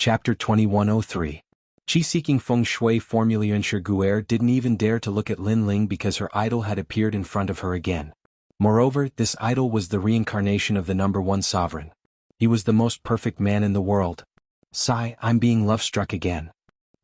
Chapter 2103. Qi-seeking feng shui formula. Yuanshi Guer didn't even dare to look at Lin Ling because her idol had appeared in front of her again. Moreover, this idol was the reincarnation of the #1 sovereign. He was the most perfect man in the world. Sigh, I'm being love-struck again.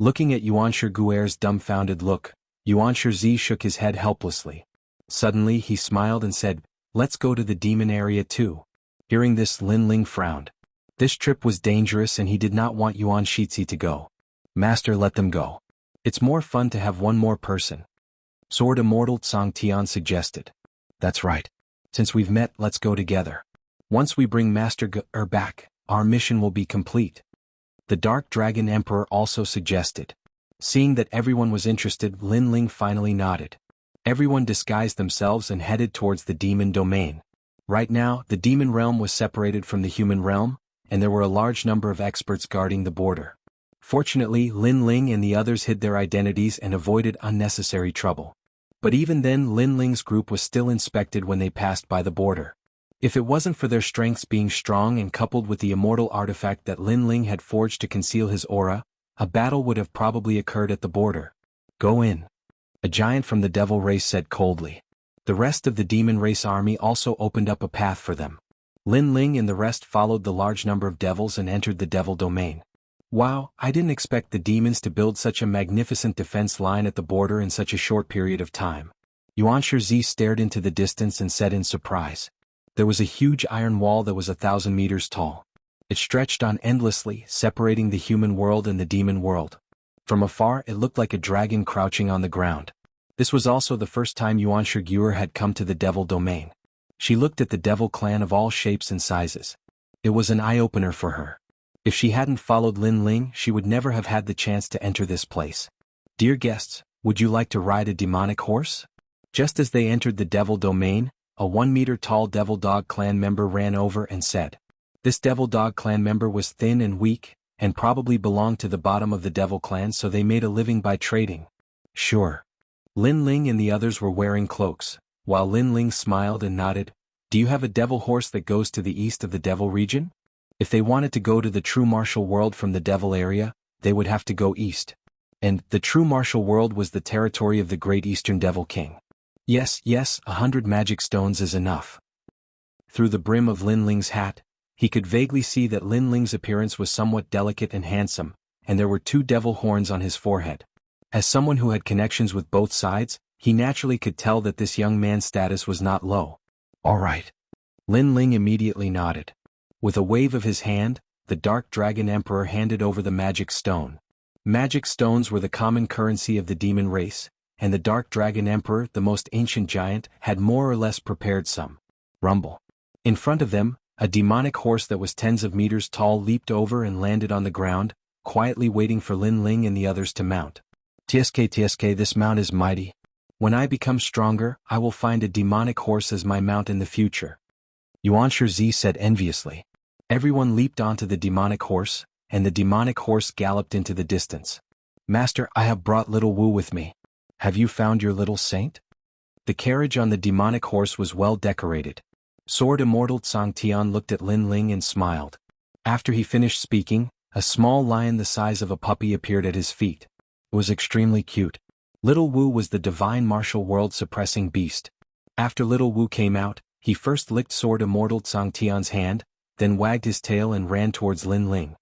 Looking at Yuanshi Guer's dumbfounded look, Yuanshi Zi shook his head helplessly. Suddenly he smiled and said, "Let's go to the demon area too." Hearing this, Lin Ling frowned. This trip was dangerous and he did not want Yuan Shizi to go. Master, let them go. It's more fun to have one more person. Sword Immortal Tsang Tian suggested. That's right. Since we've met, let's go together. Once we bring Master Ge back, our mission will be complete. The Dark Dragon Emperor also suggested. Seeing that everyone was interested, Lin Ling finally nodded. Everyone disguised themselves and headed towards the demon domain. Right now, the demon realm was separated from the human realm, and there were a large number of experts guarding the border. Fortunately, Lin Ling and the others hid their identities and avoided unnecessary trouble. But even then, Lin Ling's group was still inspected when they passed by the border. If it wasn't for their strengths being strong and coupled with the immortal artifact that Lin Ling had forged to conceal his aura, a battle would have probably occurred at the border. Go in. A giant from the devil race said coldly. The rest of the demon race army also opened up a path for them. Lin Ling and the rest followed the large number of devils and entered the devil domain. Wow, I didn't expect the demons to build such a magnificent defense line at the border in such a short period of time. Yuanshi Zi stared into the distance and said in surprise. There was a huge iron wall that was 1,000 meters tall. It stretched on endlessly, separating the human world and the demon world. From afar, it looked like a dragon crouching on the ground. This was also the first time Yuanshi Guer had come to the devil domain. She looked at the devil clan of all shapes and sizes. It was an eye-opener for her. If she hadn't followed Lin Ling, she would never have had the chance to enter this place. Dear guests, would you like to ride a demonic horse? Just as they entered the devil domain, a 1-meter-tall devil dog clan member ran over and said. This devil dog clan member was thin and weak, and probably belonged to the bottom of the devil clan, so they made a living by trading. Sure. Lin Ling and the others were wearing cloaks. While Lin Ling smiled and nodded. Do you have a devil horse that goes to the east of the devil region? If they wanted to go to the true martial world from the devil area, they would have to go east. And the true martial world was the territory of the great eastern devil king. Yes, 100 magic stones is enough. Through the brim of Lin Ling's hat, he could vaguely see that Lin Ling's appearance was somewhat delicate and handsome, and there were 2 devil horns on his forehead. As someone who had connections with both sides, he naturally could tell that this young man's status was not low. All right. Lin Ling immediately nodded. With a wave of his hand, the Dark Dragon Emperor handed over the magic stone. Magic stones were the common currency of the demon race, and the Dark Dragon Emperor, the most ancient giant, had more or less prepared some. Rumble. In front of them, a demonic horse that was tens of meters tall leaped over and landed on the ground, quietly waiting for Lin Ling and the others to mount. TSK, this mount is mighty. When I become stronger, I will find a demonic horse as my mount in the future. Yuanshi Zi said enviously. Everyone leaped onto the demonic horse, and the demonic horse galloped into the distance. Master, I have brought little Wu with me. Have you found your little saint? The carriage on the demonic horse was well decorated. Sword Immortal Tsang Tian looked at Lin Ling and smiled. After he finished speaking, a small lion the size of a puppy appeared at his feet. It was extremely cute. Little Wu was the divine martial world suppressing beast. After Little Wu came out, he first licked Sword Immortal Tsang Tian's hand, then wagged his tail and ran towards Lin Ling.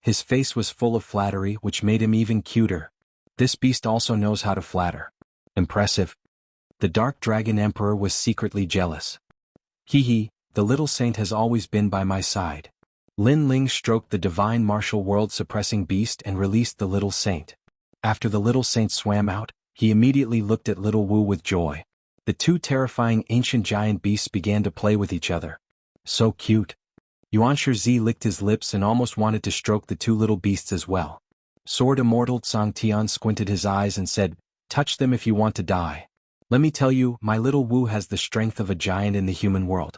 His face was full of flattery, which made him even cuter. This beast also knows how to flatter. Impressive. The Dark Dragon Emperor was secretly jealous. Hee, the little saint has always been by my side. Lin Ling stroked the divine martial world suppressing beast and released the little saint. After the little saint swam out, he immediately looked at Little Wu with joy. The 2 terrifying ancient giant beasts began to play with each other. So cute. Yuanshi Zi licked his lips and almost wanted to stroke the 2 little beasts as well. Sword Immortal Tsang Tian squinted his eyes and said, touch them if you want to die. Let me tell you, my little Wu has the strength of a giant in the human world.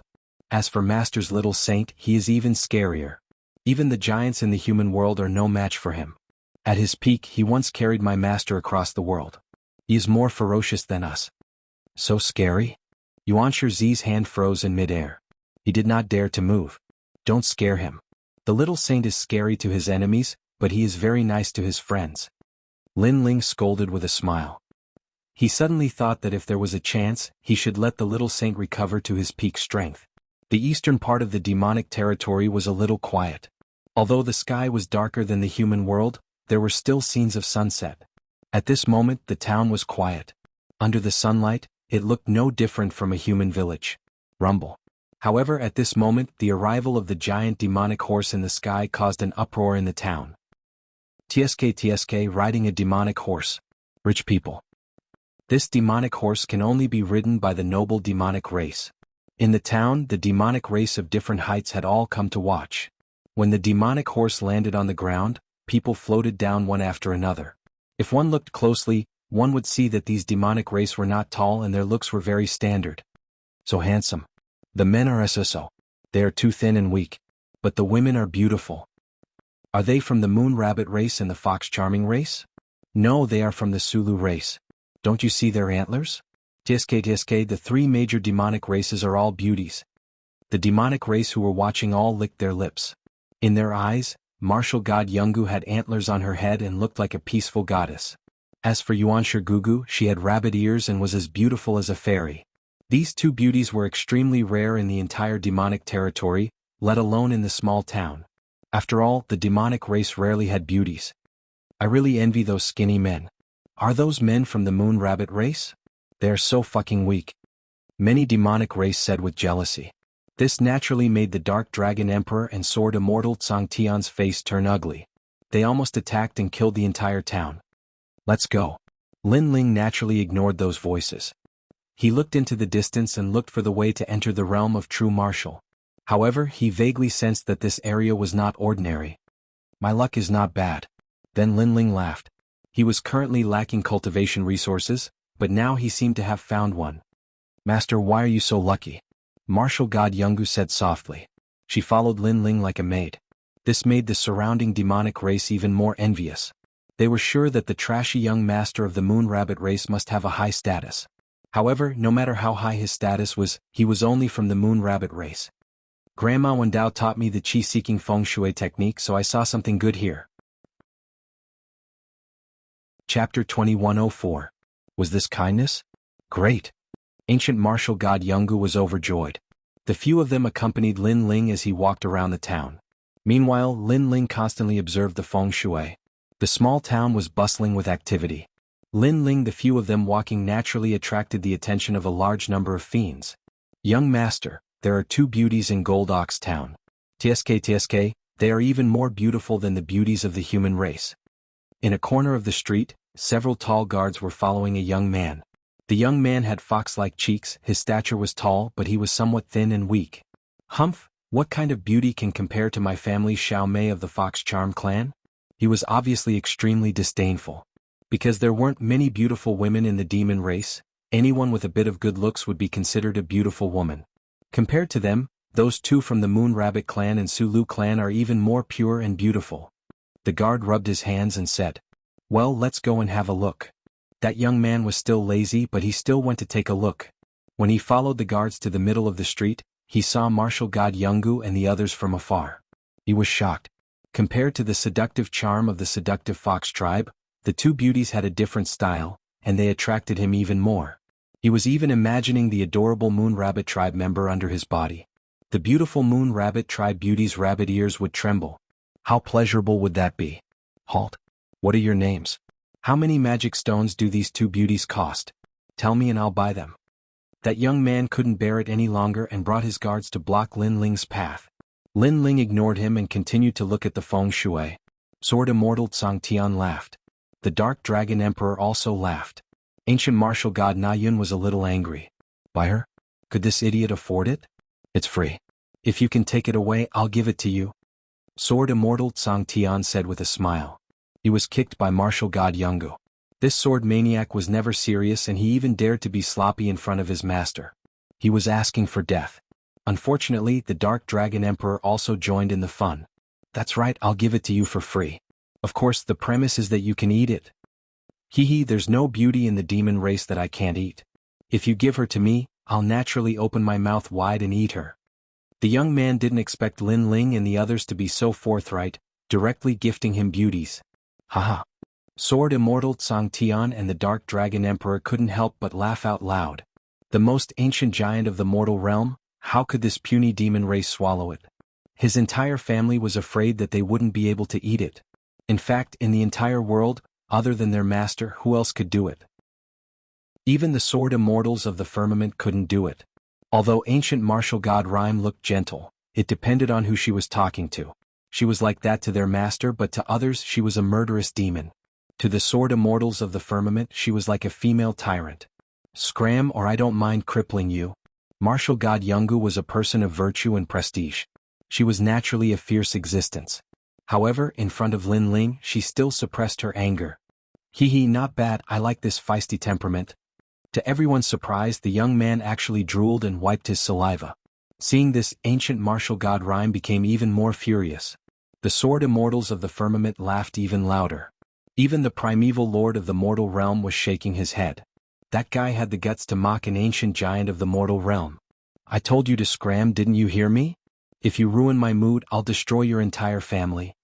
As for Master's little saint, he is even scarier. Even the giants in the human world are no match for him. At his peak, he once carried my master across the world. He is more ferocious than us. So scary? Yuanshi Zi's hand froze in midair. He did not dare to move. Don't scare him. The little saint is scary to his enemies, but he is very nice to his friends. Lin Ling scolded with a smile. He suddenly thought that if there was a chance, he should let the little saint recover to his peak strength. The eastern part of the demonic territory was a little quiet. Although the sky was darker than the human world, there were still scenes of sunset. At this moment the town was quiet. Under the sunlight, it looked no different from a human village. Rumble. However, at this moment the arrival of the giant demonic horse in the sky caused an uproar in the town. TSK riding a demonic horse. Rich people. This demonic horse can only be ridden by the noble demonic race. In the town, the demonic race of different heights had all come to watch. When the demonic horse landed on the ground, people floated down one after another. If one looked closely, one would see that these demonic race were not tall and their looks were very standard. So handsome. The men are so. They are too thin and weak. But the women are beautiful. Are they from the Moon Rabbit race and the Fox Charming race? No, they are from the Sulu race. Don't you see their antlers? TSK, the three major demonic races are all beauties. The demonic race who were watching all licked their lips. In their eyes, martial god Jianghu had antlers on her head and looked like a peaceful goddess. As for Yuanshi Gugu, she had rabbit ears and was as beautiful as a fairy. These two beauties were extremely rare in the entire demonic territory, let alone in the small town. After all, the demonic race rarely had beauties. I really envy those skinny men. Are those men from the Moon Rabbit race? They are so fucking weak. Many demonic race said with jealousy. This naturally made the Dark Dragon Emperor and Sword Immortal Tsang Tian's face turn ugly. They almost attacked and killed the entire town. Let's go. Lin Ling naturally ignored those voices. He looked into the distance and looked for the way to enter the realm of true martial. However, he vaguely sensed that this area was not ordinary. My luck is not bad. Then Lin Ling laughed. He was currently lacking cultivation resources, but now he seemed to have found one. Master, why are you so lucky? Martial god Jianghu said softly. She followed Lin Ling like a maid. This made the surrounding demonic race even more envious. They were sure that the trashy young master of the Moon Rabbit race must have a high status. However, no matter how high his status was, he was only from the Moon Rabbit race. Grandma Wendao taught me the chi-seeking feng shui technique, so I saw something good here. Chapter 2104. Was this kindness? Great. Ancient martial god Jianghu was overjoyed. The few of them accompanied Lin Ling as he walked around the town. Meanwhile, Lin Ling constantly observed the feng shui. The small town was bustling with activity. Lin Ling, the few of them walking naturally attracted the attention of a large number of fiends. Young master, there are two beauties in Gold Ox Town. TSK, they are even more beautiful than the beauties of the human race. In a corner of the street, several tall guards were following a young man. The young man had fox-like cheeks, his stature was tall but he was somewhat thin and weak. Humph, what kind of beauty can compare to my family Xiao Mei of the Fox Charm clan? He was obviously extremely disdainful. Because there weren't many beautiful women in the demon race, anyone with a bit of good looks would be considered a beautiful woman. Compared to them, those two from the Moon Rabbit clan and Sulu clan are even more pure and beautiful. The guard rubbed his hands and said, "Well, let's go and have a look." That young man was still lazy, but he still went to take a look. When he followed the guards to the middle of the street, he saw martial god Jianghu and the others from afar. He was shocked. Compared to the seductive charm of the seductive fox tribe, the two beauties had a different style, and they attracted him even more. He was even imagining the adorable Moon Rabbit tribe member under his body. The beautiful Moon Rabbit tribe beauty's rabbit ears would tremble. How pleasurable would that be? Halt. What are your names? How many magic stones do these two beauties cost? Tell me and I'll buy them. That young man couldn't bear it any longer and brought his guards to block Lin Ling's path. Lin Ling ignored him and continued to look at the feng shui. Sword Immortal Tsang Tian laughed. The Dark Dragon Emperor also laughed. Ancient martial god Na Yun was a little angry. Buy her? Could this idiot afford it? It's free. If you can take it away, I'll give it to you. Sword Immortal Tsang Tian said with a smile. He was kicked by martial god Jianghu. This sword maniac was never serious and he even dared to be sloppy in front of his master. He was asking for death. Unfortunately, the Dark Dragon Emperor also joined in the fun. That's right, I'll give it to you for free. Of course, the premise is that you can eat it. Hee, there's no beauty in the demon race that I can't eat. If you give her to me, I'll naturally open my mouth wide and eat her. The young man didn't expect Lin Ling and the others to be so forthright, directly gifting him beauties. Haha. Sword Immortal Tsang Tian and the Dark Dragon Emperor couldn't help but laugh out loud. The most ancient giant of the mortal realm, how could this puny demon race swallow it? His entire family was afraid that they wouldn't be able to eat it. In fact, in the entire world, other than their master, who else could do it? Even the sword immortals of the firmament couldn't do it. Although ancient martial god Rhyme looked gentle, it depended on who she was talking to. She was like that to their master, but to others she was a murderous demon. To the sword immortals of the firmament she was like a female tyrant. Scram or I don't mind crippling you. Martial god Jianghu was a person of virtue and prestige. She was naturally a fierce existence. However, in front of Lin Ling she still suppressed her anger. Hee, not bad, I like this feisty temperament. To everyone's surprise, the young man actually drooled and wiped his saliva. Seeing this, ancient martial god Rhyme became even more furious. The sword immortals of the firmament laughed even louder. Even the primeval lord of the mortal realm was shaking his head. That guy had the guts to mock an ancient giant of the mortal realm. I told you to scram, didn't you hear me? If you ruin my mood, I'll destroy your entire family.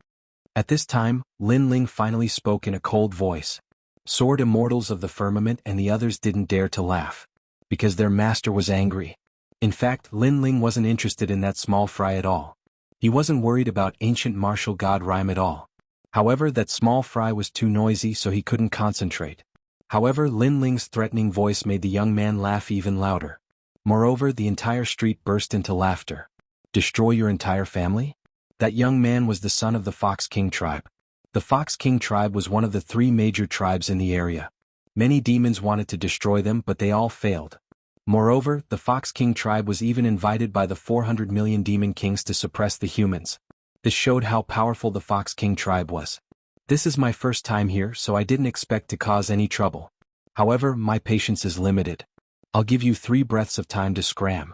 At this time, Lin Ling finally spoke in a cold voice. Sword immortals of the firmament and the others didn't dare to laugh. Because their master was angry. In fact, Lin Ling wasn't interested in that small fry at all. He wasn't worried about ancient martial god Rhyme at all. However, that small fry was too noisy so he couldn't concentrate. However, Lin Ling's threatening voice made the young man laugh even louder. Moreover, the entire street burst into laughter. Destroy your entire family? That young man was the son of the Fox King tribe. The Fox King tribe was one of the 3 major tribes in the area. Many demons wanted to destroy them, but they all failed. Moreover, the Fox King tribe was even invited by the 400 million demon kings to suppress the humans. This showed how powerful the Fox King tribe was. This is my first time here, so I didn't expect to cause any trouble. However, my patience is limited. I'll give you 3 breaths of time to scram.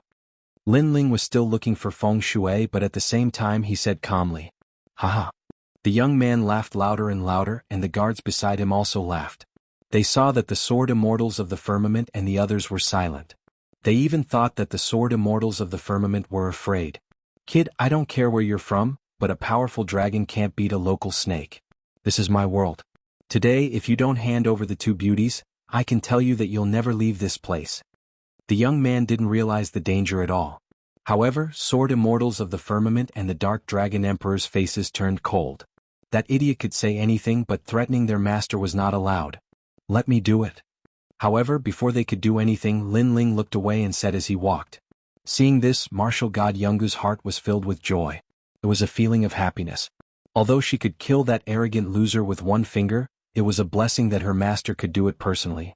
Lin Ling was still looking for feng shui, but at the same time he said calmly. Haha. The young man laughed louder and louder, and the guards beside him also laughed. They saw that the sword immortals of the firmament and the others were silent. They even thought that the sword immortals of the firmament were afraid. Kid, I don't care where you're from, but a powerful dragon can't beat a local snake. This is my world. Today, if you don't hand over the 2 beauties, I can tell you that you'll never leave this place. The young man didn't realize the danger at all. However, sword immortals of the firmament and the Dark Dragon Emperor's faces turned cold. That idiot could say anything, but threatening their master was not allowed. Let me do it. However, before they could do anything, Lin Ling looked away and said as he walked. Seeing this, martial god Jianghu's heart was filled with joy. It was a feeling of happiness. Although she could kill that arrogant loser with 1 finger, it was a blessing that her master could do it personally.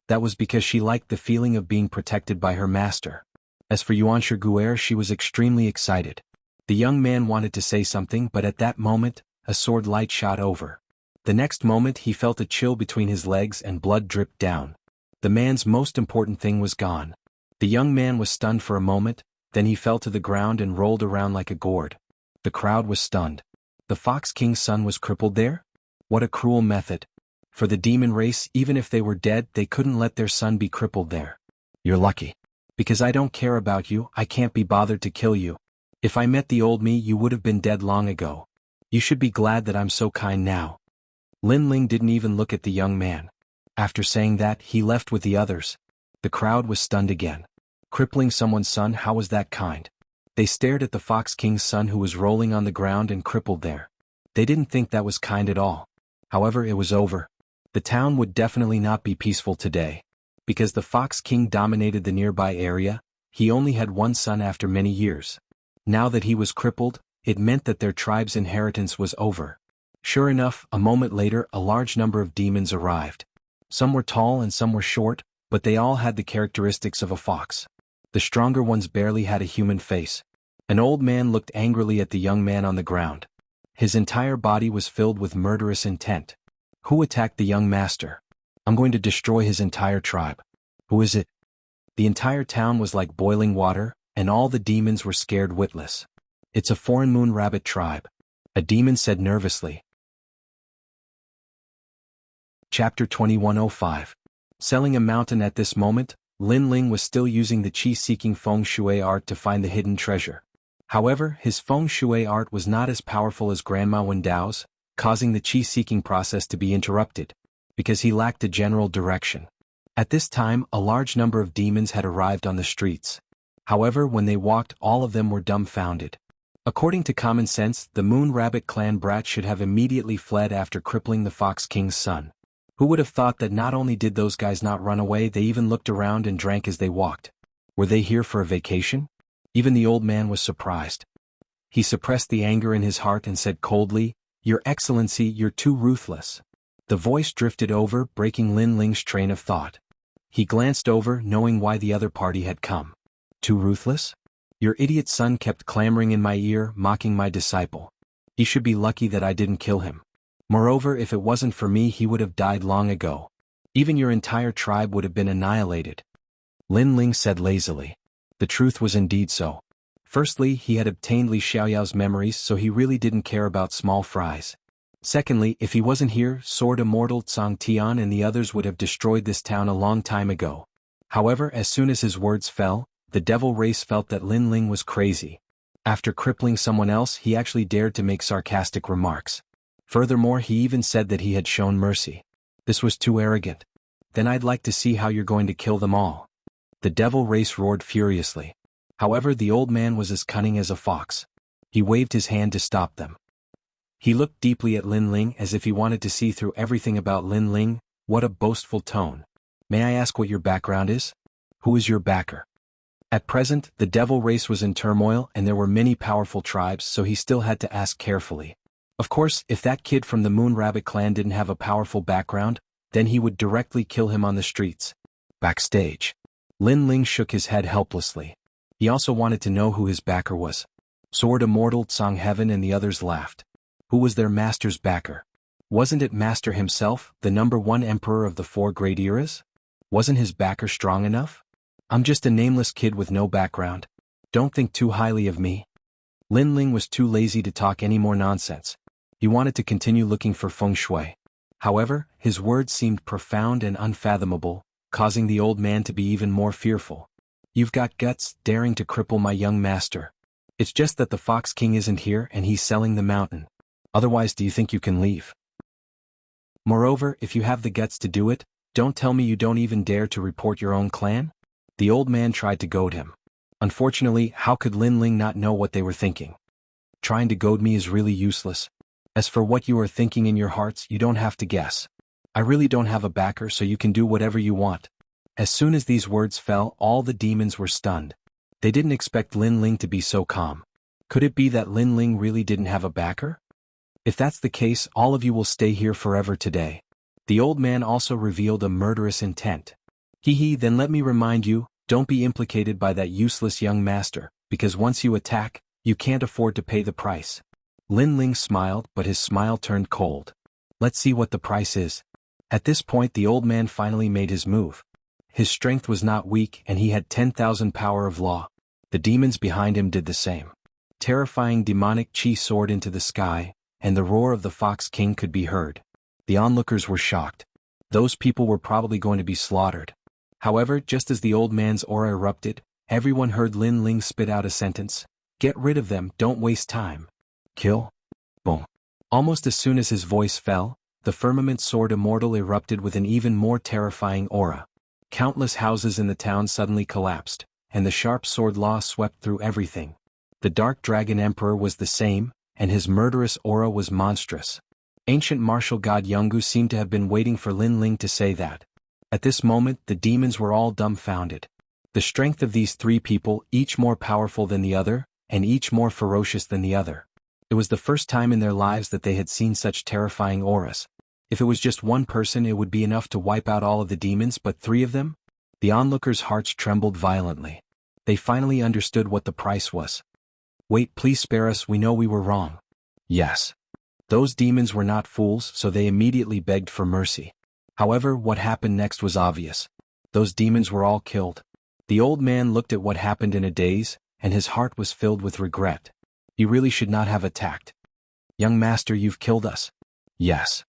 That was because she liked the feeling of being protected by her master. As for Yuan Guer, she was extremely excited. The young man wanted to say something, but at that moment, a sword light shot over. The next moment he felt a chill between his legs and blood dripped down. The man's most important thing was gone. The young man was stunned for a moment, then he fell to the ground and rolled around like a gourd. The crowd was stunned. The Fox King's son was crippled there? What a cruel method. For the demon race, even if they were dead, they couldn't let their son be crippled there. You're lucky. Because I don't care about you, I can't be bothered to kill you. If I met the old me, you would have been dead long ago. You should be glad that I'm so kind now. Lin Ling didn't even look at the young man. After saying that, he left with the others. The crowd was stunned again. Crippling someone's son, how was that kind? They stared at the Fox King's son who was rolling on the ground and crippled there. They didn't think that was kind at all. However, it was over. The town would definitely not be peaceful today. Because the Fox King dominated the nearby area, he only had 1 son after many years. Now that he was crippled, it meant that their tribe's inheritance was over. Sure enough, a moment later a large number of demons arrived. Some were tall and some were short, but they all had the characteristics of a fox. The stronger ones barely had a human face. An old man looked angrily at the young man on the ground. His entire body was filled with murderous intent. Who attacked the young master? I'm going to destroy his entire tribe. Who is it? The entire town was like boiling water, and all the demons were scared witless. It's a foreign moon rabbit tribe. A demon said nervously. Chapter 2105. Selling a mountain. At this moment, Lin Ling was still using the qi-seeking feng shui art to find the hidden treasure. However, his feng shui art was not as powerful as Grandma Wendao's, causing the qi-seeking process to be interrupted, because he lacked a general direction. At this time, a large number of demons had arrived on the streets. However, when they walked, all of them were dumbfounded. According to common sense, the Moon Rabbit clan brat should have immediately fled after crippling the Fox King's son. Who would have thought that not only did those guys not run away, they even looked around and drank as they walked? Were they here for a vacation? Even the old man was surprised. He suppressed the anger in his heart and said coldly, "Your Excellency, you're too ruthless." The voice drifted over, breaking Lin Ling's train of thought. He glanced over, knowing why the other party had come. Too ruthless? Your idiot son kept clamoring in my ear, mocking my disciple. He should be lucky that I didn't kill him. Moreover, if it wasn't for me, he would have died long ago. Even your entire tribe would have been annihilated. Lin Ling said lazily. The truth was indeed so. Firstly, he had obtained Li Xiaoyao's memories, so he really didn't care about small fries. Secondly, if he wasn't here, Sword Immortal Tsang Tian and the others would have destroyed this town a long time ago. However, as soon as his words fell, the devil race felt that Lin Ling was crazy. After crippling someone else, he actually dared to make sarcastic remarks. Furthermore, he even said that he had shown mercy. This was too arrogant. Then I'd like to see how you're going to kill them all. The devil race roared furiously. However, the old man was as cunning as a fox. He waved his hand to stop them. He looked deeply at Lin Ling as if he wanted to see through everything about Lin Ling. What a boastful tone. May I ask what your background is? Who is your backer? At present, the devil race was in turmoil and there were many powerful tribes, so he still had to ask carefully. Of course, if that kid from the Moon Rabbit clan didn't have a powerful background, then he would directly kill him on the streets. Backstage. Lin Ling shook his head helplessly. He also wanted to know who his backer was. Sword Immortal Tsang Heaven and the others laughed. Who was their master's backer? Wasn't it Master himself, the #1 emperor of the 4 great eras? Wasn't his backer strong enough? I'm just a nameless kid with no background. Don't think too highly of me. Lin Ling was too lazy to talk any more nonsense. He wanted to continue looking for feng shui. However, his words seemed profound and unfathomable, causing the old man to be even more fearful. You've got guts, daring to cripple my young master. It's just that the Fox King isn't here and he's selling the mountain. Otherwise, do you think you can leave? Moreover, if you have the guts to do it, don't tell me you don't even dare to report your own clan? The old man tried to goad him. Unfortunately, how could Lin Ling not know what they were thinking? Trying to goad me is really useless. As for what you are thinking in your hearts, you don't have to guess. I really don't have a backer, so you can do whatever you want. As soon as these words fell, all the demons were stunned. They didn't expect Lin Ling to be so calm. Could it be that Lin Ling really didn't have a backer? If that's the case, all of you will stay here forever today. The old man also revealed a murderous intent. Then let me remind you, don't be implicated by that useless young master, because once you attack, you can't afford to pay the price. Lin Ling smiled, but his smile turned cold. Let's see what the price is. At this point, the old man finally made his move. His strength was not weak and he had 10,000 power of law. The demons behind him did the same. Terrifying demonic chi soared into the sky, and the roar of the Fox King could be heard. The onlookers were shocked. Those people were probably going to be slaughtered. However, just as the old man's aura erupted, everyone heard Lin Ling spit out a sentence. Get rid of them, don't waste time. Kill? Boom. Almost as soon as his voice fell, the firmament sword immortal erupted with an even more terrifying aura. Countless houses in the town suddenly collapsed, and the sharp sword law swept through everything. The Dark Dragon Emperor was the same, and his murderous aura was monstrous. Ancient martial god Jianghu seemed to have been waiting for Lin Ling to say that. At this moment, the demons were all dumbfounded. The strength of these 3 people, each more powerful than the other, and each more ferocious than the other. It was the first time in their lives that they had seen such terrifying auras. If it was just one person, it would be enough to wipe out all of the demons, but 3 of them? The onlookers' hearts trembled violently. They finally understood what the price was. Wait, please spare us, we know we were wrong. Yes. Those demons were not fools, so they immediately begged for mercy. However, what happened next was obvious. Those demons were all killed. The old man looked at what happened in a daze, and his heart was filled with regret. He really should not have attacked. Young master, you've killed us. Yes.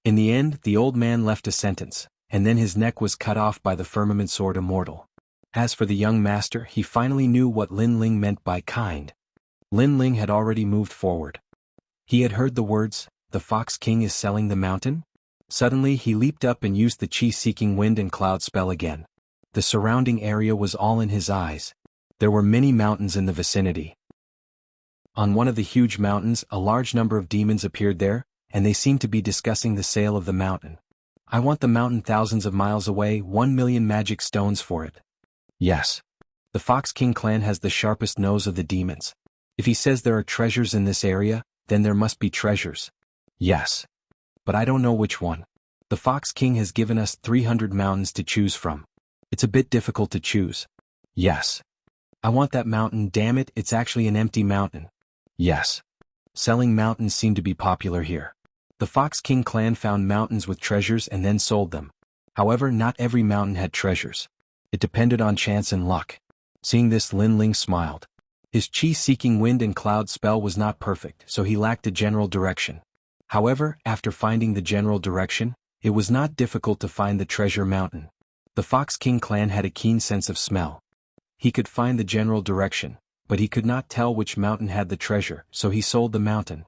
In the end, the old man left a sentence, and then his neck was cut off by the firmament sword immortal. As for the young master, he finally knew what Lin Ling meant by kind. Lin Ling had already moved forward. He had heard the words, "The Fox King is selling the mountain?" Suddenly he leaped up and used the chi-seeking wind and cloud spell again. The surrounding area was all in his eyes. There were many mountains in the vicinity. On one of the huge mountains, a large number of demons appeared there, and they seemed to be discussing the sale of the mountain. "I want the mountain thousands of miles away, 1,000,000 magic stones for it." "Yes. The Fox King clan has the sharpest nose of the demons. If he says there are treasures in this area, then there must be treasures." "Yes. But I don't know which one. The Fox King has given us 300 mountains to choose from. It's a bit difficult to choose." "Yes. I want that mountain, damn it, it's actually an empty mountain." "Yes." Selling mountains seemed to be popular here. The Fox King clan found mountains with treasures and then sold them. However, not every mountain had treasures. It depended on chance and luck. Seeing this, Lin Ling smiled. His chi-seeking wind and cloud spell was not perfect, so he lacked a general direction. However, after finding the general direction, it was not difficult to find the treasure mountain. The Fox King clan had a keen sense of smell. He could find the general direction, but he could not tell which mountain had the treasure, so he sold the mountain.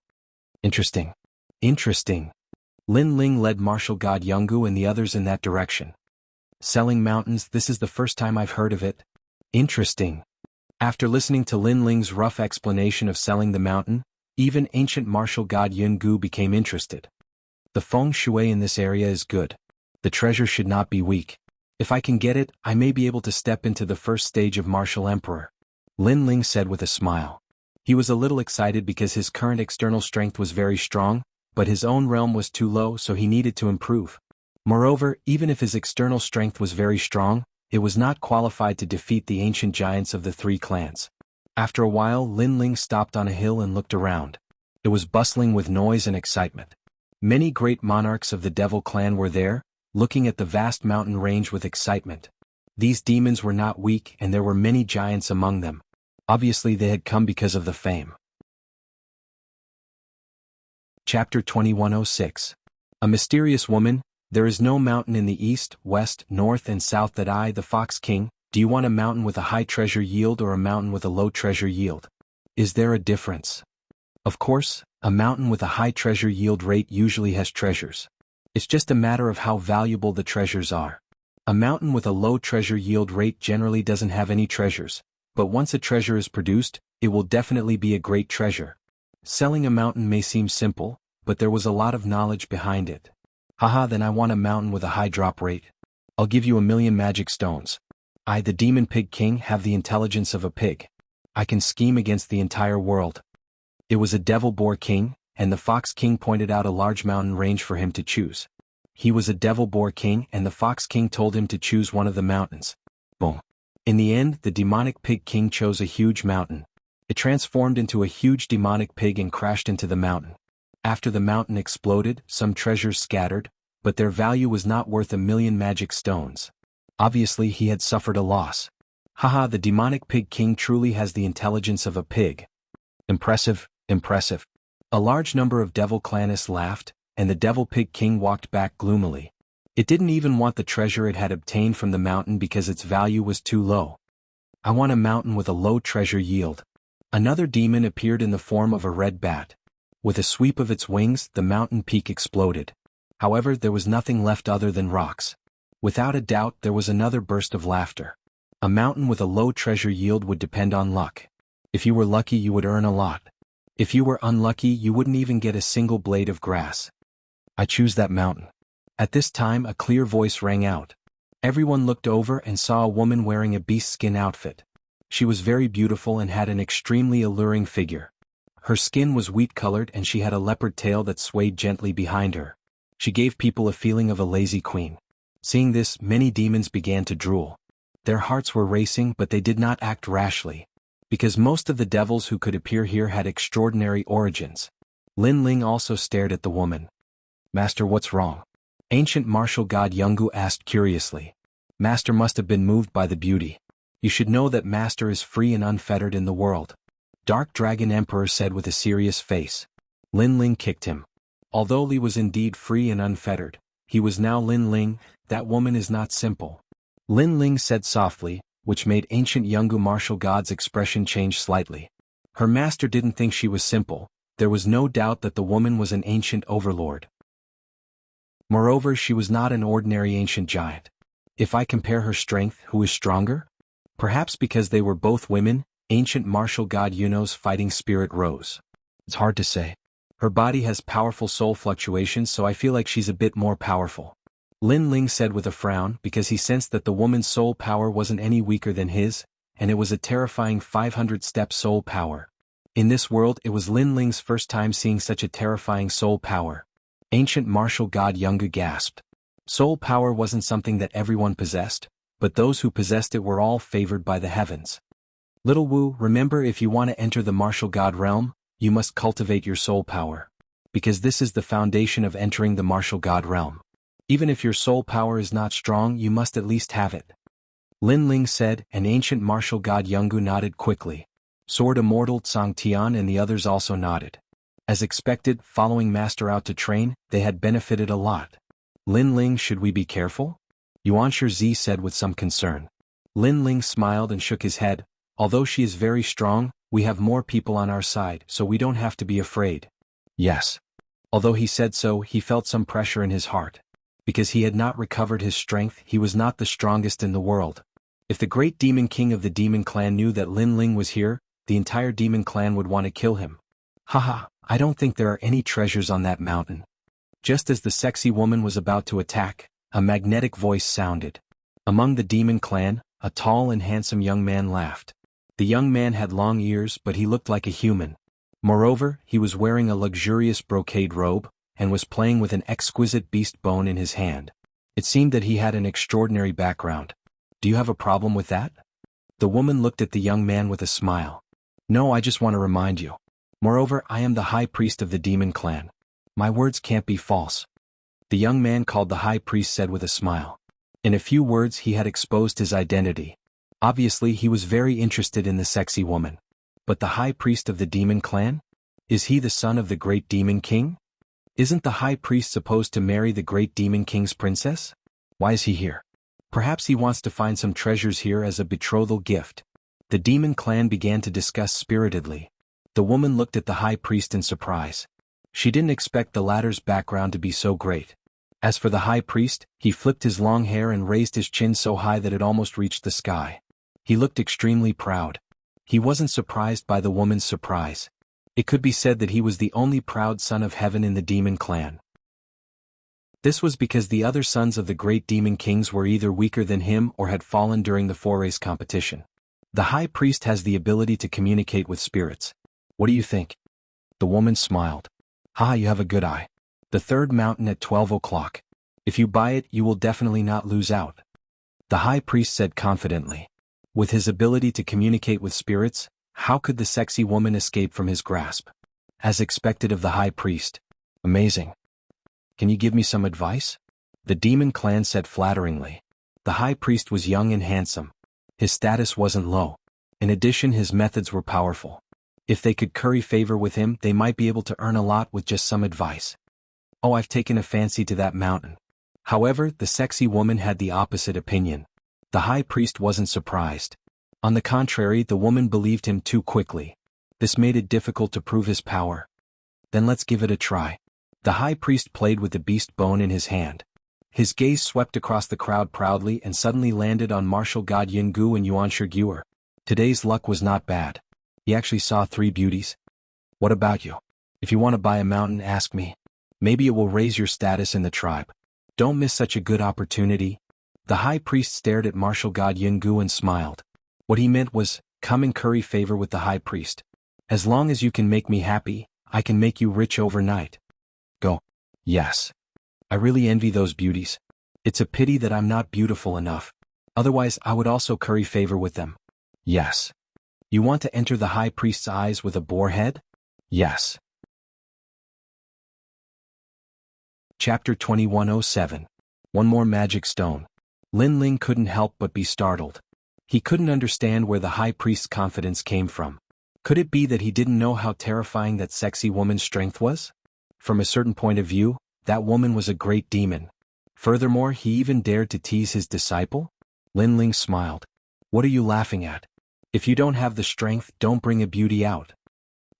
Interesting. Interesting. Lin Ling led martial god Jianghu and the others in that direction. Selling mountains, this is the first time I've heard of it. Interesting. After listening to Lin Ling's rough explanation of selling the mountain, even ancient martial god Jianghu became interested. The feng shui in this area is good. The treasure should not be weak. If I can get it, I may be able to step into the first stage of martial emperor. Lin Ling said with a smile. He was a little excited because his current external strength was very strong, but his own realm was too low, so he needed to improve. Moreover, even if his external strength was very strong, it was not qualified to defeat the ancient giants of the three clans. After a while, Lin Ling stopped on a hill and looked around. It was bustling with noise and excitement. Many great monarchs of the Devil clan were there, looking at the vast mountain range with excitement. These demons were not weak and there were many giants among them. Obviously they had come because of the fame. Chapter 2106. A mysterious woman. There is no mountain in the east, west, north and south that I, the Fox King. Do you want a mountain with a high treasure yield or a mountain with a low treasure yield? Is there a difference? Of course, a mountain with a high treasure yield rate usually has treasures. It's just a matter of how valuable the treasures are. A mountain with a low treasure yield rate generally doesn't have any treasures, but once a treasure is produced, it will definitely be a great treasure. Selling a mountain may seem simple, but there was a lot of knowledge behind it. Haha, then I want a mountain with a high drop rate. I'll give you 1,000,000 magic stones. I, the Demon Pig King, have the intelligence of a pig. I can scheme against the entire world. It was a Devil Boar King, and the Fox King pointed out a large mountain range for him to choose. He was a Devil Boar King and the Fox King told him to choose one of the mountains. Boom. In the end, the Demonic Pig King chose a huge mountain. It transformed into a huge demonic pig and crashed into the mountain. After the mountain exploded, some treasures scattered, but their value was not worth 1,000,000 magic stones. Obviously he had suffered a loss. Haha, the Demonic Pig King truly has the intelligence of a pig. Impressive, impressive. A large number of Devil Clanists laughed, and the Devil Pig King walked back gloomily. It didn't even want the treasure it had obtained from the mountain because its value was too low. I want a mountain with a low treasure yield. Another demon appeared in the form of a red bat. With a sweep of its wings, the mountain peak exploded. However, there was nothing left other than rocks. Without a doubt, there was another burst of laughter. A mountain with a low treasure yield would depend on luck. If you were lucky, you would earn a lot. If you were unlucky, you wouldn't even get a single blade of grass. I choose that mountain. At this time, a clear voice rang out. Everyone looked over and saw a woman wearing a beast skin outfit. She was very beautiful and had an extremely alluring figure. Her skin was wheat-colored and she had a leopard tail that swayed gently behind her. She gave people a feeling of a lazy queen. Seeing this, many demons began to drool. Their hearts were racing, but they did not act rashly. Because most of the devils who could appear here had extraordinary origins. Lin Ling also stared at the woman. Master, what's wrong? Ancient martial god Jianghu asked curiously. Master must have been moved by the beauty. You should know that Master is free and unfettered in the world. Dark Dragon Emperor said with a serious face. Lin Ling kicked him. Although Li was indeed free and unfettered, he was now Lin Ling. That woman is not simple. Lin Ling said softly, which made ancient Jianghu martial god's expression change slightly. Her master didn't think she was simple. There was no doubt that the woman was an ancient overlord. Moreover, she was not an ordinary ancient giant. If I compare her strength, who is stronger? Perhaps because they were both women, ancient martial god Yuno's fighting spirit rose. It's hard to say. Her body has powerful soul fluctuations, so I feel like she's a bit more powerful. Lin Ling said with a frown, because he sensed that the woman's soul power wasn't any weaker than his, and it was a terrifying 500-step soul power. In this world, it was Lin Ling's first time seeing such a terrifying soul power. Ancient martial god Jianghu gasped. Soul power wasn't something that everyone possessed, but those who possessed it were all favored by the heavens. Little Wu, remember, if you want to enter the martial god realm, you must cultivate your soul power. Because this is the foundation of entering the martial god realm. Even if your soul power is not strong, you must at least have it. Lin Ling said, and ancient martial god Jianghu nodded quickly. Sword Immortal Tsang Tian and the others also nodded. As expected, following Master out to train, they had benefited a lot. Lin Ling, should we be careful? Yuanshi Zi said with some concern. Lin Ling smiled and shook his head. Although she is very strong, we have more people on our side, so we don't have to be afraid. Yes. Although he said so, he felt some pressure in his heart. Because he had not recovered his strength, he was not the strongest in the world. If the great demon king of the demon clan knew that Lin Ling was here, the entire demon clan would want to kill him. Haha, I don't think there are any treasures on that mountain. Just as the sexy woman was about to attack, a magnetic voice sounded. Among the demon clan, a tall and handsome young man laughed. The young man had long ears, but he looked like a human. Moreover, he was wearing a luxurious brocade robe, and was playing with an exquisite beast bone in his hand. It seemed that he had an extraordinary background. Do you have a problem with that? The woman looked at the young man with a smile. No, I just want to remind you. Moreover, I am the high priest of the demon clan. My words can't be false. The young man called the high priest said with a smile. In a few words he had exposed his identity. Obviously he was very interested in the sexy woman. But the high priest of the demon clan? Is he the son of the great demon king? Isn't the high priest supposed to marry the great demon king's princess? Why is he here? Perhaps he wants to find some treasures here as a betrothal gift. The demon clan began to discuss spiritedly. The woman looked at the high priest in surprise. She didn't expect the latter's background to be so great. As for the high priest, he flipped his long hair and raised his chin so high that it almost reached the sky. He looked extremely proud. He wasn't surprised by the woman's surprise. It could be said that he was the only proud son of heaven in the demon clan. This was because the other sons of the great demon kings were either weaker than him or had fallen during the four-race competition. The high priest has the ability to communicate with spirits. What do you think? The woman smiled. Ha, you have a good eye. The third mountain at 12 o'clock. If you buy it, you will definitely not lose out. The high priest said confidently. With his ability to communicate with spirits, how could the sexy woman escape from his grasp? As expected of the high priest. Amazing. Can you give me some advice? The demon clan said flatteringly. The high priest was young and handsome. His status wasn't low. In addition, his methods were powerful. If they could curry favor with him, they might be able to earn a lot with just some advice. Oh, I've taken a fancy to that mountain. However, the sexy woman had the opposite opinion. The high priest wasn't surprised. On the contrary, the woman believed him too quickly. This made it difficult to prove his power. Then let's give it a try. The high priest played with the beast bone in his hand. His gaze swept across the crowd proudly and suddenly landed on martial god Jianghu and Yuanshi. Today's luck was not bad. He actually saw 3 beauties. What about you? If you want to buy a mountain, ask me. Maybe it will raise your status in the tribe. Don't miss such a good opportunity. The high priest stared at martial god Jianghu and smiled. What he meant was, come and curry favor with the high priest. As long as you can make me happy, I can make you rich overnight. Go. Yes. I really envy those beauties. It's a pity that I'm not beautiful enough. Otherwise I would also curry favor with them. Yes. You want to enter the high priest's eyes with a boar head? Yes. Chapter 2107. One more magic stone. Lin Ling couldn't help but be startled. He couldn't understand where the high priest's confidence came from. Could it be that he didn't know how terrifying that sexy woman's strength was? From a certain point of view, that woman was a great demon. Furthermore, he even dared to tease his disciple? Lin Ling smiled. What are you laughing at? If you don't have the strength, don't bring a beauty out.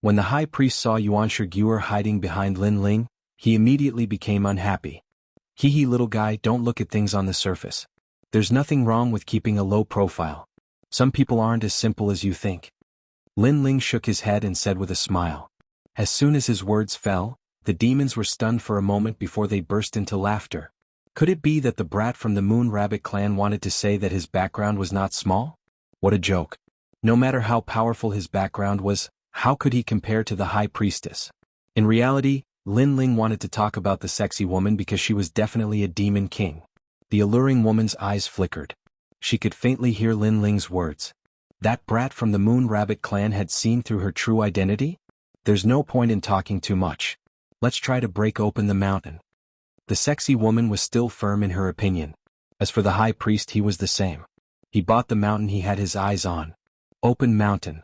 When the high priest saw Yuan Shiguer hiding behind Lin Ling, he immediately became unhappy. Hee little guy, don't look at things on the surface. There's nothing wrong with keeping a low profile. Some people aren't as simple as you think. Lin Ling shook his head and said with a smile. As soon as his words fell, the demons were stunned for a moment before they burst into laughter. Could it be that the brat from the Moon Rabbit clan wanted to say that his background was not small? What a joke. No matter how powerful his background was, how could he compare to the high priestess? In reality, Lin Ling wanted to talk about the sexy woman because she was definitely a demon king. The alluring woman's eyes flickered. She could faintly hear Lin Ling's words. That brat from the Moon Rabbit clan had seen through her true identity? There's no point in talking too much. Let's try to break open the mountain. The sexy woman was still firm in her opinion. As for the high priest, he was the same. He bought the mountain he had his eyes on. Open mountain.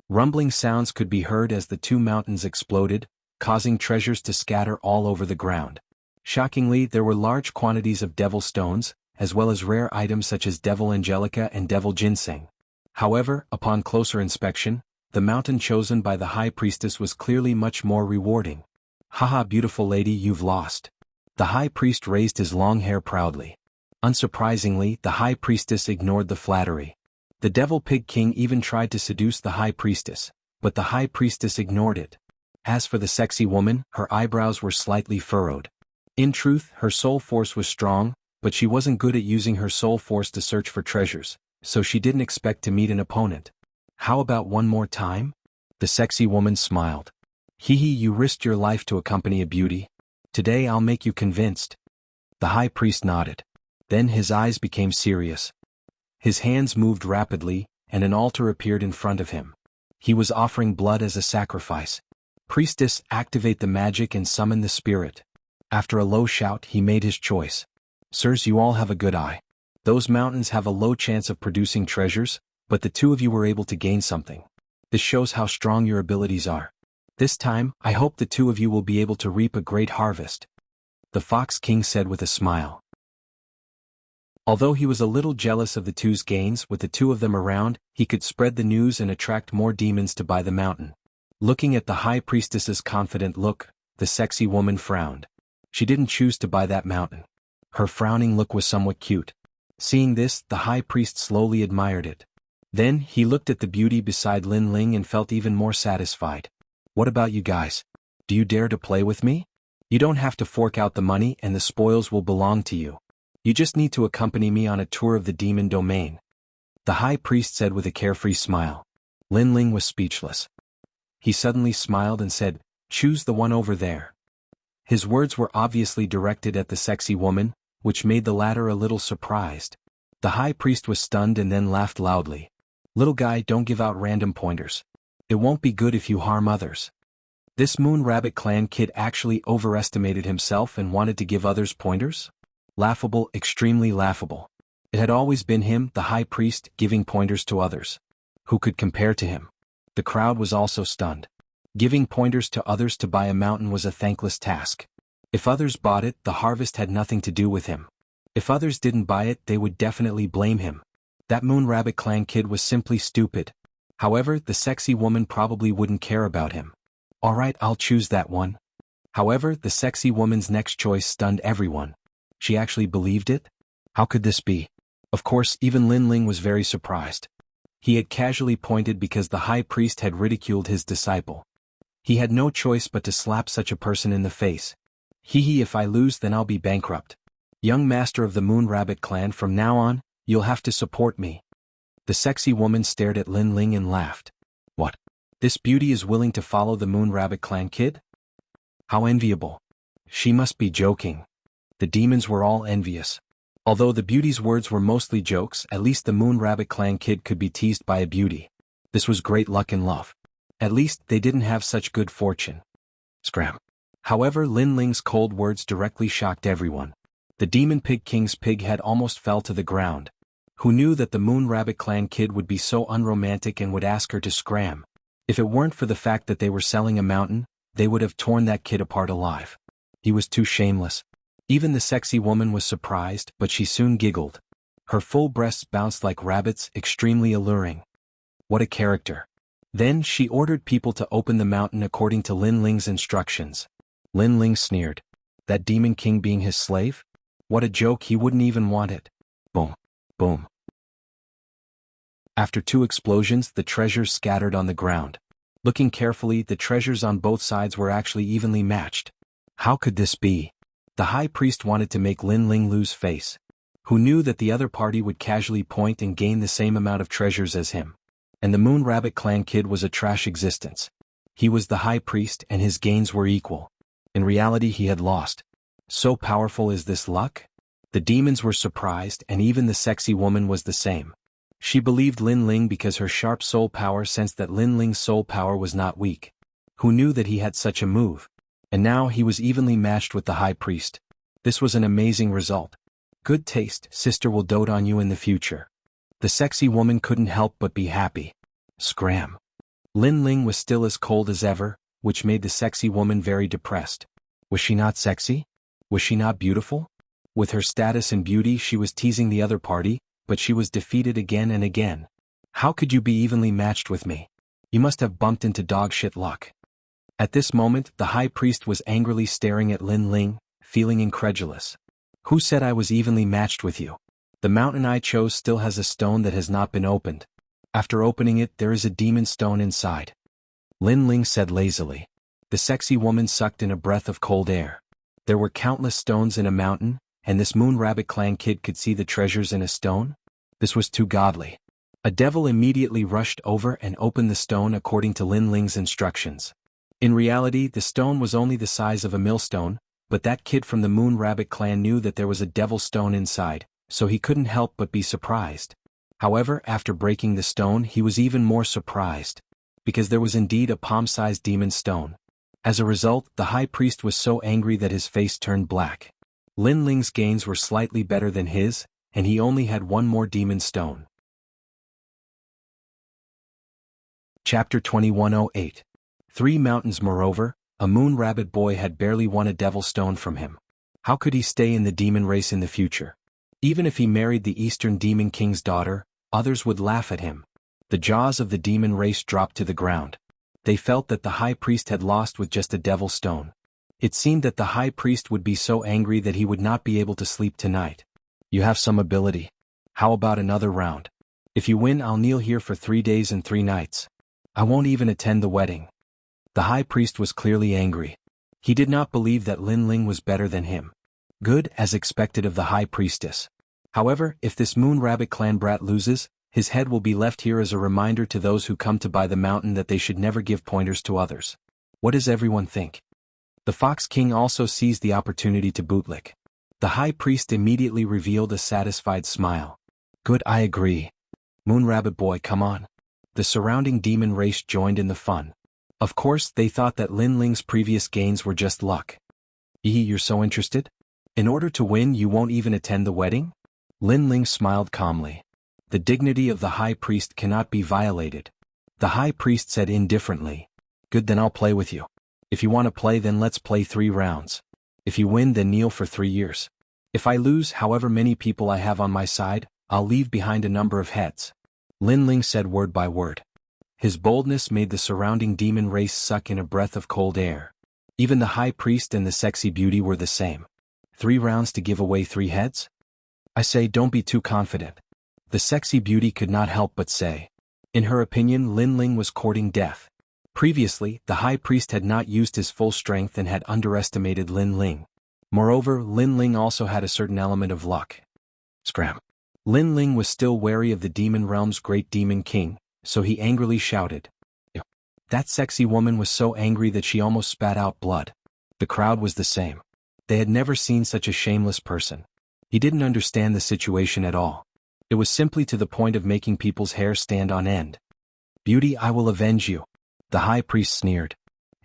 Rumbling sounds could be heard as the two mountains exploded, causing treasures to scatter all over the ground. Shockingly, there were large quantities of devil stones, as well as rare items such as devil angelica and devil ginseng. However, upon closer inspection, the mountain chosen by the high priestess was clearly much more rewarding. Haha, beautiful lady, you've lost. The high priest raised his long hair proudly. Unsurprisingly, the high priestess ignored the flattery. The devil pig king even tried to seduce the high priestess, but the high priestess ignored it. As for the sexy woman, her eyebrows were slightly furrowed. In truth, her soul force was strong, but she wasn't good at using her soul force to search for treasures, so she didn't expect to meet an opponent. How about one more time? The sexy woman smiled. Hee, you risked your life to accompany a beauty. Today I'll make you convinced. The high priest nodded. Then his eyes became serious. His hands moved rapidly, and an altar appeared in front of him. He was offering blood as a sacrifice. Priestess, activate the magic and summon the spirit. After a low shout, he made his choice. Sirs, you all have a good eye. Those mountains have a low chance of producing treasures, but the two of you were able to gain something. This shows how strong your abilities are. This time, I hope the two of you will be able to reap a great harvest. The Fox King said with a smile. Although he was a little jealous of the two's gains, with the two of them around, he could spread the news and attract more demons to buy the mountain. Looking at the high priestess's confident look, the sexy woman frowned. She didn't choose to buy that mountain. Her frowning look was somewhat cute. Seeing this, the high priest slowly admired it. Then, he looked at the beauty beside Lin Ling and felt even more satisfied. What about you guys? Do you dare to play with me? You don't have to fork out the money and the spoils will belong to you. You just need to accompany me on a tour of the demon domain. The high priest said with a carefree smile. Lin Ling was speechless. He suddenly smiled and said, choose the one over there. His words were obviously directed at the sexy woman, which made the latter a little surprised. The high priest was stunned and then laughed loudly. Little guy, don't give out random pointers. It won't be good if you harm others. This Moon Rabbit clan kid actually overestimated himself and wanted to give others pointers? Laughable, extremely laughable. It had always been him, the high priest, giving pointers to others. Who could compare to him? The crowd was also stunned. Giving pointers to others to buy a mountain was a thankless task. If others bought it, the harvest had nothing to do with him. If others didn't buy it, they would definitely blame him. That Moon Rabbit clan kid was simply stupid. However, the sexy woman probably wouldn't care about him. Alright, I'll choose that one. However, the sexy woman's next choice stunned everyone. She actually believed it? How could this be? Of course, even Lin Ling was very surprised. He had casually pointed because the high priest had ridiculed his disciple. He had no choice but to slap such a person in the face. Hee, if I lose then I'll be bankrupt. Young master of the Moon Rabbit clan, from now on, you'll have to support me. The sexy woman stared at Lin Ling and laughed. What? This beauty is willing to follow the Moon Rabbit clan kid? How enviable. She must be joking. The demons were all envious. Although the beauty's words were mostly jokes, at least the Moon Rabbit clan kid could be teased by a beauty. This was great luck in love. At least they didn't have such good fortune. Scram. However, Lin Ling's cold words directly shocked everyone. The Demon Pig King's pig head almost fell to the ground. Who knew that the Moon Rabbit clan kid would be so unromantic and would ask her to scram? If it weren't for the fact that they were selling a mountain, they would have torn that kid apart alive. He was too shameless. Even the sexy woman was surprised, but she soon giggled. Her full breasts bounced like rabbits, extremely alluring. What a character. Then she ordered people to open the mountain according to Lin Ling's instructions. Lin Ling sneered. That demon king being his slave? What a joke, he wouldn't even want it. Boom. Boom. After 2 explosions, the treasures scattered on the ground. Looking carefully, the treasures on both sides were actually evenly matched. How could this be? The high priest wanted to make Lin Ling lose face. Who knew that the other party would casually point and gain the same amount of treasures as him? And the Moon Rabbit clan kid was a trash existence. He was the high priest and his gains were equal. In reality, he had lost. So powerful is this luck? The demons were surprised, and even the sexy woman was the same. She believed Lin Ling because her sharp soul power sensed that Lin Ling's soul power was not weak. Who knew that he had such a move? And now he was evenly matched with the high priest. This was an amazing result. Good taste, sister will dote on you in the future. The sexy woman couldn't help but be happy. Scram. Lin Ling was still as cold as ever, which made the sexy woman very depressed. Was she not sexy? Was she not beautiful? With her status and beauty, she was teasing the other party, but she was defeated again and again. How could you be evenly matched with me? You must have bumped into dog-shit luck. At this moment, the high priest was angrily staring at Lin Ling, feeling incredulous. Who said I was evenly matched with you? The mountain I chose still has a stone that has not been opened. After opening it, there is a demon stone inside. Lin Ling said lazily. The sexy woman sucked in a breath of cold air. There were countless stones in a mountain, and this Moon Rabbit clan kid could see the treasures in a stone? This was too godly. A devil immediately rushed over and opened the stone according to Lin Ling's instructions. In reality, the stone was only the size of a millstone, but that kid from the Moon Rabbit clan knew that there was a devil stone inside, so he couldn't help but be surprised. However, after breaking the stone, he was even more surprised, because there was indeed a palm-sized demon stone. As a result, the high priest was so angry that his face turned black. Lin Ling's gains were slightly better than his, and he only had one more demon stone. Chapter 2108. 3 Mountains. Moreover, a Moon Rabbit boy had barely won a devil stone from him. How could he stay in the demon race in the future? Even if he married the Eastern Demon King's daughter, others would laugh at him. The jaws of the demon race dropped to the ground. They felt that the high priest had lost with just a devil stone. It seemed that the high priest would be so angry that he would not be able to sleep tonight. You have some ability. How about another round? If you win, I'll kneel here for 3 days and 3 nights. I won't even attend the wedding. The high priest was clearly angry. He did not believe that Lin Ling was better than him. Good, as expected of the high priestess. However, if this Moon Rabbit clan brat loses, his head will be left here as a reminder to those who come to buy the mountain that they should never give pointers to others. What does everyone think? The Fox King also seized the opportunity to bootlick. The high priest immediately revealed a satisfied smile. Good, I agree. Moon Rabbit boy, come on. The surrounding demon race joined in the fun. Of course, they thought that Lin Ling's previous gains were just luck. You're so interested? In order to win, you won't even attend the wedding? Lin Ling smiled calmly. The dignity of the high priest cannot be violated. The high priest said indifferently. Good, then I'll play with you. If you want to play, then let's play 3 rounds. If you win, then kneel for 3 years. If I lose, however many people I have on my side, I'll leave behind a number of heads. Lin Ling said word by word. His boldness made the surrounding demon race suck in a breath of cold air. Even the high priest and the sexy beauty were the same. 3 rounds to give away 3 heads? I say, don't be too confident. The sexy beauty could not help but say. In her opinion, Lin Ling was courting death. Previously, the high priest had not used his full strength and had underestimated Lin Ling. Moreover, Lin Ling also had a certain element of luck. Scram. Lin Ling was still wary of the demon realm's great demon king, so he angrily shouted. Ew. That sexy woman was so angry that she almost spat out blood. The crowd was the same. They had never seen such a shameless person. He didn't understand the situation at all. It was simply to the point of making people's hair stand on end. Beauty, I will avenge you. The high priest sneered.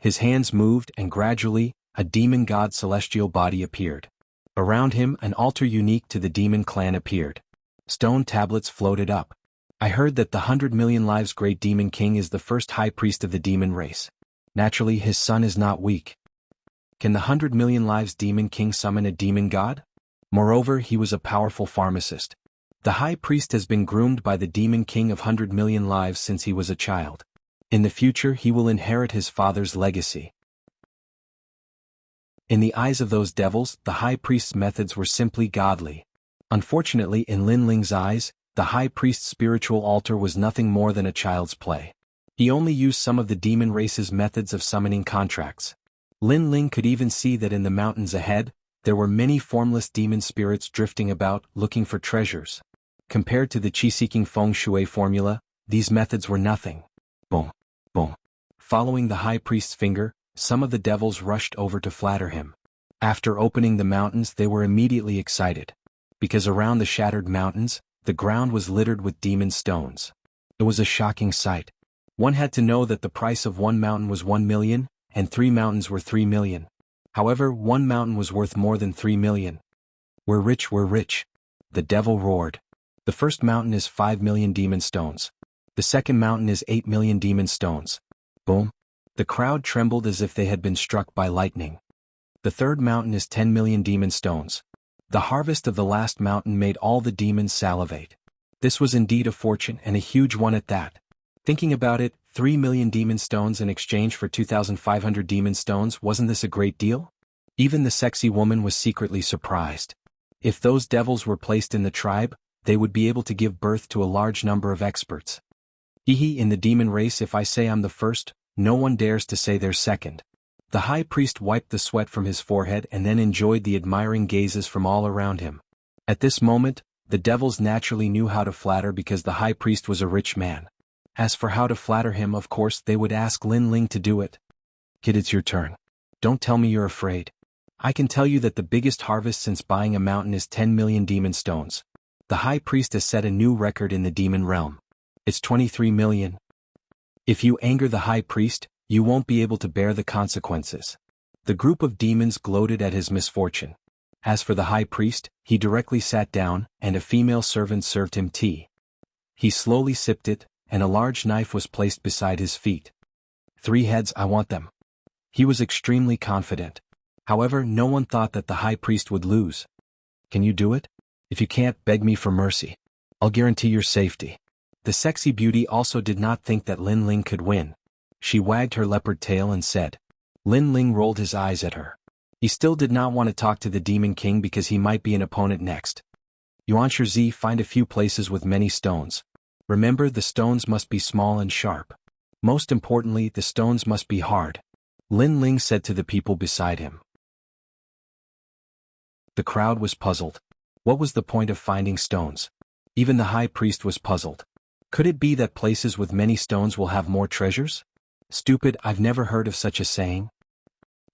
His hands moved and gradually, a demon god celestial body appeared. Around him, an altar unique to the demon clan appeared. Stone tablets floated up. I heard that the 100 million lives great demon king is the first high priest of the demon race. Naturally, his son is not weak. Can the 100 million lives demon king summon a demon god? Moreover, he was a powerful pharmacist. The high priest has been groomed by the demon king of 100 million lives since he was a child. In the future he will inherit his father's legacy. In the eyes of those devils, the high priest's methods were simply godly. Unfortunately, in Lin Ling's eyes, the high priest's spiritual altar was nothing more than a child's play. He only used some of the demon race's methods of summoning contracts. Lin Ling could even see that in the mountains ahead, there were many formless demon spirits drifting about, looking for treasures. Compared to the qi-seeking feng shui formula, these methods were nothing. Boom, boom. Following the high priest's finger, some of the devils rushed over to flatter him. After opening the mountains, they were immediately excited. Because around the shattered mountains, the ground was littered with demon stones. It was a shocking sight. One had to know that the price of one mountain was 1 million, and 3 mountains were 3 million. However, one mountain was worth more than 3 million. We're rich, we're rich. The devil roared. The first mountain is 5 million demon stones. The second mountain is 8 million demon stones. Boom. The crowd trembled as if they had been struck by lightning. The third mountain is 10 million demon stones. The harvest of the last mountain made all the demons salivate. This was indeed a fortune, and a huge one at that. Thinking about it, 3 million demon stones in exchange for 2,500 demon stones, wasn't this a great deal? Even the sexy woman was secretly surprised. If those devils were placed in the tribe, they would be able to give birth to a large number of experts. Hehe, in the demon race, if I say I'm the first, no one dares to say they're second. The high priest wiped the sweat from his forehead and then enjoyed the admiring gazes from all around him. At this moment, the devils naturally knew how to flatter because the high priest was a rich man. As for how to flatter him, of course they would ask Lin Ling to do it. Kid, it's your turn. Don't tell me you're afraid. I can tell you that the biggest harvest since buying a mountain is 10 million demon stones. The high priest has set a new record in the demon realm. It's 23 million. If you anger the high priest, you won't be able to bear the consequences. The group of demons gloated at his misfortune. As for the high priest, he directly sat down, and a female servant served him tea. He slowly sipped it, and a large knife was placed beside his feet. 3 heads, I want them. He was extremely confident. However, no one thought that the high priest would lose. Can you do it? If you can't, beg me for mercy. I'll guarantee your safety. The sexy beauty also did not think that Lin Ling could win. She wagged her leopard tail and said. Lin Ling rolled his eyes at her. He still did not want to talk to the Demon King because he might be an opponent next. Yuanshi Z, find a few places with many stones. Remember, the stones must be small and sharp. Most importantly, the stones must be hard. Lin Ling said to the people beside him. The crowd was puzzled. What was the point of finding stones? Even the high priest was puzzled. Could it be that places with many stones will have more treasures? Stupid, I've never heard of such a saying.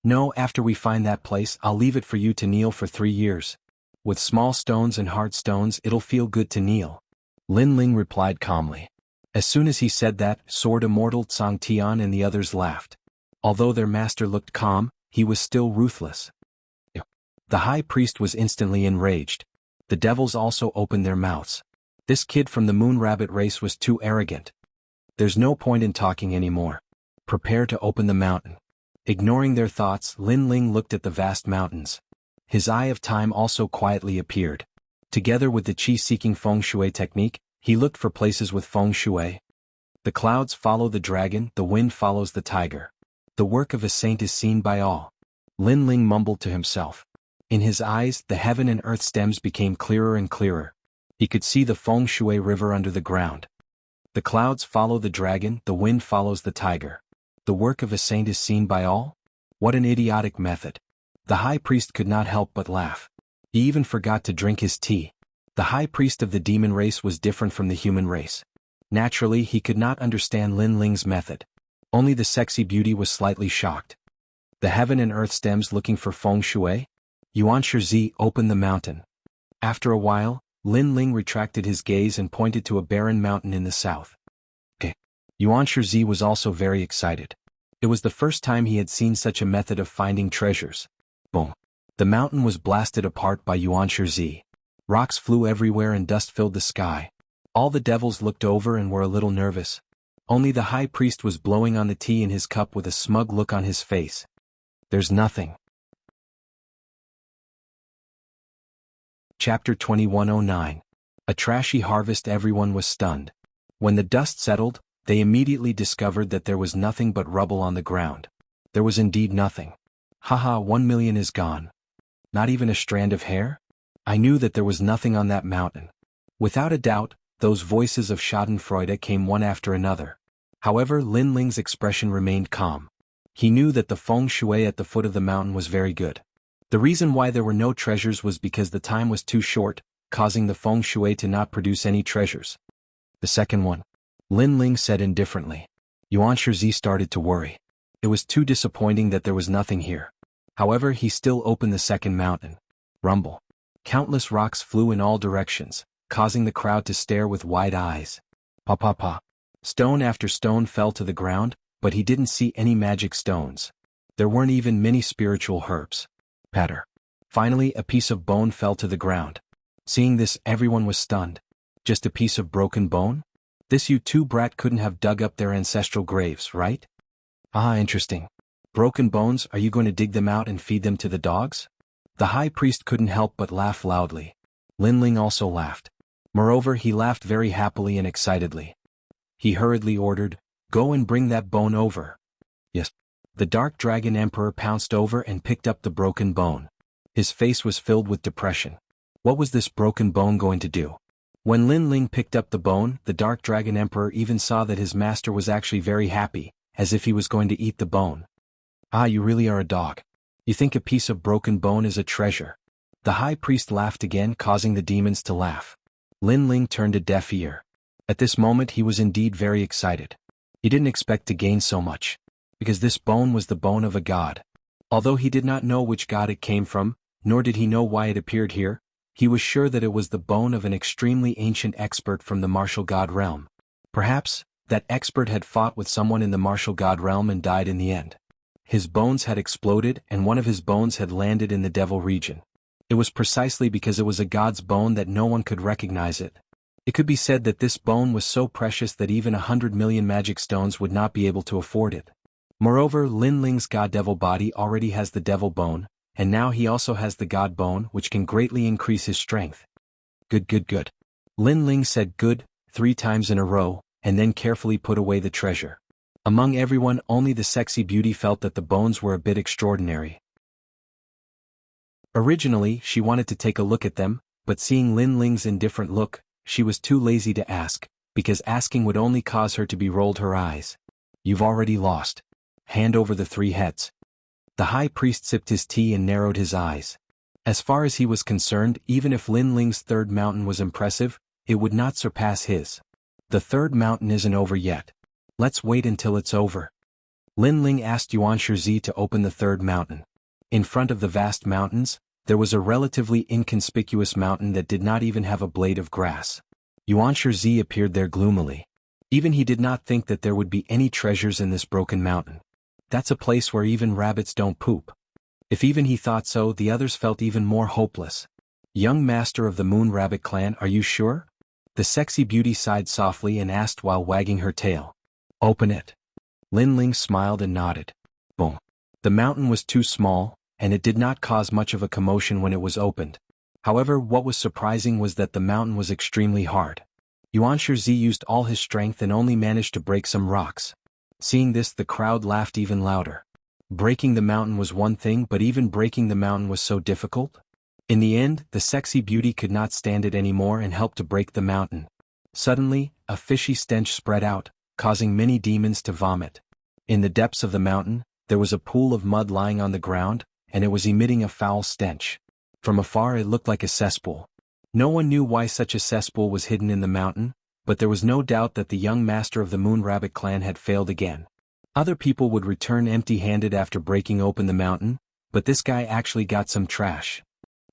No, after we find that place, I'll leave it for you to kneel for 3 years. With small stones and hard stones, it'll feel good to kneel. Lin Ling replied calmly. As soon as he said that, Sword Immortal Tsang Tian and the others laughed. Although their master looked calm, he was still ruthless. The high priest was instantly enraged. The devils also opened their mouths. This kid from the Moon Rabbit race was too arrogant. There's no point in talking anymore. Prepare to open the mountain. Ignoring their thoughts, Lin Ling looked at the vast mountains. His eye of time also quietly appeared. Together with the qi-seeking feng shui technique, he looked for places with feng shui. The clouds follow the dragon, the wind follows the tiger. The work of a saint is seen by all. Lin Ling mumbled to himself. In his eyes, the heaven and earth stems became clearer and clearer. He could see the feng shui river under the ground. The clouds follow the dragon, the wind follows the tiger. The work of a saint is seen by all? What an idiotic method. The high priest could not help but laugh. He even forgot to drink his tea. The high priest of the demon race was different from the human race. Naturally, he could not understand Lin Ling's method. Only the sexy beauty was slightly shocked. The heaven and earth stems looking for feng shui? Yuanshi Z, opened the mountain. After a while, Lin Ling retracted his gaze and pointed to a barren mountain in the south. Yuanshi Z was also very excited. It was the first time he had seen such a method of finding treasures. Boom. The mountain was blasted apart by Yuanshi Z. Rocks flew everywhere and dust filled the sky. All the devils looked over and were a little nervous. Only the high priest was blowing on the tea in his cup with a smug look on his face. There's nothing. Chapter 2109. A trashy harvest. Everyone was stunned. When the dust settled, they immediately discovered that there was nothing but rubble on the ground. There was indeed nothing. Haha, 1 million is gone. Not even a strand of hair? I knew that there was nothing on that mountain. Without a doubt, those voices of schadenfreude came one after another. However, Lin Ling's expression remained calm. He knew that the feng shui at the foot of the mountain was very good. The reason why there were no treasures was because the time was too short, causing the feng shui to not produce any treasures. The second one, Lin Ling said indifferently. Yuan Shizi started to worry. It was too disappointing that there was nothing here. However, he still opened the second mountain. Rumble. Countless rocks flew in all directions, causing the crowd to stare with wide eyes. Pa pa pa. Stone after stone fell to the ground, but he didn't see any magic stones. There weren't even many spiritual herbs. Patter. Finally, a piece of bone fell to the ground. Seeing this, everyone was stunned. Just a piece of broken bone? This you-two brat couldn't have dug up their ancestral graves, right? Ah, interesting. Broken bones, are you going to dig them out and feed them to the dogs? The high priest couldn't help but laugh loudly. Lin Ling also laughed. Moreover, he laughed very happily and excitedly. He hurriedly ordered, "Go and bring that bone over." Yes. The Dark Dragon Emperor pounced over and picked up the broken bone. His face was filled with depression. What was this broken bone going to do? When Lin Ling picked up the bone, the Dark Dragon Emperor even saw that his master was actually very happy, as if he was going to eat the bone. Ah, you really are a dog. You think a piece of broken bone is a treasure. The high priest laughed again, causing the demons to laugh. Lin Ling turned a deaf ear. At this moment he was indeed very excited. He didn't expect to gain so much, because this bone was the bone of a god. Although he did not know which god it came from, nor did he know why it appeared here, he was sure that it was the bone of an extremely ancient expert from the martial god realm. Perhaps, that expert had fought with someone in the martial god realm and died in the end. His bones had exploded and one of his bones had landed in the devil region. It was precisely because it was a god's bone that no one could recognize it. It could be said that this bone was so precious that even 100 million magic stones would not be able to afford it. Moreover, Lin Ling's god-devil body already has the devil bone, and now he also has the god bone, which can greatly increase his strength. Good, good, good. Lin Ling said good 3 times in a row, and then carefully put away the treasure. Among everyone, only the sexy beauty felt that the bones were a bit extraordinary. Originally, she wanted to take a look at them, but seeing Lin Ling's indifferent look, she was too lazy to ask, because asking would only cause her to be rolled her eyes. You've already lost. Hand over the 3 heads. The high priest sipped his tea and narrowed his eyes. As far as he was concerned, even if Lin Ling's third mountain was impressive, it would not surpass his. The third mountain isn't over yet. Let's wait until it's over. Lin Ling asked Yuan Shizi to open the third mountain. In front of the vast mountains, there was a relatively inconspicuous mountain that did not even have a blade of grass. Yuan Shizi appeared there gloomily. Even he did not think that there would be any treasures in this broken mountain. That's a place where even rabbits don't poop. If even he thought so, the others felt even more hopeless. Young master of the Moon Rabbit clan, are you sure? The sexy beauty sighed softly and asked while wagging her tail. Open it. Lin Ling smiled and nodded. Boom. The mountain was too small, and it did not cause much of a commotion when it was opened. However, what was surprising was that the mountain was extremely hard. Yuan Shizi used all his strength and only managed to break some rocks. Seeing this, the crowd laughed even louder. Breaking the mountain was one thing, but even breaking the mountain was so difficult. In the end, the sexy beauty could not stand it anymore and helped to break the mountain. Suddenly, a fishy stench spread out, causing many demons to vomit. In the depths of the mountain, there was a pool of mud lying on the ground, and it was emitting a foul stench. From afar it looked like a cesspool. No one knew why such a cesspool was hidden in the mountain, but there was no doubt that the young master of the Moon Rabbit clan had failed again. Other people would return empty-handed after breaking open the mountain, but this guy actually got some trash.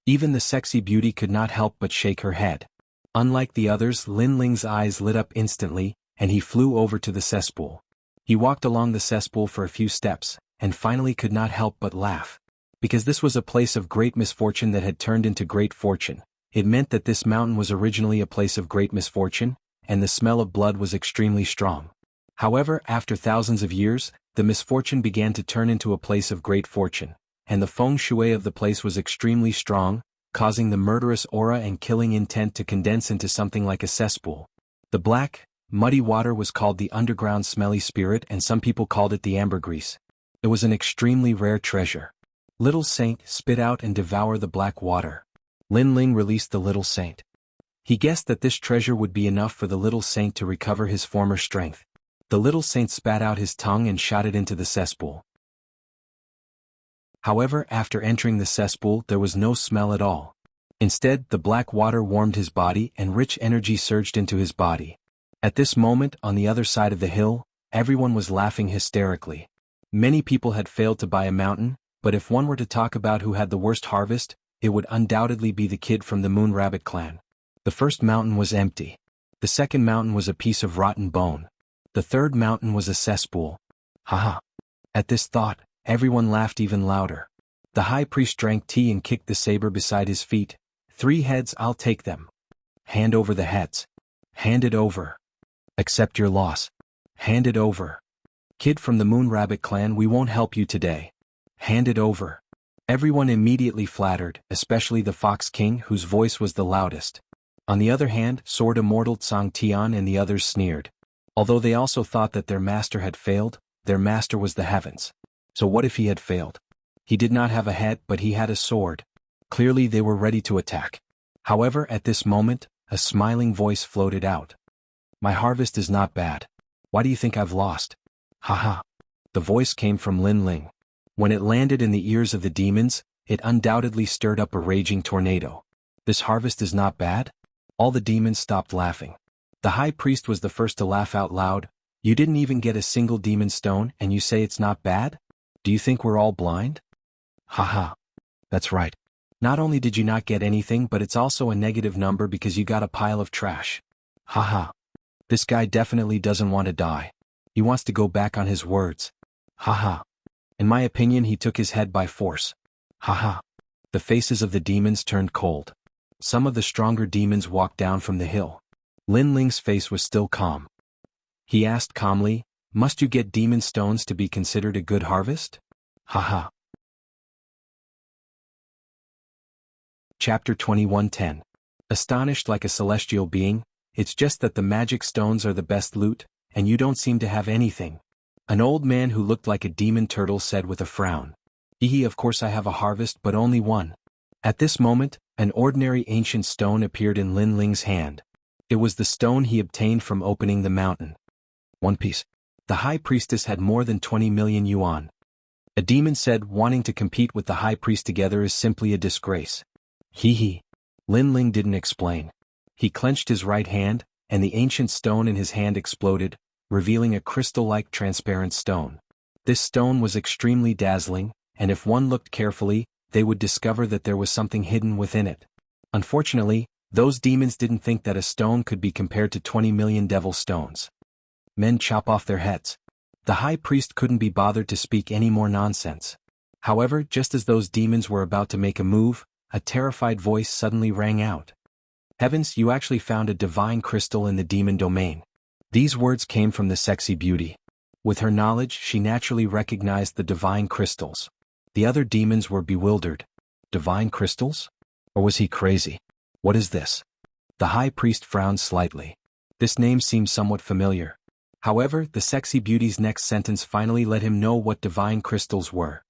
Even the sexy beauty could not help but shake her head. Unlike the others, Lin Ling's eyes lit up instantly, and he flew over to the cesspool. He walked along the cesspool for a few steps, and finally could not help but laugh. Because this was a place of great misfortune that had turned into great fortune, it meant that this mountain was originally a place of great misfortune, and the smell of blood was extremely strong. However, after thousands of years, the misfortune began to turn into a place of great fortune, and the feng shui of the place was extremely strong, causing the murderous aura and killing intent to condense into something like a cesspool. The black, Muddy water was called the underground smelly spirit and some people called it the ambergris. It was an extremely rare treasure. Little Saint, spit out and devour the black water. Lin Ling released the Little Saint. He guessed that this treasure would be enough for the Little Saint to recover his former strength. The Little Saint spat out his tongue and shot it into the cesspool. However, after entering the cesspool there was no smell at all. Instead, the black water warmed his body and rich energy surged into his body. At this moment, on the other side of the hill, everyone was laughing hysterically. Many people had failed to buy a mountain, but if one were to talk about who had the worst harvest, it would undoubtedly be the kid from the Moon Rabbit clan. The first mountain was empty. The second mountain was a piece of rotten bone. The third mountain was a cesspool. Haha. At this thought, everyone laughed even louder. The high priest drank tea and kicked the saber beside his feet. 3 heads, I'll take them. Hand over the heads. Hand it over. Accept your loss. Hand it over. Kid from the Moon Rabbit clan, we won't help you today. Hand it over. Everyone immediately flattered, especially the Fox King whose voice was the loudest. On the other hand, Sword Immortal Tsang Tian and the others sneered. Although they also thought that their master had failed, their master was the heavens. So what if he had failed? He did not have a head but he had a sword. Clearly they were ready to attack. However, at this moment, a smiling voice floated out. My harvest is not bad. Why do you think I've lost? Haha. The voice came from Lin Ling. When it landed in the ears of the demons, it undoubtedly stirred up a raging tornado. This harvest is not bad? All the demons stopped laughing. The high priest was the first to laugh out loud. You didn't even get a single demon stone and you say it's not bad? Do you think we're all blind? Haha. That's right. Not only did you not get anything but it's also a negative number because you got a pile of trash. Haha. This guy definitely doesn't want to die. He wants to go back on his words. Haha. In my opinion he took his head by force. Haha. The faces of the demons turned cold. Some of the stronger demons walked down from the hill. Lin Ling's face was still calm. He asked calmly, must you get demon stones to be considered a good harvest? Haha. Chapter 21:10. Astonished like a celestial being, it's just that the magic stones are the best loot, and you don't seem to have anything. An old man who looked like a demon turtle said with a frown. Of course I have a harvest but only one. At this moment, an ordinary ancient stone appeared in Lin Ling's hand. It was the stone he obtained from opening the mountain. 1 piece. The high priestess had more than 20 million yuan. A demon said wanting to compete with the high priest together is simply a disgrace. Hee. Lin Ling didn't explain. He clenched his right hand, and the ancient stone in his hand exploded, revealing a crystal-like transparent stone. This stone was extremely dazzling, and if one looked carefully, they would discover that there was something hidden within it. Unfortunately, those demons didn't think that a stone could be compared to 20 million devil stones. Men chop off their heads. The high priest couldn't be bothered to speak any more nonsense. However, just as those demons were about to make a move, a terrified voice suddenly rang out. Heavens, you actually found a divine crystal in the demon domain. These words came from the sexy beauty. With her knowledge, she naturally recognized the divine crystals. The other demons were bewildered. Divine crystals? Or was he crazy? What is this? The high priest frowned slightly. This name seemed somewhat familiar. However, the sexy beauty's next sentence finally let him know what divine crystals were.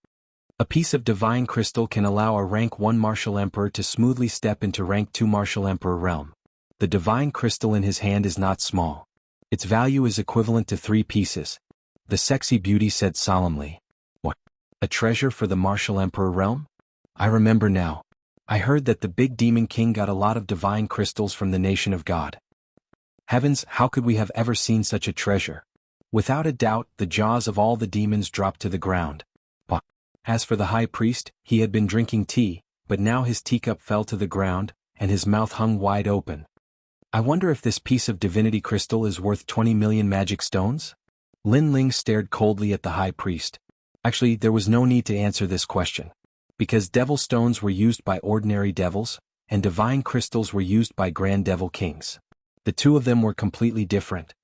A piece of divine crystal can allow a rank 1 martial emperor to smoothly step into rank 2 martial emperor realm. The divine crystal in his hand is not small. Its value is equivalent to 3 pieces. The sexy beauty said solemnly. What? A treasure for the martial emperor realm? I remember now. I heard that the big demon king got a lot of divine crystals from the nation of God. Heavens, how could we have ever seen such a treasure? Without a doubt, the jaws of all the demons dropped to the ground. As for the high priest, he had been drinking tea, but now his teacup fell to the ground, and his mouth hung wide open. I wonder if this piece of divinity crystal is worth 20 million magic stones? Lin Ling stared coldly at the high priest. Actually, there was no need to answer this question. Because devil stones were used by ordinary devils, and divine crystals were used by grand devil kings. The two of them were completely different.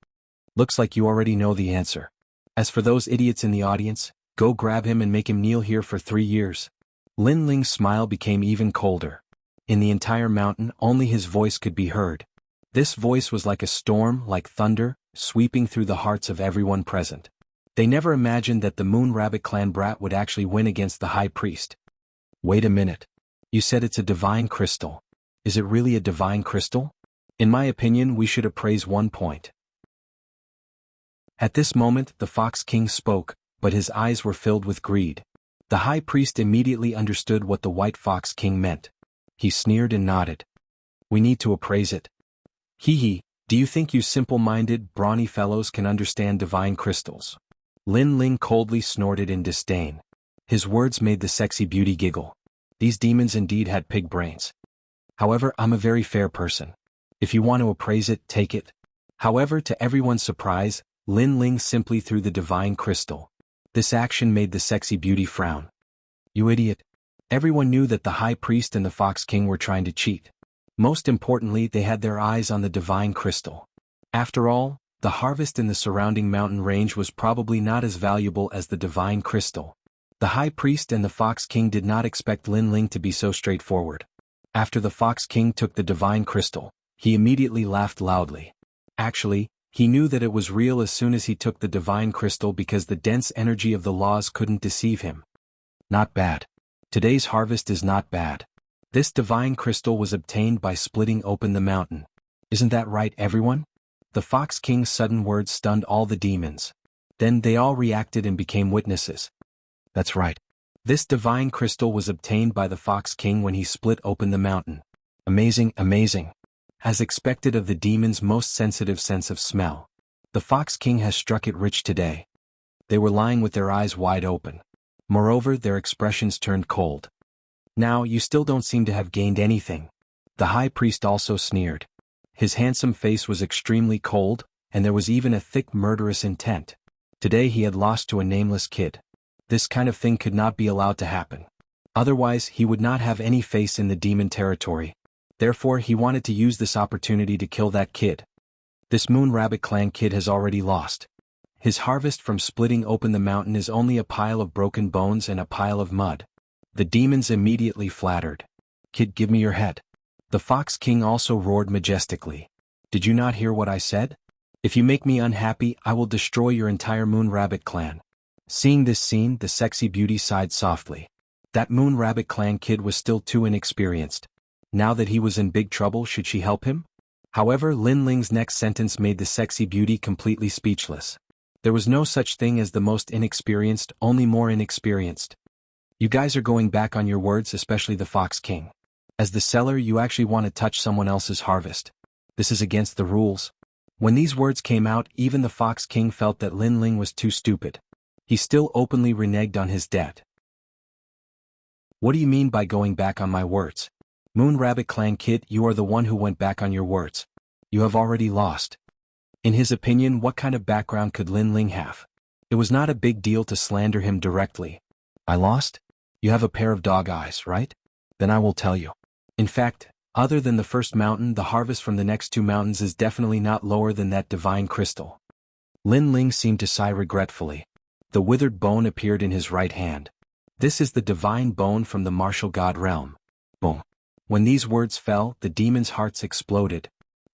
Looks like you already know the answer. As for those idiots in the audience, go grab him and make him kneel here for 3 years. Lin Ling's smile became even colder. In the entire mountain, only his voice could be heard. This voice was like a storm, like thunder, sweeping through the hearts of everyone present. They never imagined that the Moon Rabbit Clan brat would actually win against the High Priest. Wait a minute. You said it's a divine crystal. Is it really a divine crystal? In my opinion, we should appraise 1 point. At this moment, the Fox King spoke, but his eyes were filled with greed. The High Priest immediately understood what the White Fox King meant. He sneered and nodded. We need to appraise it. Hee hee, do you think you simple-minded, brawny fellows can understand divine crystals? Lin Ling coldly snorted in disdain. His words made the sexy beauty giggle. These demons indeed had pig brains. However, I'm a very fair person. If you want to appraise it, take it. However, to everyone's surprise, Lin Ling simply threw the divine crystal. This action made the sexy beauty frown. You idiot. Everyone knew that the High Priest and the Fox King were trying to cheat. Most importantly, they had their eyes on the divine crystal. After all, the harvest in the surrounding mountain range was probably not as valuable as the divine crystal. The High Priest and the Fox King did not expect Lin Ling to be so straightforward. After the Fox King took the divine crystal, he immediately laughed loudly. Actually, he knew that it was real as soon as he took the divine crystal because the dense energy of the laws couldn't deceive him. Not bad. Today's harvest is not bad. This divine crystal was obtained by splitting open the mountain. Isn't that right, everyone? The Fox King's sudden words stunned all the demons. Then they all reacted and became witnesses. That's right. This divine crystal was obtained by the Fox King when he split open the mountain. Amazing, amazing. As expected of the demon's most sensitive sense of smell, the Fox King has struck it rich today. They were lying with their eyes wide open. Moreover, their expressions turned cold. Now, you still don't seem to have gained anything. The High Priest also sneered. His handsome face was extremely cold, and there was even a thick murderous intent. Today he had lost to a nameless kid. This kind of thing could not be allowed to happen. Otherwise, he would not have any face in the demon territory. Therefore, he wanted to use this opportunity to kill that kid. This Moon Rabbit Clan kid has already lost. His harvest from splitting open the mountain is only a pile of broken bones and a pile of mud. The demons immediately flattered. Kid, give me your head. The Fox King also roared majestically. Did you not hear what I said? If you make me unhappy, I will destroy your entire Moon Rabbit Clan. Seeing this scene, the sexy beauty sighed softly. That Moon Rabbit Clan kid was still too inexperienced. Now that he was in big trouble, should she help him? However, Lin Ling's next sentence made the sexy beauty completely speechless. There was no such thing as the most inexperienced, only more inexperienced. You guys are going back on your words, especially the Fox King. As the seller, you actually want to touch someone else's harvest. This is against the rules. When these words came out, even the Fox King felt that Lin Ling was too stupid. He still openly reneged on his debt. What do you mean by going back on my words? Moon Rabbit Clan kid, you are the one who went back on your words. You have already lost. In his opinion, what kind of background could Lin Ling have? It was not a big deal to slander him directly. I lost? You have a pair of dog eyes, right? Then I will tell you. In fact, other than the first mountain, the harvest from the next 2 mountains is definitely not lower than that divine crystal. Lin Ling seemed to sigh regretfully. The withered bone appeared in his right hand. This is the divine bone from the martial god realm. Boom. When these words fell, the demons' hearts exploded.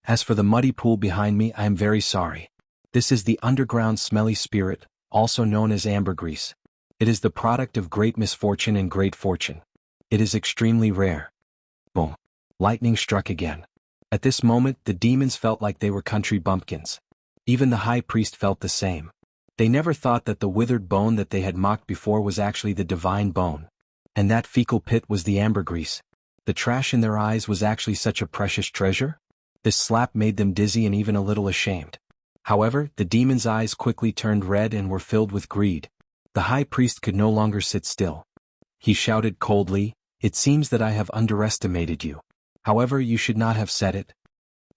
As for the muddy pool behind me, I am very sorry. This is the underground smelly spirit, also known as ambergris. It is the product of great misfortune and great fortune. It is extremely rare. Boom. Lightning struck again. At this moment, the demons felt like they were country bumpkins. Even the High Priest felt the same. They never thought that the withered bone that they had mocked before was actually the divine bone. And that fecal pit was the ambergris. The trash in their eyes was actually such a precious treasure? This slap made them dizzy and even a little ashamed. However, the demons' eyes quickly turned red and were filled with greed. The High Priest could no longer sit still. He shouted coldly, "It seems that I have underestimated you. However, you should not have said it.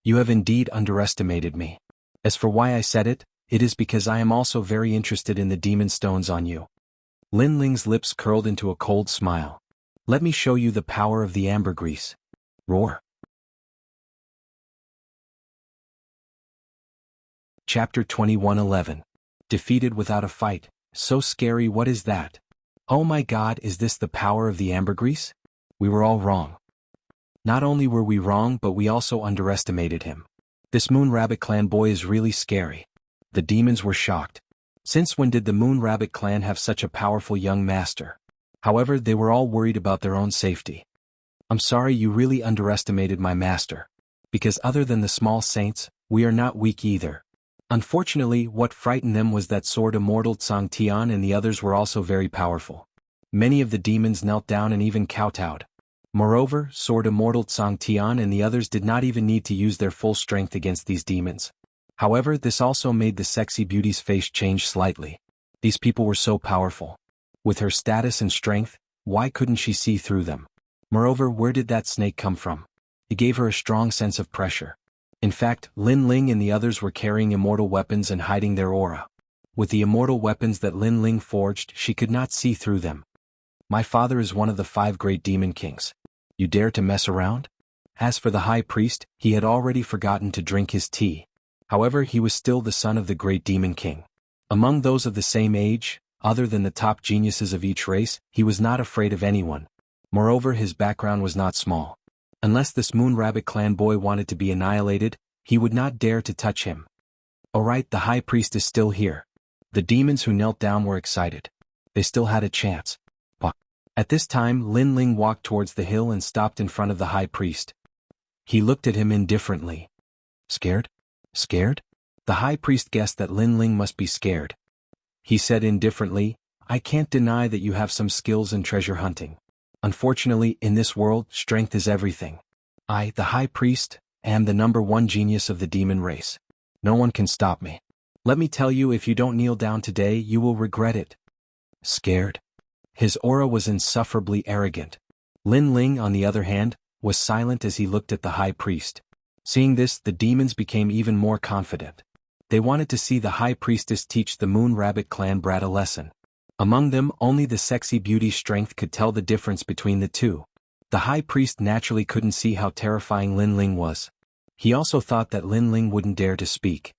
You have indeed underestimated me. As for why I said it, it is because I am also very interested in the demon stones on you." Lin Ling's lips curled into a cold smile. "Let me show you the power of the ambergris." Roar. Chapter 21:11. Defeated without a fight. So scary, what is that? Oh my god, is this the power of the ambergris? We were all wrong. Not only were we wrong, but we also underestimated him. This Moon Rabbit Clan boy is really scary. The demons were shocked. Since when did the Moon Rabbit clan have such a powerful young master? However, they were all worried about their own safety. I'm sorry, you really underestimated my master. Because other than the small saints, we are not weak either. Unfortunately, what frightened them was that Sword Immortal Tsang Tian and the others were also very powerful. Many of the demons knelt down and even kowtowed. Moreover, Sword Immortal Tsang Tian and the others did not even need to use their full strength against these demons. However, this also made the sexy beauty's face change slightly. These people were so powerful. With her status and strength, why couldn't she see through them? Moreover, where did that snake come from? It gave her a strong sense of pressure. In fact, Lin Ling and the others were carrying immortal weapons and hiding their aura. With the immortal weapons that Lin Ling forged, she could not see through them. My father is one of the 5 great demon kings. You dare to mess around? As for the high priest, he had already forgotten to drink his tea. However, he was still the son of the great demon king. Among those of the same age, other than the top geniuses of each race, he was not afraid of anyone. Moreover, his background was not small. Unless this Moon Rabbit clan boy wanted to be annihilated, he would not dare to touch him. Alright, the high priest is still here. The demons who knelt down were excited. They still had a chance. But at this time, Lin Ling walked towards the hill and stopped in front of the high priest. He looked at him indifferently. Scared? Scared? The high priest guessed that Lin Ling must be scared. He said indifferently, I can't deny that you have some skills in treasure hunting. Unfortunately, in this world, strength is everything. I, the high priest, am the #1 genius of the demon race. No one can stop me. Let me tell you, if you don't kneel down today, you will regret it. Scared? His aura was insufferably arrogant. Lin Ling, on the other hand, was silent as he looked at the high priest. Seeing this, the demons became even more confident. They wanted to see the high priestess teach the Moon Rabbit clan brat a lesson. Among them, only the sexy beauty's strength could tell the difference between the two. The high priest naturally couldn't see how terrifying Lin Ling was. He also thought that Lin Ling wouldn't dare to speak.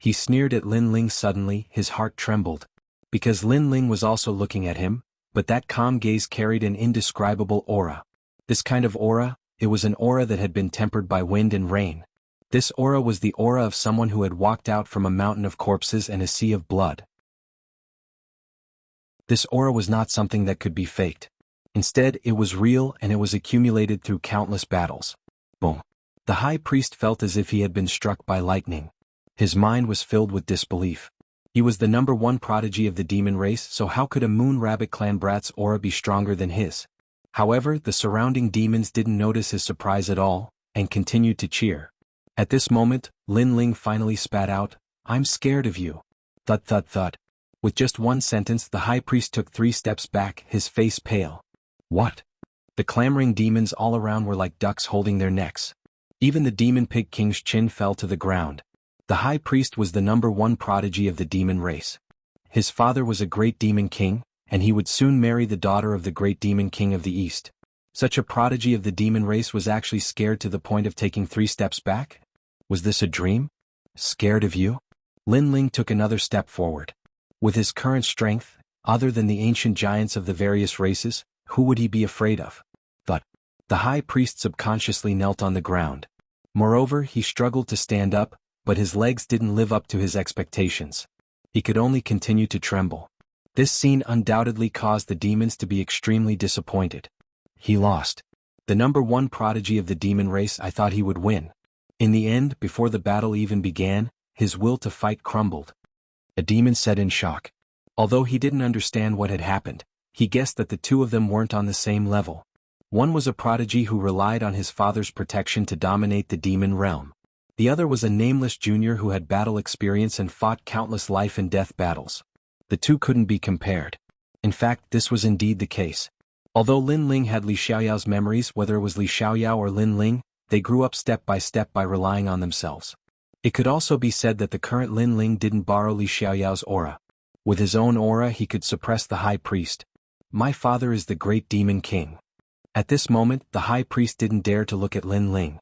He sneered at Lin Ling suddenly, his heart trembled. Because Lin Ling was also looking at him, but that calm gaze carried an indescribable aura. This kind of aura, it was an aura that had been tempered by wind and rain. This aura was the aura of someone who had walked out from a mountain of corpses and a sea of blood. This aura was not something that could be faked. Instead, it was real and it was accumulated through countless battles. Boom. The high priest felt as if he had been struck by lightning. His mind was filled with disbelief. He was the #1 prodigy of the demon race, so how could a Moon Rabbit clan brat's aura be stronger than his? However, the surrounding demons didn't notice his surprise at all, and continued to cheer. At this moment, Lin Ling finally spat out, I'm scared of you. Thud thud thud. With just one sentence, the high priest took 3 steps back, his face pale. What? The clamoring demons all around were like ducks holding their necks. Even the demon pig king's chin fell to the ground. The high priest was the #1 prodigy of the demon race. His father was a great demon king, and he would soon marry the daughter of the great demon king of the East. Such a prodigy of the demon race was actually scared to the point of taking 3 steps back? Was this a dream? Scared of you? Lin Ling took another step forward. With his current strength, other than the ancient giants of the various races, who would he be afraid of? But the high priest subconsciously knelt on the ground. Moreover, he struggled to stand up, but his legs didn't live up to his expectations. He could only continue to tremble. This scene undoubtedly caused the demons to be extremely disappointed. He lost. The #1 prodigy of the demon race, I thought he would win. In the end, before the battle even began, his will to fight crumbled. A demon said in shock. Although he didn't understand what had happened, he guessed that the two of them weren't on the same level. One was a prodigy who relied on his father's protection to dominate the demon realm. The other was a nameless junior who had battle experience and fought countless life and death battles. The two couldn't be compared. In fact, this was indeed the case. Although Lin Ling had Li Xiaoyao's memories, whether it was Li Xiaoyao or Lin Ling, they grew up step by relying on themselves. It could also be said that the current Lin Ling didn't borrow Li Xiaoyao's aura. With his own aura he could suppress the high priest. My father is the great demon king. At this moment, the high priest didn't dare to look at Lin Ling.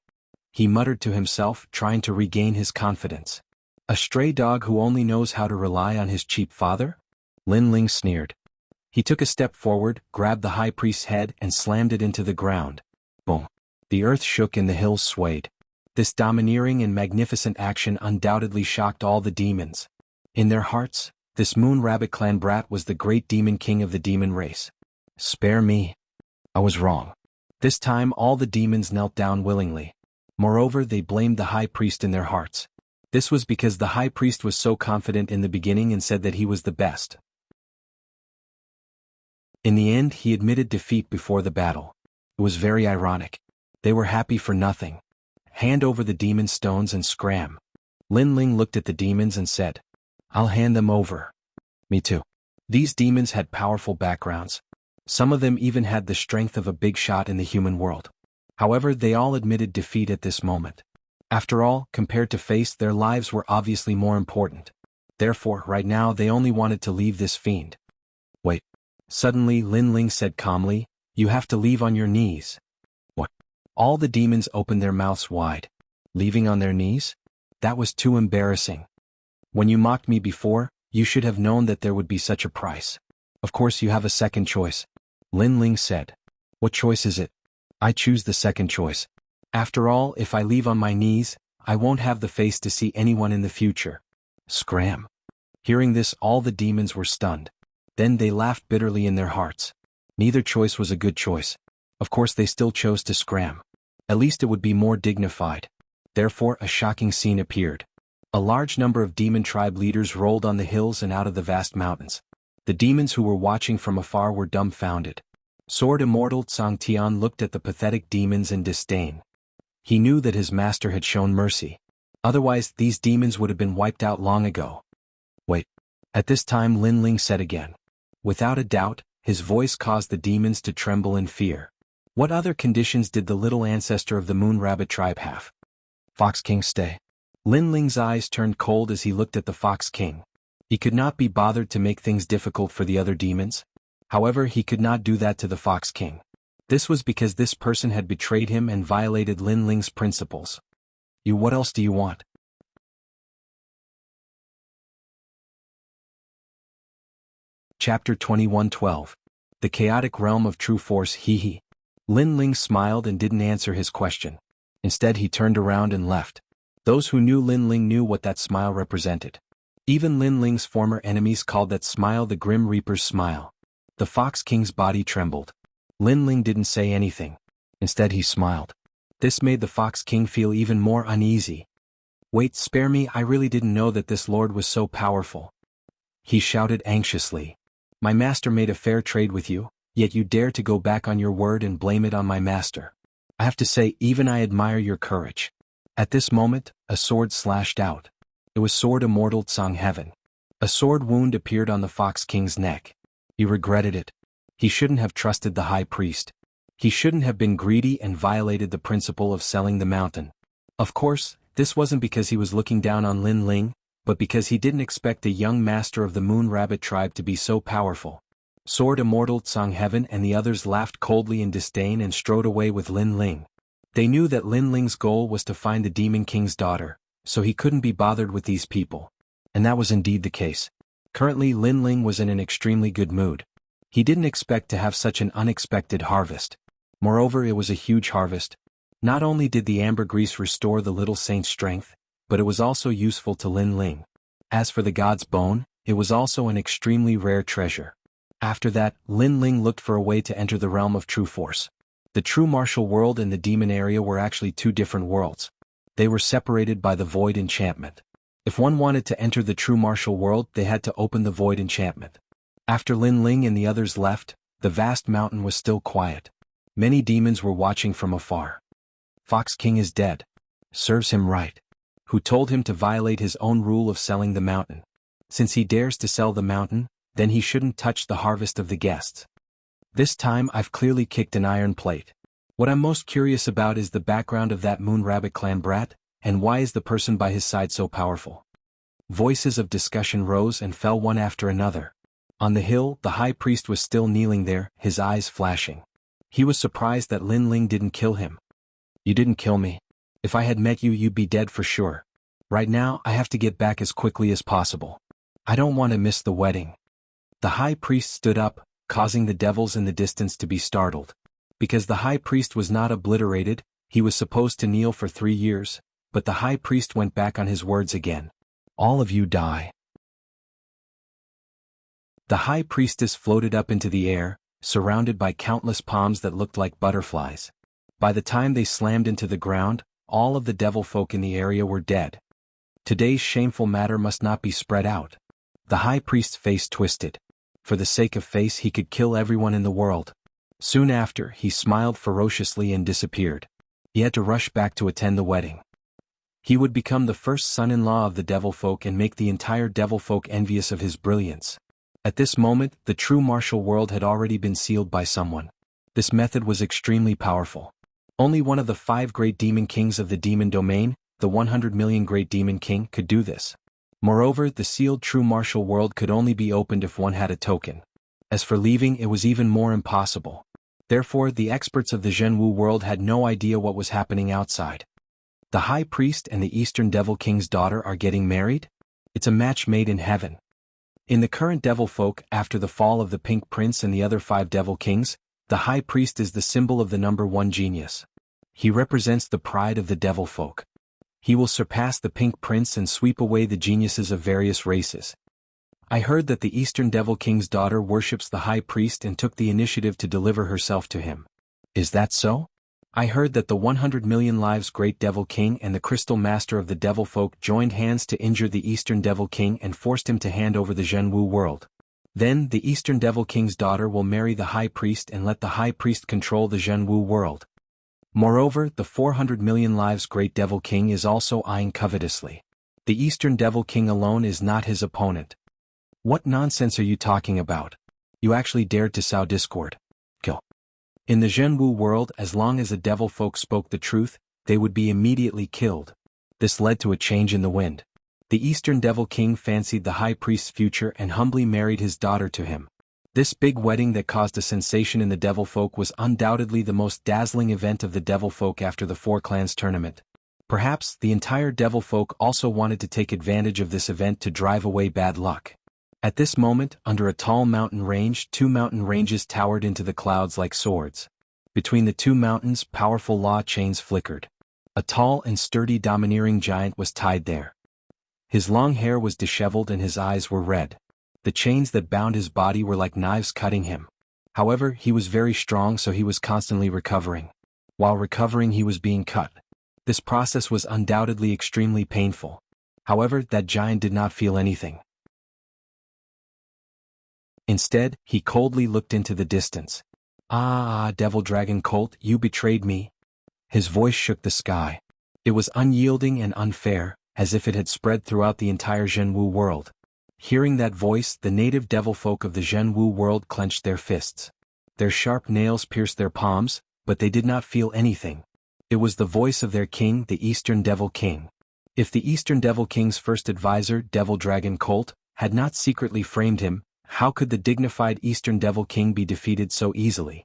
He muttered to himself, trying to regain his confidence. A stray dog who only knows how to rely on his cheap father? Lin Ling sneered. He took a step forward, grabbed the high priest's head and slammed it into the ground. Boom. The earth shook and the hills swayed. This domineering and magnificent action undoubtedly shocked all the demons. In their hearts, this moon rabbit clan brat was the great demon king of the demon race. Spare me. I was wrong. This time all the demons knelt down willingly. Moreover, they blamed the high priest in their hearts. This was because the high priest was so confident in the beginning and said that he was the best. In the end, he admitted defeat before the battle. It was very ironic. They were happy for nothing. Hand over the demon stones and scram. Lin Ling looked at the demons and said, I'll hand them over. Me too. These demons had powerful backgrounds. Some of them even had the strength of a big shot in the human world. However, they all admitted defeat at this moment. After all, compared to face, their lives were obviously more important. Therefore, right now they only wanted to leave this fiend. Wait. Suddenly, Lin Ling said calmly, you have to leave on your knees. What? All the demons opened their mouths wide. Leaving on their knees? That was too embarrassing. When you mocked me before, you should have known that there would be such a price. Of course you have a second choice. Lin Ling said. What choice is it? I choose the second choice. After all, if I leave on my knees, I won't have the face to see anyone in the future. Scram. Hearing this, all the demons were stunned. Then they laughed bitterly in their hearts. Neither choice was a good choice. Of course they still chose to scram. At least it would be more dignified. Therefore, a shocking scene appeared. A large number of demon tribe leaders rolled on the hills and out of the vast mountains. The demons who were watching from afar were dumbfounded. Sword Immortal Tsang Tian looked at the pathetic demons in disdain. He knew that his master had shown mercy. Otherwise, these demons would have been wiped out long ago. Wait. At this time Lin Ling said again. Without a doubt, his voice caused the demons to tremble in fear. What other conditions did the little ancestor of the Moon Rabbit tribe have? Fox King, stay. Lin Ling's eyes turned cold as he looked at the Fox King. He could not be bothered to make things difficult for the other demons. However, he could not do that to the Fox King. This was because this person had betrayed him and violated Lin Ling's principles. What else do you want? Chapter 21:12. The Chaotic Realm of True Force. Hee. Lin Ling smiled and didn't answer his question. Instead, he turned around and left. Those who knew Lin Ling knew what that smile represented. Even Lin Ling's former enemies called that smile the Grim Reaper's smile. The Fox King's body trembled. Lin Ling didn't say anything. Instead, he smiled. This made the Fox King feel even more uneasy. Wait, spare me, I really didn't know that this lord was so powerful. He shouted anxiously. My master made a fair trade with you, yet you dare to go back on your word and blame it on my master. I have to say, even I admire your courage. At this moment, a sword slashed out. It was Sword Immortal Tsang Heaven. A sword wound appeared on the Fox King's neck. He regretted it. He shouldn't have trusted the high priest. He shouldn't have been greedy and violated the principle of selling the mountain. Of course, this wasn't because he was looking down on Lin Ling, but because he didn't expect the young master of the Moon Rabbit tribe to be so powerful. Sword Immortal Tsang Heaven and the others laughed coldly in disdain and strode away with Lin Ling. They knew that Lin Ling's goal was to find the Demon King's daughter, so he couldn't be bothered with these people. And that was indeed the case. Currently, Lin Ling was in an extremely good mood. He didn't expect to have such an unexpected harvest. Moreover, it was a huge harvest. Not only did the ambergris restore the little saint's strength, but it was also useful to Lin Ling. As for the god's bone, it was also an extremely rare treasure. After that, Lin Ling looked for a way to enter the realm of true force. The true martial world and the demon area were actually two different worlds. They were separated by the void enchantment. If one wanted to enter the true martial world, they had to open the void enchantment. After Lin Ling and the others left, the vast mountain was still quiet. Many demons were watching from afar. Fox King is dead. Serves him right. Who told him to violate his own rule of selling the mountain? Since he dares to sell the mountain, then he shouldn't touch the harvest of the guests. This time I've clearly kicked an iron plate. What I'm most curious about is the background of that Moon Rabbit clan brat, and why is the person by his side so powerful? Voices of discussion rose and fell one after another. On the hill, the high priest was still kneeling there, his eyes flashing. He was surprised that Lin Ling didn't kill him. You didn't kill me. If I had met you, you'd be dead for sure. Right now, I have to get back as quickly as possible. I don't want to miss the wedding. The high priest stood up, causing the devils in the distance to be startled. Because the high priest was not obliterated, he was supposed to kneel for 3 years, but the high priest went back on his words again. All of you die. The high priestess floated up into the air, surrounded by countless palms that looked like butterflies. By the time they slammed into the ground, all of the devil folk in the area were dead. Today's shameful matter must not be spread out. The high priest's face twisted. For the sake of face he could kill everyone in the world. Soon after, he smiled ferociously and disappeared. He had to rush back to attend the wedding. He would become the first son-in-law of the devil folk and make the entire devil folk envious of his brilliance. At this moment, the true martial world had already been sealed by someone. This method was extremely powerful. Only one of the 5 great demon kings of the demon domain, the 100 million great demon king, could do this. Moreover, the sealed true martial world could only be opened if one had a token. As for leaving, it was even more impossible. Therefore, the experts of the Jianghu world had no idea what was happening outside. The high priest and the Eastern Devil King's daughter are getting married? It's a match made in heaven. In the current devil folk, after the fall of the Pink Prince and the other 5 devil kings, the high priest is the symbol of the number 1 genius. He represents the pride of the devil folk. He will surpass the Pink Prince and sweep away the geniuses of various races. I heard that the Eastern Devil King's daughter worships the high priest and took the initiative to deliver herself to him. Is that so? I heard that the 100 million lives great devil king and the crystal master of the devil folk joined hands to injure the Eastern Devil King and forced him to hand over the Jianghu world. Then, the Eastern Devil King's daughter will marry the high priest and let the high priest control the Jianghu world. Moreover, the 400 million lives great devil king is also eyeing covetously. The Eastern Devil King alone is not his opponent. What nonsense are you talking about? You actually dared to sow discord. Kill. In the Jianghu world, as long as the devil folk spoke the truth, they would be immediately killed. This led to a change in the wind. The Eastern Devil King fancied the high priest's future and humbly married his daughter to him. This big wedding that caused a sensation in the devil folk was undoubtedly the most dazzling event of the devil folk after the 4 clans tournament. Perhaps the entire devil folk also wanted to take advantage of this event to drive away bad luck. At this moment, under a tall mountain range, 2 mountain ranges towered into the clouds like swords. Between the 2 mountains, powerful law chains flickered. A tall and sturdy domineering giant was tied there. His long hair was disheveled and his eyes were red. The chains that bound his body were like knives cutting him. However, he was very strong, so he was constantly recovering. While recovering, he was being cut. This process was undoubtedly extremely painful. However, that giant did not feel anything. Instead, he coldly looked into the distance. Ah, Devil Dragon Colt, you betrayed me. His voice shook the sky. It was unyielding and unfair, as if it had spread throughout the entire Jianghu world. Hearing that voice, the native devil folk of the Jianghu world clenched their fists. Their sharp nails pierced their palms, but they did not feel anything. It was the voice of their king, the Eastern Devil King. If the Eastern Devil King's first advisor, Devil Dragon Colt, had not secretly framed him, how could the dignified Eastern Devil King be defeated so easily?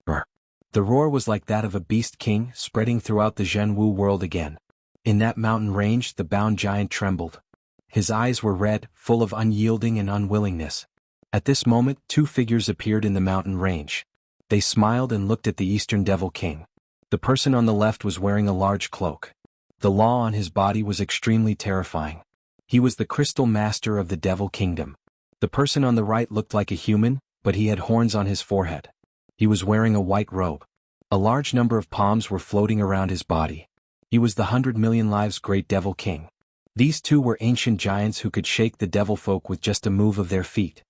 Roar. The roar was like that of a beast king, spreading throughout the Jianghu world again. In that mountain range, the bound giant trembled. His eyes were red, full of unyielding and unwillingness. At this moment, 2 figures appeared in the mountain range. They smiled and looked at the Eastern Devil King. The person on the left was wearing a large cloak. The law on his body was extremely terrifying. He was the crystal master of the Devil Kingdom. The person on the right looked like a human, but he had horns on his forehead. He was wearing a white robe. A large number of palms were floating around his body. He was the 100 million lives great Devil King. These 2 were ancient giants who could shake the devil folk with just a move of their feet.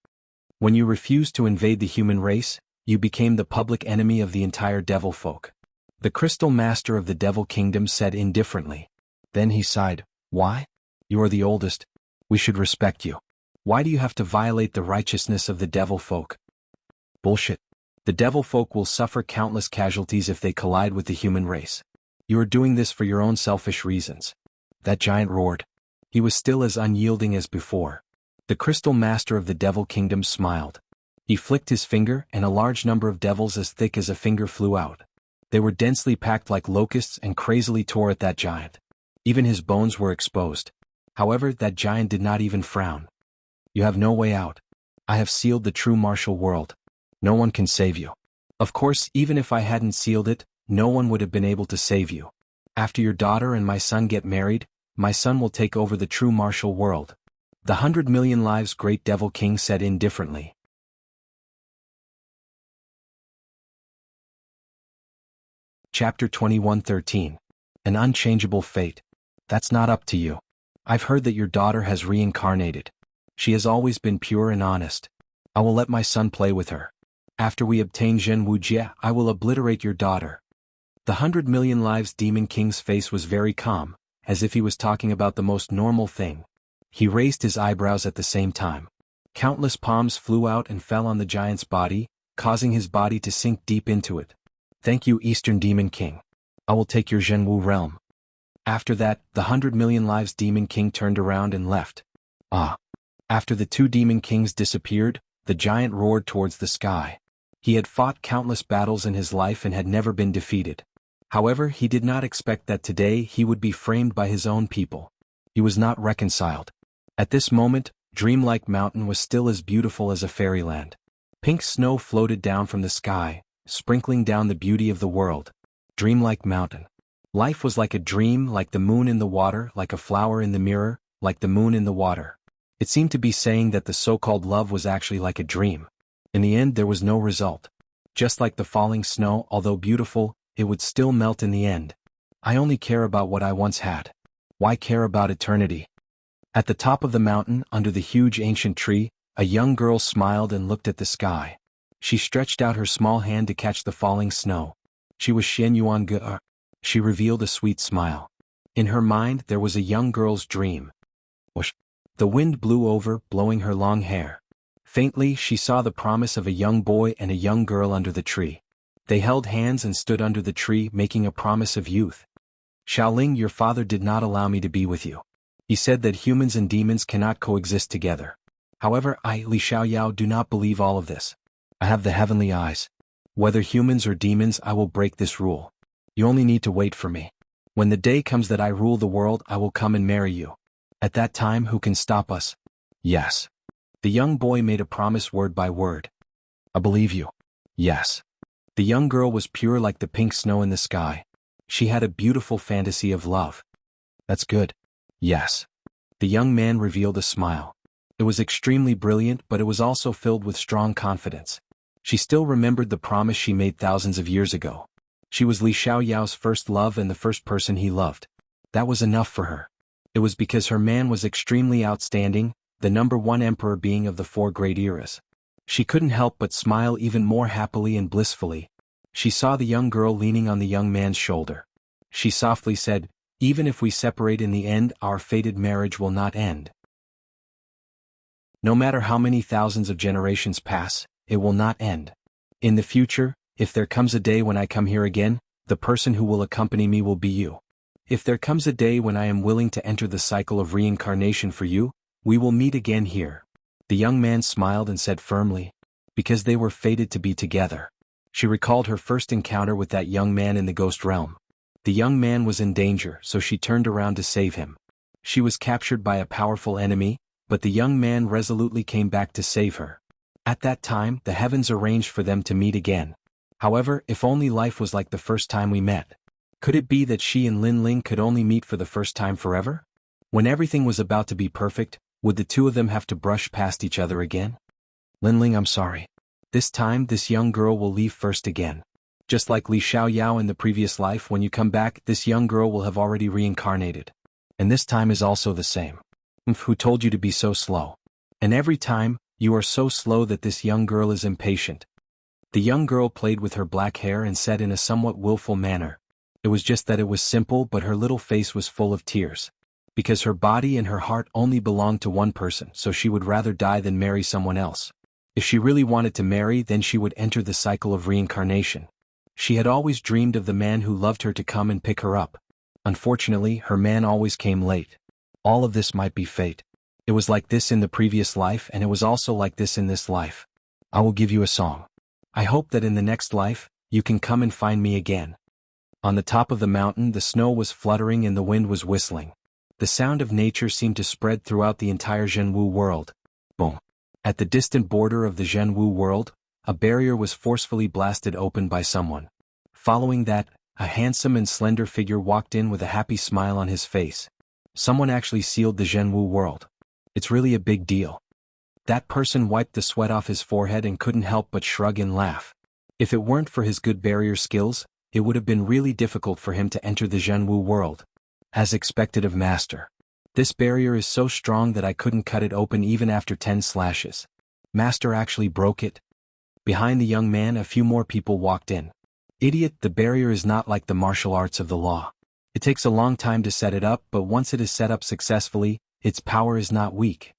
When you refused to invade the human race, you became the public enemy of the entire devil folk. The crystal master of the Devil Kingdom said indifferently. Then he sighed. Why? You are the oldest. We should respect you. Why do you have to violate the righteousness of the devil folk? Bullshit. The devil folk will suffer countless casualties if they collide with the human race. You are doing this for your own selfish reasons. That giant roared. He was still as unyielding as before. The crystal master of the Devil Kingdom smiled. He flicked his finger and a large number of devils as thick as a finger flew out. They were densely packed like locusts and crazily tore at that giant. Even his bones were exposed. However, that giant did not even frown. You have no way out. I have sealed the true martial world. No one can save you. Of course, even if I hadn't sealed it, no one would have been able to save you. After your daughter and my son get married, my son will take over the true martial world. The 100 million lives Great Devil King said indifferently. Chapter 21:13. An unchangeable fate. That's not up to you. I've heard that your daughter has reincarnated. She has always been pure and honest. I will let my son play with her. After we obtain Wuxia, I will obliterate your daughter. The 100 million lives Demon King's face was very calm, as if he was talking about the most normal thing. He raised his eyebrows at the same time. Countless palms flew out and fell on the giant's body, causing his body to sink deep into it. Thank you, Eastern Demon King. I will take your Jianghu realm. After that, the 100 million lives Demon King turned around and left. After the two Demon Kings disappeared, the giant roared towards the sky. He had fought countless battles in his life and had never been defeated. However, he did not expect that today he would be framed by his own people. He was not reconciled. At this moment, Dreamlike Mountain was still as beautiful as a fairyland. Pink snow floated down from the sky, sprinkling down the beauty of the world. Dreamlike Mountain. Life was like a dream, like the moon in the water, like a flower in the mirror, like the moon in the water. It seemed to be saying that the so-called love was actually like a dream. In the end, there was no result. Just like the falling snow, although beautiful, it would still melt in the end. I only care about what I once had. Why care about eternity? At the top of the mountain, under the huge ancient tree, a young girl smiled and looked at the sky. She stretched out her small hand to catch the falling snow. She was Xian Yuan. She revealed a sweet smile. In her mind, there was a young girl's dream. Whoosh. The wind blew over, blowing her long hair. Faintly, she saw the promise of a young boy and a young girl under the tree. They held hands and stood under the tree, making a promise of youth. Xiaoling, your father did not allow me to be with you. He said that humans and demons cannot coexist together. However, I, Li Xiaoyao, do not believe all of this. I have the heavenly eyes. Whether humans or demons, I will break this rule. You only need to wait for me. When the day comes that I rule the world, I will come and marry you. At that time, who can stop us? Yes. The young boy made a promise word by word. I believe you. Yes. The young girl was pure like the pink snow in the sky. She had a beautiful fantasy of love. That's good. Yes. The young man revealed a smile. It was extremely brilliant, but it was also filled with strong confidence. She still remembered the promise she made thousands of years ago. She was Li Xiaoyao's first love and the first person he loved. That was enough for her. It was because her man was extremely outstanding, the #1 emperor being of the 4 great eras. She couldn't help but smile even more happily and blissfully. She saw the young girl leaning on the young man's shoulder. She softly said, even if we separate in the end, our fated marriage will not end. No matter how many thousands of generations pass, it will not end. In the future, if there comes a day when I come here again, the person who will accompany me will be you. If there comes a day when I am willing to enter the cycle of reincarnation for you, we will meet again here. The young man smiled and said firmly, because they were fated to be together. She recalled her first encounter with that young man in the ghost realm. The young man was in danger, so she turned around to save him. She was captured by a powerful enemy, but the young man resolutely came back to save her. At that time, the heavens arranged for them to meet again. However, if only life was like the first time we met. Could it be that she and Lin Ling could only meet for the first time forever? When everything was about to be perfect, would the two of them have to brush past each other again? Lin Ling, I'm sorry. This time, this young girl will leave first again. Just like Li Xiaoyao in the previous life, when you come back, this young girl will have already reincarnated. And this time is also the same. Who told you to be so slow? And every time, you are so slow that this young girl is impatient. The young girl played with her black hair and said in a somewhat willful manner. It was just that it was simple, but her little face was full of tears. Because her body and her heart only belonged to one person, so she would rather die than marry someone else. If she really wanted to marry, then she would enter the cycle of reincarnation. She had always dreamed of the man who loved her to come and pick her up. Unfortunately, her man always came late. All of this might be fate. It was like this in the previous life, and it was also like this in this life. I will give you a song. I hope that in the next life, you can come and find me again. On the top of the mountain, the snow was fluttering and the wind was whistling. The sound of nature seemed to spread throughout the entire Jianghu world. Boom. At the distant border of the Jianghu world, a barrier was forcefully blasted open by someone. Following that, a handsome and slender figure walked in with a happy smile on his face. Someone actually sealed the Jianghu world. It's really a big deal. That person wiped the sweat off his forehead and couldn't help but shrug and laugh. If it weren't for his good barrier skills, it would have been really difficult for him to enter the Jianghu world. As expected of Master. This barrier is so strong that I couldn't cut it open even after 10 slashes. Master actually broke it. Behind the young man, a few more people walked in. Idiot, the barrier is not like the martial arts of the law. It takes a long time to set it up, but once it is set up successfully, its power is not weak.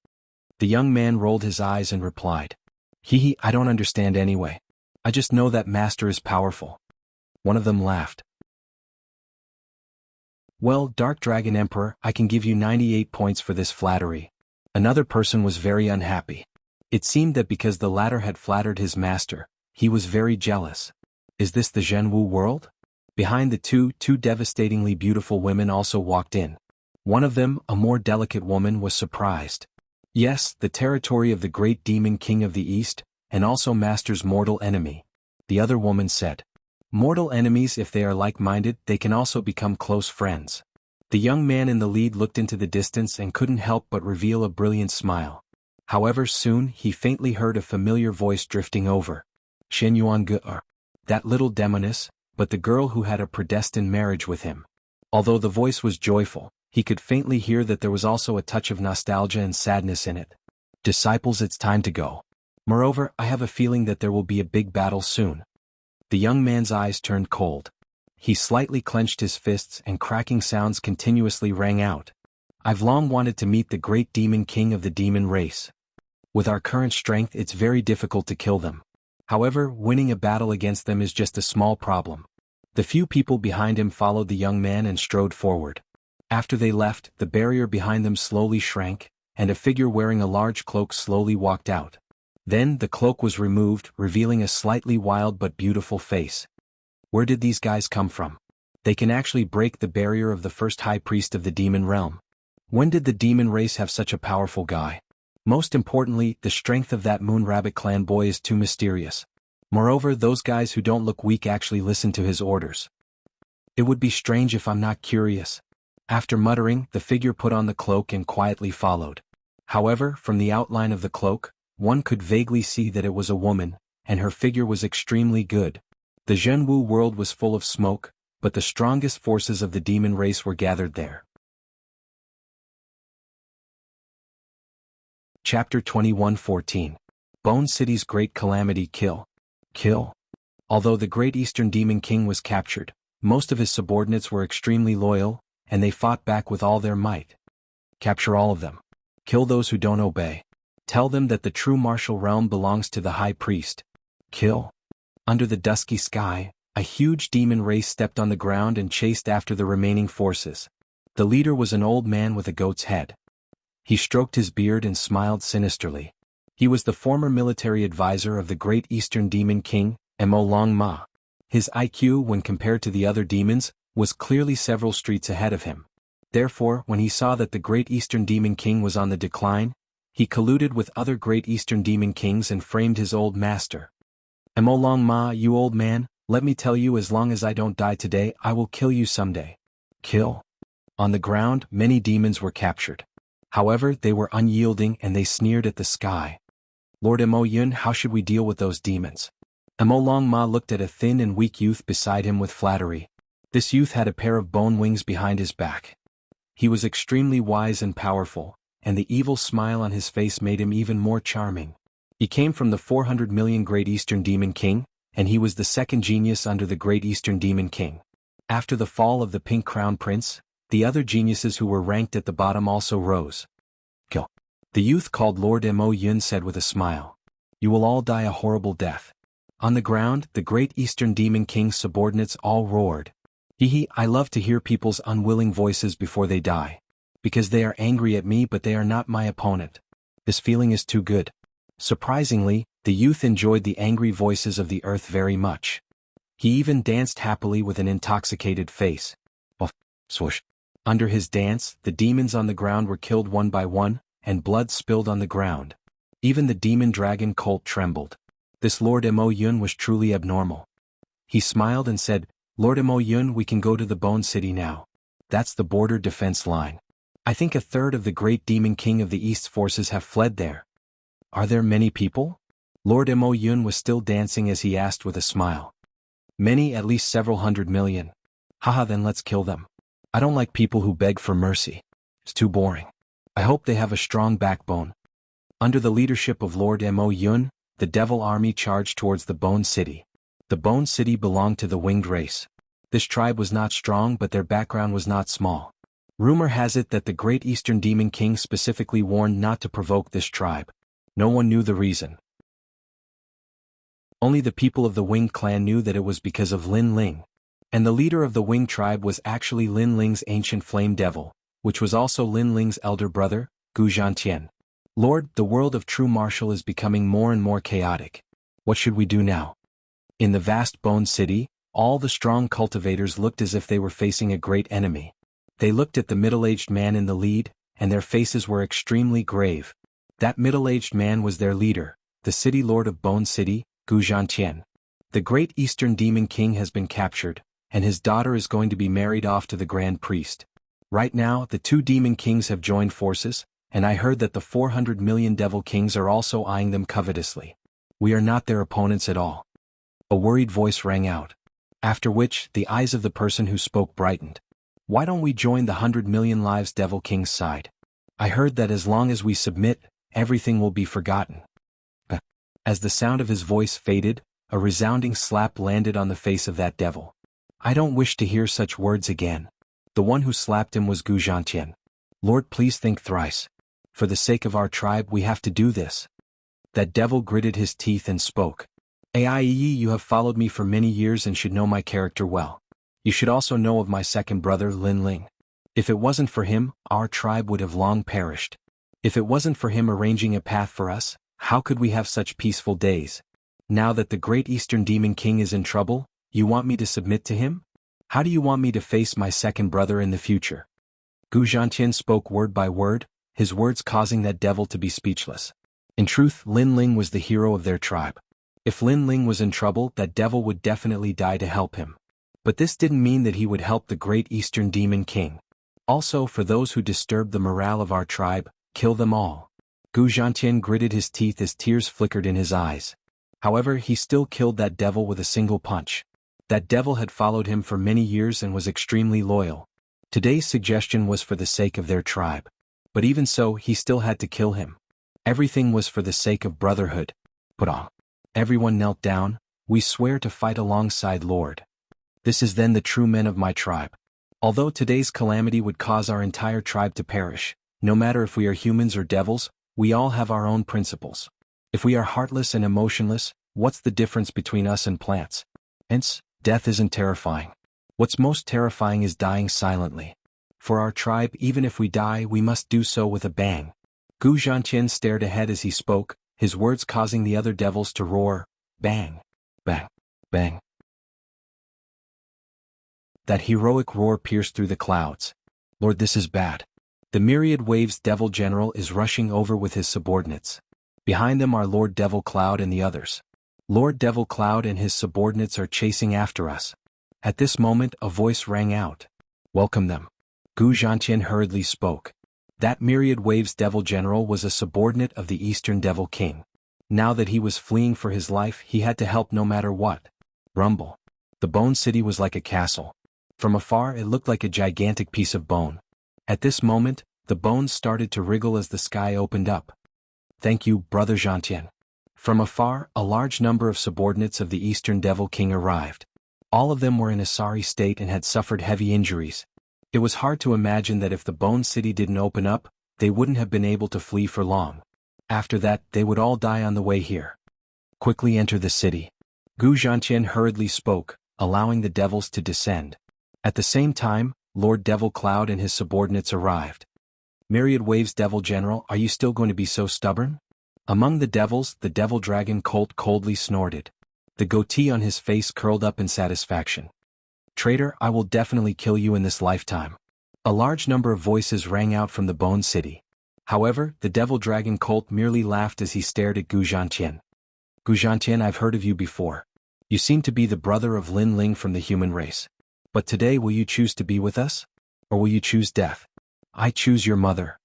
The young man rolled his eyes and replied. I don't understand anyway. I just know that Master is powerful. One of them laughed. Well, Dark Dragon Emperor, I can give you 98 points for this flattery. Another person was very unhappy. It seemed that because the latter had flattered his master, he was very jealous. Is this the Jianghu world? Behind the two devastatingly beautiful women also walked in. One of them, a more delicate woman, was surprised. Yes, the territory of the great demon king of the east, and also Master's mortal enemy. The other woman said. Mortal enemies, if they are like-minded, they can also become close friends. The young man in the lead looked into the distance and couldn't help but reveal a brilliant smile. However, soon he faintly heard a familiar voice drifting over. Shen Yuan, that little demoness, but the girl who had a predestined marriage with him. Although the voice was joyful, he could faintly hear that there was also a touch of nostalgia and sadness in it. Disciples, it's time to go. Moreover, I have a feeling that there will be a big battle soon. The young man's eyes turned cold. He slightly clenched his fists and cracking sounds continuously rang out. I've long wanted to meet the great demon king of the demon race. With our current strength, it's very difficult to kill them. However, winning a battle against them is just a small problem. The few people behind him followed the young man and strode forward. After they left, the barrier behind them slowly shrank, and a figure wearing a large cloak slowly walked out. Then the cloak was removed, revealing a slightly wild but beautiful face. Where did these guys come from? They can actually break the barrier of the first high priest of the demon realm. When did the demon race have such a powerful guy? Most importantly, the strength of that Moon Rabbit clan boy is too mysterious. Moreover, those guys who don't look weak actually listen to his orders. It would be strange if I'm not curious. After muttering, the figure put on the cloak and quietly followed. However, from the outline of the cloak, one could vaguely see that it was a woman, and her figure was extremely good. The Jianghu world was full of smoke, but the strongest forces of the demon race were gathered there. Chapter 21:14. Bone City's Great Calamity. Kill. Although the great Eastern Demon King was captured, most of his subordinates were extremely loyal, and they fought back with all their might. Capture all of them. Kill those who don't obey. Tell them that the true martial realm belongs to the high priest. Kill. Under the dusky sky, a huge demon race stepped on the ground and chased after the remaining forces. The leader was an old man with a goat's head. He stroked his beard and smiled sinisterly. He was the former military advisor of the great Eastern Demon King, Ma. His IQ, when compared to the other demons, was clearly several streets ahead of him. Therefore, when he saw that the great Eastern Demon King was on the decline, he colluded with other great Eastern Demon Kings and framed his old master. Ma, you old man, let me tell you, as long as I don't die today, I will kill you someday. Kill. On the ground, many demons were captured. However, they were unyielding and they sneered at the sky. Lord Yun, how should we deal with those demons? Ma looked at a thin and weak youth beside him with flattery. This youth had a pair of bone wings behind his back. He was extremely wise and powerful, and the evil smile on his face made him even more charming. He came from the 400 million Great Eastern Demon King, and he was the second genius under the Great Eastern Demon King. After the fall of the Pink Crown Prince, the other geniuses who were ranked at the bottom also rose. Kill. The youth called Lord Yun said with a smile. You will all die a horrible death. On the ground, the Great Eastern Demon King's subordinates all roared. I love to hear people's unwilling voices before they die. Because they are angry at me, but they are not my opponent. This feeling is too good. Surprisingly, the youth enjoyed the angry voices of the earth very much. He even danced happily with an intoxicated face. Swoosh. Under his dance, the demons on the ground were killed one by one, and blood spilled on the ground. Even the demon dragon cult trembled. This Lord Yun was truly abnormal. He smiled and said, Lord Yun, we can go to the Bone City now. That's the border defense line. I think a third of the great demon king of the East's forces have fled there. Are there many people? Lord Mo Yun was still dancing as he asked with a smile. Many, at least several 100 million. Haha, then let's kill them. I don't like people who beg for mercy. It's too boring. I hope they have a strong backbone. Under the leadership of Lord Mo Yun, the devil army charged towards the Bone City. The Bone City belonged to the winged race. This tribe was not strong, but their background was not small. Rumor has it that the great Eastern Demon King specifically warned not to provoke this tribe. No one knew the reason. Only the people of the Winged clan knew that it was because of Lin Ling. And the leader of the Winged tribe was actually Lin Ling's ancient flame devil, which was also Lin Ling's elder brother, Gu Zhantian. Lord, the world of true martial is becoming more and more chaotic. What should we do now? In the vast Bone City, all the strong cultivators looked as if they were facing a great enemy. They looked at the middle-aged man in the lead, and their faces were extremely grave. That middle-aged man was their leader, the city lord of Bone City, Gu Zhantian. The great Eastern Demon King has been captured, and his daughter is going to be married off to the Grand Priest. Right now, the two Demon Kings have joined forces, and I heard that the 400 million Devil Kings are also eyeing them covetously. We are not their opponents at all. A worried voice rang out. After which, the eyes of the person who spoke brightened. Why don't we join the 100 million lives Devil King's side? I heard that as long as we submit, everything will be forgotten. As the sound of his voice faded, a resounding slap landed on the face of that devil. I don't wish to hear such words again. The one who slapped him was Gu Zhantian. Lord, please think thrice. For the sake of our tribe, we have to do this. That devil gritted his teeth and spoke. Aie, you have followed me for many years and should know my character well. You should also know of my second brother, Lin Ling. If it wasn't for him, our tribe would have long perished. If it wasn't for him arranging a path for us, how could we have such peaceful days? Now that the great Eastern Demon King is in trouble, you want me to submit to him? How do you want me to face my second brother in the future? Gu Zhantian spoke word by word, his words causing that devil to be speechless. In truth, Lin Ling was the hero of their tribe. If Lin Ling was in trouble, that devil would definitely die to help him. But this didn't mean that he would help the great Eastern Demon King. Also, for those who disturb the morale of our tribe, kill them all. Gu Zhantian gritted his teeth as tears flickered in his eyes. However, he still killed that devil with a single punch. That devil had followed him for many years and was extremely loyal. Today's suggestion was for the sake of their tribe. But even so, he still had to kill him. Everything was for the sake of brotherhood. Put on. Everyone knelt down. We swear to fight alongside Lord. This is then the true men of my tribe. Although today's calamity would cause our entire tribe to perish, no matter if we are humans or devils, we all have our own principles. If we are heartless and emotionless, what's the difference between us and plants? Hence, death isn't terrifying. What's most terrifying is dying silently. For our tribe, even if we die, we must do so with a bang. Gu Zhantian stared ahead as he spoke, his words causing the other devils to roar, bang, bang, bang. That heroic roar pierced through the clouds. Lord, this is bad. The myriad waves Devil General is rushing over with his subordinates. Behind them are Lord Devil Cloud and the others. Lord Devil Cloud and his subordinates are chasing after us. At this moment, a voice rang out. Welcome them. Gu Zhantian hurriedly spoke. That myriad waves Devil General was a subordinate of the Eastern Devil King. Now that he was fleeing for his life, he had to help no matter what. Rumble. The Bone City was like a castle. From afar, it looked like a gigantic piece of bone. At this moment, the bones started to wriggle as the sky opened up. Thank you, Brother Zhantian. From afar, a large number of subordinates of the Eastern Devil King arrived. All of them were in a sorry state and had suffered heavy injuries. It was hard to imagine that if the Bone City didn't open up, they wouldn't have been able to flee for long. After that, they would all die on the way here. Quickly enter the city. Gu Zhantian hurriedly spoke, allowing the devils to descend. At the same time, Lord Devil Cloud and his subordinates arrived. Myriad Waves Devil General, are you still going to be so stubborn? Among the devils, the Devil Dragon Colt coldly snorted. The goatee on his face curled up in satisfaction. Traitor, I will definitely kill you in this lifetime. A large number of voices rang out from the Bone City. However, the Devil Dragon Colt merely laughed as he stared at Gu Zhantian. Gu Zhantian, I've heard of you before. You seem to be the brother of Lin Ling from the human race. But today will you choose to be with us? Or will you choose death? I choose your mother.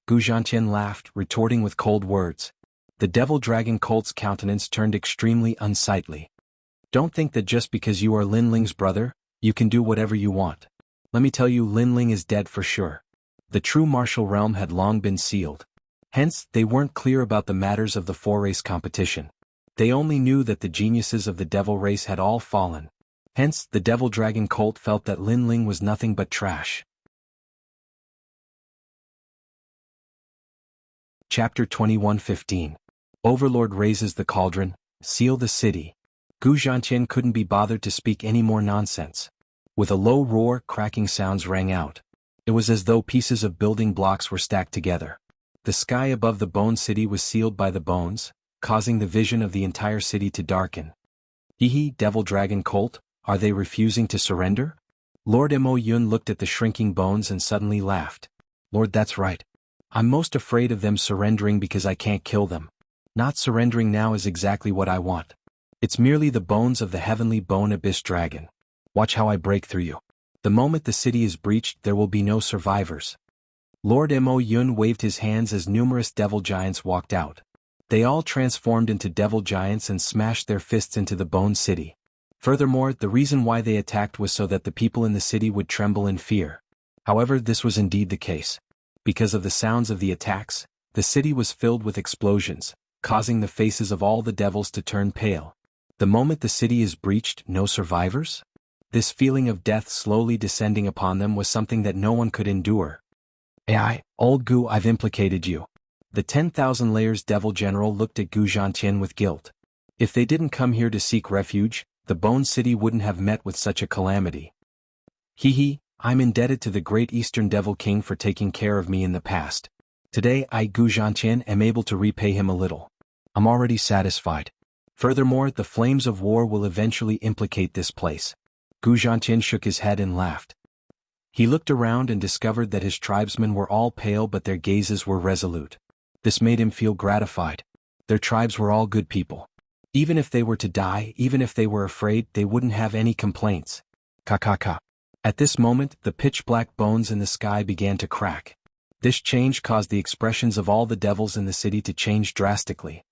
Gu Zhantian laughed, retorting with cold words. The devil-dragon colt's countenance turned extremely unsightly. Don't think that just because you are Lin Ling's brother, you can do whatever you want. Let me tell you, Lin Ling is dead for sure. The true martial realm had long been sealed. Hence, they weren't clear about the matters of the four-race competition. They only knew that the geniuses of the devil race had all fallen. Hence, the devil-dragon colt felt that Lin Ling was nothing but trash. Chapter 21:15. Overlord raises the cauldron, seal the city. Gu Zhantian couldn't be bothered to speak any more nonsense. With a low roar, cracking sounds rang out. It was as though pieces of building blocks were stacked together. The sky above the bone city was sealed by the bones, causing the vision of the entire city to darken. Hee devil dragon colt, are they refusing to surrender? Lord Mo Yun looked at the shrinking bones and suddenly laughed. Lord, that's right. I'm most afraid of them surrendering because I can't kill them. Not surrendering now is exactly what I want. It's merely the bones of the heavenly bone abyss dragon. Watch how I break through you. The moment the city is breached, there will be no survivors. Lord Mo Yun waved his hands as numerous devil giants walked out. They all transformed into devil giants and smashed their fists into the bone city. Furthermore, the reason why they attacked was so that the people in the city would tremble in fear. However, this was indeed the case. Because of the sounds of the attacks, the city was filled with explosions, causing the faces of all the devils to turn pale. The moment the city is breached, no survivors? This feeling of death slowly descending upon them was something that no one could endure. Old Gu, I've implicated you. The 10,000 layers devil general looked at Gu Zhantian with guilt. If they didn't come here to seek refuge, the Bone City wouldn't have met with such a calamity. I'm indebted to the great Eastern Devil King for taking care of me in the past. Today I, Gu Zhantian, am able to repay him a little. I'm already satisfied. Furthermore, the flames of war will eventually implicate this place. Gu Zhantian shook his head and laughed. He looked around and discovered that his tribesmen were all pale but their gazes were resolute. This made him feel gratified. Their tribes were all good people. Even if they were to die, even if they were afraid, they wouldn't have any complaints. Ka. At this moment, the pitch-black bones in the sky began to crack. This change caused the expressions of all the devils in the city to change drastically.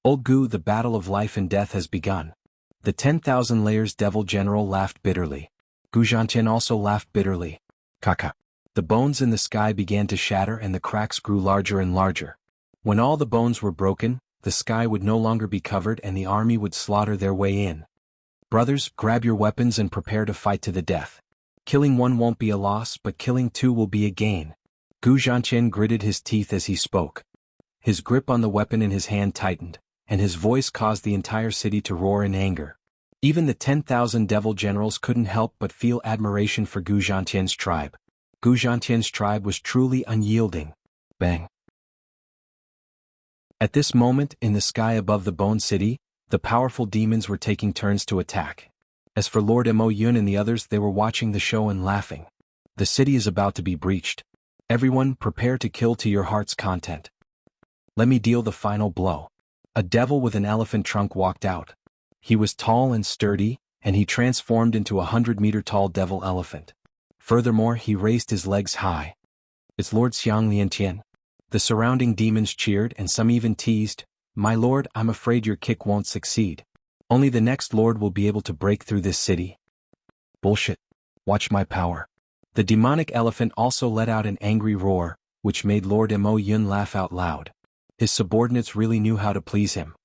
Old Gu, the battle of life and death has begun. The 10,000 layers devil general laughed bitterly. Gu Zhantian also laughed bitterly. Ka. The bones in the sky began to shatter and the cracks grew larger and larger. When all the bones were broken, the sky would no longer be covered and the army would slaughter their way in. Brothers, grab your weapons and prepare to fight to the death. Killing one won't be a loss, but killing two will be a gain. Gu Zhantian gritted his teeth as he spoke. His grip on the weapon in his hand tightened, and his voice caused the entire city to roar in anger. Even the 10,000 devil generals couldn't help but feel admiration for Gu Zhantian's tribe. Gu Zhantian's tribe was truly unyielding. Bang. At this moment, in the sky above the Bone City, the powerful demons were taking turns to attack. As for Lord Mo Yun and the others, they were watching the show and laughing. The city is about to be breached. Everyone, prepare to kill to your heart's content. Let me deal the final blow. A devil with an elephant trunk walked out. He was tall and sturdy, and he transformed into a 100-meter-tall devil elephant. Furthermore, he raised his legs high. It's Lord Xiang Liantian. The surrounding demons cheered and some even teased, "My lord, I'm afraid your kick won't succeed. Only the next lord will be able to break through this city." Bullshit. Watch my power. The demonic elephant also let out an angry roar, which made Lord Mo Yun laugh out loud. His subordinates really knew how to please him.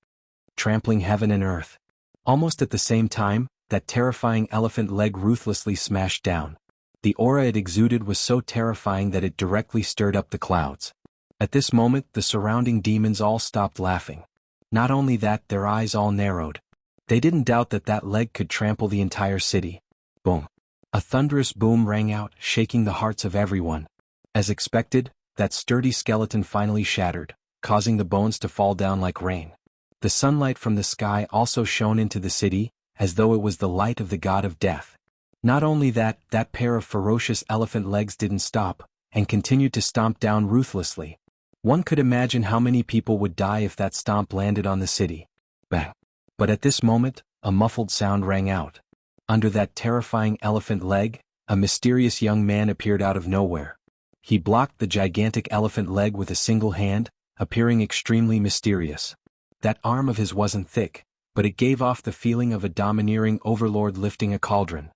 Trampling heaven and earth. Almost at the same time, that terrifying elephant leg ruthlessly smashed down. The aura it exuded was so terrifying that it directly stirred up the clouds. At this moment, the surrounding demons all stopped laughing. Not only that, their eyes all narrowed. They didn't doubt that that leg could trample the entire city. Boom. A thunderous boom rang out, shaking the hearts of everyone. As expected, that sturdy skeleton finally shattered, causing the bones to fall down like rain. The sunlight from the sky also shone into the city, as though it was the light of the god of death. Not only that, that pair of ferocious elephant legs didn't stop, and continued to stomp down ruthlessly. One could imagine how many people would die if that stomp landed on the city. Bang. But at this moment, a muffled sound rang out. Under that terrifying elephant leg, a mysterious young man appeared out of nowhere. He blocked the gigantic elephant leg with a single hand, appearing extremely mysterious. That arm of his wasn't thick, but it gave off the feeling of a domineering overlord lifting a cauldron.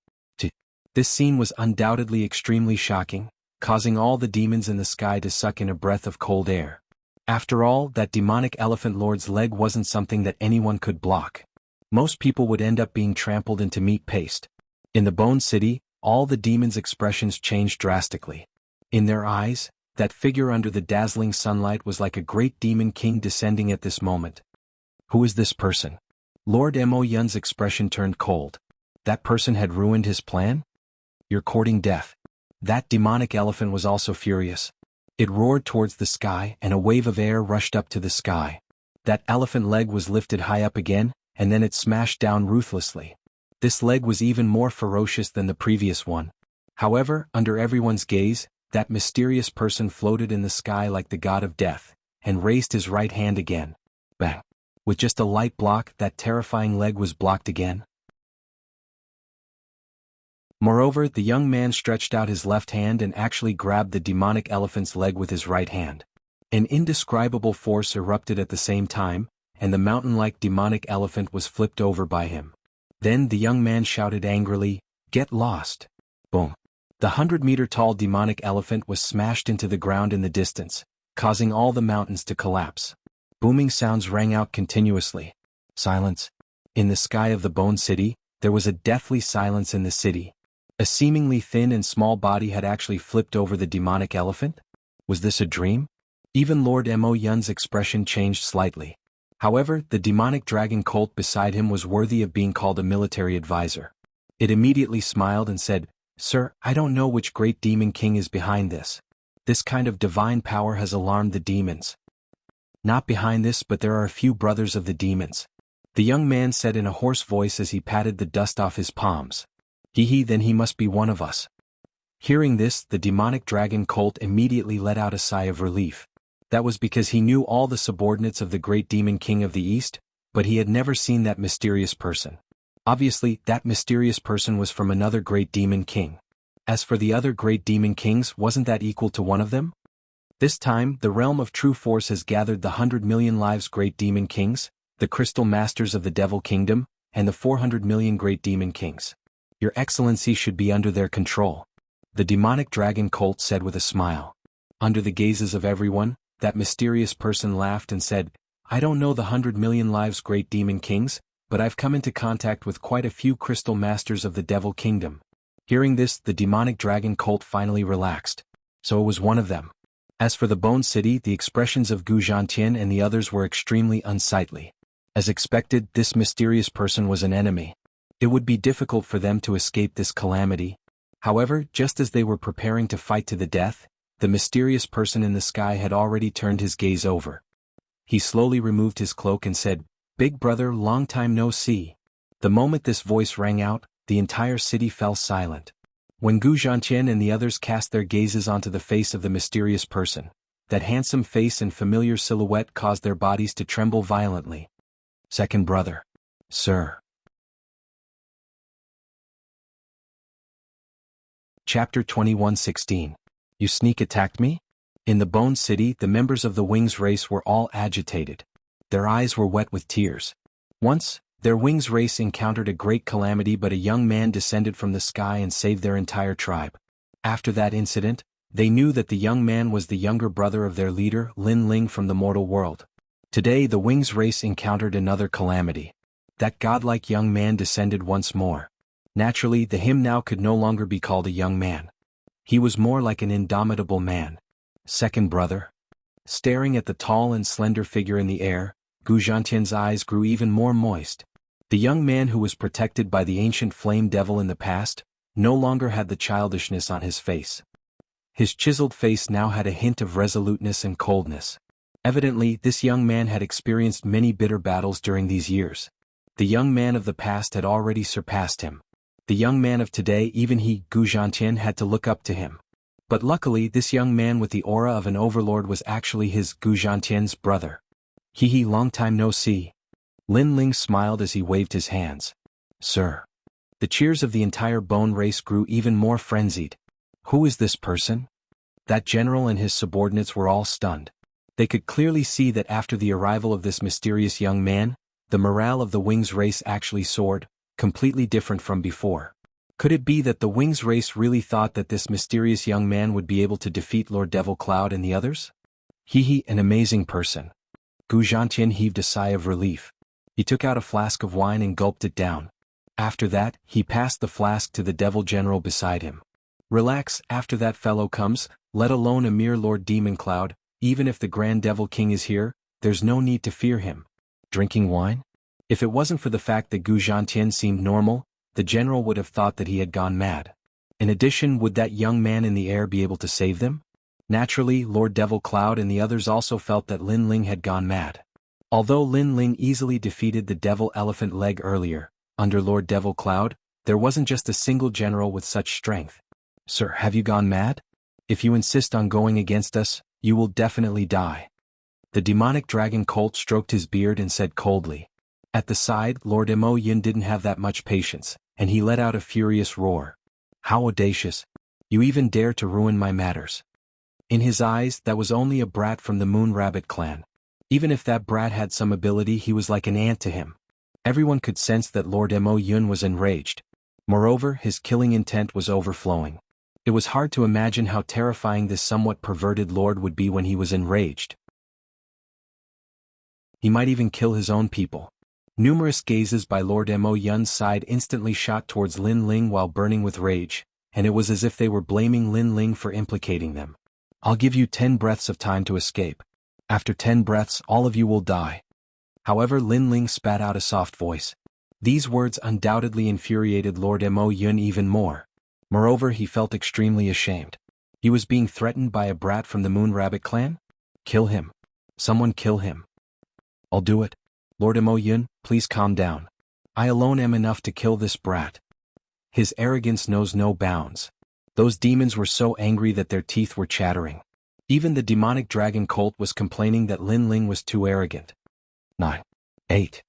This scene was undoubtedly extremely shocking, causing all the demons in the sky to suck in a breath of cold air. After all, that demonic elephant lord's leg wasn't something that anyone could block. Most people would end up being trampled into meat paste. In the Bone City, all the demons' expressions changed drastically. In their eyes, that figure under the dazzling sunlight was like a great demon king descending at this moment. Who is this person? Lord Mo Yun's expression turned cold. That person had ruined his plan? You're courting death. That demonic elephant was also furious. It roared towards the sky, and a wave of air rushed up to the sky. That elephant leg was lifted high up again, and then it smashed down ruthlessly. This leg was even more ferocious than the previous one. However, under everyone's gaze, that mysterious person floated in the sky like the god of death, and raised his right hand again. Bang! With just a light block, that terrifying leg was blocked again. Moreover, the young man stretched out his left hand and actually grabbed the demonic elephant's leg with his right hand. An indescribable force erupted at the same time, and the mountain-like demonic elephant was flipped over by him. Then the young man shouted angrily, "Get lost!" Boom! The 100-meter-tall demonic elephant was smashed into the ground in the distance, causing all the mountains to collapse. Booming sounds rang out continuously. Silence. In the sky of the Bone City, there was a deathly silence in the city. A seemingly thin and small body had actually flipped over the demonic elephant? Was this a dream? Even Lord Mo Yun's expression changed slightly. However, the demonic dragon colt beside him was worthy of being called a military advisor. It immediately smiled and said, "Sir, I don't know which great demon king is behind this. This kind of divine power has alarmed the demons. Not behind this, but there are a few brothers of the demons," the young man said in a hoarse voice as he patted the dust off his palms. Then he must be one of us." Hearing this, the demonic dragon colt immediately let out a sigh of relief. That was because he knew all the subordinates of the great demon king of the East, but he had never seen that mysterious person. Obviously, that mysterious person was from another great demon king. As for the other great demon kings, wasn't that equal to one of them? This time, the realm of true force has gathered the 100 million lives great demon kings, the crystal masters of the devil kingdom, and the 400 million great demon kings. Your Excellency should be under their control, the demonic dragon colt said with a smile. Under the gazes of everyone, that mysterious person laughed and said, "I don't know the 100 million lives great demon kings, but I've come into contact with quite a few crystal masters of the devil kingdom." Hearing this, the demonic dragon colt finally relaxed. So it was one of them. As for the Bone City, the expressions of Gu Zhantian and the others were extremely unsightly. As expected, this mysterious person was an enemy. It would be difficult for them to escape this calamity. However, just as they were preparing to fight to the death, the mysterious person in the sky had already turned his gaze over. He slowly removed his cloak and said, "Big brother, long time no see." The moment this voice rang out, the entire city fell silent. When Gu Zhantian and the others cast their gazes onto the face of the mysterious person, that handsome face and familiar silhouette caused their bodies to tremble violently. "Second brother. Sir." Chapter 21:16. You sneak attacked me? In the Bone City, the members of the Wings race were all agitated. Their eyes were wet with tears. Once, their Wings race encountered a great calamity, but a young man descended from the sky and saved their entire tribe. After that incident, they knew that the young man was the younger brother of their leader, Lin Ling from the mortal world. Today the Wings race encountered another calamity. That godlike young man descended once more. Naturally, the him now could no longer be called a young man. He was more like an indomitable man. Second brother. Staring at the tall and slender figure in the air, Gu Zhantian's eyes grew even more moist. The young man who was protected by the ancient flame devil in the past, no longer had the childishness on his face. His chiseled face now had a hint of resoluteness and coldness. Evidently, this young man had experienced many bitter battles during these years. The young man of the past had already surpassed him. The young man of today, even he, Gu Zhantian, had to look up to him. But luckily, this young man with the aura of an overlord was actually his, Gu Zhantian's, brother. Long time no see. Lin Ling smiled as he waved his hands. Sir. The cheers of the entire bone race grew even more frenzied. Who is this person? That general and his subordinates were all stunned. They could clearly see that after the arrival of this mysterious young man, the morale of the Wings race actually soared, completely different from before. Could it be that the Wings race really thought that this mysterious young man would be able to defeat Lord Devil Cloud and the others? An amazing person. Gu Zhantian heaved a sigh of relief. He took out a flask of wine and gulped it down. After that, he passed the flask to the Devil General beside him. Relax, after that fellow comes, let alone a mere Lord Demon Cloud, even if the Grand Devil King is here, there's no need to fear him. Drinking wine? If it wasn't for the fact that Gu Zhantian seemed normal, the general would have thought that he had gone mad. In addition, would that young man in the air be able to save them? Naturally, Lord Devil Cloud and the others also felt that Lin Ling had gone mad. Although Lin Ling easily defeated the Devil Elephant Leg earlier, under Lord Devil Cloud, there wasn't just a single general with such strength. Sir, have you gone mad? If you insist on going against us, you will definitely die. The demonic dragon Colt stroked his beard and said coldly. At the side, Lord Mo Yin didn't have that much patience, and he let out a furious roar. How audacious! You even dare to ruin my matters. In his eyes, that was only a brat from the Moon Rabbit clan. Even if that brat had some ability, he was like an ant to him. Everyone could sense that Lord Mo Yun was enraged. Moreover, his killing intent was overflowing. It was hard to imagine how terrifying this somewhat perverted lord would be when he was enraged. He might even kill his own people. Numerous gazes by Lord Mo Yun's side instantly shot towards Lin Ling while burning with rage, and it was as if they were blaming Lin Ling for implicating them. I'll give you 10 breaths of time to escape. After 10 breaths, all of you will die. However, Lin Ling spat out a soft voice. These words undoubtedly infuriated Lord Mo Yun even more. Moreover, he felt extremely ashamed. He was being threatened by a brat from the Moon Rabbit clan? Kill him. Someone kill him. I'll do it. Lord Mo Yun, please calm down. I alone am enough to kill this brat. His arrogance knows no bounds. Those demons were so angry that their teeth were chattering. Even the demonic dragon Colt was complaining that Lin Ling was too arrogant. 9, 8,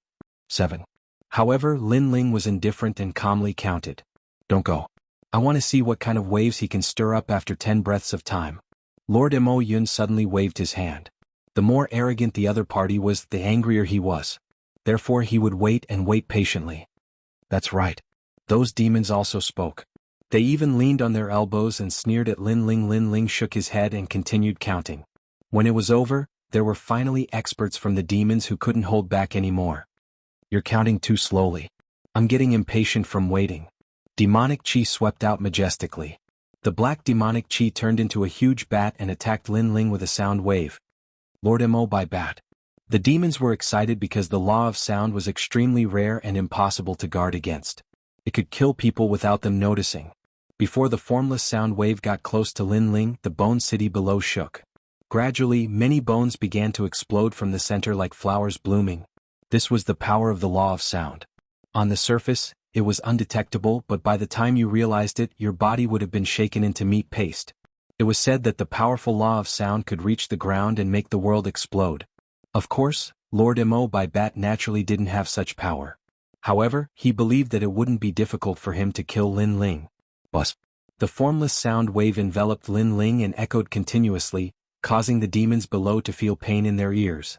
7. However, Lin Ling was indifferent and calmly counted. Don't go. I want to see what kind of waves he can stir up after 10 breaths of time. Lord Mo Yun suddenly waved his hand. The more arrogant the other party was, the angrier he was. Therefore he would wait and wait patiently. That's right. Those demons also spoke. They even leaned on their elbows and sneered at Lin Ling. Lin Ling shook his head and continued counting. When it was over, there were finally experts from the demons who couldn't hold back anymore. You're counting too slowly. I'm getting impatient from waiting. Demonic Chi swept out majestically. The black demonic Chi turned into a huge bat and attacked Lin Ling with a sound wave. Lord Mo by bat. The demons were excited because the law of sound was extremely rare and impossible to guard against. It could kill people without them noticing. Before the formless sound wave got close to Lin Ling, the bone city below shook. Gradually, many bones began to explode from the center like flowers blooming. This was the power of the law of sound. On the surface, it was undetectable, but by the time you realized it, your body would have been shaken into meat paste. It was said that the powerful law of sound could reach the ground and make the world explode. Of course, Lord Mo by bat naturally didn't have such power. However, he believed that it wouldn't be difficult for him to kill Lin Ling. Buzz. The formless sound wave enveloped Lin Ling and echoed continuously, causing the demons below to feel pain in their ears.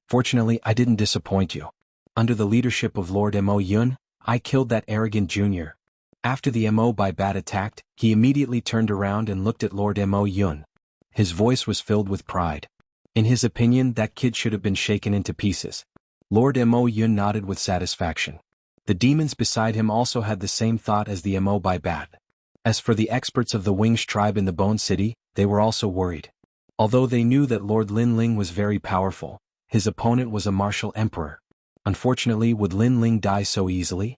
Fortunately, I didn't disappoint you. Under the leadership of Lord Mo Yun, I killed that arrogant junior. After the Mo by bat attacked, he immediately turned around and looked at Lord Mo Yun. His voice was filled with pride. In his opinion, that kid should have been shaken into pieces. Lord Mo Yun nodded with satisfaction. The demons beside him also had the same thought as the Mo by bat. As for the experts of the Wings tribe in the Bone City, they were also worried. Although they knew that Lord Lin Ling was very powerful, his opponent was a martial emperor. Unfortunately, would Lin Ling die so easily?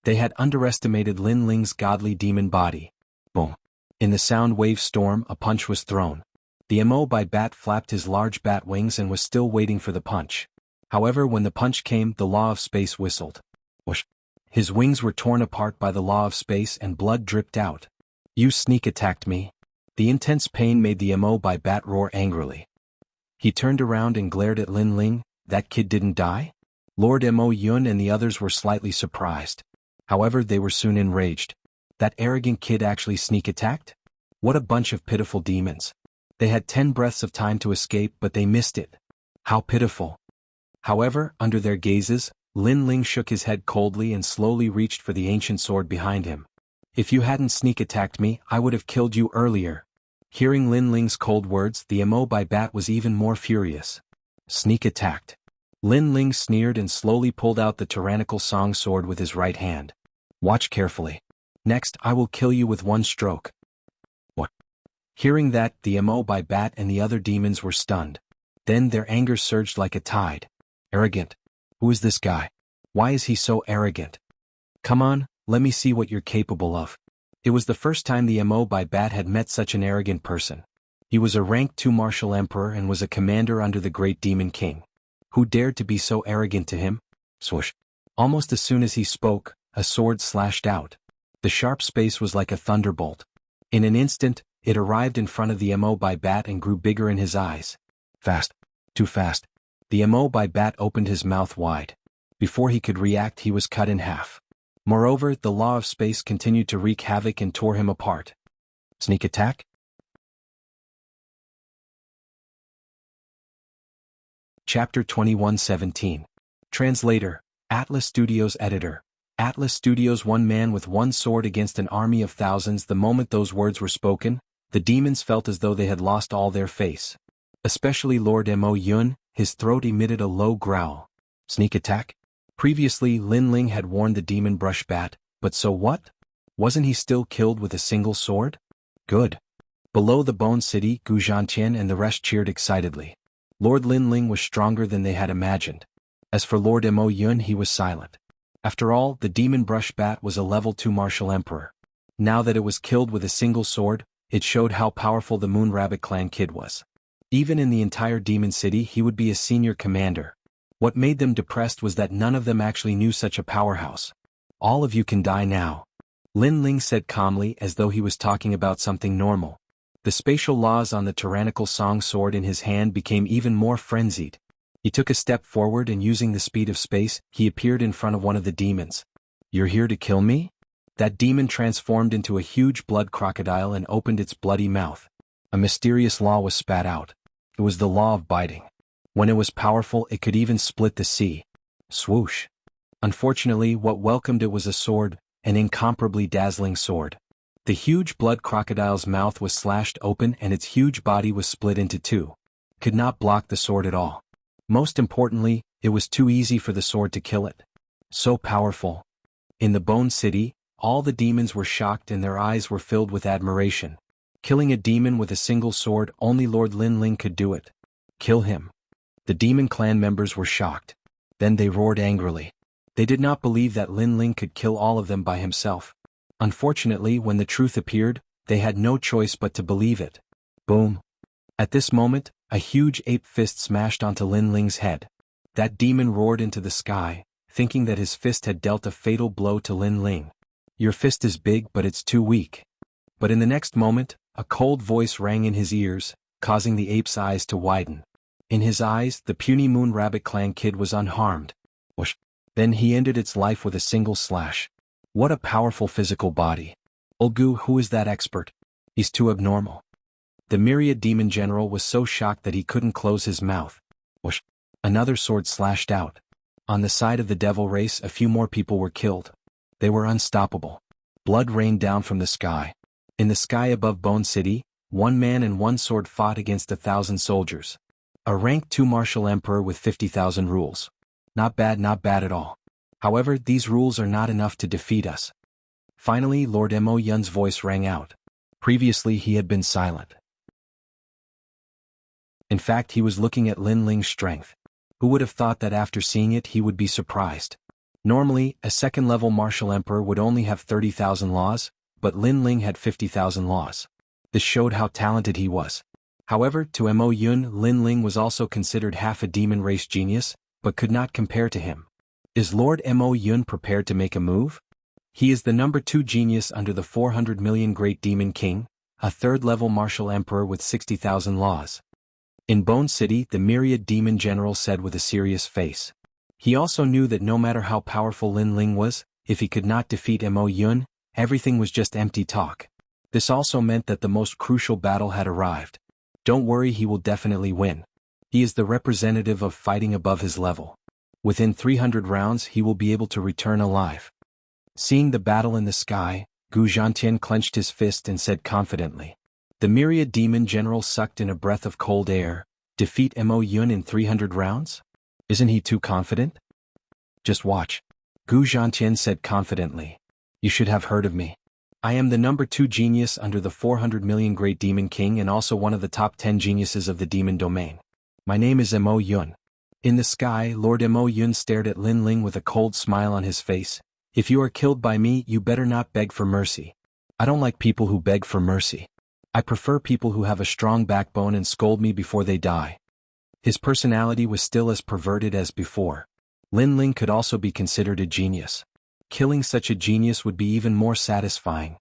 They had underestimated Lin Ling's godly demon body. Boom. In the sound wave storm, a punch was thrown. The Mo by bat flapped his large bat wings and was still waiting for the punch. However, when the punch came, the law of space whistled. Whoosh. His wings were torn apart by the law of space and blood dripped out. You sneak attacked me. The intense pain made the Mo by bat roar angrily. He turned around and glared at Lin Ling. That kid didn't die? Lord Mo Yun and the others were slightly surprised. However, they were soon enraged. That arrogant kid actually sneak attacked? What a bunch of pitiful demons. They had 10 breaths of time to escape but they missed it. How pitiful. However, under their gazes, Lin Ling shook his head coldly and slowly reached for the ancient sword behind him. If you hadn't sneak attacked me, I would have killed you earlier. Hearing Lin Ling's cold words, the Mo by Bat was even more furious. Sneak attacked. Lin Ling sneered and slowly pulled out the tyrannical song sword with his right hand. Watch carefully. Next, I will kill you with one stroke. What? Hearing that, the Mo by Bat and the other demons were stunned. Then their anger surged like a tide. Arrogant. Who is this guy? Why is he so arrogant? Come on, let me see what you're capable of. It was the first time the Mo by Bat had met such an arrogant person. He was a rank 2 martial emperor and was a commander under the great demon king. Who dared to be so arrogant to him? Swoosh. Almost as soon as he spoke, a sword slashed out. The sharp space was like a thunderbolt. In an instant, it arrived in front of the Mo by Bat and grew bigger in his eyes. Fast. Too fast. The Mo by Bat opened his mouth wide. Before he could react, he was cut in half. Moreover, the law of space continued to wreak havoc and tore him apart. Sneak attack? Chapter 21:17. Translator, Atlas Studios Editor. Atlas Studios. One man with one sword against an army of thousands. The moment those words were spoken, the demons felt as though they had lost all their face. Especially Lord Mo Yun, his throat emitted a low growl. Sneak attack? Previously Lin Ling had warned the demon brush bat, but so what? Wasn't he still killed with a single sword? Good. Below the Bone City, Gu Zhantian and the rest cheered excitedly. Lord Lin Ling was stronger than they had imagined. As for Lord Mo Yun, he was silent. After all, the demon brush bat was a level 2 martial emperor. Now that it was killed with a single sword, it showed how powerful the Moon Rabbit clan kid was. Even in the entire demon city, he would be a senior commander. What made them depressed was that none of them actually knew such a powerhouse. All of you can die now. Lin Ling said calmly as though he was talking about something normal. The spatial laws on the tyrannical song sword in his hand became even more frenzied. He took a step forward and using the speed of space, he appeared in front of one of the demons. You're here to kill me? That demon transformed into a huge blood crocodile and opened its bloody mouth. A mysterious law was spat out. It was the law of biting. When it was powerful, it could even split the sea. Swoosh. Unfortunately, what welcomed it was a sword, an incomparably dazzling sword. The huge blood crocodile's mouth was slashed open and its huge body was split into two. Could not block the sword at all. Most importantly, it was too easy for the sword to kill it. So powerful. In the Bone City, all the demons were shocked and their eyes were filled with admiration. Killing a demon with a single sword, only Lord Lin Ling could do it. Kill him. The demon clan members were shocked. Then they roared angrily. They did not believe that Lin Ling could kill all of them by himself. Unfortunately, when the truth appeared, they had no choice but to believe it. Boom. At this moment, a huge ape fist smashed onto Lin Ling's head. That demon roared into the sky, thinking that his fist had dealt a fatal blow to Lin Ling. Your fist is big but it's too weak. But in the next moment, a cold voice rang in his ears, causing the ape's eyes to widen. In his eyes, the puny Moon Rabbit clan kid was unharmed. Whoosh. Then he ended its life with a single slash. What a powerful physical body. Ulgu, who is that expert? He's too abnormal. The myriad demon general was so shocked that he couldn't close his mouth. Whoosh. Another sword slashed out. On the side of the devil race, a few more people were killed. They were unstoppable. Blood rained down from the sky. In the sky above Bone City, one man and one sword fought against 1,000 soldiers. A rank 2 martial emperor with 50,000 rules. Not bad at all. However, these rules are not enough to defeat us. Finally, Lord Mo Yun's voice rang out. Previously he had been silent. In fact, he was looking at Lin Ling's strength. Who would have thought that after seeing it he would be surprised? Normally, a second-level martial emperor would only have 30,000 laws, but Lin Ling had 50,000 laws. This showed how talented he was. However, to Mo Yun, Lin Ling was also considered half a demon race genius, but could not compare to him. Is Lord Mo Yun prepared to make a move? He is the number 2 genius under the 400 million Great Demon King, a third-level martial emperor with 60,000 laws. In Bone City, the myriad demon general said with a serious face. He also knew that no matter how powerful Lin Ling was, if he could not defeat Mo Yun, Everything was just empty talk. This also meant that the most crucial battle had arrived. Don't worry, he will definitely win. He is the representative of fighting above his level. Within 300 rounds he will be able to return alive. Seeing the battle in the sky, Gu Zhantian clenched his fist and said confidently. The myriad demon general sucked in a breath of cold air. Defeat Mo Yun in 300 rounds? Isn't he too confident? Just watch. Gu Zhantian said confidently. You should have heard of me. I am the number 2 genius under the 400 million Great Demon King and also one of the top 10 geniuses of the demon domain. My name is Mo Yun. In the sky, Lord Mo Yun stared at Lin Ling with a cold smile on his face. If you are killed by me, you better not beg for mercy. I don't like people who beg for mercy. I prefer people who have a strong backbone and scold me before they die. His personality was still as perverted as before. Lin Ling could also be considered a genius. Killing such a genius would be even more satisfying.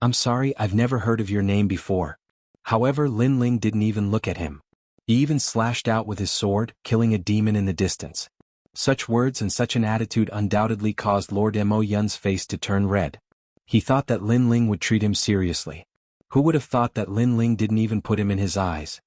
I'm sorry, I've never heard of your name before. However, Lin Ling didn't even look at him. He even slashed out with his sword, killing a demon in the distance. Such words and such an attitude undoubtedly caused Lord Mo Yun's face to turn red. He thought that Lin Ling would treat him seriously. Who would have thought that Lin Ling didn't even put him in his eyes?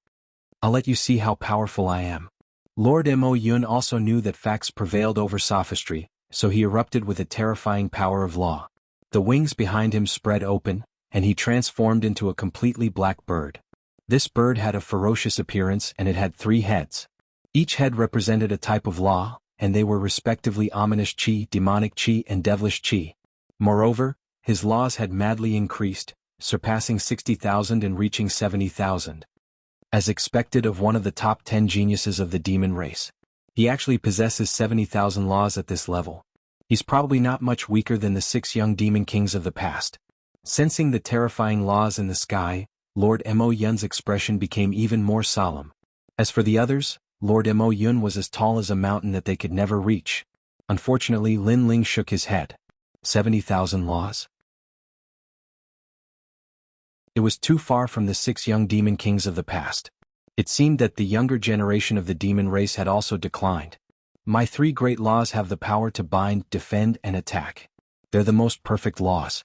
I'll let you see how powerful I am. Lord Mo Yun also knew that facts prevailed over sophistry, so he erupted with a terrifying power of law. The wings behind him spread open, and he transformed into a completely black bird. This bird had a ferocious appearance and it had 3 heads. Each head represented a type of law, and they were respectively ominous chi, demonic chi, and devilish chi. Moreover, his laws had madly increased, surpassing 60,000 and reaching 70,000. As expected of one of the top 10 geniuses of the demon race. He actually possesses 70,000 laws at this level. He's probably not much weaker than the 6 young demon kings of the past. Sensing the terrifying laws in the sky, Lord Mo Yun's expression became even more solemn. As for the others, Lord Mo Yun was as tall as a mountain that they could never reach. Unfortunately, Lin Ling shook his head. 70,000 laws? It was too far from the 6 young demon kings of the past. It seemed that the younger generation of the demon race had also declined. My 3 great laws have the power to bind, defend, and attack. They're the most perfect laws.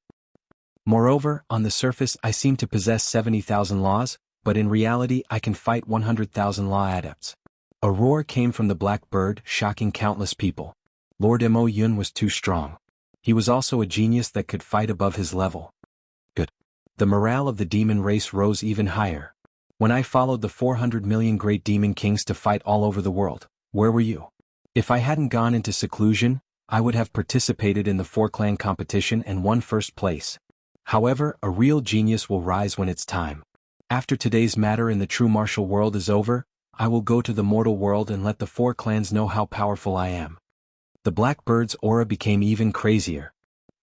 Moreover, on the surface I seem to possess 70,000 laws, but in reality I can fight 100,000 law adepts. A roar came from the black bird, shocking countless people. Lord Mo Yun was too strong. He was also a genius that could fight above his level. Good. The morale of the demon race rose even higher. When I followed the 400 million great demon kings to fight all over the world, where were you? If I hadn't gone into seclusion, I would have participated in the 4-clan competition and won first place. However, a real genius will rise when it's time. After today's matter in the true martial world is over, I will go to the mortal world and let the 4 clans know how powerful I am. The black bird's aura became even crazier.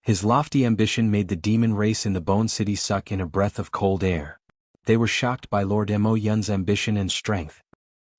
His lofty ambition made the demon race in the Bone City suck in a breath of cold air. They were shocked by Lord Mo Yun's ambition and strength.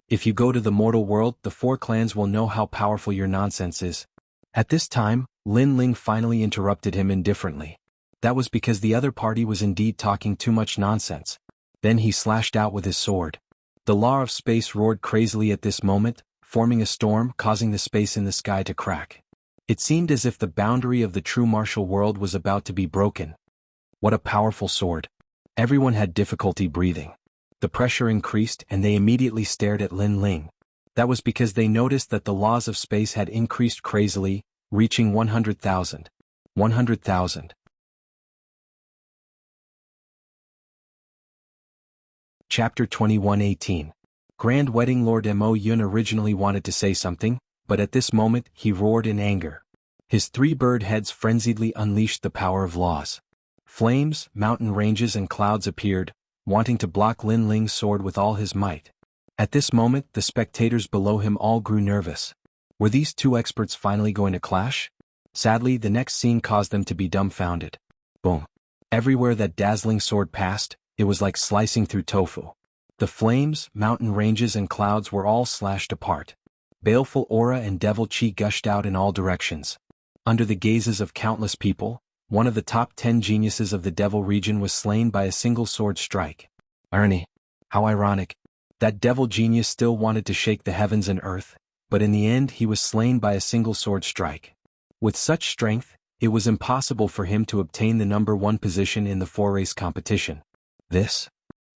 If you go to the mortal world, the 4 clans will know how powerful your nonsense is. At this time, Lin Ling finally interrupted him indifferently. That was because the other party was indeed talking too much nonsense. Then he slashed out with his sword. The law of space roared crazily at this moment, forming a storm, causing the space in the sky to crack. It seemed as if the boundary of the true martial world was about to be broken. What a powerful sword. Everyone had difficulty breathing. The pressure increased and they immediately stared at Lin Ling. That was because they noticed that the laws of space had increased crazily, reaching 100,000. 100,000. Chapter 21:18. Grand Wedding. Lord Mo Yun originally wanted to say something, but at this moment he roared in anger. His 3 bird heads frenziedly unleashed the power of laws. Flames, mountain ranges and clouds appeared, wanting to block Lin Ling's sword with all his might. At this moment the spectators below him all grew nervous. Were these 2 experts finally going to clash? Sadly, the next scene caused them to be dumbfounded. Boom. Everywhere that dazzling sword passed, it was like slicing through tofu. The flames, mountain ranges and clouds were all slashed apart. Baleful aura and devil chi gushed out in all directions. Under the gazes of countless people, one of the top 10 geniuses of the devil region was slain by a single sword strike. Irony. How ironic. That devil genius still wanted to shake the heavens and earth, but in the end he was slain by a single sword strike. With such strength, it was impossible for him to obtain the #1 position in the 4-race competition. This?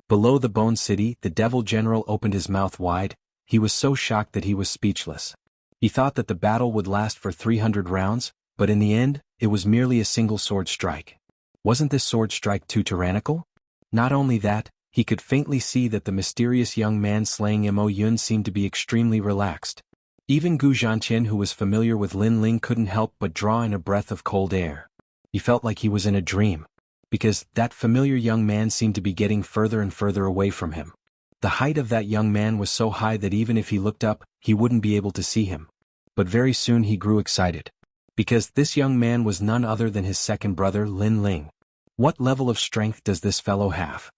Below the Bone City, the Devil General opened his mouth wide. He was so shocked that he was speechless. He thought that the battle would last for 300 rounds, but in the end, it was merely a single sword strike. Wasn't this sword strike too tyrannical? Not only that, he could faintly see that the mysterious young man slaying Mo Yun seemed to be extremely relaxed. Even Gu Zhantian, who was familiar with Lin Ling, couldn't help but draw in a breath of cold air. He felt like he was in a dream, because that familiar young man seemed to be getting further and further away from him. The height of that young man was so high that even if he looked up, he wouldn't be able to see him. But very soon he grew excited, because this young man was none other than his second brother, Lin Ling. What level of strength does this fellow have?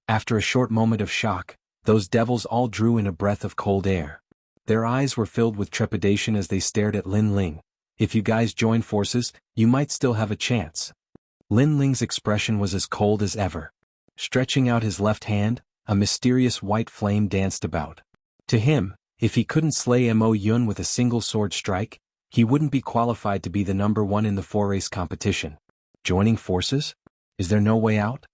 After a short moment of shock, those devils all drew in a breath of cold air. Their eyes were filled with trepidation as they stared at Lin Ling. If you guys join forces, you might still have a chance. Lin Ling's expression was as cold as ever. Stretching out his left hand, a mysterious white flame danced about. To him, if he couldn't slay Mo Yun with a single sword strike, he wouldn't be qualified to be the #1 in the 4-race competition. Joining forces? Is there no way out?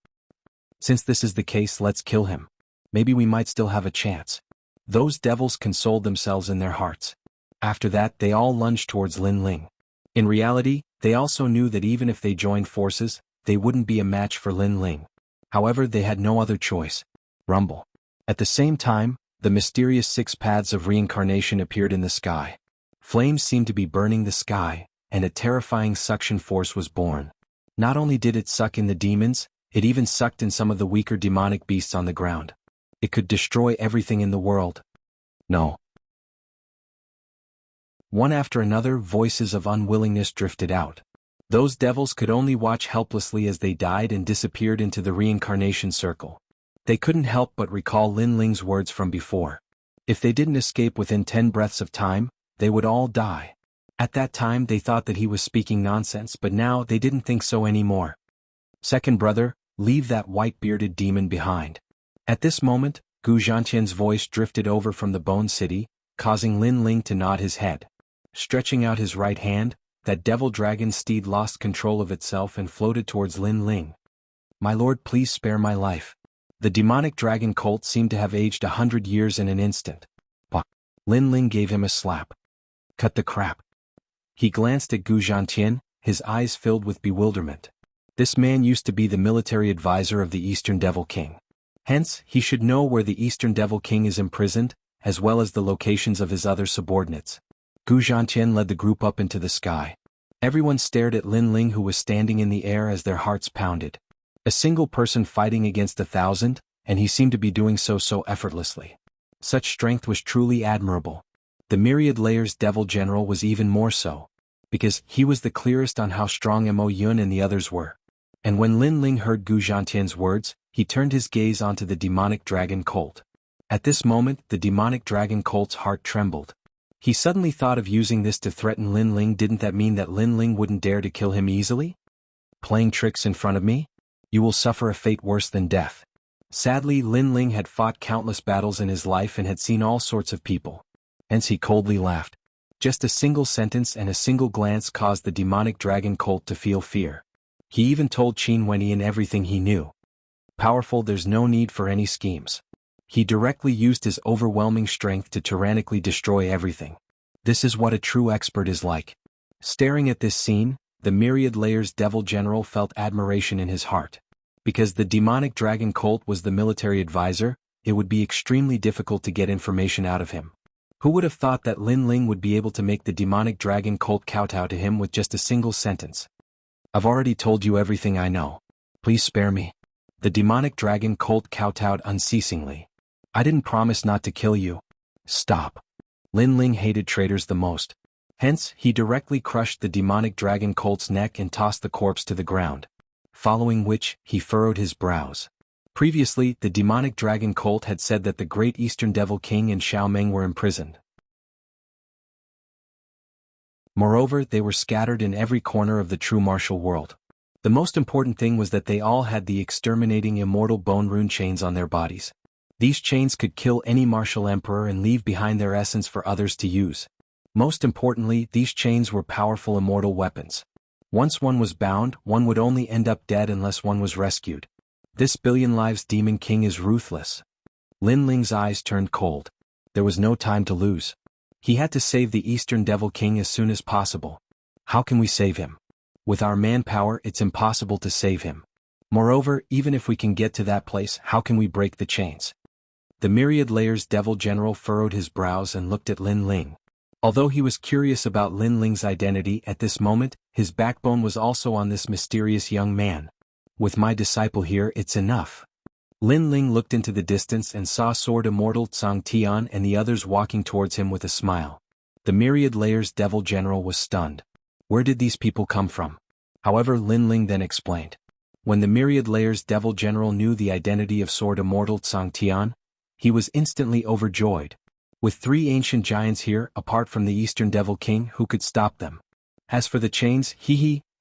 Since this is the case, let's kill him. Maybe we might still have a chance. Those devils consoled themselves in their hearts. After that, they all lunged towards Lin Ling. In reality, they also knew that even if they joined forces, they wouldn't be a match for Lin Ling. However, they had no other choice. Rumble. At the same time, the mysterious 6 paths of reincarnation appeared in the sky. Flames seemed to be burning the sky, and a terrifying suction force was born. Not only did it suck in the demons, it even sucked in some of the weaker demonic beasts on the ground. It could destroy everything in the world. No. One after another, voices of unwillingness drifted out. Those devils could only watch helplessly as they died and disappeared into the reincarnation circle. They couldn't help but recall Lin Ling's words from before. If they didn't escape within 10 breaths of time, they would all die. At that time they thought that he was speaking nonsense, but now they didn't think so anymore. Second brother, leave that white-bearded demon behind. At this moment, Gu Zhantian's voice drifted over from the Bone City, causing Lin Ling to nod his head. Stretching out his right hand, that devil dragon steed lost control of itself and floated towards Lin Ling. My lord, please spare my life. The demonic dragon colt seemed to have aged 100 years in an instant. Bah! Lin Ling gave him a slap. Cut the crap. He glanced at Gu Zhantian, his eyes filled with bewilderment. This man used to be the military advisor of the Eastern Devil King. Hence, he should know where the Eastern Devil King is imprisoned, as well as the locations of his other subordinates. Gu Zhantian led the group up into the sky. Everyone stared at Lin Ling, who was standing in the air as their hearts pounded. A single person fighting against 1,000, and he seemed to be doing so effortlessly. Such strength was truly admirable. The Myriad Layers Devil General was even more so, because he was the clearest on how strong Mo Yun and the others were. And when Lin Ling heard Gu Zhantian's words, he turned his gaze onto the demonic dragon colt. At this moment, the demonic dragon colt's heart trembled. He suddenly thought of using this to threaten Lin Ling. Didn't that mean that Lin Ling wouldn't dare to kill him easily? Playing tricks in front of me? You will suffer a fate worse than death. Sadly, Lin Ling had fought countless battles in his life and had seen all sorts of people. Hence he coldly laughed. Just a single sentence and a single glance caused the demonic dragon colt to feel fear. He even told Qin Wenyan everything he knew. Powerful, there's no need for any schemes. He directly used his overwhelming strength to tyrannically destroy everything. This is what a true expert is like. Staring at this scene, the Myriad Layers Devil General felt admiration in his heart. Because the demonic dragon colt was the military advisor, it would be extremely difficult to get information out of him. Who would have thought that Lin Ling would be able to make the demonic dragon colt kowtow to him with just a single sentence? I've already told you everything I know. Please spare me. The demonic dragon colt kowtowed unceasingly. I didn't promise not to kill you. Stop. Lin Ling hated traitors the most. Hence, he directly crushed the demonic dragon colt's neck and tossed the corpse to the ground. Following which, he furrowed his brows. Previously, the demonic dragon colt had said that the great Eastern Devil King and Xiaomeng were imprisoned. Moreover, they were scattered in every corner of the true martial world. The most important thing was that they all had the exterminating immortal bone rune chains on their bodies. These chains could kill any martial emperor and leave behind their essence for others to use. Most importantly, these chains were powerful immortal weapons. Once one was bound, one would only end up dead unless one was rescued. This billion lives demon king is ruthless. Lin Ling's eyes turned cold. There was no time to lose. He had to save the Eastern Devil King as soon as possible. How can we save him? With our manpower, it's impossible to save him. Moreover, even if we can get to that place, how can we break the chains? The Myriad Layers Devil General furrowed his brows and looked at Lin Ling. Although he was curious about Lin Ling's identity at this moment, his backbone was also on this mysterious young man. With my disciple here, it's enough. Lin Ling looked into the distance and saw Sword Immortal Tsang Tian and the others walking towards him with a smile. The Myriad Layers Devil General was stunned. Where did these people come from? However, Lin Ling then explained. When the Myriad Layers Devil General knew the identity of Sword Immortal Tsang Tian, he was instantly overjoyed. With 3 ancient giants here, apart from the Eastern Devil King, who could stop them? As for the chains,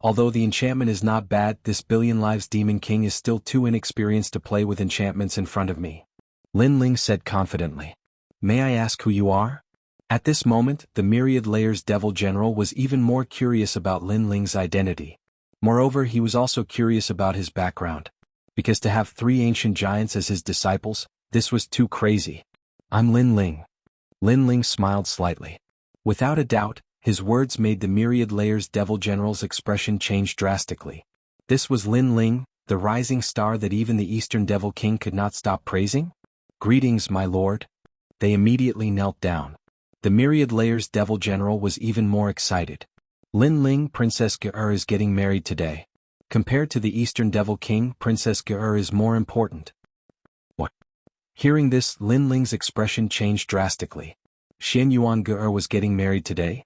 although the enchantment is not bad, this billion lives Demon King is still too inexperienced to play with enchantments in front of me. Lin Ling said confidently. May I ask who you are? At this moment, the Myriad Layers Devil General was even more curious about Lin Ling's identity. Moreover, he was also curious about his background. Because to have 3 ancient giants as his disciples, this was too crazy. I'm Lin Ling. Lin Ling smiled slightly. Without a doubt, his words made the Myriad Layers Devil General's expression change drastically. This was Lin Ling, the rising star that even the Eastern Devil King could not stop praising? Greetings, my lord. They immediately knelt down. The Myriad Layers Devil General was even more excited. Lin Ling, Princess Ge is getting married today. Compared to the Eastern Devil King, Princess Ge is more important. What? Hearing this, Lin Ling's expression changed drastically. Xian Yuan Ge was getting married today?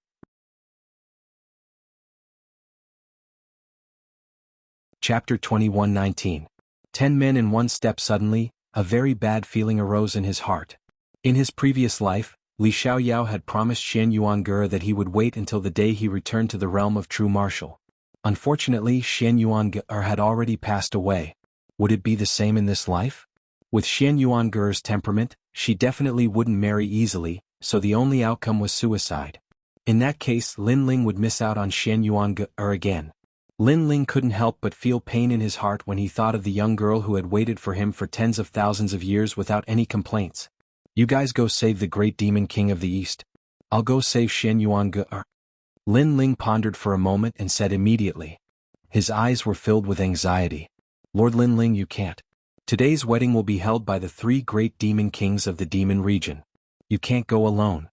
Chapter 21:19. 10 men in one step. Suddenly, a very bad feeling arose in his heart. In his previous life, Li Xiaoyao had promised Xian Yuan Ge that he would wait until the day he returned to the realm of true martial. Unfortunately, Xian Yuan Ge had already passed away. Would it be the same in this life? With Xian Yuan Ge's temperament, she definitely wouldn't marry easily, so the only outcome was suicide. In that case, Lin Ling would miss out on Xian Yuan Ge again. Lin Ling couldn't help but feel pain in his heart when he thought of the young girl who had waited for him for tens of thousands of years without any complaints. You guys go save the great demon king of the East. I'll go save Xian Yuan Ge. Lin Ling pondered for a moment and said immediately. His eyes were filled with anxiety. Lord Lin Ling, you can't. Today's wedding will be held by the 3 great demon kings of the demon region. You can't go alone.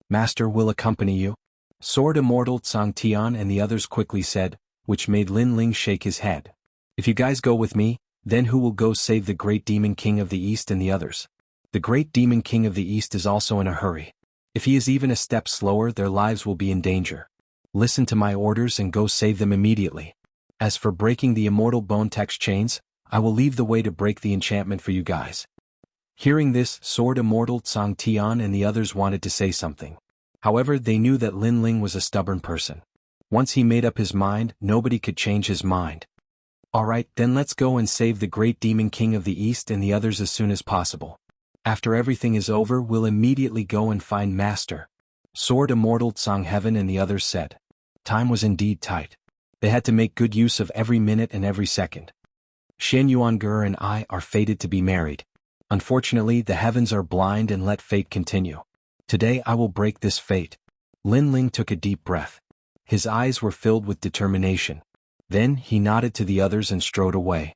Master will accompany you. Sword Immortal Tsang Tian and the others quickly said, which made Lin Ling shake his head. If you guys go with me, then who will go save the great demon king of the East and the others? The great demon king of the East is also in a hurry. If he is even a step slower, their lives will be in danger. Listen to my orders and go save them immediately. As for breaking the immortal bone text chains, I will leave the way to break the enchantment for you guys. Hearing this, Sword Immortal Tsang Tian and the others wanted to say something. However, they knew that Lin Ling was a stubborn person. Once he made up his mind, nobody could change his mind. Alright, then let's go and save the great demon king of the East and the others as soon as possible. After everything is over, we'll immediately go and find Master. Sword Immortal Tsang Heaven and the others said. Time was indeed tight. They had to make good use of every minute and every second. Xian Yuan Ge and I are fated to be married. Unfortunately, the heavens are blind and let fate continue. Today I will break this fate. Lin Ling took a deep breath. His eyes were filled with determination. Then he nodded to the others and strode away.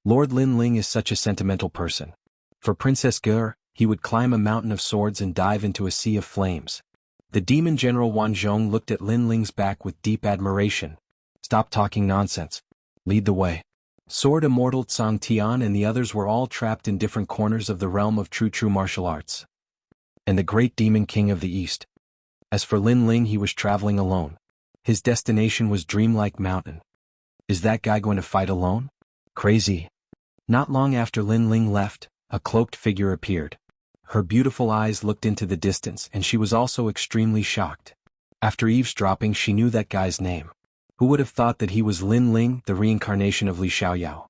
Lord Lin Ling is such a sentimental person. For Princess Ge, he would climb a mountain of swords and dive into a sea of flames. The demon general Wan Zhong looked at Lin Ling's back with deep admiration. Stop talking nonsense. Lead the way. Sword Immortal Tsang Tian and the others were all trapped in different corners of the realm of true martial arts. And the great demon king of the East. As for Lin Ling, he was traveling alone. His destination was Dreamlike Mountain. Is that guy going to fight alone? Crazy. Not long after Lin Ling left, a cloaked figure appeared. Her beautiful eyes looked into the distance and she was also extremely shocked. After eavesdropping, she knew that guy's name. Who would have thought that he was Lin Ling, the reincarnation of Li Xiaoyao?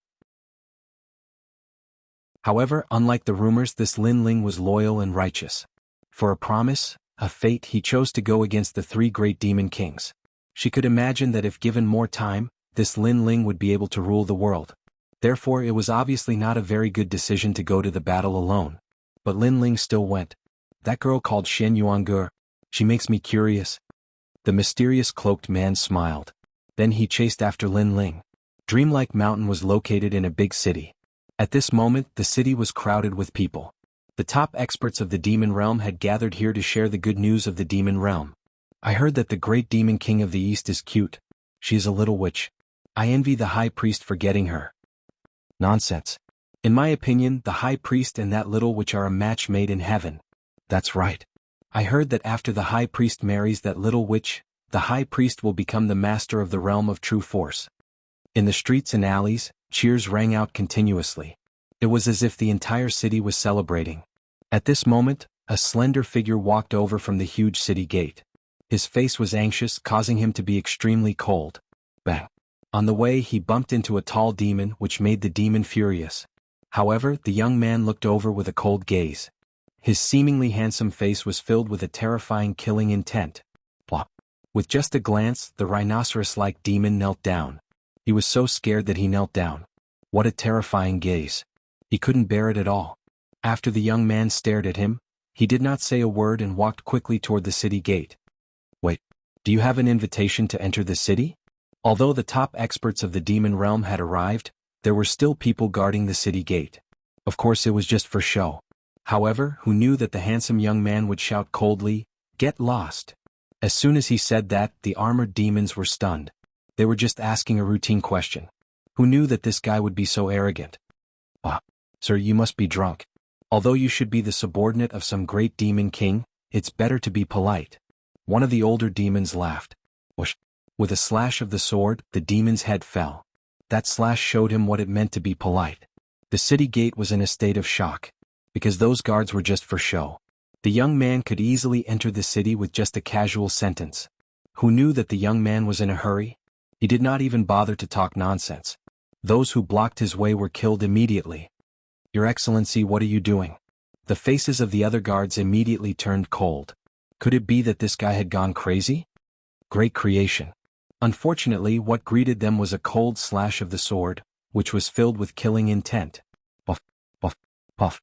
However, unlike the rumors, this Lin Ling was loyal and righteous. For a promise, a fate, he chose to go against the 3 great demon kings. She could imagine that if given more time, this Lin Ling would be able to rule the world. Therefore it was obviously not a very good decision to go to the battle alone. But Lin Ling still went. That girl called Shen Yuange, she makes me curious. The mysterious cloaked man smiled. Then he chased after Lin Ling. Dreamlike Mountain was located in a big city. At this moment, the city was crowded with people. The top experts of the demon realm had gathered here to share the good news of the demon realm. I heard that the great demon king of the east is cute. She is a little witch. I envy the high priest for getting her. Nonsense. In my opinion, the high priest and that little witch are a match made in heaven. That's right. I heard that after the high priest marries that little witch, the high priest will become the master of the realm of true force. In the streets and alleys, cheers rang out continuously. It was as if the entire city was celebrating. At this moment, a slender figure walked over from the huge city gate. His face was anxious, causing him to be extremely cold. Bang! On the way he bumped into a tall demon, which made the demon furious. However, the young man looked over with a cold gaze. His seemingly handsome face was filled with a terrifying killing intent. Plop! With just a glance, the rhinoceros-like demon knelt down. He was so scared that he knelt down. What a terrifying gaze. He couldn't bear it at all. After the young man stared at him, he did not say a word and walked quickly toward the city gate. Wait, do you have an invitation to enter the city? Although the top experts of the demon realm had arrived, there were still people guarding the city gate. Of course it was just for show. However, who knew that the handsome young man would shout coldly, "Get lost!" As soon as he said that, the armored demons were stunned. They were just asking a routine question. Who knew that this guy would be so arrogant? Ah, sir, you must be drunk. Although you should be the subordinate of some great demon king, it's better to be polite. One of the older demons laughed. Whoosh! With a slash of the sword, the demon's head fell. That slash showed him what it meant to be polite. The city gate was in a state of shock. Because those guards were just for show. The young man could easily enter the city with just a casual sentence. Who knew that the young man was in a hurry? He did not even bother to talk nonsense. Those who blocked his way were killed immediately. Your Excellency, what are you doing? The faces of the other guards immediately turned cold. Could it be that this guy had gone crazy? Great creation. Unfortunately, what greeted them was a cold slash of the sword, which was filled with killing intent. Puff, puff, puff.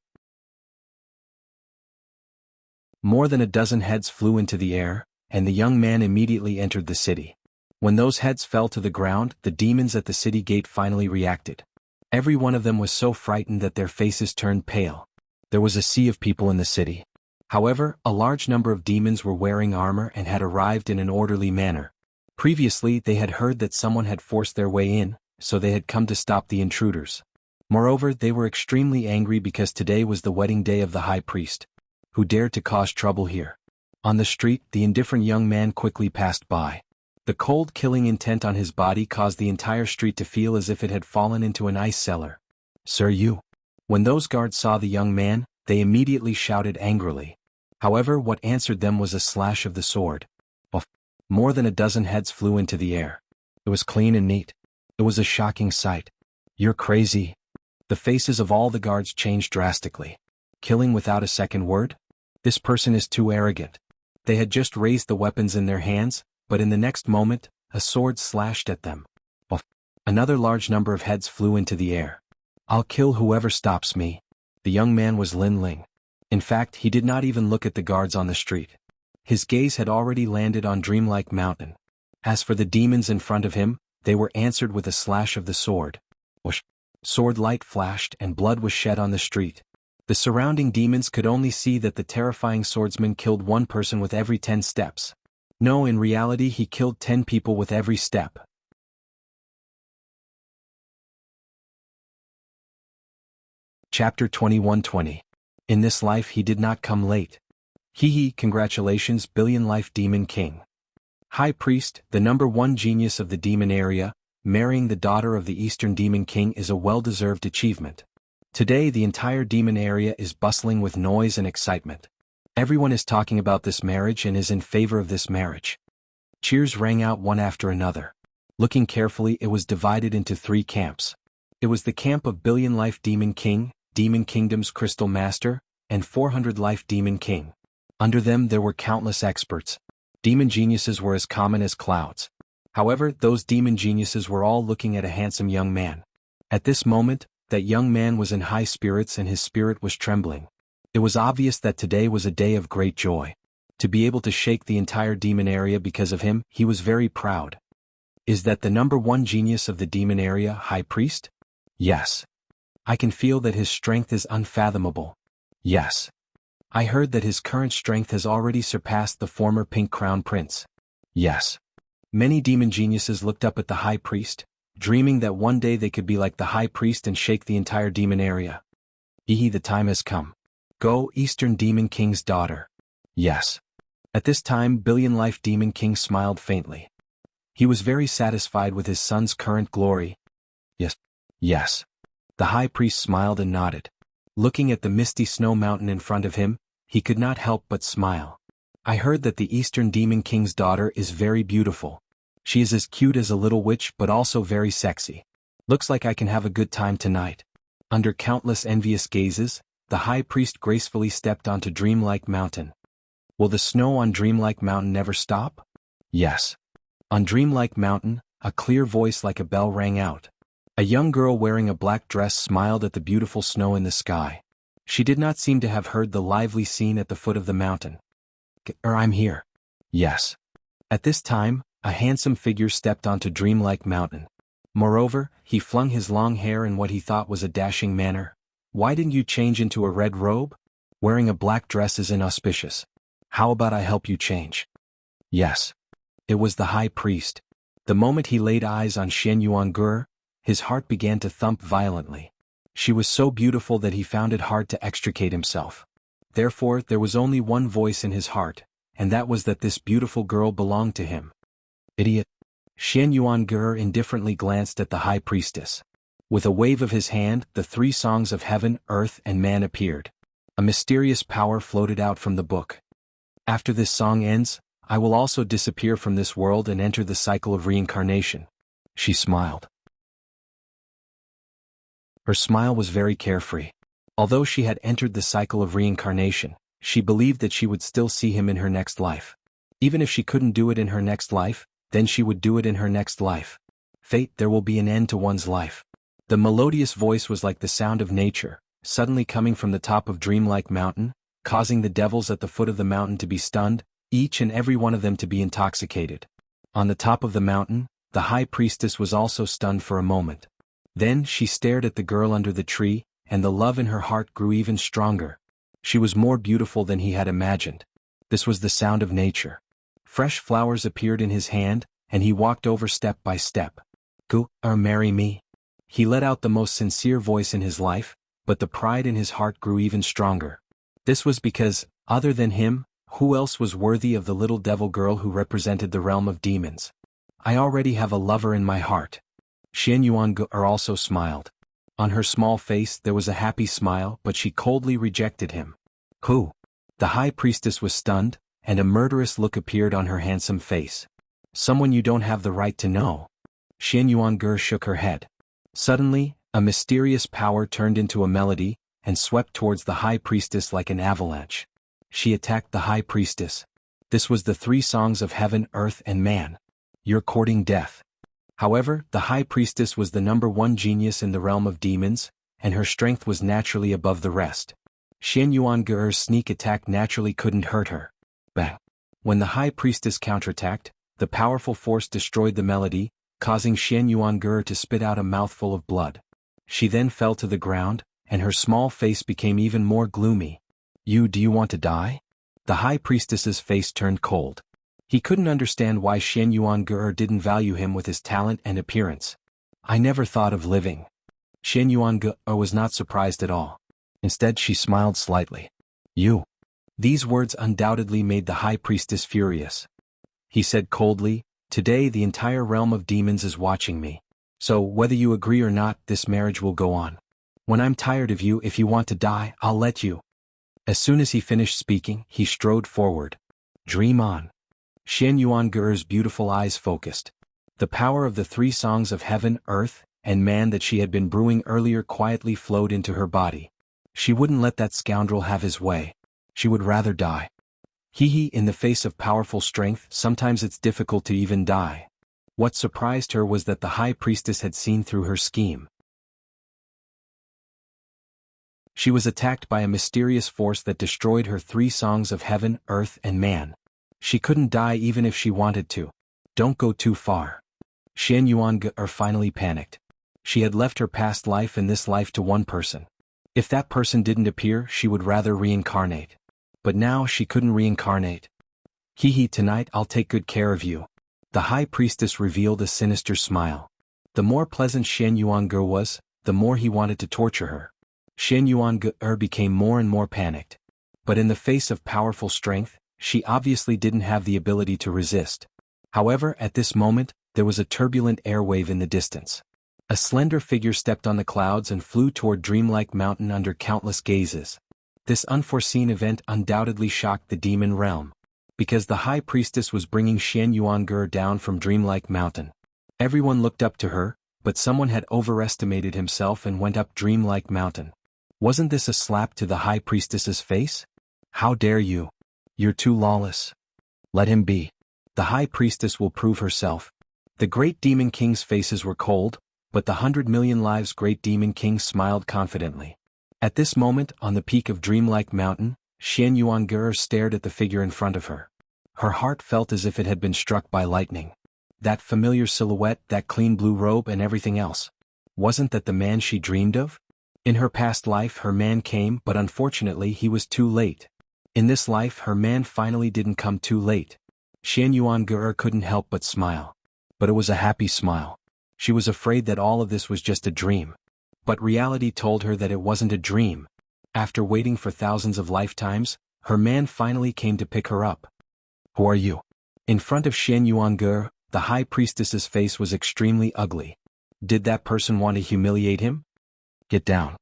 More than a dozen heads flew into the air, and the young man immediately entered the city. When those heads fell to the ground, the demons at the city gate finally reacted. Every one of them was so frightened that their faces turned pale. There was a sea of people in the city. However, a large number of demons were wearing armor and had arrived in an orderly manner. Previously, they had heard that someone had forced their way in, so they had come to stop the intruders. Moreover, they were extremely angry because today was the wedding day of the high priest. Who dared to cause trouble here? On the street, the indifferent young man quickly passed by. The cold killing intent on his body caused the entire street to feel as if it had fallen into an ice cellar. Sir, you. When those guards saw the young man, they immediately shouted angrily. However, what answered them was a slash of the sword. Puff! More than a dozen heads flew into the air. It was clean and neat. It was a shocking sight. You're crazy. The faces of all the guards changed drastically. Killing without a second word? This person is too arrogant. They had just raised the weapons in their hands, but in the next moment, a sword slashed at them. Puff! Another large number of heads flew into the air. I'll kill whoever stops me. The young man was Lin Ling. In fact, he did not even look at the guards on the street. His gaze had already landed on Dreamlike Mountain. As for the demons in front of him, they were answered with a slash of the sword. Whoosh! Sword light flashed and blood was shed on the street. The surrounding demons could only see that the terrifying swordsman killed one person with every 10 steps. No, in reality he killed 10 people with every step. Chapter 21:20. In this life he did not come late. Hee congratulations Billion Life Demon King. High Priest, the #1 genius of the demon area, marrying the daughter of the Eastern Demon King is a well-deserved achievement. Today the entire demon area is bustling with noise and excitement. Everyone is talking about this marriage and is in favor of this marriage. Cheers rang out one after another. Looking carefully, it was divided into 3 camps. It was the camp of Billion Life Demon King, Demon Kingdom's Crystal Master, and 400 Life Demon King. Under them there were countless experts. Demon geniuses were as common as clouds. However, those demon geniuses were all looking at a handsome young man. At this moment, that young man was in high spirits and his spirit was trembling. It was obvious that today was a day of great joy. To be able to shake the entire demon area because of him, he was very proud. Is that the number one genius of the demon area, High Priest? Yes. I can feel that his strength is unfathomable. Yes. I heard that his current strength has already surpassed the former Pink Crown Prince. Yes. Many demon geniuses looked up at the High Priest, dreaming that one day they could be like the High Priest and shake the entire demon area. The time has come. Go, Eastern Demon King's daughter. Yes. At this time, Billion Life Demon King smiled faintly. He was very satisfied with his son's current glory. Yes. Yes. The High Priest smiled and nodded. Looking at the misty snow mountain in front of him, he could not help but smile. I heard that the Eastern Demon King's daughter is very beautiful. She is as cute as a little witch but also very sexy. Looks like I can have a good time tonight. Under countless envious gazes, the High Priest gracefully stepped onto Dreamlike Mountain. Will the snow on Dreamlike Mountain never stop? Yes. On Dreamlike Mountain, a clear voice like a bell rang out. A young girl wearing a black dress smiled at the beautiful snow in the sky. She did not seem to have heard the lively scene at the foot of the mountain. I'm here. Yes. At this time, a handsome figure stepped onto Dreamlike Mountain. Moreover, he flung his long hair in what he thought was a dashing manner. Why didn't you change into a red robe? Wearing a black dress is inauspicious. How about I help you change? Yes. It was the High Priest. The moment he laid eyes on Xian Yuangur, his heart began to thump violently. She was so beautiful that he found it hard to extricate himself. Therefore, there was only one voice in his heart, and that was that this beautiful girl belonged to him. Idiot. Xian Yuangur indifferently glanced at the High Priestess. With a wave of his hand, the three songs of heaven, earth, and man appeared. A mysterious power floated out from the book. After this song ends, I will also disappear from this world and enter the cycle of reincarnation. She smiled. Her smile was very carefree. Although she had entered the cycle of reincarnation, she believed that she would still see him in her next life. Even if she couldn't do it in her next life, then she would do it in her next life. Fate, there will be an end to one's life. The melodious voice was like the sound of nature, suddenly coming from the top of Dreamlike Mountain, causing the devils at the foot of the mountain to be stunned, each and every one of them to be intoxicated. On the top of the mountain, the High Priestess was also stunned for a moment. Then she stared at the girl under the tree, and the love in her heart grew even stronger. She was more beautiful than he had imagined. This was the sound of nature. Fresh flowers appeared in his hand, and he walked over step by step. Go, marry me. He let out the most sincere voice in his life, but the pride in his heart grew even stronger. This was because, other than him, who else was worthy of the little devil girl who represented the realm of demons? I already have a lover in my heart. Xian Yuangur also smiled. On her small face there was a happy smile, but she coldly rejected him. Who? The High Priestess was stunned, and a murderous look appeared on her handsome face. Someone you don't have the right to know. Xian Yuangur shook her head. Suddenly, a mysterious power turned into a melody, and swept towards the High Priestess like an avalanche. She attacked the High Priestess. This was the three songs of heaven, earth, and man. You're courting death. However, the High Priestess was the number one genius in the realm of demons, and her strength was naturally above the rest. Xian Yuangur's sneak attack naturally couldn't hurt her. Bang! When the High Priestess counterattacked, the powerful force destroyed the melody, causing Xian Yuangur to spit out a mouthful of blood. She then fell to the ground, and her small face became even more gloomy. Do you want to die? The High Priestess's face turned cold. He couldn't understand why Xian Yuangur didn't value him with his talent and appearance. I never thought of living. Xian Yuangur was not surprised at all. Instead, she smiled slightly. You. These words undoubtedly made the High Priestess furious. He said coldly, today the entire realm of demons is watching me. So, whether you agree or not, this marriage will go on. When I'm tired of you, if you want to die, I'll let you. As soon as he finished speaking, he strode forward. Dream on. Xian Yuangur's beautiful eyes focused. The power of the three songs of heaven, earth, and man that she had been brewing earlier quietly flowed into her body. She wouldn't let that scoundrel have his way. She would rather die. In the face of powerful strength, sometimes it's difficult to even die. What surprised her was that the high priestess had seen through her scheme. She was attacked by a mysterious force that destroyed her 3 songs of heaven, earth, and man. She couldn't die even if she wanted to. Don't go too far. Xian Yuan finally panicked. She had left her past life and this life to one person. If that person didn't appear, she would rather reincarnate. But now she couldn't reincarnate. Tonight I'll take good care of you. The high priestess revealed a sinister smile. The more pleasant Xian Yuan was, the more he wanted to torture her. Xian Yuan became more and more panicked. But in the face of powerful strength, she obviously didn't have the ability to resist. However, at this moment, there was a turbulent airwave in the distance. A slender figure stepped on the clouds and flew toward dreamlike mountain under countless gazes. This unforeseen event undoubtedly shocked the demon realm. Because the high priestess was bringing Xian Yuan down from dreamlike mountain. Everyone looked up to her, but someone had overestimated himself and went up dreamlike mountain. Wasn't this a slap to the high priestess's face? How dare you? You're too lawless. Let him be. The high priestess will prove herself. The great demon king's faces were cold, but the 100 million lives great demon king smiled confidently. At this moment, on the peak of dreamlike mountain, Xian Yuan stared at the figure in front of her. Her heart felt as if it had been struck by lightning. That familiar silhouette, that clean blue robe and everything else. Wasn't that the man she dreamed of? In her past life her man came, but unfortunately he was too late. In this life her man finally didn't come too late. Xian Yuan couldn't help but smile. But it was a happy smile. She was afraid that all of this was just a dream. But reality told her that it wasn't a dream. After waiting for thousands of lifetimes, her man finally came to pick her up. Who are you? In front of Xian Yuan the high priestess's face was extremely ugly. Did that person want to humiliate him? Get down.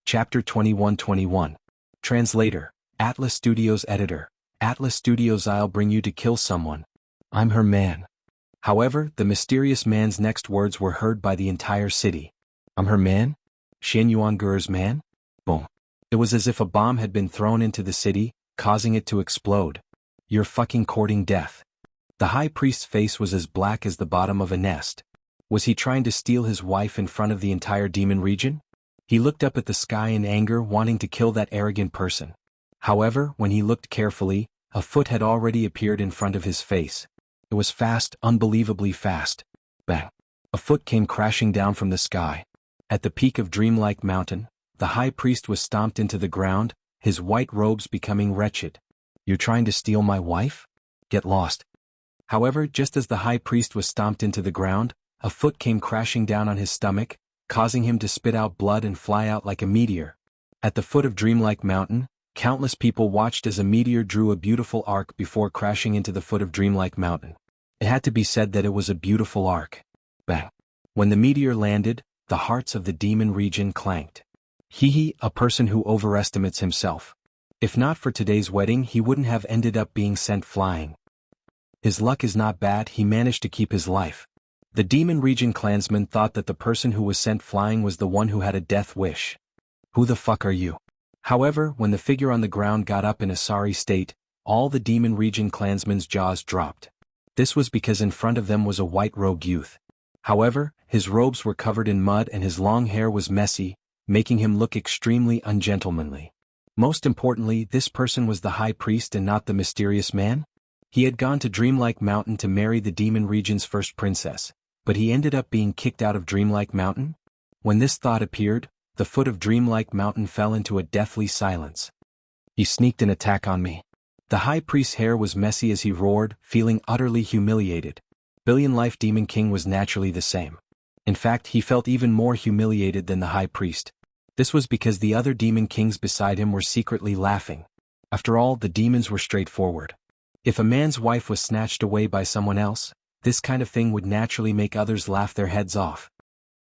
Chapter 21-21. Translator, Atlas Studios Editor. Atlas Studios. I'll bring you to kill someone. I'm her man. However, the mysterious man's next words were heard by the entire city. I'm her man? Xian Yuan's man? Boom. It was as if a bomb had been thrown into the city, causing it to explode. You're fucking courting death. The high priest's face was as black as the bottom of a nest. Was he trying to steal his wife in front of the entire demon region? He looked up at the sky in anger, wanting to kill that arrogant person. However, when he looked carefully, a foot had already appeared in front of his face. It was fast, unbelievably fast. Bang! A foot came crashing down from the sky. At the peak of dreamlike mountain, the high priest was stomped into the ground, his white robes becoming wretched. You're trying to steal my wife? Get lost. However, just as the high priest was stomped into the ground, a foot came crashing down on his stomach, causing him to spit out blood and fly out like a meteor. At the foot of dreamlike mountain, countless people watched as a meteor drew a beautiful arc before crashing into the foot of dreamlike mountain. It had to be said that it was a beautiful arc. Bang! When the meteor landed, the hearts of the demon region clanked. A person who overestimates himself. If not for today's wedding, he wouldn't have ended up being sent flying. His luck is not bad, he managed to keep his life. The demon region clansmen thought that the person who was sent flying was the one who had a death wish. Who the fuck are you? However, when the figure on the ground got up in a sorry state, all the demon region clansmen's jaws dropped. This was because in front of them was a white-robed youth. However, his robes were covered in mud and his long hair was messy, making him look extremely ungentlemanly. Most importantly, this person was the high priest and not the mysterious man. He had gone to Dreamlike Mountain to marry the demon region's first princess, but he ended up being kicked out of Dreamlike Mountain? When this thought appeared, the foot of Dreamlike Mountain fell into a deathly silence. He sneaked an attack on me. The high priest's hair was messy as he roared, feeling utterly humiliated. Billion Life Demon King was naturally the same. In fact, he felt even more humiliated than the high priest. This was because the other demon kings beside him were secretly laughing. After all, the demons were straightforward. If a man's wife was snatched away by someone else, this kind of thing would naturally make others laugh their heads off.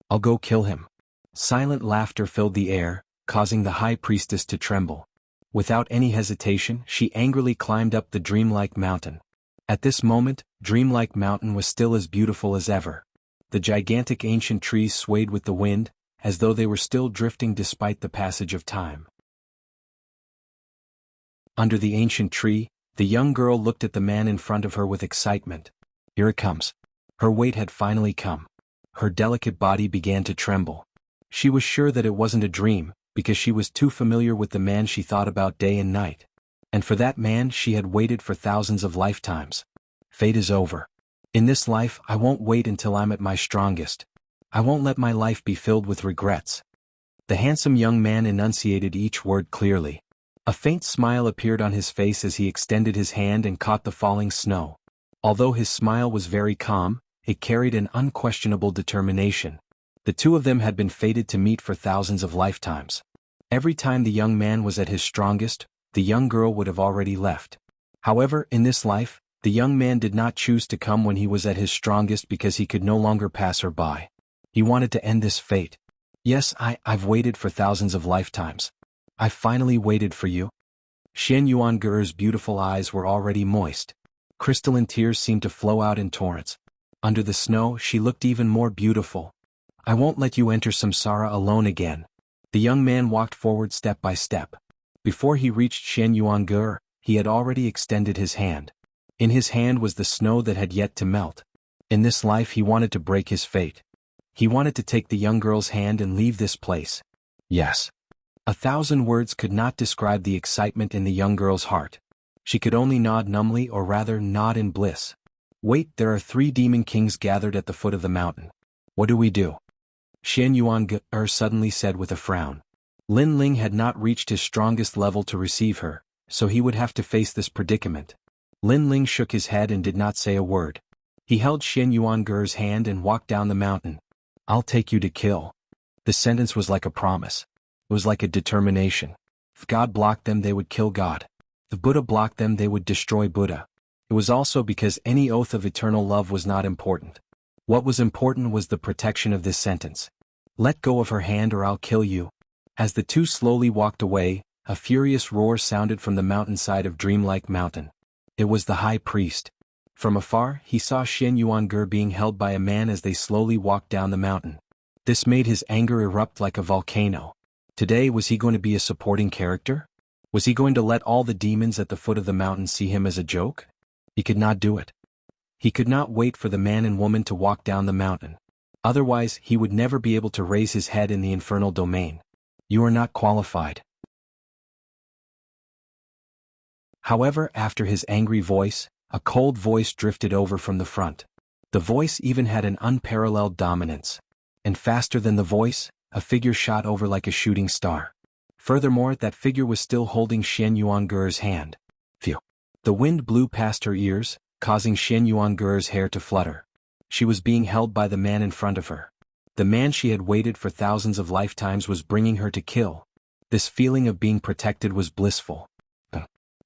I'll go kill him. Silent laughter filled the air, causing the high priestess to tremble. Without any hesitation, she angrily climbed up the dreamlike mountain. At this moment, Dreamlike Mountain was still as beautiful as ever. The gigantic ancient trees swayed with the wind, as though they were still drifting despite the passage of time. Under the ancient tree, the young girl looked at the man in front of her with excitement. Here it comes. Her wait had finally come. Her delicate body began to tremble. She was sure that it wasn't a dream, because she was too familiar with the man she thought about day and night. And for that man she had waited for thousands of lifetimes. Fate is over. In this life I won't wait until I'm at my strongest. I won't let my life be filled with regrets. The handsome young man enunciated each word clearly. A faint smile appeared on his face as he extended his hand and caught the falling snow. Although his smile was very calm, it carried an unquestionable determination. The two of them had been fated to meet for thousands of lifetimes. Every time the young man was at his strongest, the young girl would have already left. However, in this life, the young man did not choose to come when he was at his strongest because he could no longer pass her by. He wanted to end this fate. Yes, I've waited for thousands of lifetimes. I finally waited for you. Xian Yuanger's beautiful eyes were already moist. Crystalline tears seemed to flow out in torrents. Under the snow, she looked even more beautiful. I won't let you enter samsara alone again. The young man walked forward step by step. Before he reached Xian Yuanger, he had already extended his hand. In his hand was the snow that had yet to melt. In this life he wanted to break his fate. He wanted to take the young girl's hand and leave this place. Yes. 1,000 words could not describe the excitement in the young girl's heart. She could only nod numbly, or rather nod in bliss. Wait, there are 3 demon kings gathered at the foot of the mountain. What do we do? Xian Yuanger suddenly said with a frown. Lin Ling had not reached his strongest level to receive her, so he would have to face this predicament. Lin Ling shook his head and did not say a word. He held Xian Yuanger's hand and walked down the mountain. I'll take you to kill. The sentence was like a promise. It was like a determination. If God blocked them, they would kill God. If Buddha blocked them, they would destroy Buddha. It was also because any oath of eternal love was not important. What was important was the protection of this sentence. Let go of her hand or I'll kill you. As the two slowly walked away, a furious roar sounded from the mountainside of Dreamlike Mountain. It was the high priest. From afar, he saw Xian Yuanger being held by a man as they slowly walked down the mountain. This made his anger erupt like a volcano. Today, was he going to be a supporting character? Was he going to let all the demons at the foot of the mountain see him as a joke? He could not do it. He could not wait for the man and woman to walk down the mountain. Otherwise, he would never be able to raise his head in the infernal domain. You are not qualified. However, after his angry voice, a cold voice drifted over from the front. The voice even had an unparalleled dominance. And faster than the voice, a figure shot over like a shooting star. Furthermore, that figure was still holding Xian Yuanger's hand. Phew. The wind blew past her ears, causing Xian Yuanger's hair to flutter. She was being held by the man in front of her. The man she had waited for thousands of lifetimes was bringing her to kill. This feeling of being protected was blissful.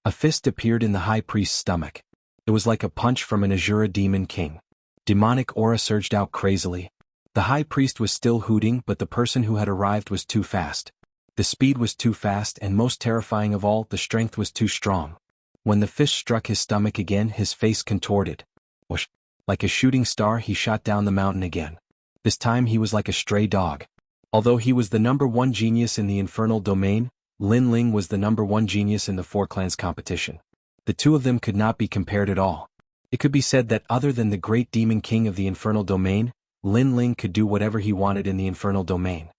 A fist appeared in the high priest's stomach. It was like a punch from an Azura demon king. Demonic aura surged out crazily. The high priest was still hooting, but the person who had arrived was too fast. The speed was too fast, and most terrifying of all, the strength was too strong. When the fist struck his stomach again, his face contorted. Whoosh! Like a shooting star, he shot down the mountain again. This time he was like a stray dog. Although he was the #1 genius in the infernal domain, Lin Ling was the #1 genius in the Four Clans competition. The two of them could not be compared at all. It could be said that other than the great demon king of the infernal domain, Lin Ling could do whatever he wanted in the infernal domain.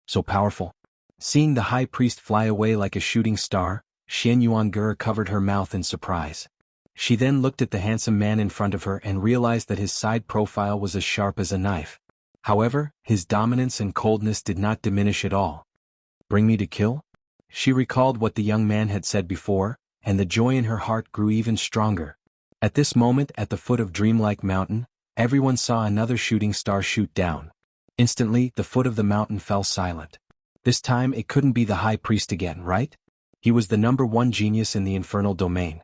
So powerful. Seeing the high priest fly away like a shooting star, Xian Yuanger covered her mouth in surprise. She then looked at the handsome man in front of her and realized that his side profile was as sharp as a knife. However, his dominance and coldness did not diminish at all. Bring me to kill? She recalled what the young man had said before, and the joy in her heart grew even stronger. At this moment, at the foot of Dreamlike Mountain, everyone saw another shooting star shoot down. Instantly, the foot of the mountain fell silent. This time it couldn't be the high priest again, right? He was the #1 genius in the infernal domain.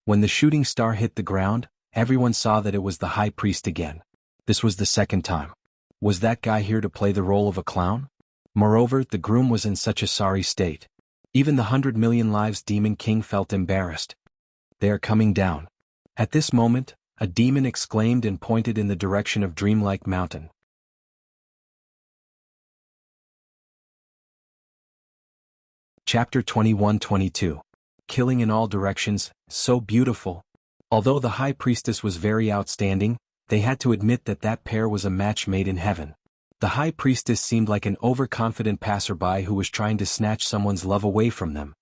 When the shooting star hit the ground, everyone saw that it was the high priest again. This was the second time. Was that guy here to play the role of a clown? Moreover, the groom was in such a sorry state. Even the 100 million lives demon king felt embarrassed. They are coming down. At this moment, a demon exclaimed and pointed in the direction of Dreamlike Mountain. Chapter 21-22. killing in all directions, so beautiful. Although the high priestess was very outstanding, they had to admit that that pair was a match made in heaven. The high priestess seemed like an overconfident passerby who was trying to snatch someone's love away from them.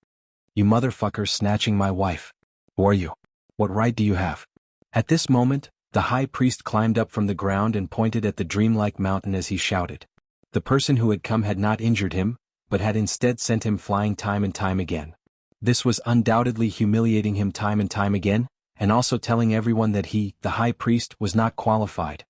You motherfucker snatching my wife. Who are you? What right do you have? At this moment, the high priest climbed up from the ground and pointed at the dreamlike mountain as he shouted. The person who had come had not injured him, but had instead sent him flying time and time again. This was undoubtedly humiliating him time and time again, and also telling everyone that he, the high priest, was not qualified.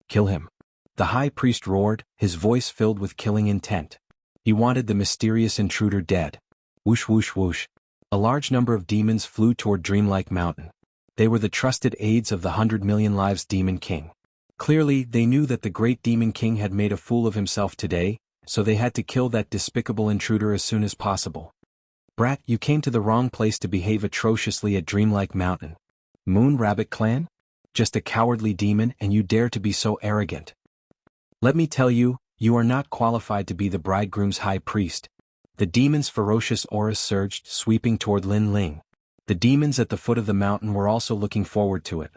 Kill him. The high priest roared, his voice filled with killing intent. He wanted the mysterious intruder dead. Whoosh whoosh whoosh. A large number of demons flew toward Dreamlike Mountain. They were the trusted aides of the 100 million lives Demon King. Clearly, they knew that the great Demon King had made a fool of himself today, so they had to kill that despicable intruder as soon as possible. Brat, you came to the wrong place to behave atrociously at Dreamlike Mountain. Moon Rabbit Clan? Just a cowardly demon and you dare to be so arrogant. Let me tell you, you are not qualified to be the bridegroom's high priest. The demon's ferocious aura surged, sweeping toward Lin Ling. The demons at the foot of the mountain were also looking forward to it.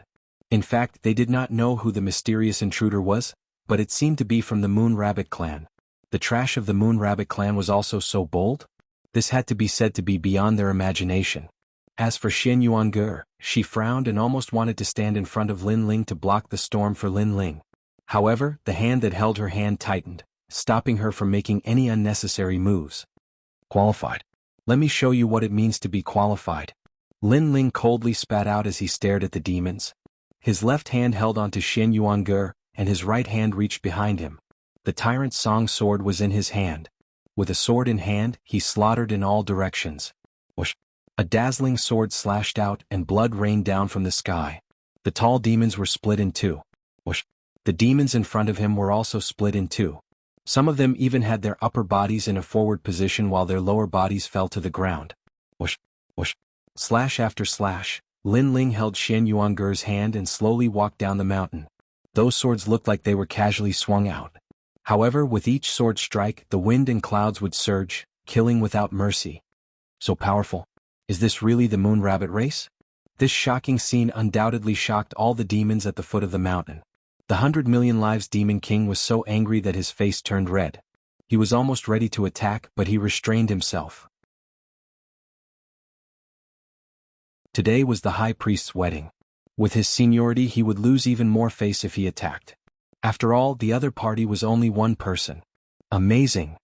In fact, they did not know who the mysterious intruder was, but it seemed to be from the Moon Rabbit Clan. The trash of the Moon Rabbit Clan was also so bold? This had to be said to be beyond their imagination. As for Xian Yuange, she frowned and almost wanted to stand in front of Lin Ling to block the storm for Lin Ling. However, the hand that held her hand tightened, stopping her from making any unnecessary moves. Qualified. Let me show you what it means to be qualified. Lin Ling coldly spat out as he stared at the demons. His left hand held onto Xian Yuange, and his right hand reached behind him. The tyrant Song sword was in his hand. With a sword in hand, he slaughtered in all directions. Whoosh! A dazzling sword slashed out and blood rained down from the sky. The tall demons were split in two. Whoosh! The demons in front of him were also split in two. Some of them even had their upper bodies in a forward position while their lower bodies fell to the ground. Whoosh! Whoosh! Slash after slash, Lin Ling held Xian Yuange's hand and slowly walked down the mountain. Those swords looked like they were casually swung out. However, with each sword strike, the wind and clouds would surge, killing without mercy. So powerful. Is this really the Moon Rabbit race? This shocking scene undoubtedly shocked all the demons at the foot of the mountain. The 100 million lives Demon King was so angry that his face turned red. He was almost ready to attack, but he restrained himself. Today was the High Priest's wedding. With his seniority he would lose even more face if he attacked. After all, the other party was only one person. Amazing.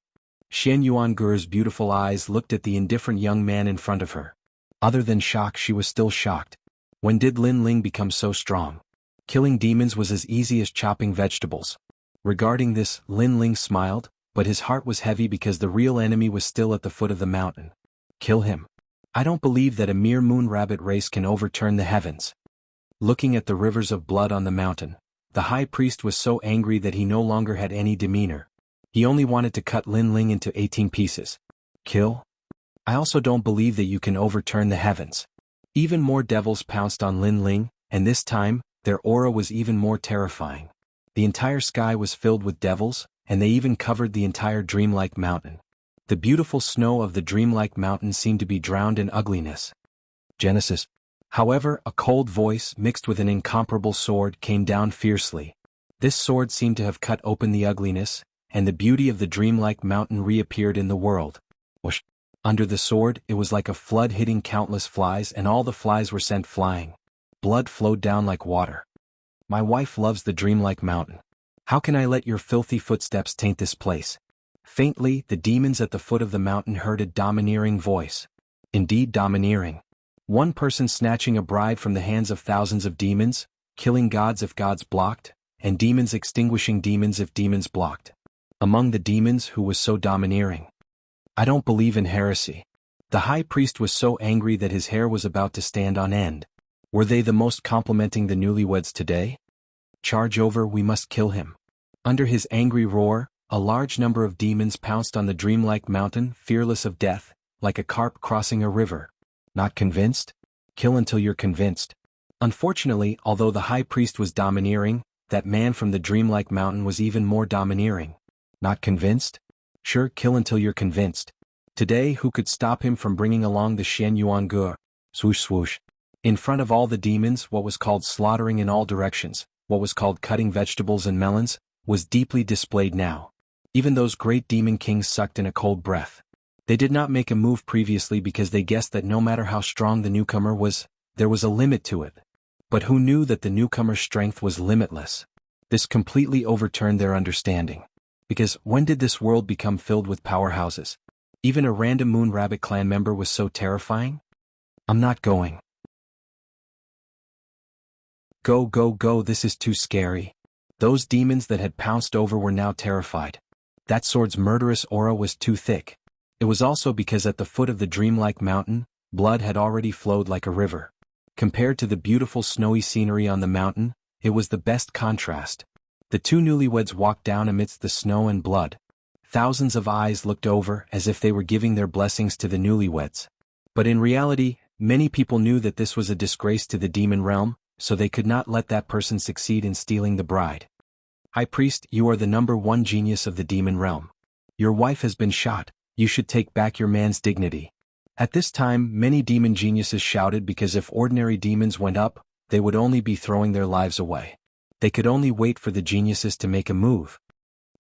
Xian Yuange's beautiful eyes looked at the indifferent young man in front of her. Other than shock, she was still shocked. When did Lin Ling become so strong? Killing demons was as easy as chopping vegetables. Regarding this, Lin Ling smiled, but his heart was heavy because the real enemy was still at the foot of the mountain. Kill him. I don't believe that a mere moon rabbit race can overturn the heavens. Looking at the rivers of blood on the mountain, the high priest was so angry that he no longer had any demeanor. He only wanted to cut Lin Ling into 18 pieces. Kill? I also don't believe that you can overturn the heavens. Even more devils pounced on Lin Ling, and this time, their aura was even more terrifying. The entire sky was filled with devils, and they even covered the entire dreamlike mountain. The beautiful snow of the dreamlike mountain seemed to be drowned in ugliness. Genesis. However, a cold voice mixed with an incomparable sword came down fiercely. This sword seemed to have cut open the ugliness, and the beauty of the dreamlike mountain reappeared in the world. Whoosh! Under the sword, it was like a flood hitting countless flies, and all the flies were sent flying. Blood flowed down like water. My wife loves the dreamlike mountain. How can I let your filthy footsteps taint this place? Faintly, the demons at the foot of the mountain heard a domineering voice. Indeed domineering. One person snatching a bride from the hands of thousands of demons, killing gods if gods blocked, and demons extinguishing demons if demons blocked. Among the demons who was so domineering? I don't believe in heresy. The high priest was so angry that his hair was about to stand on end. Were they the most complimenting the newlyweds today? Charge over, we must kill him. Under his angry roar, a large number of demons pounced on the dreamlike mountain, fearless of death, like a carp crossing a river. Not convinced? Kill until you're convinced. Unfortunately, although the high priest was domineering, that man from the dreamlike mountain was even more domineering. Not convinced? Sure, kill until you're convinced. Today who could stop him from bringing along the Shen Yuan Ge? Swoosh swoosh. In front of all the demons, what was called slaughtering in all directions, what was called cutting vegetables and melons, was deeply displayed now. Even those great demon kings sucked in a cold breath. They did not make a move previously because they guessed that no matter how strong the newcomer was, there was a limit to it. But who knew that the newcomer's strength was limitless? This completely overturned their understanding. Because when did this world become filled with powerhouses? Even a random Moon Rabbit clan member was so terrifying? I'm not going. Go, go, go, this is too scary. Those demons that had pounced over were now terrified. That sword's murderous aura was too thick. It was also because at the foot of the dreamlike mountain, blood had already flowed like a river. Compared to the beautiful snowy scenery on the mountain, it was the best contrast. The two newlyweds walked down amidst the snow and blood. Thousands of eyes looked over as if they were giving their blessings to the newlyweds. But in reality, many people knew that this was a disgrace to the demon realm, so they could not let that person succeed in stealing the bride. High Priest, you are the #1 genius of the demon realm. Your wife has been shot, you should take back your man's dignity. At this time, many demon geniuses shouted because if ordinary demons went up, they would only be throwing their lives away. They could only wait for the geniuses to make a move.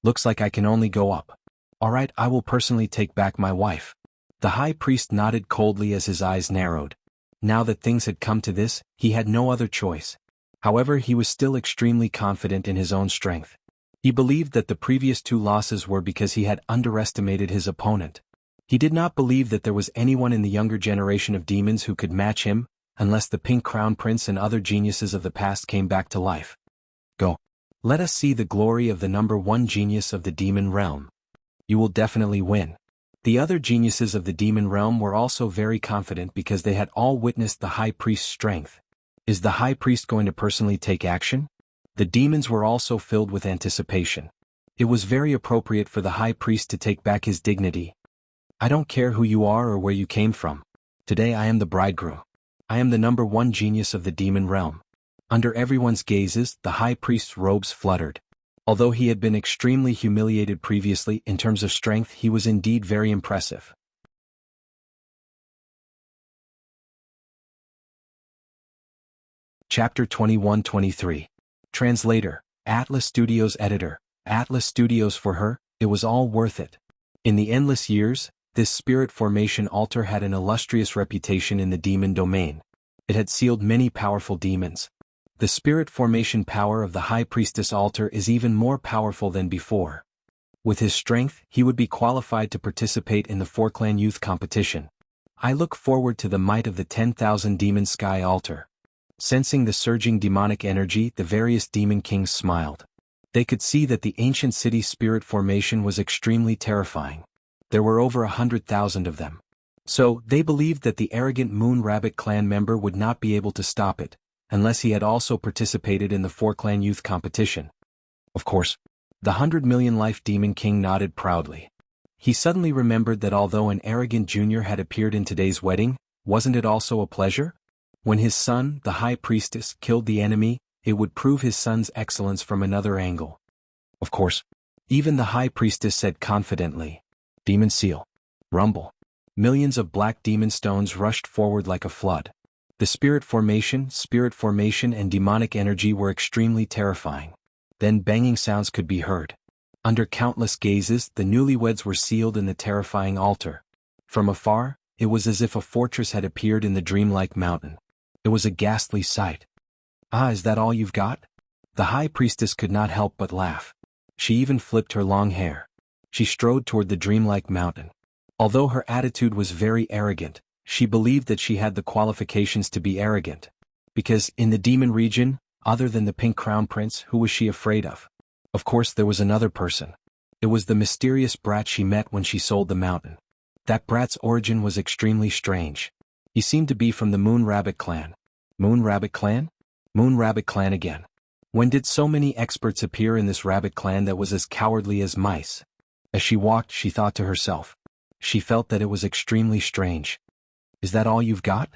Looks like I can only go up. Alright, I will personally take back my wife. The High Priest nodded coldly as his eyes narrowed. Now that things had come to this, he had no other choice. However, he was still extremely confident in his own strength. He believed that the previous 2 losses were because he had underestimated his opponent. He did not believe that there was anyone in the younger generation of demons who could match him, unless the Pink Crown Prince and other geniuses of the past came back to life. Go. Let us see the glory of the #1 genius of the demon realm. You will definitely win. The other geniuses of the demon realm were also very confident because they had all witnessed the High Priest's strength. Is the High Priest going to personally take action? The demons were also filled with anticipation. It was very appropriate for the High Priest to take back his dignity. I don't care who you are or where you came from. Today I am the bridegroom. I am the #1 genius of the demon realm. Under everyone's gazes, the High Priest's robes fluttered. Although he had been extremely humiliated previously in terms of strength, he was indeed very impressive. Chapter 21-23. Translator, Atlas Studios Editor, Atlas Studios. For her, it was all worth it. In the endless years, this spirit formation altar had an illustrious reputation in the demon domain. It had sealed many powerful demons. The spirit formation power of the High Priestess altar is even more powerful than before. With his strength, he would be qualified to participate in the 4-clan youth competition. I look forward to the might of the 10,000 demon sky altar. Sensing the surging demonic energy, the various demon kings smiled. They could see that the ancient city's spirit formation was extremely terrifying. There were over 100,000 of them. So, they believed that the arrogant Moon Rabbit clan member would not be able to stop it, unless he had also participated in the 4-clan youth competition. Of course, the 100 million life demon king nodded proudly. He suddenly remembered that although an arrogant junior had appeared in today's wedding, wasn't it also a pleasure? When his son, the High Priestess, killed the enemy, it would prove his son's excellence from another angle. Of course, even the High Priestess said confidently, Demon Seal. Rumble. Millions of black demon stones rushed forward like a flood. The spirit formation and demonic energy were extremely terrifying. Then banging sounds could be heard. Under countless gazes, the newlyweds were sealed in the terrifying altar. From afar, it was as if a fortress had appeared in the dreamlike mountain. It was a ghastly sight. Ah, is that all you've got? The High Priestess could not help but laugh. She even flipped her long hair. She strode toward the dreamlike mountain. Although her attitude was very arrogant, she believed that she had the qualifications to be arrogant. Because, in the demon region, other than the Pink Crown Prince, who was she afraid of? Of course there was another person. It was the mysterious brat she met when she sold the mountain. That brat's origin was extremely strange. He seemed to be from the Moon Rabbit clan. Moon Rabbit clan? Moon Rabbit clan again. When did so many experts appear in this rabbit clan that was as cowardly as mice? As she walked, she thought to herself. She felt that it was extremely strange. Is that all you've got?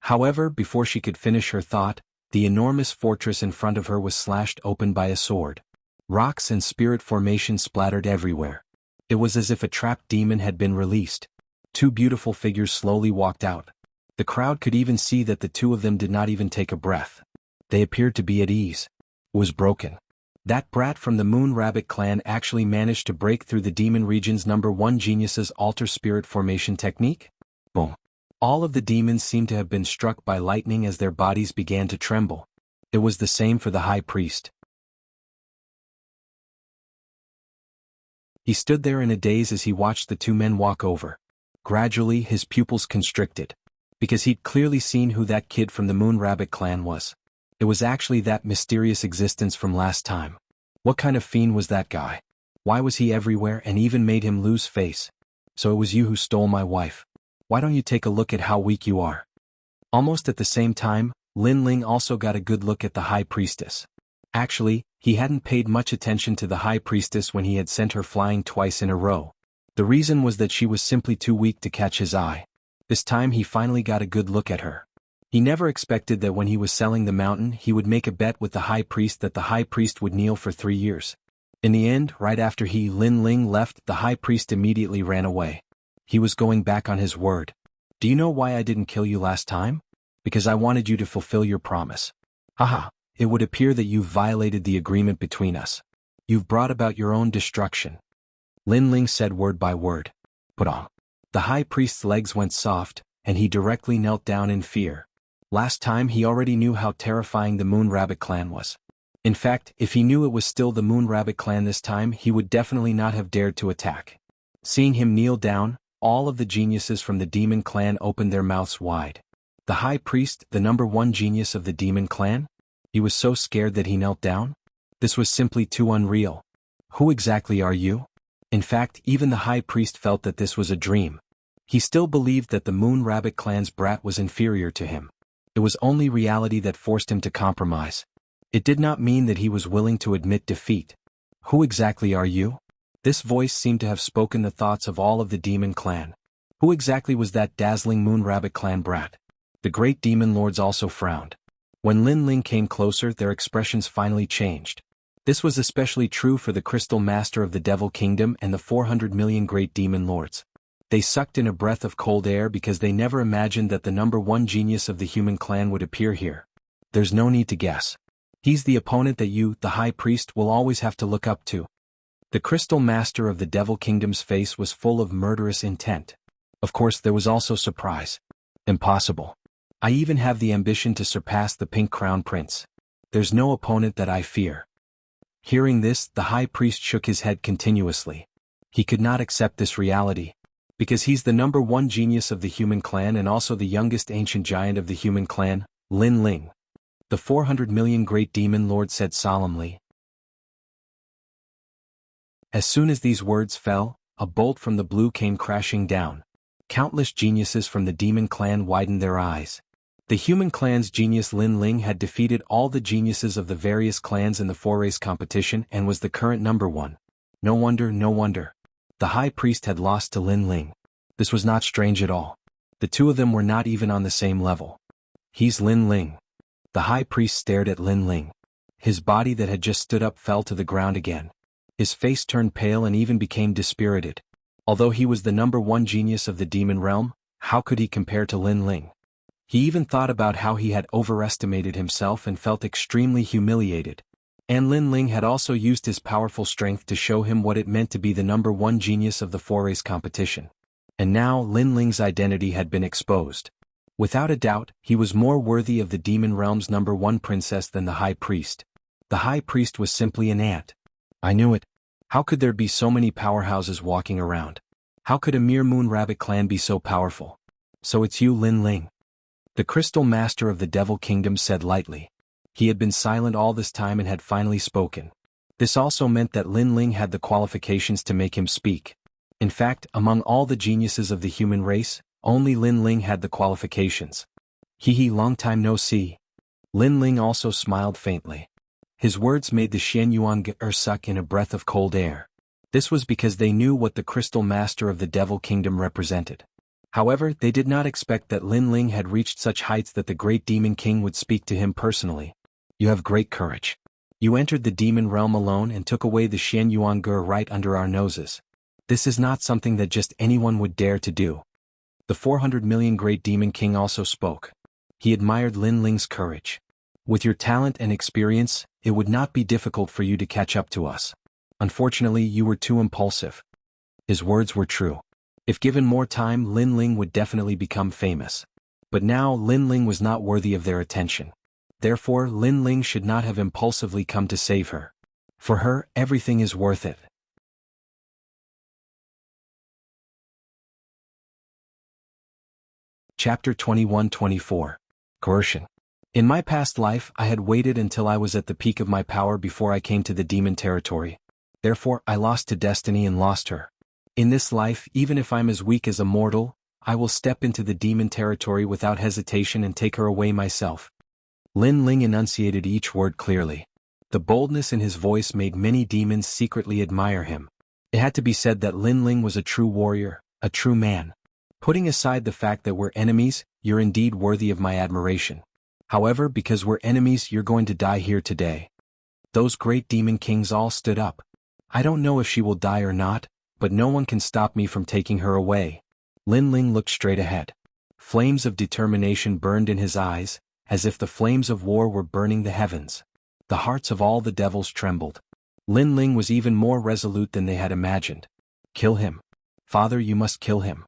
However, before she could finish her thought, the enormous fortress in front of her was slashed open by a sword. Rocks and spirit formation splattered everywhere. It was as if a trapped demon had been released. Two beautiful figures slowly walked out. The crowd could even see that the two of them did not even take a breath. They appeared to be at ease. Was broken. That brat from the Moon Rabbit clan actually managed to break through the demon region's #1 genius's alter spirit formation technique? Boom. All of the demons seemed to have been struck by lightning as their bodies began to tremble. It was the same for the high priest. He stood there in a daze as he watched the two men walk over. Gradually, his pupils constricted. Because he'd clearly seen who that kid from the Moon Rabbit clan was. It was actually that mysterious existence from last time. What kind of fiend was that guy? Why was he everywhere and even made him lose face? So it was you who stole my wife. Why don't you take a look at how weak you are? Almost at the same time, Lin Ling also got a good look at the high priestess. Actually, he hadn't paid much attention to the high priestess when he had sent her flying twice in a row. The reason was that she was simply too weak to catch his eye. This time he finally got a good look at her. He never expected that when he was selling the mountain he would make a bet with the high priest that the high priest would kneel for 3 years. In the end, right after Lin Ling left, the high priest immediately ran away. He was going back on his word. Do you know why I didn't kill you last time? Because I wanted you to fulfill your promise. Haha, it would appear that you've violated the agreement between us. You've brought about your own destruction. Lin Ling said word by word. But the high priest's legs went soft, and he directly knelt down in fear. Last time he already knew how terrifying the Moon Rabbit clan was. In fact, if he knew it was still the Moon Rabbit clan this time, he would definitely not have dared to attack. Seeing him kneel down, all of the geniuses from the demon clan opened their mouths wide. The high priest, the #1 genius of the demon clan? He was so scared that he knelt down? This was simply too unreal. Who exactly are you? In fact, even the high priest felt that this was a dream. He still believed that the Moon Rabbit clan's brat was inferior to him. It was only reality that forced him to compromise. It did not mean that he was willing to admit defeat. Who exactly are you? This voice seemed to have spoken the thoughts of all of the demon clan. Who exactly was that dazzling Moon Rabbit clan brat? The great demon lords also frowned. When Lin Ling came closer, their expressions finally changed. This was especially true for the Crystal Master of the Devil Kingdom and the 400 million great demon lords. They sucked in a breath of cold air because they never imagined that the #1 genius of the human clan would appear here. There's no need to guess. He's the opponent that you, the high priest, will always have to look up to. The Crystal Master of the Devil Kingdom's face was full of murderous intent. Of course, there was also surprise. Impossible. I even have the ambition to surpass the Pink Crown Prince. There's no opponent that I fear. Hearing this, the high priest shook his head continuously. He could not accept this reality. Because he's the #1 genius of the human clan and also the youngest ancient giant of the human clan, Lin Ling. The 400 million great demon lord said solemnly. As soon as these words fell, a bolt from the blue came crashing down. Countless geniuses from the demon clan widened their eyes. The human clan's genius Lin Ling had defeated all the geniuses of the various clans in the 4-race competition and was the current #1. No wonder, no wonder. The high priest had lost to Lin Ling. This was not strange at all. The two of them were not even on the same level. He's Lin Ling. The high priest stared at Lin Ling. His body that had just stood up fell to the ground again. His face turned pale and even became dispirited. Although he was the #1 genius of the demon realm, how could he compare to Lin Ling? He even thought about how he had overestimated himself and felt extremely humiliated. And Lin Ling had also used his powerful strength to show him what it meant to be the #1 genius of the 4-race competition. And now Lin Ling's identity had been exposed. Without a doubt, he was more worthy of the demon realm's #1 princess than the high priest. The high priest was simply an ant. I knew it. How could there be so many powerhouses walking around? How could a mere Moon Rabbit clan be so powerful? So it's you, Lin Ling. The Crystal Master of the Devil Kingdom said lightly. He had been silent all this time and had finally spoken. This also meant that Lin Ling had the qualifications to make him speak. In fact, among all the geniuses of the human race, only Lin Ling had the qualifications. Long time no see. Lin Ling also smiled faintly. His words made the Xianyuan suck in a breath of cold air. This was because they knew what the Crystal Master of the Devil Kingdom represented. However, they did not expect that Lin Ling had reached such heights that the great Demon King would speak to him personally. You have great courage. You entered the demon realm alone and took away the Xianyuan right under our noses. This is not something that just anyone would dare to do. The 400 million Great Demon King also spoke. He admired Lin Ling's courage. With your talent and experience, it would not be difficult for you to catch up to us. Unfortunately, you were too impulsive. His words were true. If given more time, Lin Ling would definitely become famous. But now, Lin Ling was not worthy of their attention. Therefore, Lin Ling should not have impulsively come to save her. For her, everything is worth it. Chapter 21-24. Coercion. In my past life, I had waited until I was at the peak of my power before I came to the demon territory. Therefore, I lost to destiny and lost her. In this life, even if I'm as weak as a mortal, I will step into the demon territory without hesitation and take her away myself. Lin Ling enunciated each word clearly. The boldness in his voice made many demons secretly admire him. It had to be said that Lin Ling was a true warrior, a true man. Putting aside the fact that we're enemies, you're indeed worthy of my admiration. However, because we're enemies, you're going to die here today. Those great demon kings all stood up. I don't know if she will die or not, but no one can stop me from taking her away. Lin Ling looked straight ahead. Flames of determination burned in his eyes, as if the flames of war were burning the heavens. The hearts of all the devils trembled. Lin Ling was even more resolute than they had imagined. Kill him. Father, you must kill him.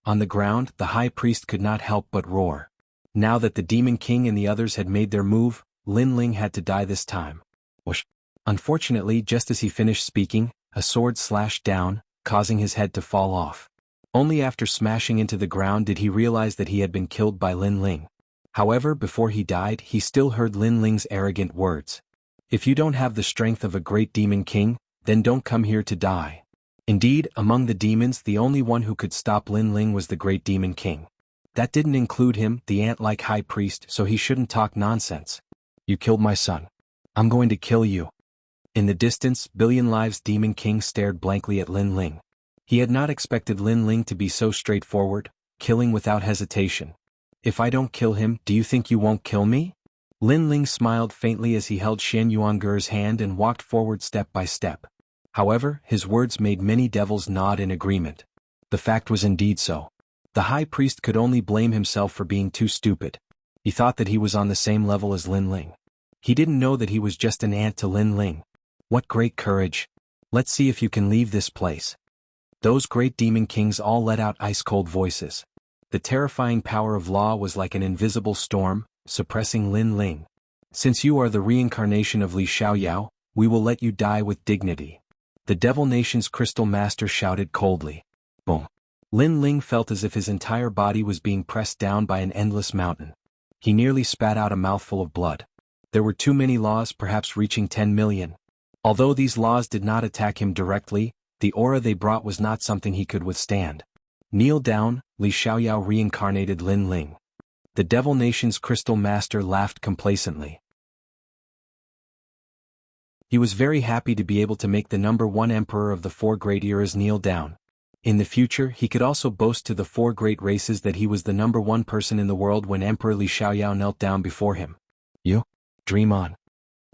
On the ground, the high priest could not help but roar. Now that the demon king and the others had made their move, Lin Ling had to die this time. Whoosh. Unfortunately, just as he finished speaking, a sword slashed down, causing his head to fall off. Only after smashing into the ground did he realize that he had been killed by Lin Ling. However, before he died, he still heard Lin Ling's arrogant words. If you don't have the strength of a great demon king, then don't come here to die. Indeed, among the demons, the only one who could stop Lin Ling was the great demon king. That didn't include him, the ant-like high priest, so he shouldn't talk nonsense. You killed my son. I'm going to kill you. In the distance, Billion Lives Demon King stared blankly at Lin Ling. He had not expected Lin Ling to be so straightforward, killing without hesitation. If I don't kill him, do you think you won't kill me? Lin Ling smiled faintly as he held Shen Yuanger's hand and walked forward step by step. However, his words made many devils nod in agreement. The fact was indeed so. The high priest could only blame himself for being too stupid. He thought that he was on the same level as Lin Ling. He didn't know that he was just an ant to Lin Ling. What great courage. Let's see if you can leave this place. Those great demon kings all let out ice-cold voices. The terrifying power of law was like an invisible storm, suppressing Lin Ling. Since you are the reincarnation of Li Xiaoyao, we will let you die with dignity. The Devil Nation's Crystal Master shouted coldly. Boom. Lin Ling felt as if his entire body was being pressed down by an endless mountain. He nearly spat out a mouthful of blood. There were too many laws, perhaps reaching 10 million. Although these laws did not attack him directly, the aura they brought was not something he could withstand. Kneel down, Li Xiaoyao reincarnated Lin Ling. The Devil Nation's Crystal Master laughed complacently. He was very happy to be able to make the #1 emperor of the 4 great eras kneel down. In the future, he could also boast to the 4 great races that he was the #1 person in the world when Emperor Li Xiaoyao knelt down before him. You? Dream on.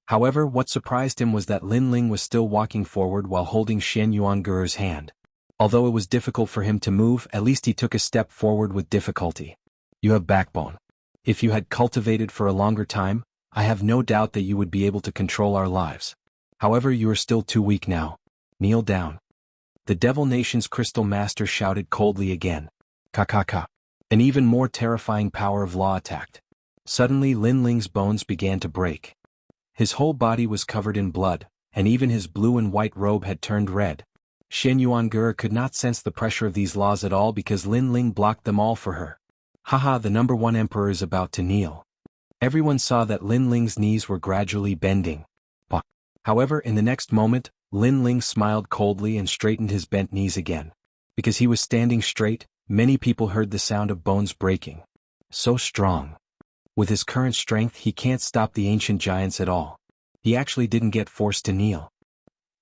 However, what surprised him was that Lin Ling was still walking forward while holding Shen Yuanger's hand. Although it was difficult for him to move, at least he took a step forward with difficulty. You have backbone. If you had cultivated for a longer time, I have no doubt that you would be able to control our lives. However, you are still too weak now. Kneel down. The Devil Nation's Crystal Master shouted coldly again. Ka. An even more terrifying power of law attacked. Suddenly Lin Ling's bones began to break. His whole body was covered in blood, and even his blue and white robe had turned red. Shen Yuanger could not sense the pressure of these laws at all because Lin Ling blocked them all for her. Haha, the #1 emperor is about to kneel. Everyone saw that Lin Ling's knees were gradually bending. However, in the next moment, Lin Ling smiled coldly and straightened his bent knees again. Because he was standing straight, many people heard the sound of bones breaking. So strong. With his current strength, he can't stop the ancient giants at all. He actually didn't get forced to kneel.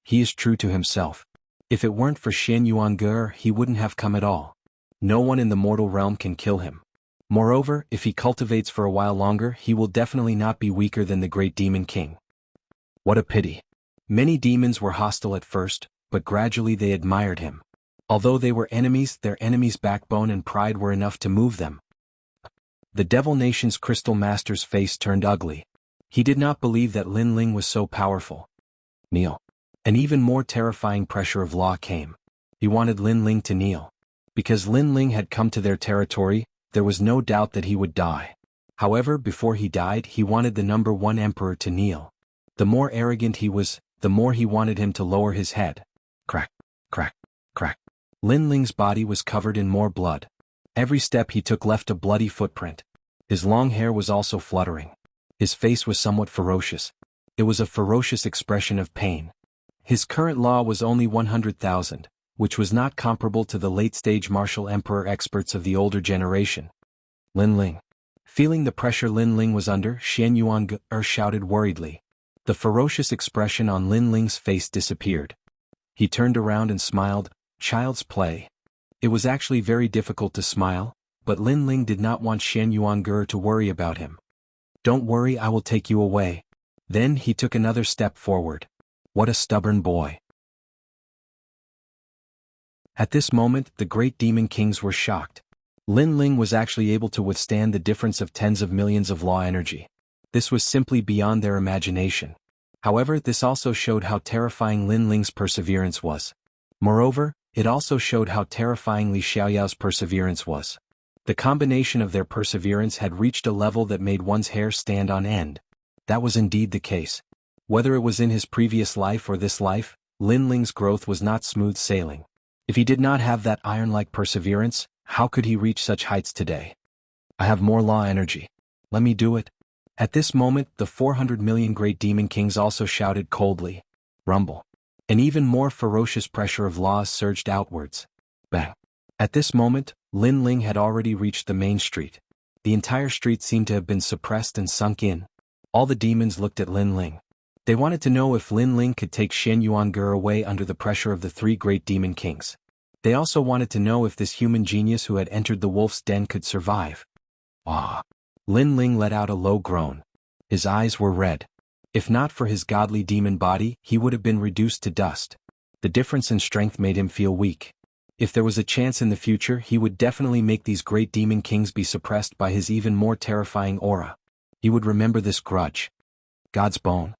He is true to himself. If it weren't for Shen Yuanger, he wouldn't have come at all. No one in the mortal realm can kill him. Moreover, if he cultivates for a while longer, he will definitely not be weaker than the great demon king. What a pity. Many demons were hostile at first, but gradually they admired him. Although they were enemies, their enemies' backbone and pride were enough to move them. The Devil Nation's Crystal Master's face turned ugly. He did not believe that Lin Ling was so powerful. Kneel. An even more terrifying pressure of law came. He wanted Lin Ling to kneel. Because Lin Ling had come to their territory, there was no doubt that he would die. However, before he died, he wanted the number 1 emperor to kneel. The more arrogant he was, the more he wanted him to lower his head. Crack, crack, crack. Lin Ling's body was covered in more blood. Every step he took left a bloody footprint. His long hair was also fluttering. His face was somewhat ferocious. It was a ferocious expression of pain. His current law was only 100,000, which was not comparable to the late-stage martial emperor experts of the older generation. Lin Ling. Feeling the pressure Lin Ling was under, Xian Yuan shouted worriedly. The ferocious expression on Lin Ling's face disappeared. He turned around and smiled. Child's play. It was actually very difficult to smile, but Lin Ling did not want Xian Yuan to worry about him. Don't worry, I will take you away. Then he took another step forward. What a stubborn boy. At this moment, the great demon kings were shocked. Lin Ling was actually able to withstand the difference of tens of millions of law energy. This was simply beyond their imagination. However, this also showed how terrifying Lin Ling's perseverance was. Moreover, it also showed how terrifyingly Xiaoyao's perseverance was. The combination of their perseverance had reached a level that made one's hair stand on end. That was indeed the case. Whether it was in his previous life or this life, Lin Ling's growth was not smooth sailing. If he did not have that iron-like perseverance, how could he reach such heights today? I have more law energy. Let me do it. At this moment, the 400 million great demon kings also shouted coldly. Rumble. An even more ferocious pressure of laws surged outwards. Bang. At this moment, Lin Ling had already reached the main street. The entire street seemed to have been suppressed and sunk in. All the demons looked at Lin Ling. They wanted to know if Lin Ling could take Xian Yuan away under the pressure of the 3 great demon kings. They also wanted to know if this human genius who had entered the wolf's den could survive. Ah! Lin Ling let out a low groan. His eyes were red. If not for his godly demon body, he would have been reduced to dust. The difference in strength made him feel weak. If there was a chance in the future, he would definitely make these great demon kings be suppressed by his even more terrifying aura. He would remember this grudge. God's bone.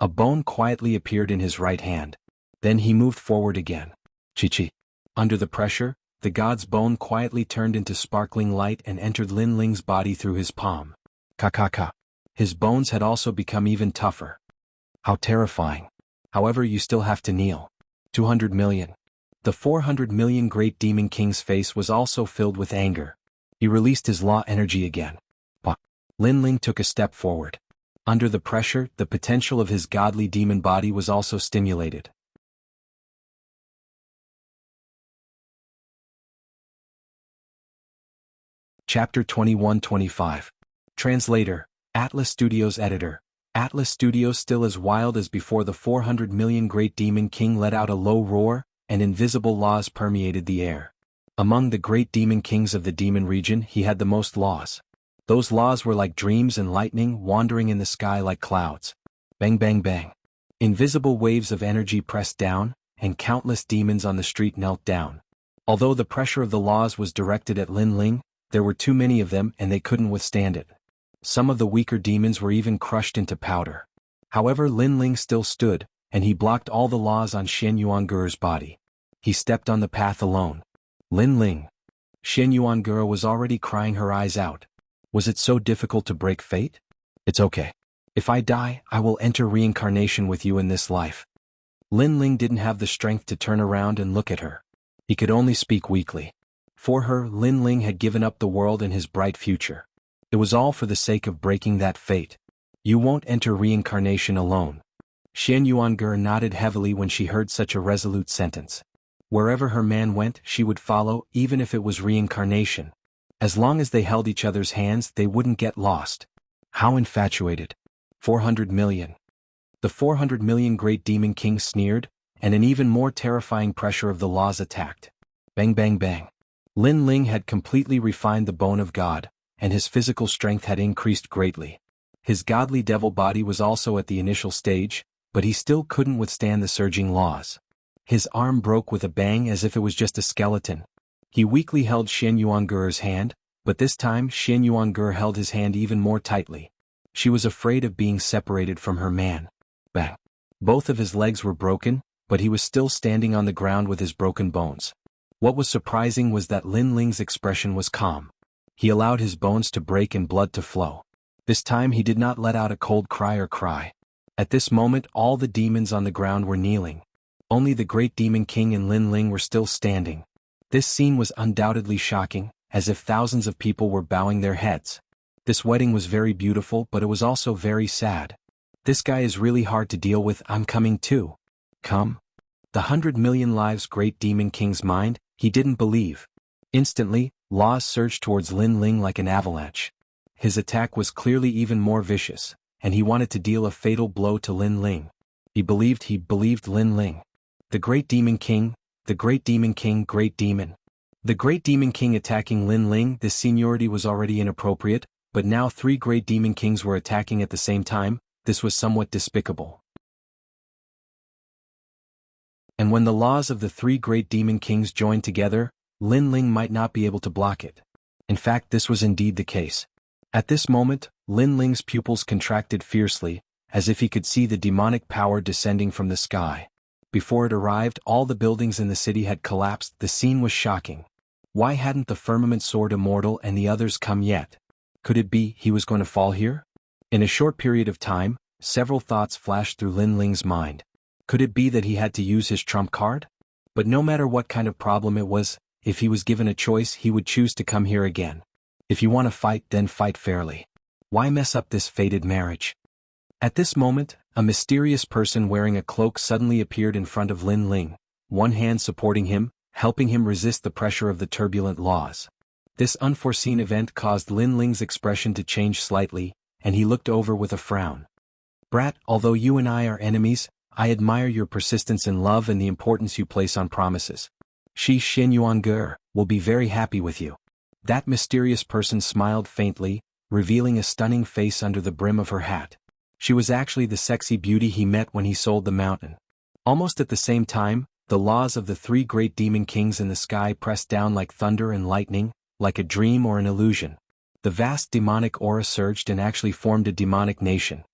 A bone quietly appeared in his right hand. Then he moved forward again. Chi-chi. Under the pressure, the god's bone quietly turned into sparkling light and entered Lin Ling's body through his palm. Ka-ka-ka. His bones had also become even tougher. How terrifying. However, you still have to kneel. 200 million. The 400 million great demon king's face was also filled with anger. He released his law energy again. But Lin Ling took a step forward. Under the pressure, the potential of his godly demon body was also stimulated. Chapter 21-25. Translator, Atlas Studios Editor. Atlas Studios still as wild as before. The 400 million great demon king let out a low roar, and invisible laws permeated the air. Among the great demon kings of the demon region, he had the most laws. Those laws were like dreams and lightning wandering in the sky like clouds. Bang bang bang. Invisible waves of energy pressed down, and countless demons on the street knelt down. Although the pressure of the laws was directed at Lin Ling, there were too many of them and they couldn't withstand it. Some of the weaker demons were even crushed into powder. However, Lin Ling still stood, and he blocked all the laws on Xian Yuan's body. He stepped on the path alone. Lin Ling. Xian Yuan was already crying her eyes out. Was it so difficult to break fate? It's okay. If I die, I will enter reincarnation with you in this life. Lin Ling didn't have the strength to turn around and look at her. He could only speak weakly. For her, Lin Ling had given up the world and his bright future. It was all for the sake of breaking that fate. You won't enter reincarnation alone. Xian Yuan nodded heavily when she heard such a resolute sentence. Wherever her man went, she would follow, even if it was reincarnation. As long as they held each other's hands, they wouldn't get lost. How infatuated. 400 million. The 400 million great demon kings sneered, and an even more terrifying pressure of the laws attacked. Bang bang bang. Lin Ling had completely refined the bone of God, and his physical strength had increased greatly. His godly devil body was also at the initial stage, but he still couldn't withstand the surging laws. His arm broke with a bang as if it was just a skeleton. He weakly held Xian Yuange's hand, but this time Xian Yuange held his hand even more tightly. She was afraid of being separated from her man. Bang! Both of his legs were broken, but he was still standing on the ground with his broken bones. What was surprising was that Lin Ling's expression was calm. He allowed his bones to break and blood to flow. This time he did not let out a cold cry or cry. At this moment all the demons on the ground were kneeling. Only the Great Demon King and Lin Ling were still standing. This scene was undoubtedly shocking, as if thousands of people were bowing their heads. This wedding was very beautiful, but it was also very sad. This guy is really hard to deal with. I'm coming too. Come. The 100 million lives Great Demon King's mind, he didn't believe. Instantly, laws surged towards Lin Ling like an avalanche. His attack was clearly even more vicious, and he wanted to deal a fatal blow to Lin Ling. He believed Lin Ling. The Great Demon King, the Great Demon King, Great Demon. The Great Demon King attacking Lin Ling. This seniority was already inappropriate, but now 3 Great Demon Kings were attacking at the same time. This was somewhat despicable. And when the laws of the 3 Great Demon Kings joined together, Lin Ling might not be able to block it. In fact, this was indeed the case. At this moment, Lin Ling's pupils contracted fiercely, as if he could see the demonic power descending from the sky. Before it arrived, all the buildings in the city had collapsed. The scene was shocking. Why hadn't the Firmament Sword Immortal and the others come yet? Could it be he was going to fall here? In a short period of time, several thoughts flashed through Lin Ling's mind. Could it be that he had to use his trump card? But no matter what kind of problem it was, if he was given a choice, he would choose to come here again. If you want to fight, then fight fairly. Why mess up this fated marriage? At this moment, a mysterious person wearing a cloak suddenly appeared in front of Lin Ling, one hand supporting him, helping him resist the pressure of the turbulent laws. This unforeseen event caused Lin Ling's expression to change slightly, and he looked over with a frown. Brat, although you and I are enemies, I admire your persistence in love and the importance you place on promises. Xian Yuange will be very happy with you. That mysterious person smiled faintly, revealing a stunning face under the brim of her hat. She was actually the sexy beauty he met when he sold the mountain. Almost at the same time, the laws of the 3 Great Demon Kings in the sky pressed down like thunder and lightning, like a dream or an illusion. The vast demonic aura surged and actually formed a demonic nation.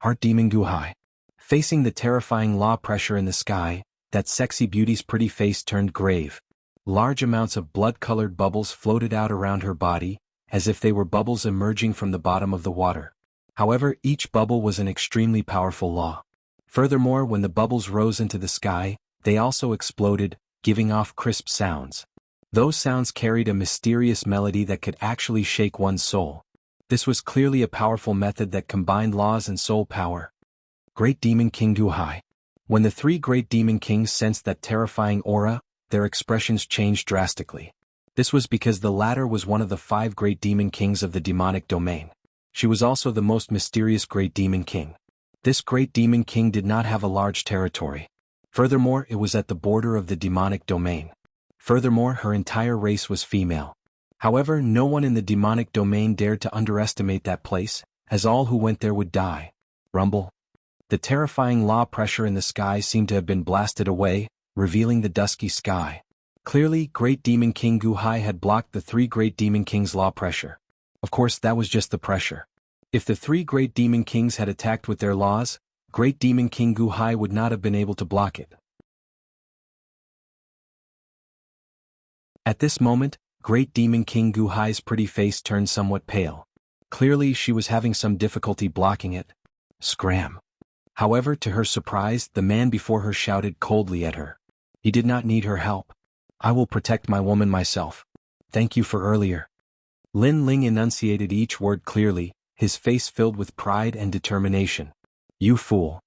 Heart Demon Guhai. Facing the terrifying law pressure in the sky, that sexy beauty's pretty face turned grave. Large amounts of blood-colored bubbles floated out around her body, as if they were bubbles emerging from the bottom of the water. However, each bubble was an extremely powerful law. Furthermore, when the bubbles rose into the sky, they also exploded, giving off crisp sounds. Those sounds carried a mysterious melody that could actually shake one's soul. This was clearly a powerful method that combined laws and soul power. Great Demon King Guhai. When the 3 Great Demon Kings sensed that terrifying aura, their expressions changed drastically. This was because the latter was one of the 5 Great Demon Kings of the demonic domain. She was also the most mysterious Great Demon King. This Great Demon King did not have a large territory. Furthermore, it was at the border of the demonic domain. Furthermore, her entire race was female. However, no one in the demonic domain dared to underestimate that place, as all who went there would die. Rumble. The terrifying law pressure in the sky seemed to have been blasted away, revealing the dusky sky. Clearly, Great Demon King Guhai had blocked the 3 Great Demon Kings' law pressure. Of course, that was just the pressure. If the 3 Great Demon Kings had attacked with their laws, Great Demon King Guhai would not have been able to block it. At this moment, Great Demon King Guhai's pretty face turned somewhat pale. Clearly, she was having some difficulty blocking it. Scram. However, to her surprise, the man before her shouted coldly at her. He did not need her help. I will protect my woman myself. Thank you for earlier. Lin Ling enunciated each word clearly, his face filled with pride and determination. You fool.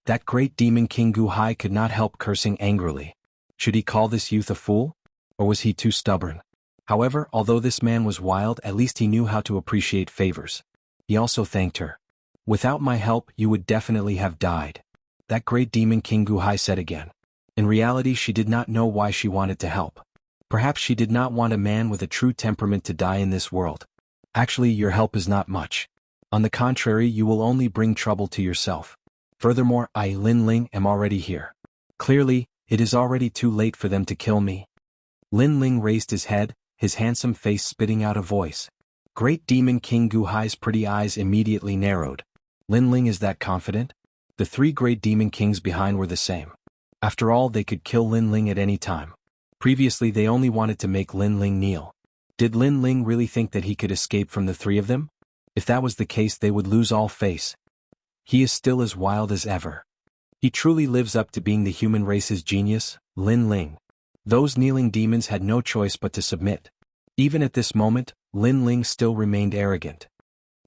That Great Demon King Guhai could not help cursing angrily. Should he call this youth a fool? Or was he too stubborn? However, although this man was wild, at least he knew how to appreciate favors. He also thanked her. Without my help, you would definitely have died. That Great Demon King Guhai said again. In reality, she did not know why she wanted to help. Perhaps she did not want a man with a true temperament to die in this world. Actually, your help is not much. On the contrary, you will only bring trouble to yourself. Furthermore, I, Lin Ling, am already here. Clearly, It is already too late for them to kill me. Lin Ling raised his head, his handsome face spitting out a voice. Great Demon King Gu Hai's pretty eyes immediately narrowed. Lin Ling is that confident? The three great demon kings behind were the same. After all, they could kill Lin Ling at any time. Previously they only wanted to make Lin Ling kneel. Did Lin Ling really think that he could escape from the three of them? If that was the case, they would lose all face. He is still as wild as ever. He truly lives up to being the human race's genius, Lin Ling. Those kneeling demons had no choice but to submit. Even at this moment, Lin Ling still remained arrogant.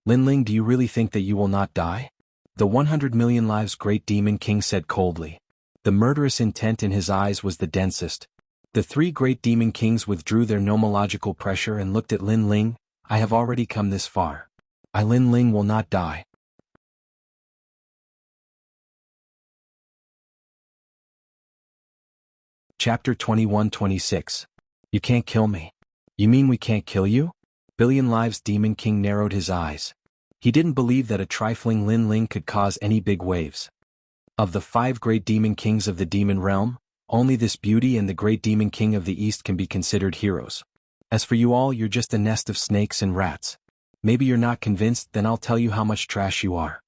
Lin Ling, do you really think that you will not die? The 100 million lives great demon king said coldly. The murderous intent in his eyes was the densest. The three great demon kings withdrew their nomological pressure and looked at Lin Ling. I have already come this far. Lin Ling will not die. Chapter 21-26. You can't kill me. You mean we can't kill you? Billion Lives Demon King narrowed his eyes. He didn't believe that a trifling Lin Ling could cause any big waves. Of the 5 great demon kings of the demon realm, only this beauty and the great demon king of the east can be considered heroes. As for you all, you're just a nest of snakes and rats. Maybe you're not convinced, then I'll tell you how much trash you are.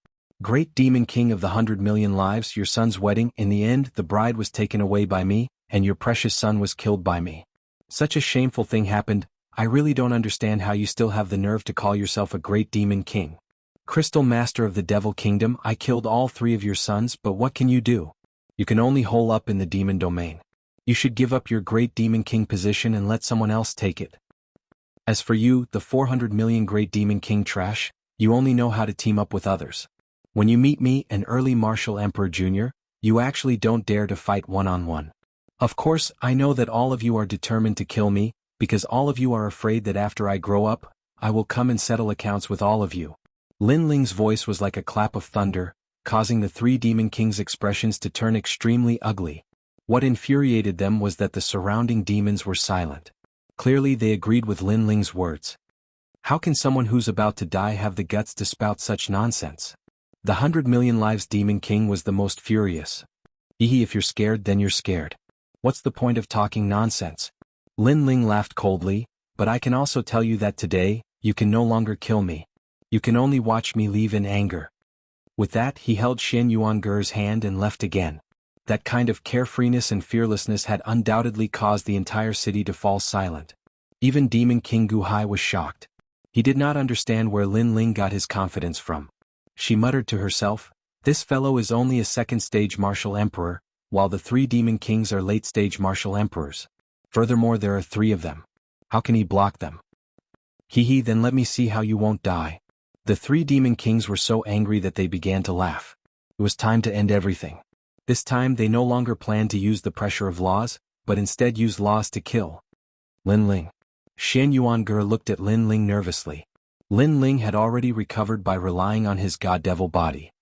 Great demon king of the 100 million lives, your son's wedding, in the end, the bride was taken away by me, and your precious son was killed by me. Such a shameful thing happened. I really don't understand how you still have the nerve to call yourself a great demon king. Crystal master of the devil kingdom, I killed all 3 of your sons, but what can you do? You can only hole up in the demon domain. You should give up your great demon king position and let someone else take it. As for you, the 400 million great demon king trash, you only know how to team up with others. When you meet me, an early Martial Emperor Jr., you actually don't dare to fight one-on-one. Of course, I know that all of you are determined to kill me, because all of you are afraid that after I grow up, I will come and settle accounts with all of you. Lin Ling's voice was like a clap of thunder, causing the 3 demon kings' expressions to turn extremely ugly. What infuriated them was that the surrounding demons were silent. Clearly they agreed with Lin Ling's words. How can someone who's about to die have the guts to spout such nonsense? The 100 million lives demon king was the most furious. If you're scared, then you're scared. What's the point of talking nonsense? Lin Ling laughed coldly, but I can also tell you that today, you can no longer kill me. You can only watch me leave in anger. With that, he held Xian Yuanger's hand and left again. That kind of carefreeness and fearlessness had undoubtedly caused the entire city to fall silent. Even Demon King Gu Hai was shocked. He did not understand where Lin Ling got his confidence from. She muttered to herself, this fellow is only a second-stage martial emperor, while the 3 demon kings are late-stage martial emperors. Furthermore, there are 3 of them. How can he block them? Then let me see how you won't die. The 3 demon kings were so angry that they began to laugh. It was time to end everything. This time they no longer planned to use the pressure of laws, but instead used laws to kill. Lin Ling. Xian Yuanger looked at Lin Ling nervously. Lin Ling had already recovered by relying on his god-devil body.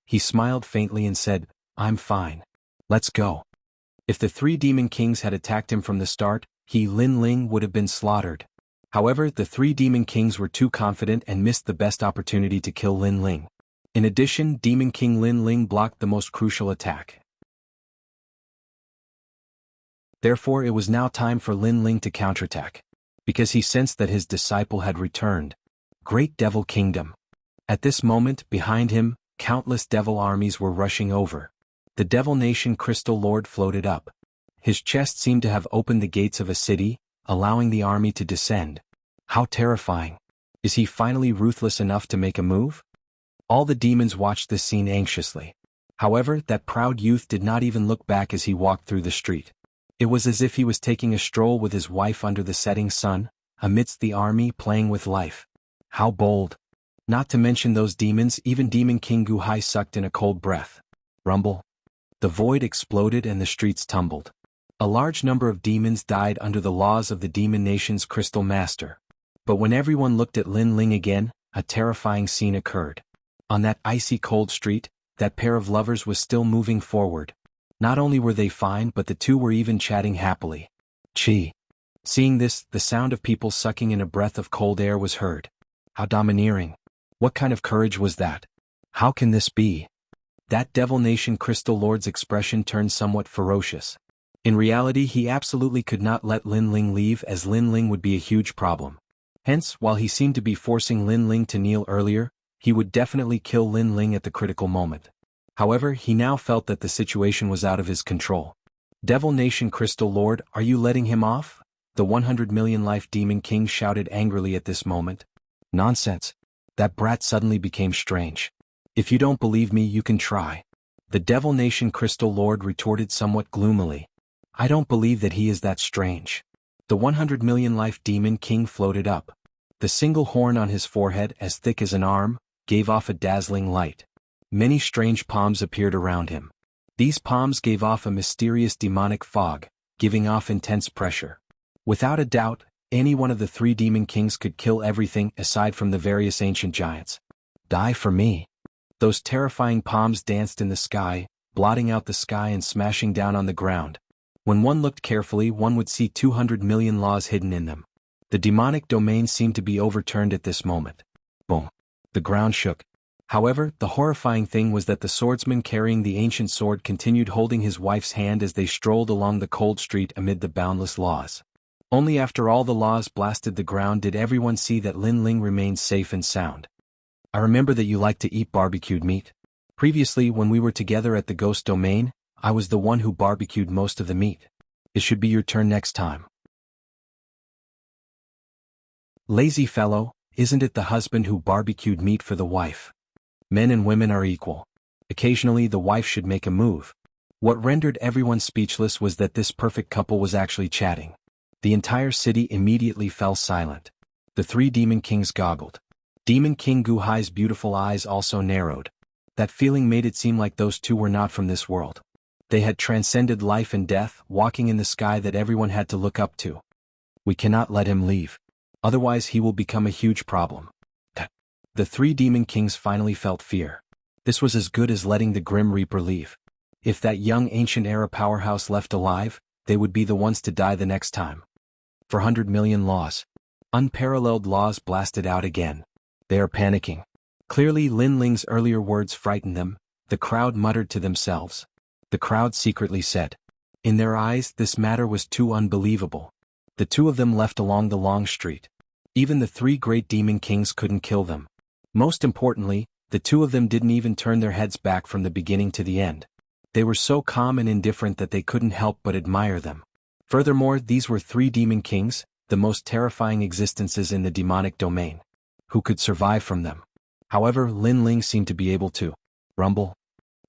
He smiled faintly and said, I'm fine. Let's go. If the 3 demon kings had attacked him from the start, Lin Ling would have been slaughtered. However, the 3 demon kings were too confident and missed the best opportunity to kill Lin Ling. In addition, Demon King Lin Ling blocked the most crucial attack. Therefore, it was now time for Lin Ling to counterattack. Because he sensed that his disciple had returned. Great Devil Kingdom. At this moment, behind him, countless devil armies were rushing over. The Devil Nation Crystal Lord floated up. His chest seemed to have opened the gates of a city, allowing the army to descend. How terrifying. Is he finally ruthless enough to make a move? All the demons watched this scene anxiously. However, that proud youth did not even look back as he walked through the street. It was as if he was taking a stroll with his wife under the setting sun, amidst the army playing with life. How bold. Not to mention those demons, even Demon King Gu Hai sucked in a cold breath. Rumble. The void exploded and the streets tumbled. A large number of demons died under the laws of the Demon Nation's Crystal Master. But when everyone looked at Lin Ling again, a terrifying scene occurred. On that icy cold street, that pair of lovers was still moving forward. Not only were they fine, but the 2 were even chatting happily. Chi. Seeing this, the sound of people sucking in a breath of cold air was heard. How domineering. What kind of courage was that? How can this be? That Devil Nation Crystal Lord's expression turned somewhat ferocious. In reality, he absolutely could not let Lin Ling leave, as Lin Ling would be a huge problem. Hence, while he seemed to be forcing Lin Ling to kneel earlier, he would definitely kill Lin Ling at the critical moment. However, he now felt that the situation was out of his control. Devil Nation Crystal Lord, are you letting him off? The 100 million life Demon King shouted angrily at this moment. Nonsense. That brat suddenly became strange. If you don't believe me, you can try. The Devil Nation Crystal Lord retorted somewhat gloomily. I don't believe that he is that strange. The 100 million life Demon King floated up. The single horn on his forehead, as thick as an arm, gave off a dazzling light. Many strange palms appeared around him. These palms gave off a mysterious demonic fog, giving off intense pressure. Without a doubt, any one of the 3 demon kings could kill everything aside from the various ancient giants. Die for me. Those terrifying palms danced in the sky, blotting out the sky and smashing down on the ground. When one looked carefully, one would see 200 million laws hidden in them. The demonic domain seemed to be overturned at this moment. Boom. The ground shook. However, the horrifying thing was that the swordsman carrying the ancient sword continued holding his wife's hand as they strolled along the cold street amid the boundless laws. Only after all the laws blasted the ground did everyone see that Lin Ling remained safe and sound. I remember that you like to eat barbecued meat. Previously, when we were together at the ghost domain, I was the one who barbecued most of the meat. It should be your turn next time. Lazy fellow, isn't it the husband who barbecued meat for the wife? Men and women are equal. Occasionally the wife should make a move. What rendered everyone speechless was that this perfect couple was actually chatting. The entire city immediately fell silent. The 3 demon kings goggled. Demon King Guhai's beautiful eyes also narrowed. That feeling made it seem like those two were not from this world. They had transcended life and death, walking in the sky that everyone had to look up to. We cannot let him leave. Otherwise he will become a huge problem. The 3 demon kings finally felt fear. This was as good as letting the Grim Reaper leave. If that young ancient era powerhouse left alive, they would be the ones to die the next time. 400 million laws. Unparalleled laws blasted out again. They are panicking. Clearly Lin Ling's earlier words frightened them. The crowd muttered to themselves. The crowd secretly said. In their eyes, this matter was too unbelievable. The 2 of them left along the long street. Even the 3 great demon kings couldn't kill them. Most importantly, the 2 of them didn't even turn their heads back from the beginning to the end. They were so calm and indifferent that they couldn't help but admire them. Furthermore, these were 3 demon kings, the most terrifying existences in the demonic domain. Who could survive from them? However, Lin Ling seemed to be able to rumble.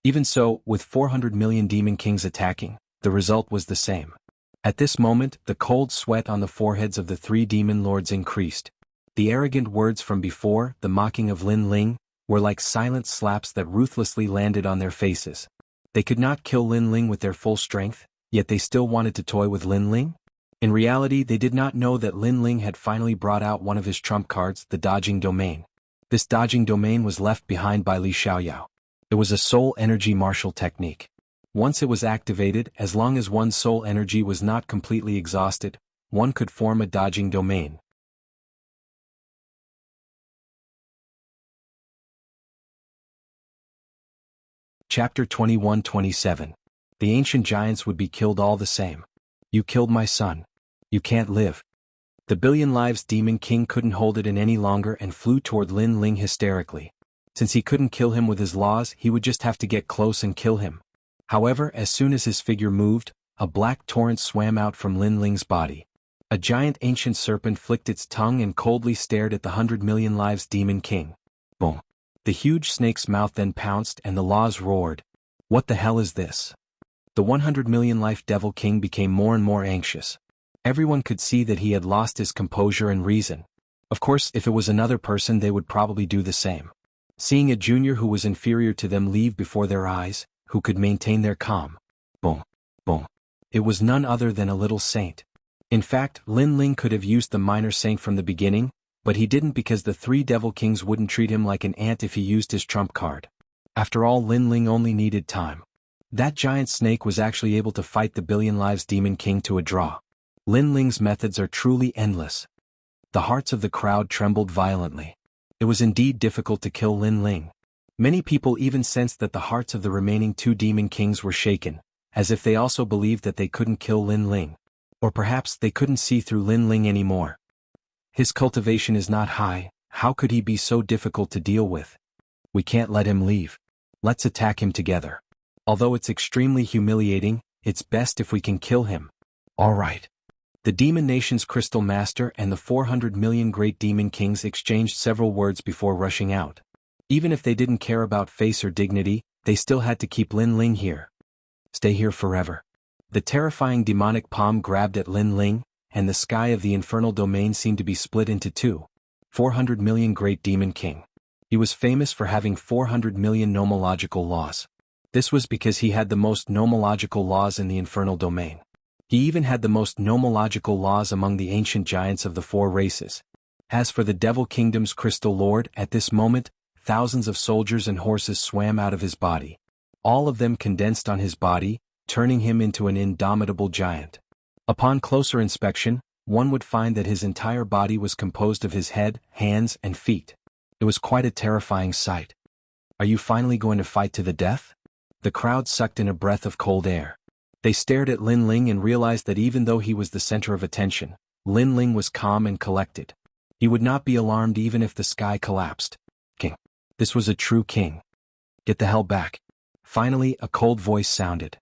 Even so, with 400 million demon kings attacking, the result was the same. At this moment, the cold sweat on the foreheads of the 3 demon lords increased. The arrogant words from before, the mocking of Lin Ling, were like silent slaps that ruthlessly landed on their faces. They could not kill Lin Ling with their full strength, yet they still wanted to toy with Lin Ling? In reality, they did not know that Lin Ling had finally brought out one of his trump cards, the dodging domain. This dodging domain was left behind by Li Xiaoyao. It was a soul energy martial technique. Once it was activated, as long as one's soul energy was not completely exhausted, one could form a dodging domain. Chapter 21-27. The ancient giants would be killed all the same. You killed my son. You can't live. The billion lives demon king couldn't hold it in any longer and flew toward Lin Ling hysterically. Since he couldn't kill him with his laws, he would just have to get close and kill him. However, as soon as his figure moved, a black torrent swam out from Lin Ling's body. A giant ancient serpent flicked its tongue and coldly stared at the 100 million lives demon king. Boom. The huge snake's mouth then pounced and the laws roared. What the hell is this? The 100 million life devil king became more and more anxious. Everyone could see that he had lost his composure and reason. Of course, if it was another person they would probably do the same. Seeing a junior who was inferior to them leave before their eyes, who could maintain their calm. Boom. Boom. It was none other than a little saint. In fact, Lin Ling could have used the minor saint from the beginning, but he didn't because the 3 devil kings wouldn't treat him like an ant if he used his trump card. After all, Lin Ling only needed time. That giant snake was actually able to fight the billion lives demon king to a draw. Lin Ling's methods are truly endless. The hearts of the crowd trembled violently. It was indeed difficult to kill Lin Ling. Many people even sensed that the hearts of the remaining 2 demon kings were shaken, as if they also believed that they couldn't kill Lin Ling. Or perhaps they couldn't see through Lin Ling anymore. His cultivation is not high, how could he be so difficult to deal with? We can't let him leave. Let's attack him together. Although it's extremely humiliating, it's best if we can kill him. Alright. The Demon Nation's Crystal Master and the 400 million Great Demon Kings exchanged several words before rushing out. Even if they didn't care about face or dignity, they still had to keep Lin Ling here. Stay here forever. The terrifying demonic palm grabbed at Lin Ling, and the sky of the infernal domain seemed to be split into two. 400 million Great Demon King. He was famous for having 400 million nomological laws. This was because he had the most nomological laws in the infernal domain. He even had the most nomological laws among the ancient giants of the four races. As for the Devil Kingdom's Crystal Lord, at this moment, thousands of soldiers and horses swam out of his body. All of them condensed on his body, turning him into an indomitable giant. Upon closer inspection, one would find that his entire body was composed of his head, hands, and feet. It was quite a terrifying sight. Are you finally going to fight to the death? The crowd sucked in a breath of cold air. They stared at Lin Ling and realized that even though he was the center of attention, Lin Ling was calm and collected. He would not be alarmed even if the sky collapsed. King. This was a true king. Get the hell back. Finally, a cold voice sounded.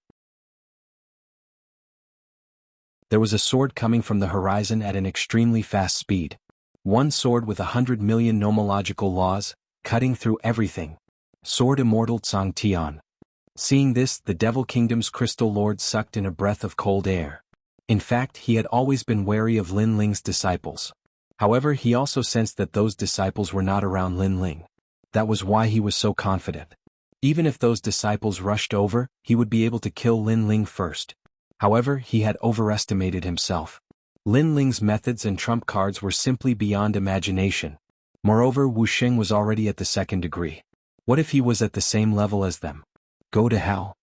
There was a sword coming from the horizon at an extremely fast speed. One sword with 100 million nomological laws, cutting through everything. Sword Immortal Tsang Tian. Seeing this, the Devil Kingdom's Crystal Lord sucked in a breath of cold air. In fact, he had always been wary of Lin Ling's disciples. However, he also sensed that those disciples were not around Lin Ling. That was why he was so confident. Even if those disciples rushed over, he would be able to kill Lin Ling first. However, he had overestimated himself. Lin Ling's methods and trump cards were simply beyond imagination. Moreover, Wuxia was already at the second degree. What if he was at the same level as them? Go to hell.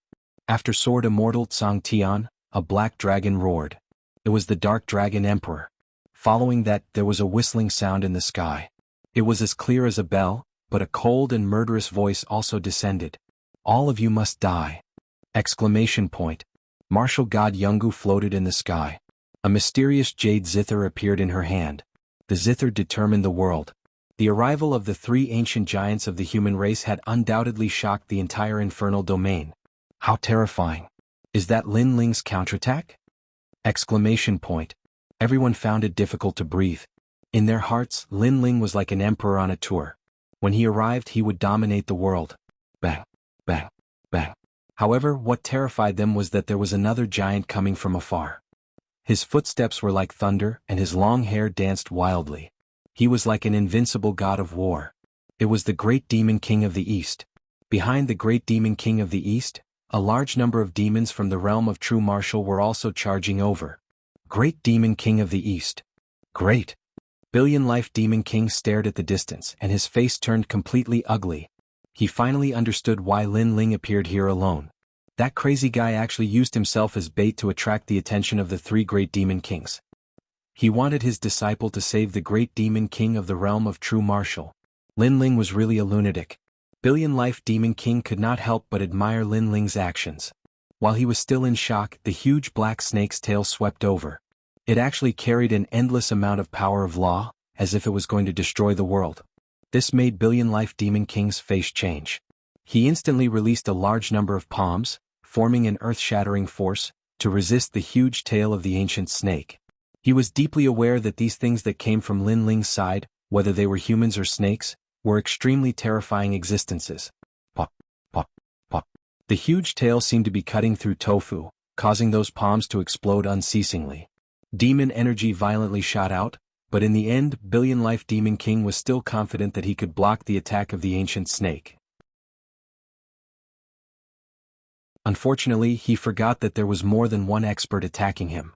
After Sword Immortal Tsang Tian, a black dragon roared. It was the Dark Dragon Emperor. Following that, there was a whistling sound in the sky. It was as clear as a bell, but a cold and murderous voice also descended. All of you must die! Exclamation point. Martial god Jianghu floated in the sky. A mysterious jade zither appeared in her hand. The zither determined the world. The arrival of the three ancient giants of the human race had undoubtedly shocked the entire infernal domain. How terrifying. Is that Lin Ling's counterattack? Exclamation point. Everyone found it difficult to breathe. In their hearts, Lin Ling was like an emperor on a tour. When he arrived, he would dominate the world. Bang, bang, bang. However, what terrified them was that there was another giant coming from afar. His footsteps were like thunder, and his long hair danced wildly. He was like an invincible god of war. It was the Great Demon King of the East. Behind the Great Demon King of the East, a large number of demons from the realm of true martial were also charging over. Great Demon King of the East. Great. Billion Life Demon King stared at the distance, and his face turned completely ugly. He finally understood why Lin Ling appeared here alone. That crazy guy actually used himself as bait to attract the attention of the three Great Demon Kings. He wanted his disciple to save the Great Demon King of the realm of true martial. Lin Ling was really a lunatic. Billion Life Demon King could not help but admire Lin Ling's actions. While he was still in shock, the huge black snake's tail swept over. It actually carried an endless amount of power of law, as if it was going to destroy the world. This made Billion Life Demon King's face change. He instantly released a large number of palms, forming an earth-shattering force, to resist the huge tail of the ancient snake. He was deeply aware that these things that came from Lin Ling's side, whether they were humans or snakes, were extremely terrifying existences. Pop, pop, pop. The huge tail seemed to be cutting through tofu, causing those palms to explode unceasingly. Demon energy violently shot out, but in the end, Billion Life Demon King was still confident that he could block the attack of the ancient snake. Unfortunately, he forgot that there was more than one expert attacking him.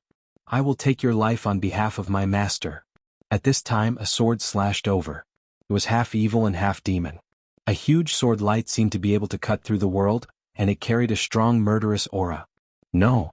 I will take your life on behalf of my master. At this time, a sword slashed over. It was half evil and half demon. A huge sword light seemed to be able to cut through the world, and it carried a strong murderous aura. No.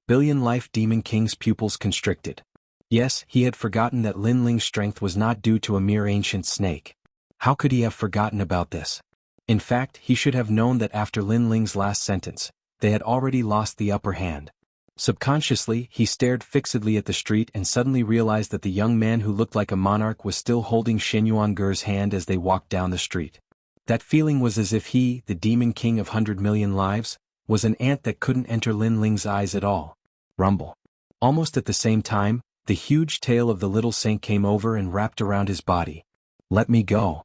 Billion Life Demon King's pupils constricted. Yes, he had forgotten that Lin Ling's strength was not due to a mere ancient snake. How could he have forgotten about this? In fact, he should have known that after Lin Ling's last sentence, they had already lost the upper hand. Subconsciously, he stared fixedly at the street and suddenly realized that the young man who looked like a monarch was still holding Shen Yuanger's hand as they walked down the street. That feeling was as if he, the Demon King of 100 million lives, was an ant that couldn't enter Lin Ling's eyes at all. Rumble. Almost at the same time, the huge tail of the little saint came over and wrapped around his body. "Let me go."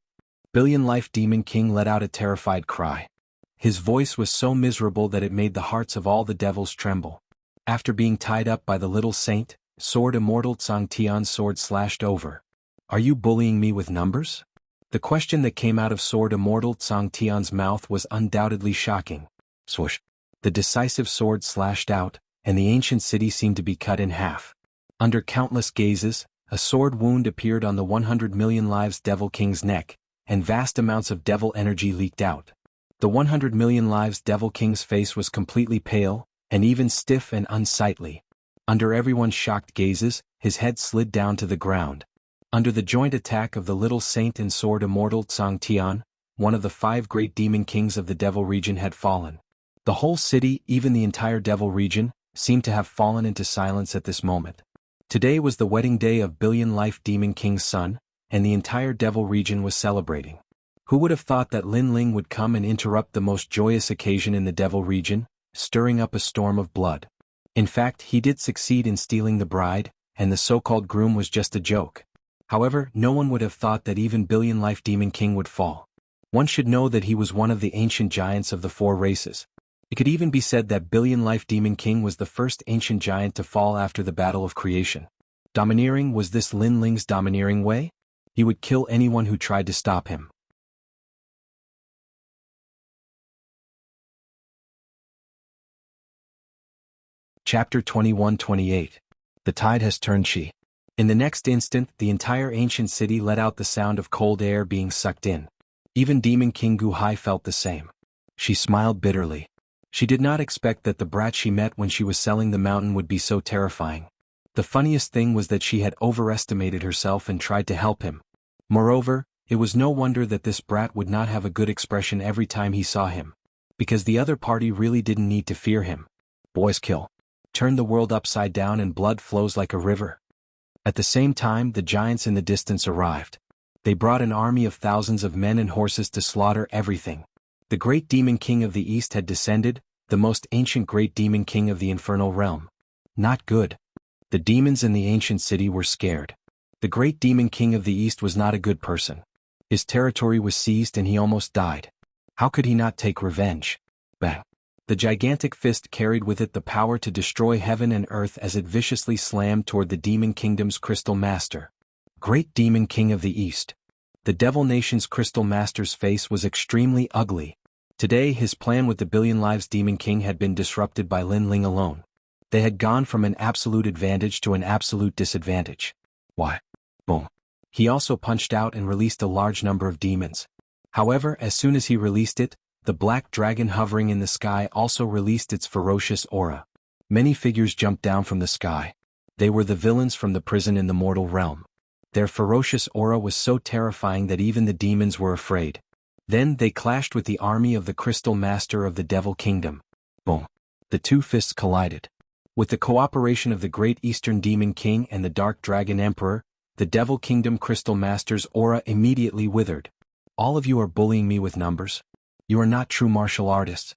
Billion Life Demon King let out a terrified cry. His voice was so miserable that it made the hearts of all the devils tremble. After being tied up by the little saint, Sword Immortal Tsang Tian's sword slashed over. "Are you bullying me with numbers?" The question that came out of Sword Immortal Tsang Tian's mouth was undoubtedly shocking. Swoosh. The decisive sword slashed out, and the ancient city seemed to be cut in half. Under countless gazes, a sword wound appeared on the 100 million lives Devil King's neck, and vast amounts of devil energy leaked out. The 100 million lives Devil King's face was completely pale, and even stiff and unsightly. Under everyone's shocked gazes, his head slid down to the ground. Under the joint attack of the little saint and Sword Immortal Tsang Tian, one of the 5 great demon kings of the devil region had fallen. The whole city, even the entire devil region, seemed to have fallen into silence at this moment. Today was the wedding day of Billion Life Demon King's son, and the entire devil region was celebrating. Who would have thought that Lin Ling would come and interrupt the most joyous occasion in the devil region, stirring up a storm of blood? In fact, he did succeed in stealing the bride, and the so-called groom was just a joke. However, no one would have thought that even Billion Life Demon King would fall. One should know that he was one of the ancient giants of the 4 races. It could even be said that Billion Life Demon King was the first ancient giant to fall after the battle of creation. Domineering, was this Lin Ling's domineering way? He would kill anyone who tried to stop him. Chapter 21-28. The tide has turned Shi. In the next instant, the entire ancient city let out the sound of cold air being sucked in. Even Demon King Guhai felt the same. She smiled bitterly. She did not expect that the brat she met when she was selling the mountain would be so terrifying. The funniest thing was that she had overestimated herself and tried to help him. Moreover, it was no wonder that this brat would not have a good expression every time he saw him. Because the other party really didn't need to fear him. Boys kill. Turn the world upside down and blood flows like a river. At the same time, the giants in the distance arrived. They brought an army of thousands of men and horses to slaughter everything. The great demon king of the east had descended, the most ancient great demon king of the infernal realm. Not good. The demons in the ancient city were scared. The great demon king of the east was not a good person. His territory was seized and he almost died. How could he not take revenge? Bang. The gigantic fist carried with it the power to destroy heaven and earth as it viciously slammed toward the demon kingdom's crystal master. Great demon king of the east. The devil nation's crystal master's face was extremely ugly. Today his plan with the Billion Lives Demon King had been disrupted by Lin Ling alone. They had gone from an absolute advantage to an absolute disadvantage. Why? Boom. He also punched out and released a large number of demons. However, as soon as he released it, the black dragon hovering in the sky also released its ferocious aura. Many figures jumped down from the sky. They were the villains from the prison in the mortal realm. Their ferocious aura was so terrifying that even the demons were afraid. Then they clashed with the army of the Crystal Master of the Devil Kingdom. Boom. The 2 fists collided. With the cooperation of the Great Eastern Demon King and the Dark Dragon Emperor, the Devil Kingdom Crystal Master's aura immediately withered. All of you are bullying me with numbers. You are not true martial artists.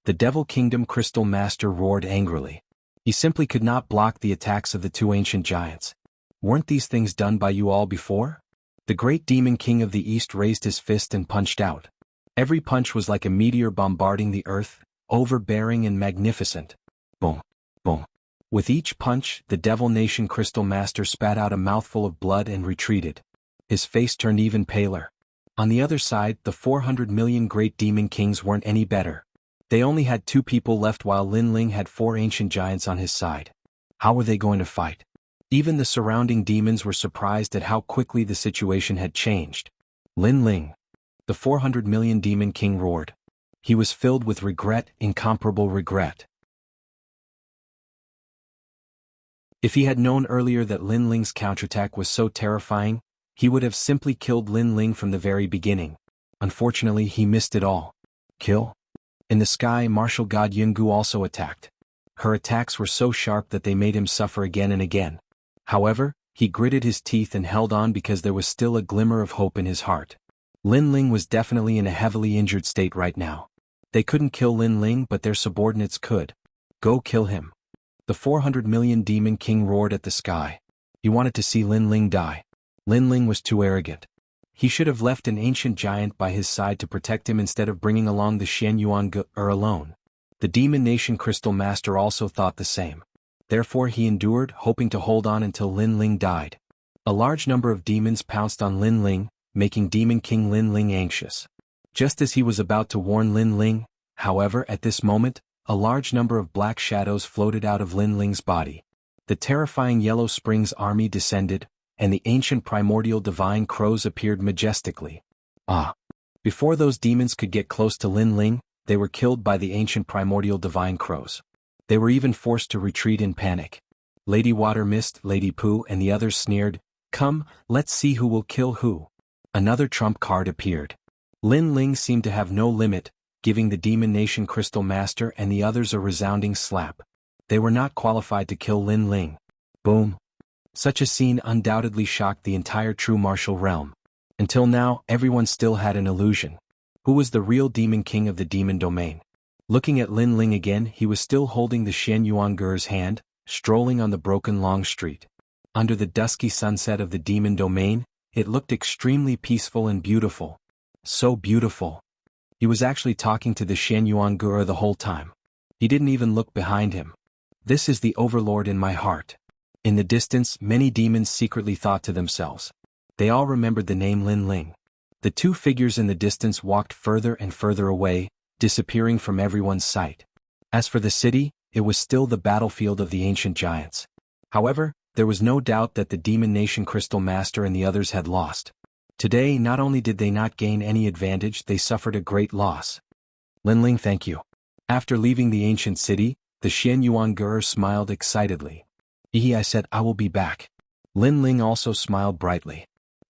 The Devil Kingdom Crystal Master roared angrily. He simply could not block the attacks of the 2 ancient giants. Weren't these things done by you all before? The great demon king of the east raised his fist and punched out. Every punch was like a meteor bombarding the earth, overbearing and magnificent. Boom, boom. With each punch, the Devil Nation Crystal Master spat out a mouthful of blood and retreated. His face turned even paler. On the other side, the 400 million great demon kings weren't any better. They only had 2 people left while Lin Ling had 4 ancient giants on his side. How were they going to fight? Even the surrounding demons were surprised at how quickly the situation had changed. Lin Ling. The 400 million demon king roared. He was filled with regret, incomparable regret. If he had known earlier that Lin Ling's counterattack was so terrifying, he would have simply killed Lin Ling from the very beginning. Unfortunately, he missed it all. Kill? In the sky, martial god Jianghu also attacked. Her attacks were so sharp that they made him suffer again and again. However, he gritted his teeth and held on because there was still a glimmer of hope in his heart. Lin Ling was definitely in a heavily injured state right now. They couldn't kill Lin Ling, but their subordinates could. Go kill him. The 400 million demon king roared at the sky. He wanted to see Lin Ling die. Lin Ling was too arrogant. He should have left an ancient giant by his side to protect him instead of bringing along the Xianyuan alone. The demon nation crystal master also thought the same. Therefore he endured, hoping to hold on until Lin Ling died. A large number of demons pounced on Lin Ling, making Demon King Lin Ling anxious. Just as he was about to warn Lin Ling, however, at this moment, a large number of black shadows floated out of Lin Ling's body. The terrifying Yellow Springs army descended, and the ancient primordial divine crows appeared majestically. Before those demons could get close to Lin Ling, they were killed by the ancient primordial divine crows. They were even forced to retreat in panic. Lady Water Mist, Lady Pooh and the others sneered, "Come, let's see who will kill who." Another trump card appeared. Lin Ling seemed to have no limit, giving the Demon Nation Crystal Master and the others a resounding slap. They were not qualified to kill Lin Ling. Boom. Such a scene undoubtedly shocked the entire true martial realm. Until now, everyone still had an illusion. Who was the real Demon King of the Demon Domain? Looking at Lin Ling again, he was still holding the Xianyuanger's hand, strolling on the broken long street. Under the dusky sunset of the Demon Domain, it looked extremely peaceful and beautiful. So beautiful. He was actually talking to the Xianyuanger the whole time. He didn't even look behind him. This is the overlord in my heart. In the distance, many demons secretly thought to themselves. They all remembered the name Lin Ling. The two figures in the distance walked further and further away, disappearing from everyone's sight. As for the city, it was still the battlefield of the ancient giants. However, there was no doubt that the Demon Nation Crystal Master and the others had lost. Today, not only did they not gain any advantage, they suffered a great loss. Lin Ling, thank you. After leaving the ancient city, the Xianyuanger smiled excitedly. I said I will be back. Lin Ling also smiled brightly.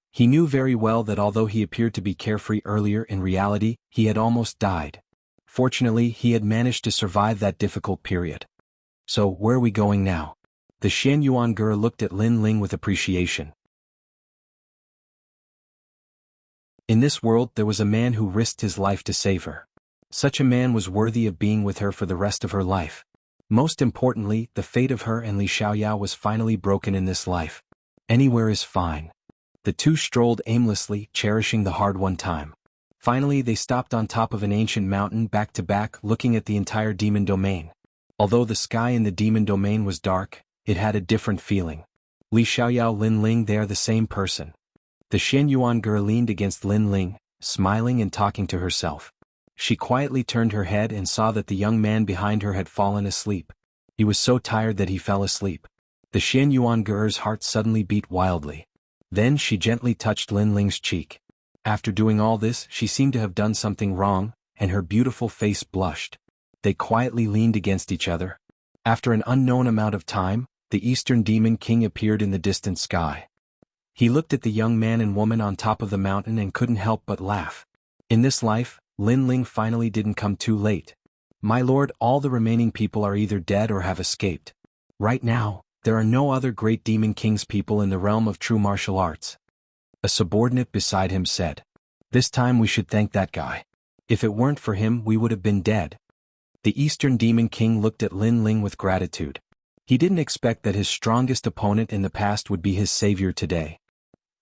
He knew very well that although he appeared to be carefree earlier, in reality, he had almost died. Fortunately, he had managed to survive that difficult period. So, where are we going now? The Xianyuanger looked at Lin Ling with appreciation. In this world, there was a man who risked his life to save her. Such a man was worthy of being with her for the rest of her life. Most importantly, the fate of her and Li Xiaoyao was finally broken in this life. Anywhere is fine. The two strolled aimlessly, cherishing the hard-won time. Finally, they stopped on top of an ancient mountain back to back, looking at the entire demon domain. Although the sky in the demon domain was dark, it had a different feeling. Li Xiaoyao, Lin Ling, they are the same person. The Xianyuanger leaned against Lin Ling, smiling and talking to herself. She quietly turned her head and saw that the young man behind her had fallen asleep. He was so tired that he fell asleep. The Xianyuanger's heart suddenly beat wildly. Then she gently touched Lin Ling's cheek. After doing all this, she seemed to have done something wrong, and her beautiful face blushed. They quietly leaned against each other. After an unknown amount of time, the Eastern Demon King appeared in the distant sky. He looked at the young man and woman on top of the mountain and couldn't help but laugh. In this life, Lin Ling finally didn't come too late. My lord, all the remaining people are either dead or have escaped. Right now, there are no other great Demon King's people in the realm of true martial arts. A subordinate beside him said. This time we should thank that guy. If it weren't for him, we would have been dead. The Eastern Demon King looked at Lin Ling with gratitude. He didn't expect that his strongest opponent in the past would be his savior today.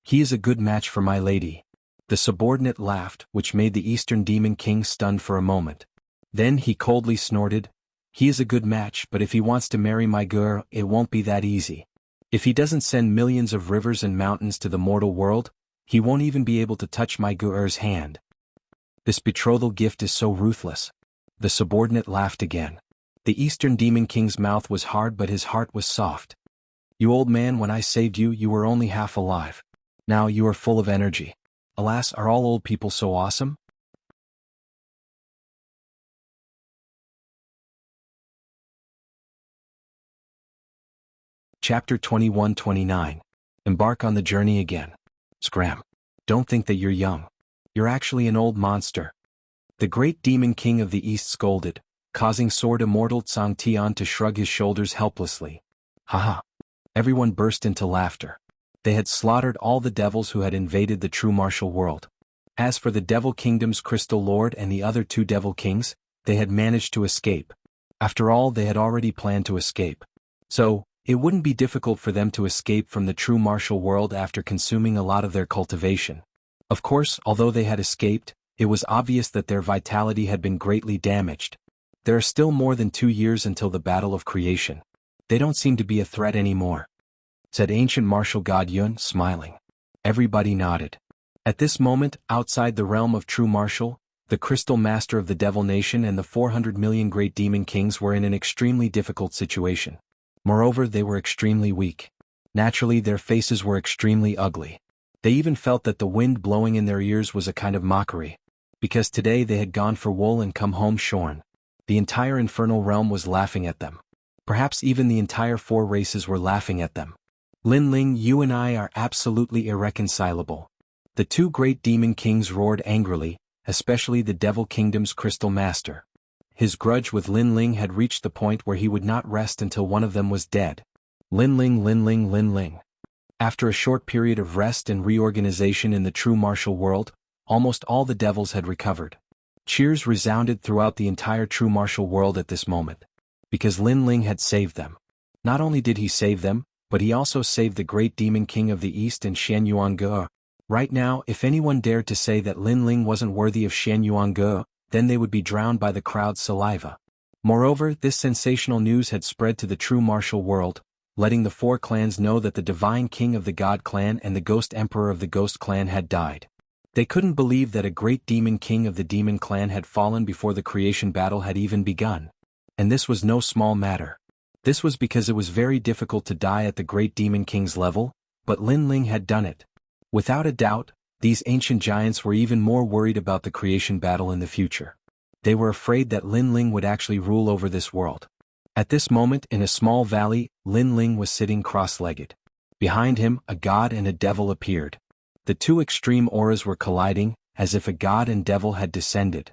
He is a good match for my lady. The subordinate laughed, which made the Eastern Demon King stunned for a moment. Then he coldly snorted. He is a good match, but if he wants to marry my girl, it won't be that easy. If he doesn't send millions of rivers and mountains to the mortal world, he won't even be able to touch my girl's hand. This betrothal gift is so ruthless. The subordinate laughed again. The Eastern Demon King's mouth was hard, but his heart was soft. You old man, when I saved you, you were only half alive. Now you are full of energy. Alas, are all old people so awesome? Chapter 21-29. Embark on the journey again. Scram. Don't think that you're young. You're actually an old monster. The great demon king of the east scolded, causing Sword Immortal Tsang Tian to shrug his shoulders helplessly. Haha. Everyone burst into laughter. They had slaughtered all the devils who had invaded the true martial world. As for the Devil Kingdom's Crystal Lord and the other two Devil Kings, they had managed to escape. After all, they had already planned to escape. So, it wouldn't be difficult for them to escape from the true martial world after consuming a lot of their cultivation. Of course, although they had escaped, it was obvious that their vitality had been greatly damaged. There are still more than 2 years until the Battle of Creation. They don't seem to be a threat anymore," said ancient martial god Yun, smiling. Everybody nodded. At this moment, outside the realm of true martial, the Crystal Master of the Devil Nation and the 400 million Great Demon Kings were in an extremely difficult situation. Moreover, they were extremely weak. Naturally, their faces were extremely ugly. They even felt that the wind blowing in their ears was a kind of mockery. Because today they had gone for wool and come home shorn. The entire infernal realm was laughing at them. Perhaps even the entire 4 races were laughing at them. Lin Ling, you and I are absolutely irreconcilable. The 2 great demon kings roared angrily, especially the Devil Kingdom's Crystal Master. His grudge with Lin Ling had reached the point where he would not rest until one of them was dead. Lin Ling, Lin Ling, Lin Ling. After a short period of rest and reorganization in the true martial world, almost all the devils had recovered. Cheers resounded throughout the entire true martial world at this moment. Because Lin Ling had saved them. Not only did he save them, but he also saved the great demon king of the east and Shen Yuange. Right now, if anyone dared to say that Lin Ling wasn't worthy of Shen Yuange, then they would be drowned by the crowd's saliva. Moreover, this sensational news had spread to the true martial world, letting the 4 clans know that the divine king of the God clan and the ghost emperor of the ghost clan had died. They couldn't believe that a great demon king of the demon clan had fallen before the creation battle had even begun. And this was no small matter. This was because it was very difficult to die at the great demon king's level, but Lin Ling had done it. Without a doubt, these ancient giants were even more worried about the creation battle in the future. They were afraid that Lin Ling would actually rule over this world. At this moment, in a small valley, Lin Ling was sitting cross-legged. Behind him, a god and a devil appeared. The 2 extreme auras were colliding, as if a god and devil had descended.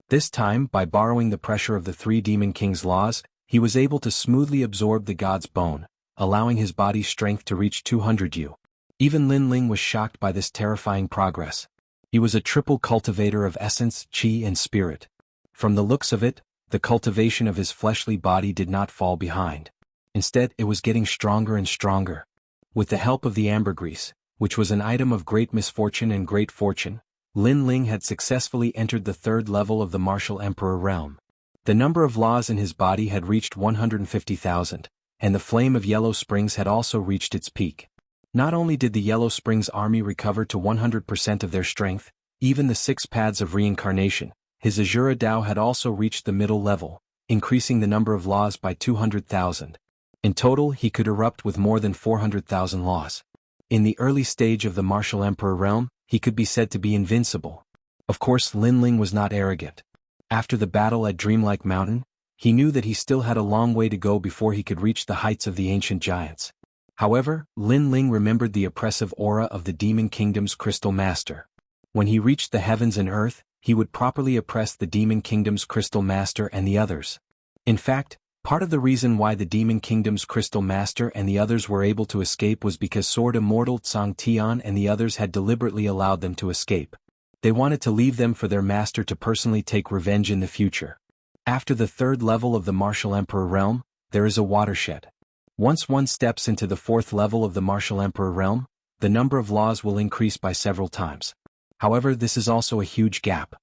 This time, by borrowing the pressure of the 3 demon kings' laws, he was able to smoothly absorb the god's bone, allowing his body's strength to reach 200 U. Even Lin Ling was shocked by this terrifying progress. He was a triple cultivator of essence, qi and spirit. From the looks of it, the cultivation of his fleshly body did not fall behind. Instead, it was getting stronger and stronger. With the help of the ambergris, which was an item of great misfortune and great fortune, Lin Ling had successfully entered the 3rd level of the martial emperor realm. The number of laws in his body had reached 150,000. And the flame of Yellow Springs had also reached its peak. Not only did the Yellow Springs army recover to 100% of their strength, even the 6 paths of reincarnation, his Azura Dao had also reached the middle level, increasing the number of laws by 200,000. In total, he could erupt with more than 400,000 laws. In the early stage of the martial emperor realm, he could be said to be invincible. Of course, Lin Ling was not arrogant. After the battle at Dreamlike Mountain, he knew that he still had a long way to go before he could reach the heights of the ancient giants. However, Lin Ling remembered the oppressive aura of the Demon Kingdom's Crystal Master. When he reached the heavens and earth, he would properly oppress the Demon Kingdom's Crystal Master and the others. In fact, part of the reason why the Demon Kingdom's Crystal Master and the others were able to escape was because Sword Immortal Tsang Tian and the others had deliberately allowed them to escape. They wanted to leave them for their master to personally take revenge in the future. After the 3rd level of the Martial Emperor realm, there is a watershed. Once one steps into the 4th level of the Martial Emperor realm, the number of laws will increase by several times. However, this is also a huge gap.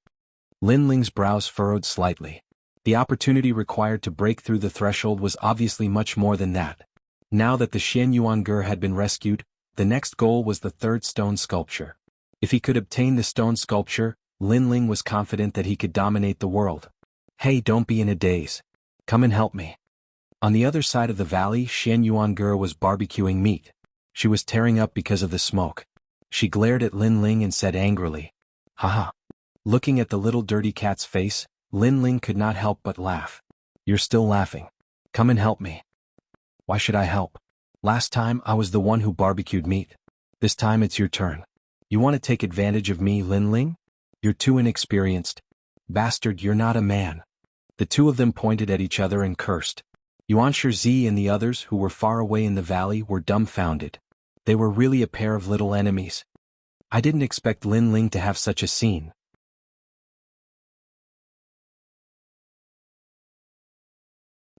Lin Ling's brows furrowed slightly. The opportunity required to break through the threshold was obviously much more than that. Now that the Shen Yuange had been rescued, the next goal was the 3rd stone sculpture. If he could obtain the stone sculpture, Lin Ling was confident that he could dominate the world. Hey, don't be in a daze. Come and help me. On the other side of the valley, Shen Yuange was barbecuing meat. She was tearing up because of the smoke. She glared at Lin Ling and said angrily, "Haha." Looking at the little dirty cat's face, Lin Ling could not help but laugh. "You're still laughing. Come and help me." "Why should I help? Last time I was the one who barbecued meat. This time it's your turn. You want to take advantage of me, Lin Ling? You're too inexperienced. Bastard, you're not a man. The two of them pointed at each other and cursed. Yuan Shizi and the others who were far away in the valley were dumbfounded. They were really a pair of little enemies. I didn't expect Lin Ling to have such a scene.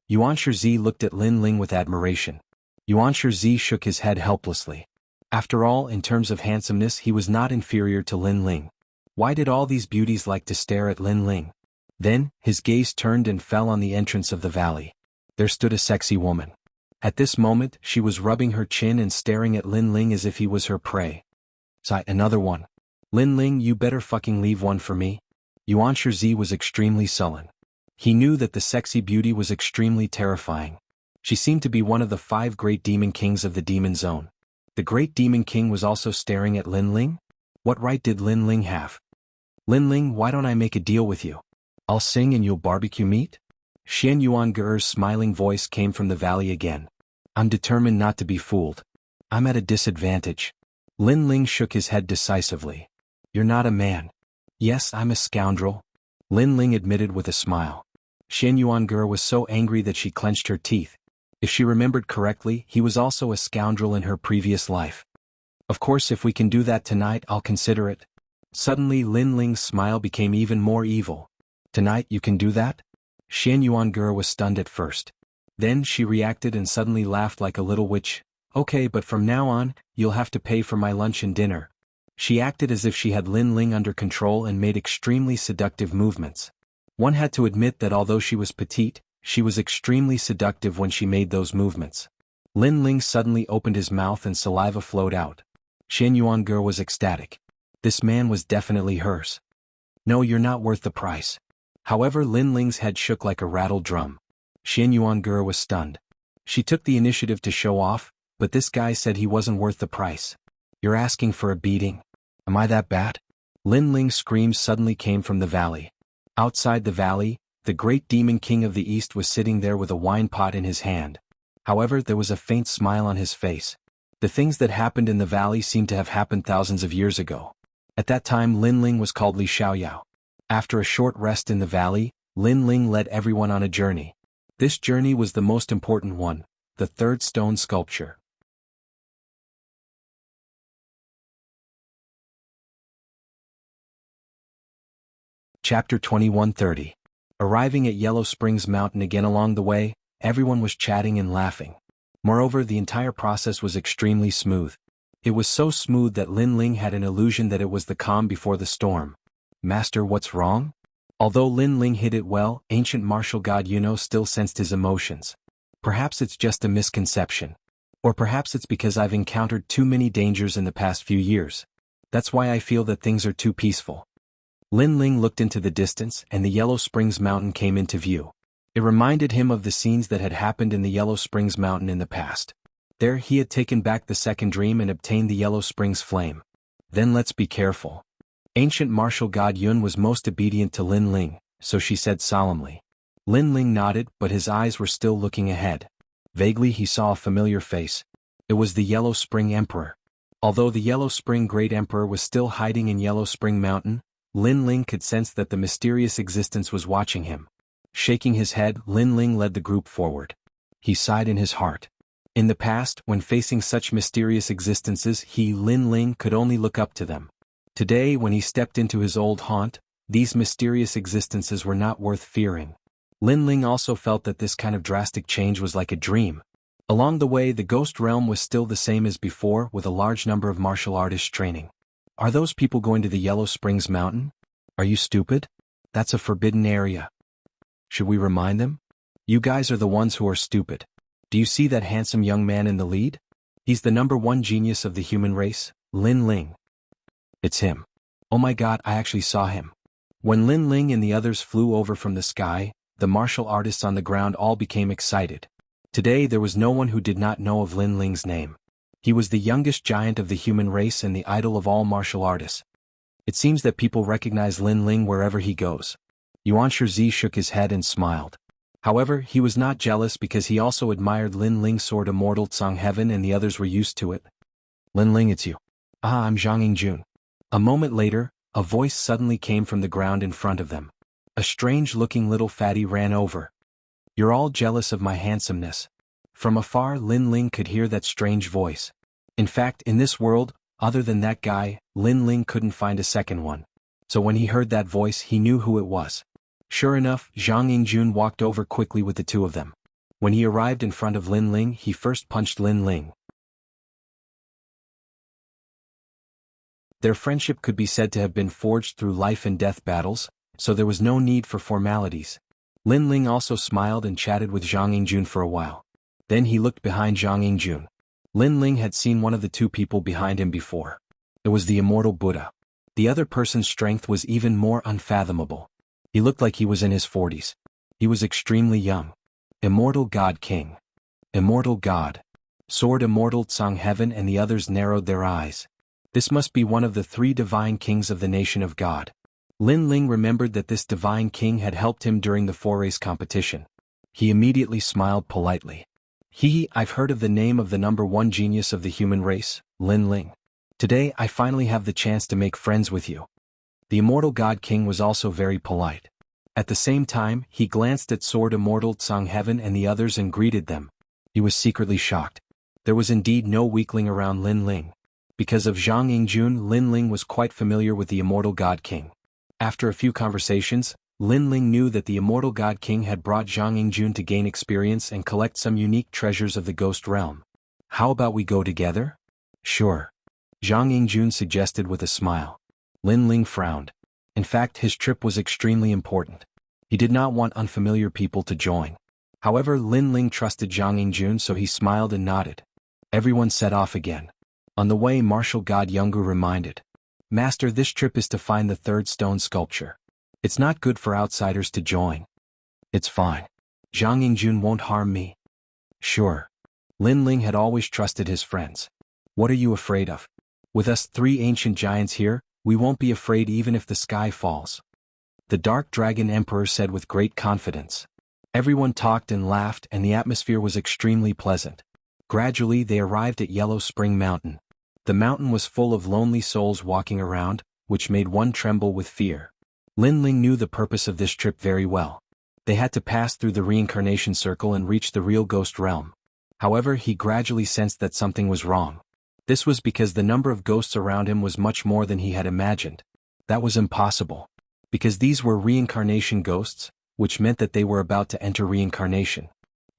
Yuan Shizi looked at Lin Ling with admiration. Yuan Shizi shook his head helplessly. After all, in terms of handsomeness he was not inferior to Lin Ling. Why did all these beauties like to stare at Lin Ling? Then, his gaze turned and fell on the entrance of the valley. There stood a sexy woman. At this moment, she was rubbing her chin and staring at Lin Ling as if he was her prey. Sigh, another one. Lin Ling, you better fucking leave one for me. Yuan Shizi was extremely sullen. He knew that the sexy beauty was extremely terrifying. She seemed to be one of the 5 great demon kings of the demon zone. The great demon king was also staring at Lin Ling? What right did Lin Ling have? Lin Ling, why don't I make a deal with you? I'll sing and you'll barbecue meat? Xian Yuanger's smiling voice came from the valley again. I'm determined not to be fooled. I'm at a disadvantage. Lin Ling shook his head decisively. You're not a man. Yes, I'm a scoundrel. Lin Ling admitted with a smile. Xian Yuanger was so angry that she clenched her teeth. If she remembered correctly, he was also a scoundrel in her previous life. Of course, if we can do that tonight, I'll consider it. Suddenly Lin Ling's smile became even more evil. Tonight you can do that? Xian Yuanger was stunned at first. Then she reacted and suddenly laughed like a little witch. Okay, but from now on, you'll have to pay for my lunch and dinner. She acted as if she had Lin Ling under control and made extremely seductive movements. One had to admit that although she was petite, she was extremely seductive when she made those movements. Lin Ling suddenly opened his mouth and saliva flowed out. Xian Yuanger was ecstatic. This man was definitely hers. No, you're not worth the price. However, Lin Ling's head shook like a rattled drum. Xian Yuanger was stunned. She took the initiative to show off, but this guy said he wasn't worth the price. You're asking for a beating? Am I that bad? Lin Ling's screams suddenly came from the valley. Outside the valley, the great demon king of the east was sitting there with a wine pot in his hand. However, there was a faint smile on his face. The things that happened in the valley seemed to have happened thousands of years ago. At that time Lin Ling was called Li Xiaoyao. After a short rest in the valley, Lin Ling led everyone on a journey. This journey was the most important one, the third stone sculpture. Chapter 2130. Arriving at Yellow Springs Mountain again along the way, everyone was chatting and laughing. Moreover, the entire process was extremely smooth. It was so smooth that Lin Ling had an illusion that it was the calm before the storm. Master, what's wrong? Although Lin Ling hid it well, ancient martial god Yuno still sensed his emotions. Perhaps it's just a misconception. Or perhaps it's because I've encountered too many dangers in the past few years. That's why I feel that things are too peaceful. Lin Ling looked into the distance and the Yellow Springs Mountain came into view. It reminded him of the scenes that had happened in the Yellow Springs Mountain in the past. There he had taken back the second dream and obtained the Yellow Springs flame. Then let's be careful. Ancient martial god Yun was most obedient to Lin Ling, so she said solemnly. Lin Ling nodded, but his eyes were still looking ahead. Vaguely he saw a familiar face. It was the Yellow Spring Emperor. Although the Yellow Spring Great Emperor was still hiding in Yellow Spring Mountain, Lin Ling could sense that the mysterious existence was watching him. Shaking his head, Lin Ling led the group forward. He sighed in his heart. In the past, when facing such mysterious existences, Lin Ling, could only look up to them. Today, when he stepped into his old haunt, these mysterious existences were not worth fearing. Lin Ling also felt that this kind of drastic change was like a dream. Along the way, the ghost realm was still the same as before, with a large number of martial artists training. Are those people going to the Yellow Springs Mountain? Are you stupid? That's a forbidden area. Should we remind them? You guys are the ones who are stupid. Do you see that handsome young man in the lead? He's the #1 genius of the human race, Lin Ling. It's him. Oh my god, I actually saw him. When Lin Ling and the others flew over from the sky, the martial artists on the ground all became excited. Today there was no one who did not know of Lin Ling's name. He was the youngest giant of the human race and the idol of all martial artists. It seems that people recognize Lin Ling wherever he goes. Yuan Shizi shook his head and smiled. However, he was not jealous because he also admired Lin Ling's sword Immortal Tsang Heaven and the others were used to it. Lin Ling, it's you. Ah, I'm Zhang Yingjun. A moment later, a voice suddenly came from the ground in front of them. A strange-looking little fatty ran over. "You're all jealous of my handsomeness." From afar, Lin Ling could hear that strange voice. In fact, in this world, other than that guy, Lin Ling couldn't find a second one. So when he heard that voice, he knew who it was. Sure enough, Zhang Yingjun walked over quickly with the two of them. When he arrived in front of Lin Ling, he first punched Lin Ling. Their friendship could be said to have been forged through life and death battles, so there was no need for formalities. Lin Ling also smiled and chatted with Zhang Yingjun for a while. Then he looked behind Zhang Yingjun. Lin Ling had seen one of the two people behind him before. It was the immortal Buddha. The other person's strength was even more unfathomable. He looked like he was in his 40s. He was extremely young. Immortal God King. Immortal God. Sword Immortal Tsang Heaven and the others narrowed their eyes. This must be one of the three divine kings of the nation of God. Lin Ling remembered that this divine king had helped him during the four-race competition. He immediately smiled politely. I've heard of the name of the #1 genius of the human race, Lin Ling. Today I finally have the chance to make friends with you. The immortal God King was also very polite. At the same time, he glanced at Sword Immortal Tsang Heaven and the others and greeted them. He was secretly shocked. There was indeed no weakling around Lin Ling. Because of Zhang Yingjun, Lin Ling was quite familiar with the immortal God King. After a few conversations, Lin Ling knew that the immortal God King had brought Zhang Yingjun to gain experience and collect some unique treasures of the ghost realm. "How about we go together?" "Sure," Zhang Yingjun suggested with a smile. Lin Ling frowned. In fact, his trip was extremely important. He did not want unfamiliar people to join. However, Lin Ling trusted Zhang Yingjun, so he smiled and nodded. Everyone set off again. On the way, Martial God Jianghu reminded, "Master, this trip is to find the third stone sculpture. It's not good for outsiders to join." "It's fine. Zhang Yingjun won't harm me." "Sure." Lin Ling had always trusted his friends. "What are you afraid of? With us three ancient giants here, we won't be afraid even if the sky falls," the Dark Dragon Emperor said with great confidence. Everyone talked and laughed, and the atmosphere was extremely pleasant. Gradually, they arrived at Yellow Spring Mountain. The mountain was full of lonely souls walking around, which made one tremble with fear. Lin Ling knew the purpose of this trip very well. They had to pass through the reincarnation circle and reach the real ghost realm. However, he gradually sensed that something was wrong. This was because the number of ghosts around him was much more than he had imagined. That was impossible. Because these were reincarnation ghosts, which meant that they were about to enter reincarnation.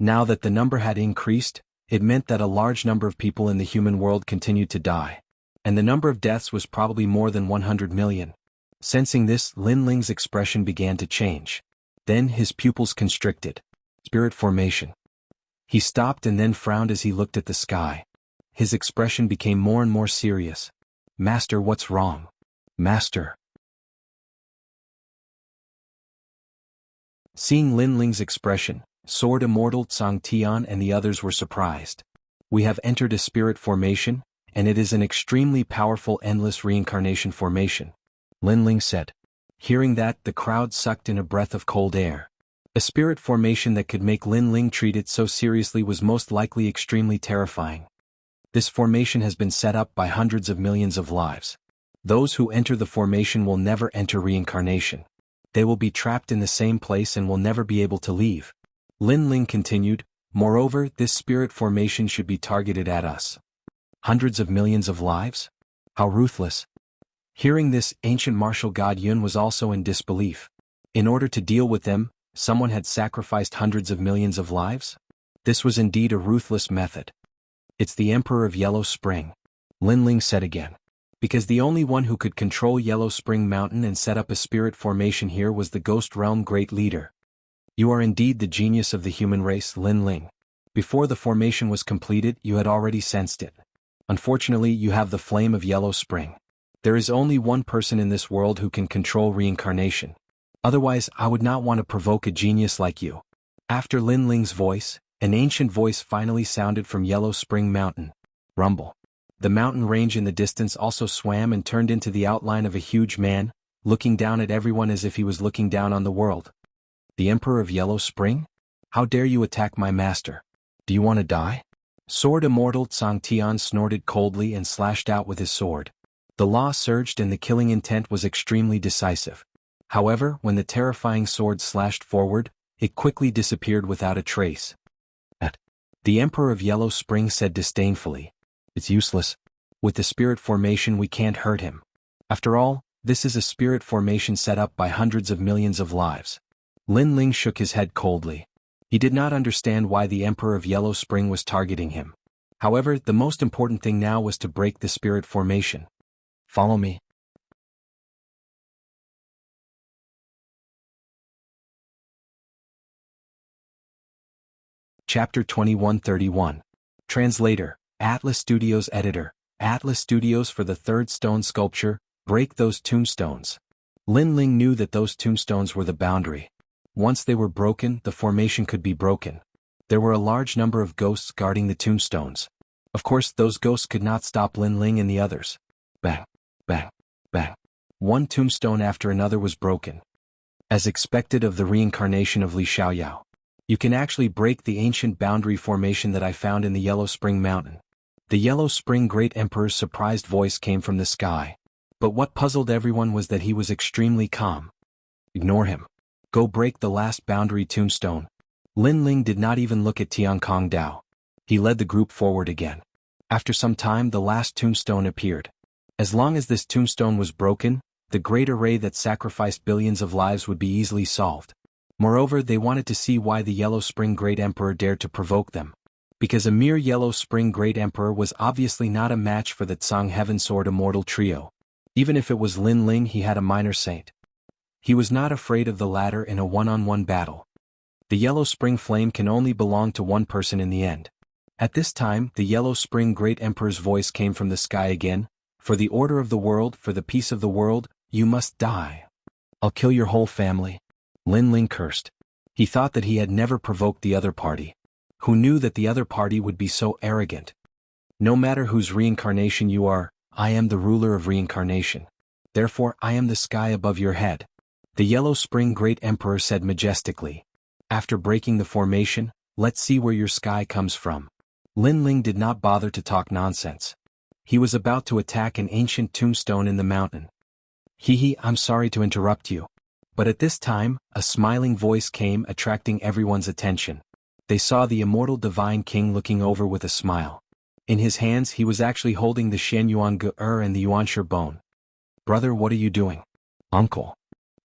Now that the number had increased, it meant that a large number of people in the human world continued to die. And the number of deaths was probably more than 100 million. Sensing this, Lin Ling's expression began to change. Then his pupils constricted. Spirit formation. He stopped and then frowned as he looked at the sky. His expression became more and more serious. "Master, what's wrong?" "Master." Seeing Lin Ling's expression, Sword Immortal Tsang Tian and the others were surprised. "We have entered a spirit formation, and it is an extremely powerful endless reincarnation formation," Lin Ling said. Hearing that, the crowd sucked in a breath of cold air. A spirit formation that could make Lin Ling treat it so seriously was most likely extremely terrifying. This formation has been set up by hundreds of millions of lives. Those who enter the formation will never enter reincarnation. They will be trapped in the same place and will never be able to leave. Lin Ling continued, "Moreover, this spirit formation should be targeted at us. Hundreds of millions of lives? How ruthless." Hearing this, ancient martial god Yun was also in disbelief. In order to deal with them, someone had sacrificed hundreds of millions of lives? This was indeed a ruthless method. "It's the Emperor of Yellow Spring," Lin Ling said again. Because the only one who could control Yellow Spring Mountain and set up a spirit formation here was the Ghost Realm Great Leader. "You are indeed the genius of the human race, Lin Ling. Before the formation was completed, you had already sensed it. Unfortunately, you have the flame of Yellow Spring. There is only one person in this world who can control reincarnation. Otherwise, I would not want to provoke a genius like you." After Lin Ling's voice, an ancient voice finally sounded from Yellow Spring Mountain. Rumble. The mountain range in the distance also swam and turned into the outline of a huge man, looking down at everyone as if he was looking down on the world. "The Emperor of Yellow Spring? How dare you attack my master? Do you want to die?" Sword Immortal Tsang Tian snorted coldly and slashed out with his sword. The law surged and the killing intent was extremely decisive. However, when the terrifying sword slashed forward, it quickly disappeared without a trace. The Emperor of Yellow Spring said disdainfully, "It's useless. With the spirit formation we can't hurt him. After all, this is a spirit formation set up by hundreds of millions of lives." Lin Ling shook his head coldly. He did not understand why the Emperor of Yellow Spring was targeting him. However, the most important thing now was to break the spirit formation. "Follow me." Chapter 2131. Translator, Atlas Studios Editor, Atlas Studios for the third stone sculpture, break those tombstones. Lin Ling knew that those tombstones were the boundary. Once they were broken, the formation could be broken. There were a large number of ghosts guarding the tombstones. Of course, those ghosts could not stop Lin Ling and the others. Bang, bang, bang. One tombstone after another was broken. As expected of the reincarnation of Li Xiaoyao. You can actually break the ancient boundary formation that I found in the Yellow Spring Mountain. The Yellow Spring Great Emperor's surprised voice came from the sky. But what puzzled everyone was that he was extremely calm. "Ignore him. Go break the last boundary tombstone." Lin Ling did not even look at Tiankong Dao. He led the group forward again. After some time the last tombstone appeared. As long as this tombstone was broken, the great array that sacrificed billions of lives would be easily solved. Moreover, they wanted to see why the Yellow Spring Great Emperor dared to provoke them. Because a mere Yellow Spring Great Emperor was obviously not a match for the Tsang Heaven Sword Immortal Trio. Even if it was Lin Ling, he had a minor saint. He was not afraid of the latter in a one-on-one battle. The Yellow Spring Flame can only belong to one person in the end. At this time, the Yellow Spring Great Emperor's voice came from the sky again. "For the order of the world, for the peace of the world, you must die. I'll kill your whole family." Lin Ling cursed. He thought that he had never provoked the other party. Who knew that the other party would be so arrogant? "No matter whose reincarnation you are, I am the ruler of reincarnation. Therefore I am the sky above your head," the Yellow Spring Great Emperor said majestically. "After breaking the formation, let's see where your sky comes from." Lin Ling did not bother to talk nonsense. He was about to attack an ancient tombstone in the mountain. I'm sorry to interrupt you." But at this time, a smiling voice came, attracting everyone's attention. They saw the immortal Divine King looking over with a smile. In his hands he was actually holding the Shenyuan Ge and the Yuanshi bone. "Brother, what are you doing?" "Uncle."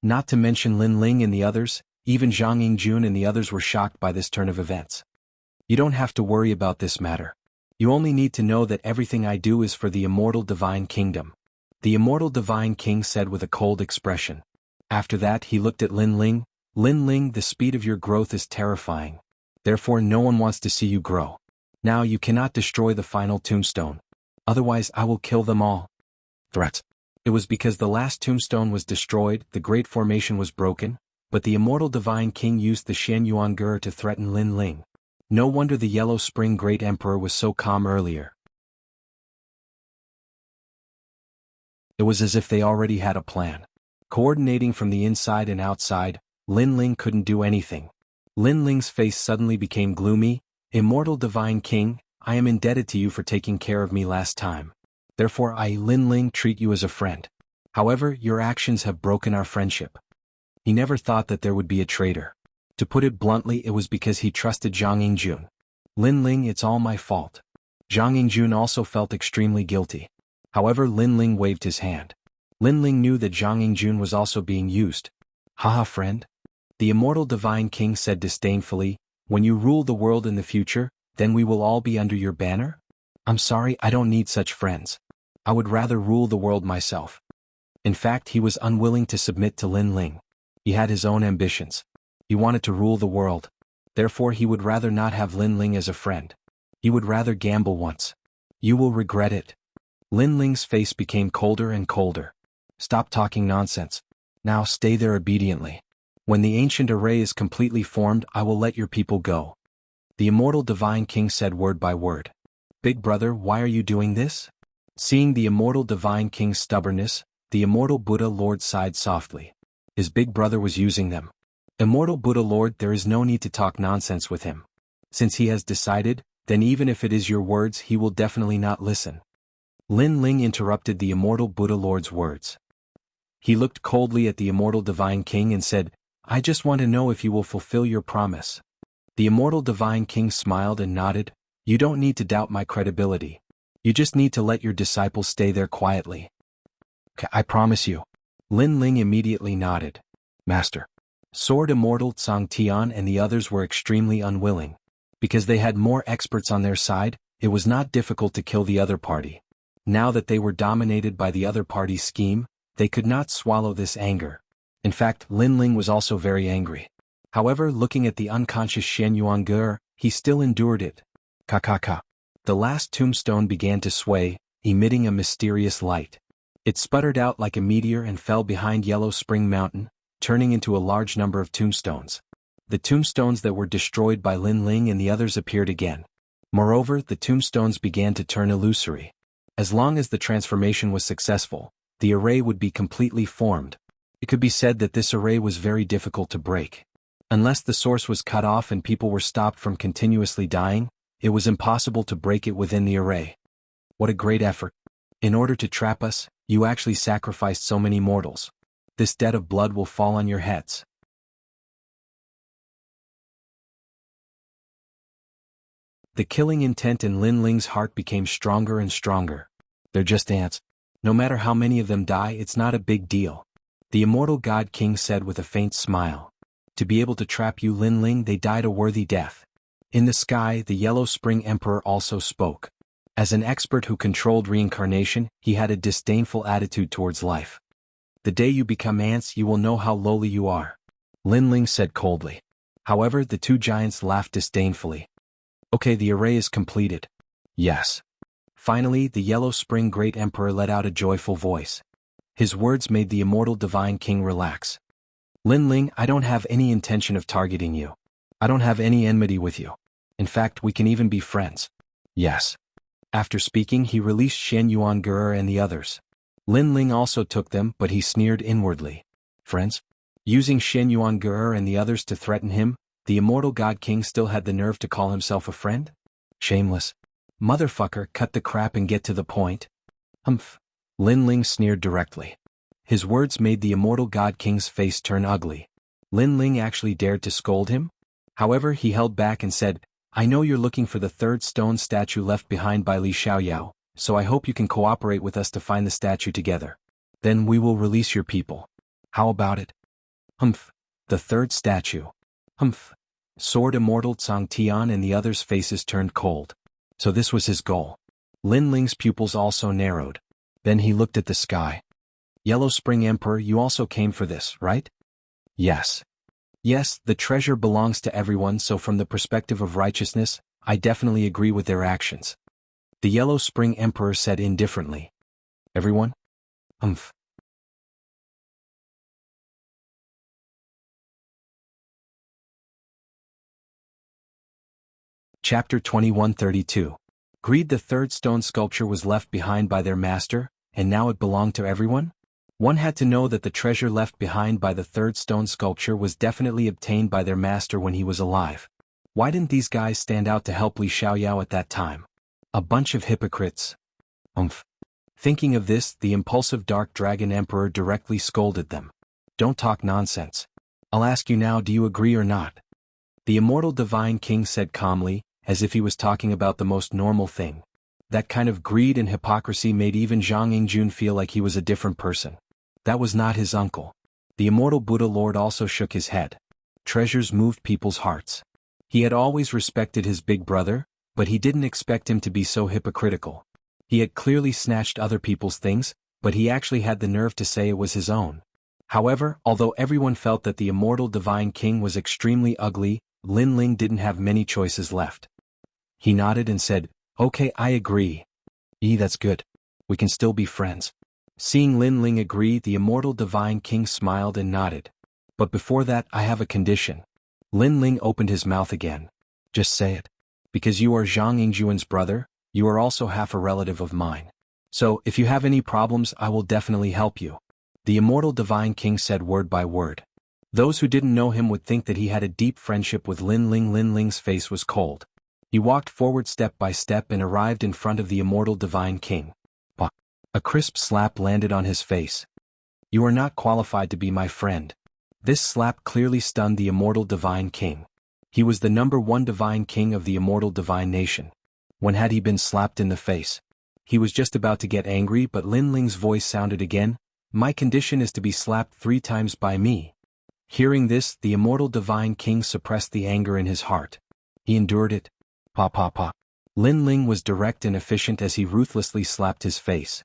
Not to mention Lin Ling and the others, even Zhang Yingjun and the others were shocked by this turn of events. "You don't have to worry about this matter. You only need to know that everything I do is for the immortal Divine Kingdom," the immortal Divine King said with a cold expression. After that he looked at Lin Ling. "Lin Ling, the speed of your growth is terrifying. Therefore no one wants to see you grow. Now you cannot destroy the final tombstone. Otherwise I will kill them all." Threat. It was because the last tombstone was destroyed, the great formation was broken, but the immortal Divine King used the Shenyuan Ge to threaten Lin Ling. No wonder the Yellow Spring Great Emperor was so calm earlier. It was as if they already had a plan. Coordinating from the inside and outside, Lin Ling couldn't do anything. Lin Ling's face suddenly became gloomy. "Immortal Divine King, I am indebted to you for taking care of me last time. Therefore I, Lin Ling, treat you as a friend. However, your actions have broken our friendship." He never thought that there would be a traitor. To put it bluntly, it was because he trusted Zhang Yingjun. "Lin Ling, it's all my fault." Zhang Yingjun also felt extremely guilty. However, Lin Ling waved his hand. Lin Ling knew that Zhang Yingjun was also being used. "Haha, friend," the immortal Divine King said disdainfully, "when you rule the world in the future, then we will all be under your banner? I'm sorry, I don't need such friends. I would rather rule the world myself." In fact, he was unwilling to submit to Lin Ling. He had his own ambitions. He wanted to rule the world. Therefore he would rather not have Lin Ling as a friend. He would rather gamble once. "You will regret it." Lin Ling's face became colder and colder. "Stop talking nonsense. Now stay there obediently. When the ancient array is completely formed, I will let your people go." The immortal Divine King said word by word. "Big brother, why are you doing this?" Seeing the immortal Divine King's stubbornness, the immortal Buddha Lord sighed softly. His big brother was using them. "Immortal Buddha Lord, there is no need to talk nonsense with him. Since he has decided, then even if it is your words he will definitely not listen." Lin Ling interrupted the immortal Buddha Lord's words. He looked coldly at the immortal Divine King and said, I just want to know if you will fulfill your promise. The immortal Divine King smiled and nodded. You don't need to doubt my credibility. You just need to let your disciples stay there quietly. I promise you. Lin Ling immediately nodded. Master. Sword Immortal Tsang Tian and the others were extremely unwilling. Because they had more experts on their side, it was not difficult to kill the other party. Now that they were dominated by the other party's scheme, they could not swallow this anger. In fact, Lin Ling was also very angry. However, looking at the unconscious Shen Yuange, he still endured it. Ka. The last tombstone began to sway, emitting a mysterious light. It sputtered out like a meteor and fell behind Yellow Spring Mountain, turning into a large number of tombstones. The tombstones that were destroyed by Lin Ling and the others appeared again. Moreover, the tombstones began to turn illusory. As long as the transformation was successful, the array would be completely formed. It could be said that this array was very difficult to break. Unless the source was cut off and people were stopped from continuously dying, it was impossible to break it within the array. What a great effort. In order to trap us, you actually sacrificed so many mortals. This debt of blood will fall on your heads. The killing intent in Lin Ling's heart became stronger and stronger. They're just ants. No matter how many of them die, it's not a big deal. The immortal God King said with a faint smile. To be able to trap you, Lin Ling, they died a worthy death. In the sky, the Yellow Spring Emperor also spoke. As an expert who controlled reincarnation, he had a disdainful attitude towards life. The day you become ants, you will know how lowly you are. Lin Ling said coldly. However, the two giants laughed disdainfully. Okay, the array is completed. Yes. Finally, the Yellow Spring Great Emperor let out a joyful voice. His words made the immortal Divine King relax. Lin Ling, I don't have any intention of targeting you. I don't have any enmity with you. In fact, we can even be friends. Yes. After speaking, he released Shen Yuange and the others. Lin Ling also took them, but he sneered inwardly. Friends? Using Shen Yuange and the others to threaten him, the immortal God King still had the nerve to call himself a friend? Shameless. Motherfucker, cut the crap and get to the point. Humph. Lin Ling sneered directly. His words made the immortal God King's face turn ugly. Lin Ling actually dared to scold him? However, he held back and said, I know you're looking for the third stone statue left behind by Li Xiaoyao, so I hope you can cooperate with us to find the statue together. Then we will release your people. How about it? Humph. The third statue. Humph. Sword Immortal Tsang Tian and the others' faces turned cold. So this was his goal. Lin Ling's pupils also narrowed. Then he looked at the sky. Yellow Spring Emperor, you also came for this, right? Yes. Yes, the treasure belongs to everyone, so from the perspective of righteousness, I definitely agree with their actions. The Yellow Spring Emperor said indifferently. Everyone? Humph. Chapter 2132. Greed. The third stone sculpture was left behind by their master, and now it belonged to everyone? One had to know that the treasure left behind by the third stone sculpture was definitely obtained by their master when he was alive. Why didn't these guys stand out to help Li Xiaoyao at that time? A bunch of hypocrites. Umph. Thinking of this, the impulsive Dark Dragon Emperor directly scolded them. Don't talk nonsense. I'll ask you now, do you agree or not? The immortal Divine King said calmly, as if he was talking about the most normal thing. That kind of greed and hypocrisy made even Zhang Yingjun feel like he was a different person. That was not his uncle. The immortal Buddha Lord also shook his head. Treasures moved people's hearts. He had always respected his big brother, but he didn't expect him to be so hypocritical. He had clearly snatched other people's things, but he actually had the nerve to say it was his own. However, although everyone felt that the immortal Divine King was extremely ugly, Lin Ling didn't have many choices left. He nodded and said, Okay, I agree. That's good. We can still be friends. Seeing Lin Ling agree, the immortal Divine King smiled and nodded. But before that, I have a condition. Lin Ling opened his mouth again. Just say it. Because you are Zhang Yingjuan's brother, you are also half a relative of mine. So, if you have any problems, I will definitely help you. The immortal Divine King said word by word. Those who didn't know him would think that he had a deep friendship with Lin Ling. Lin Ling's face was cold. He walked forward step by step and arrived in front of the immortal Divine King. A crisp slap landed on his face. You are not qualified to be my friend. This slap clearly stunned the immortal divine king. He was the #1 divine king of the immortal divine nation. When had he been slapped in the face? He was just about to get angry, but Lin Ling's voice sounded again. My condition is to be slapped 3 times by me. Hearing this, the immortal divine king suppressed the anger in his heart. He endured it. Pa pa pa. Lin Ling was direct and efficient as he ruthlessly slapped his face.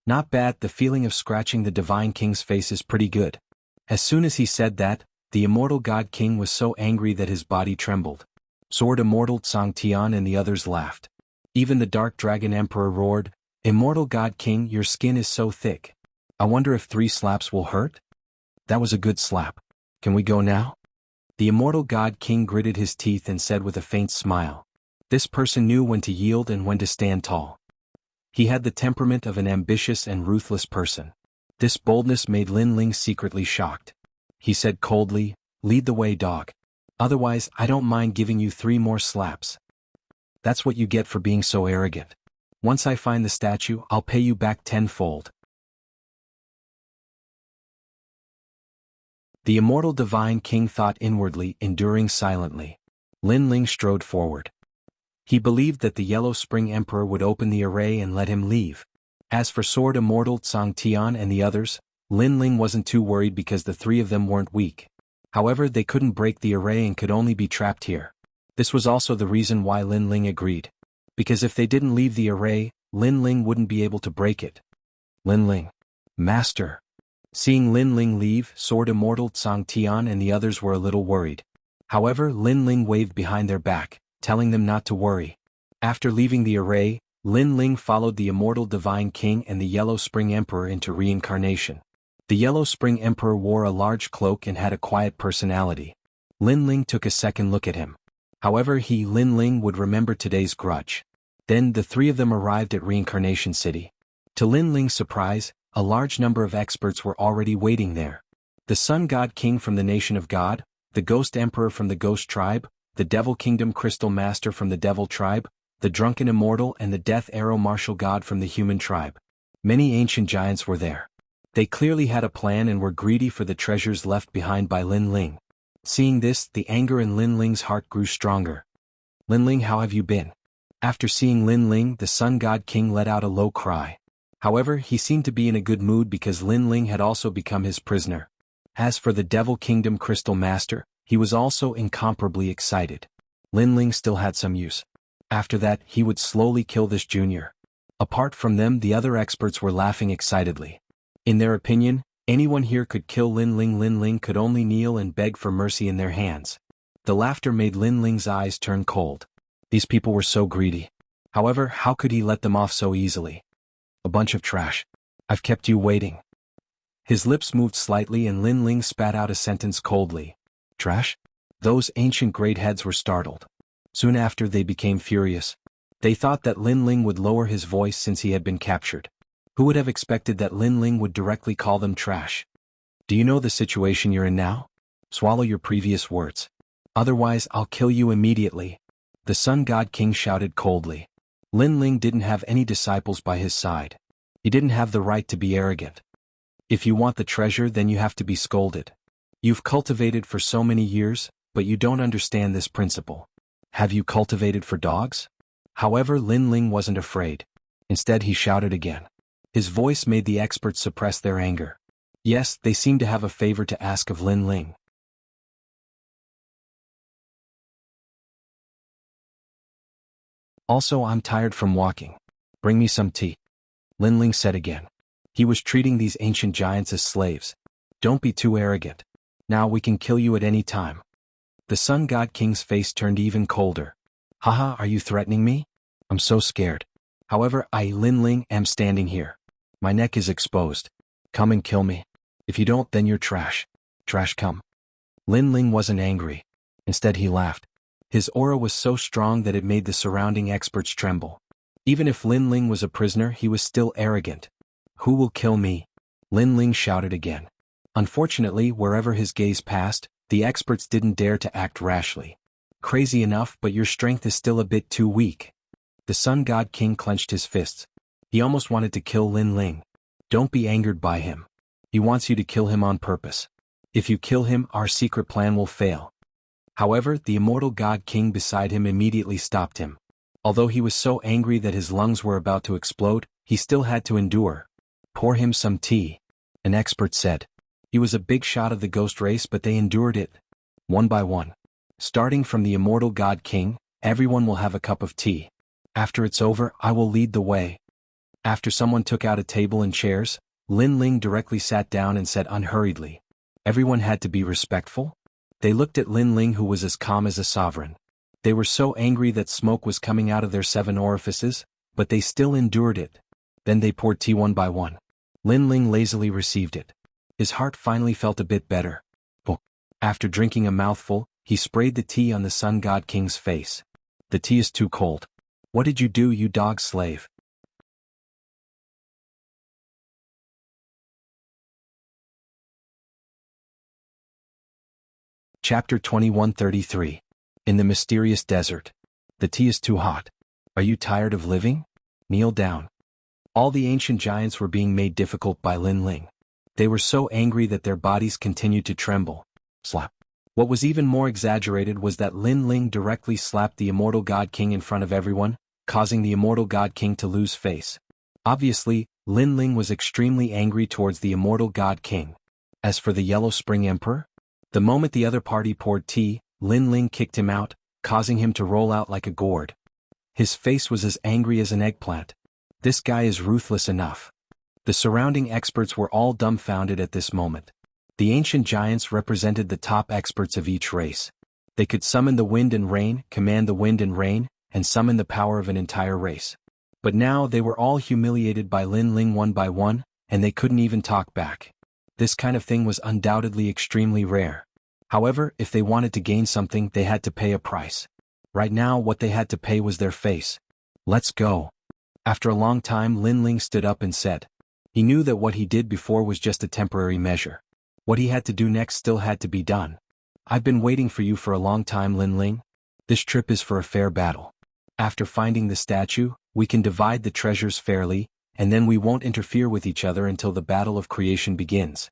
Not bad, the feeling of scratching the divine king's face is pretty good. As soon as he said that, the immortal god king was so angry that his body trembled. Sword Immortal Tsang Tian and the others laughed. Even the dark dragon emperor roared, Immortal god king, your skin is so thick. I wonder if 3 slaps will hurt? That was a good slap. Can we go now? The immortal god king gritted his teeth and said with a faint smile. This person knew when to yield and when to stand tall. He had the temperament of an ambitious and ruthless person. This boldness made Lin Ling secretly shocked. He said coldly, lead the way, dog. Otherwise, I don't mind giving you 3 more slaps. That's what you get for being so arrogant. Once I find the statue, I'll pay you back 10-fold. The immortal divine king thought inwardly, enduring silently. Lin Ling strode forward. He believed that the Yellow Spring Emperor would open the array and let him leave. As for Sword Immortal Tsang Tian and the others, Lin Ling wasn't too worried because the 3 of them weren't weak. However, they couldn't break the array and could only be trapped here. This was also the reason why Lin Ling agreed. Because if they didn't leave the array, Lin Ling wouldn't be able to break it. Lin Ling. Master. Seeing Lin Ling leave, Sword Immortal Tsang Tian and the others were a little worried. However, Lin Ling waved behind their back, telling them not to worry. After leaving the array, Lin Ling followed the immortal divine king and the Yellow Spring Emperor into reincarnation. The Yellow Spring Emperor wore a large cloak and had a quiet personality. Lin Ling took a second look at him. However, Lin Ling would remember today's grudge. Then the 3 of them arrived at Reincarnation City. To Lin Ling's surprise, a large number of experts were already waiting there. The Sun God King from the Nation of God, the Ghost Emperor from the Ghost Tribe, the Devil Kingdom Crystal Master from the Devil Tribe, the Drunken Immortal and the Death Arrow Martial God from the Human Tribe. Many ancient giants were there. They clearly had a plan and were greedy for the treasures left behind by Lin Ling. Seeing this, the anger in Lin Ling's heart grew stronger. Lin Ling, how have you been? After seeing Lin Ling, the Sun God King let out a low cry. However, he seemed to be in a good mood because Lin Ling had also become his prisoner. As for the Devil Kingdom Crystal Master, he was also incomparably excited. Lin Ling still had some use. After that, he would slowly kill this junior. Apart from them, the other experts were laughing excitedly. In their opinion, anyone here could kill Lin Ling. Lin Ling could only kneel and beg for mercy in their hands. The laughter made Lin Ling's eyes turn cold. These people were so greedy. However, how could he let them off so easily? A bunch of trash. I've kept you waiting. His lips moved slightly and Lin Ling spat out a sentence coldly. Trash? Those ancient great heads were startled. Soon after, they became furious. They thought that Lin Ling would lower his voice since he had been captured. Who would have expected that Lin Ling would directly call them trash? Do you know the situation you're in now? Swallow your previous words. Otherwise, I'll kill you immediately. The Sun God King shouted coldly. Lin Ling didn't have any disciples by his side. He didn't have the right to be arrogant. If you want the treasure, then you have to be scolded. You've cultivated for so many years, but you don't understand this principle. Have you cultivated for dogs? However, Lin Ling wasn't afraid. Instead, he shouted again. His voice made the experts suppress their anger. Yes, they seemed to have a favor to ask of Lin Ling. Also, I'm tired from walking. Bring me some tea. Lin Ling said again. He was treating these ancient giants as slaves. Don't be too arrogant. Now we can kill you at any time. The Sun God King's face turned even colder. Haha, are you threatening me? I'm so scared. However, I, Lin Ling, am standing here. My neck is exposed. Come and kill me. If you don't, then you're trash. Trash, come. Lin Ling wasn't angry. Instead, he laughed. His aura was so strong that it made the surrounding experts tremble. Even if Lin Ling was a prisoner, he was still arrogant. Who will kill me? Lin Ling shouted again. Unfortunately, wherever his gaze passed, the experts didn't dare to act rashly. Crazy enough, but your strength is still a bit too weak. The Sun God King clenched his fists. He almost wanted to kill Lin Ling. Don't be angered by him. He wants you to kill him on purpose. If you kill him, our secret plan will fail. However, the immortal God King beside him immediately stopped him. Although he was so angry that his lungs were about to explode, he still had to endure. Pour him some tea, an expert said. He was a big shot of the ghost race, but they endured it. One by one. Starting from the immortal God King, everyone will have a cup of tea. After it's over, I will lead the way. After someone took out a table and chairs, Lin Ling directly sat down and said unhurriedly. Everyone had to be respectful. They looked at Lin Ling, who was as calm as a sovereign. They were so angry that smoke was coming out of their 7 orifices, but they still endured it. Then they poured tea one by one. Lin Ling lazily received it. His heart finally felt a bit better. After drinking a mouthful, he sprayed the tea on the Sun God King's face. The tea is too cold. What did you do, you dog slave? Chapter 2133. In the mysterious desert. The tea is too hot. Are you tired of living? Kneel down. All the ancient giants were being made difficult by Lin Ling. They were so angry that their bodies continued to tremble. Slap. What was even more exaggerated was that Lin Ling directly slapped the immortal God King in front of everyone, causing the immortal God King to lose face. Obviously, Lin Ling was extremely angry towards the immortal God King. As for the Yellow Spring Emperor, the moment the other party poured tea, Lin Ling kicked him out, causing him to roll out like a gourd. His face was as angry as an eggplant. This guy is ruthless enough. The surrounding experts were all dumbfounded at this moment. The ancient giants represented the top experts of each race. They could summon the wind and rain, command the wind and rain, and summon the power of an entire race. But now they were all humiliated by Lin Ling one by one, and they couldn't even talk back. This kind of thing was undoubtedly extremely rare. However, if they wanted to gain something, they had to pay a price. Right now, what they had to pay was their face. Let's go. After a long time, Lin Ling stood up and said. He knew that what he did before was just a temporary measure. What he had to do next still had to be done. I've been waiting for you for a long time, Lin Ling. This trip is for a fair battle. After finding the statue, we can divide the treasures fairly, and then we won't interfere with each other until the battle of creation begins.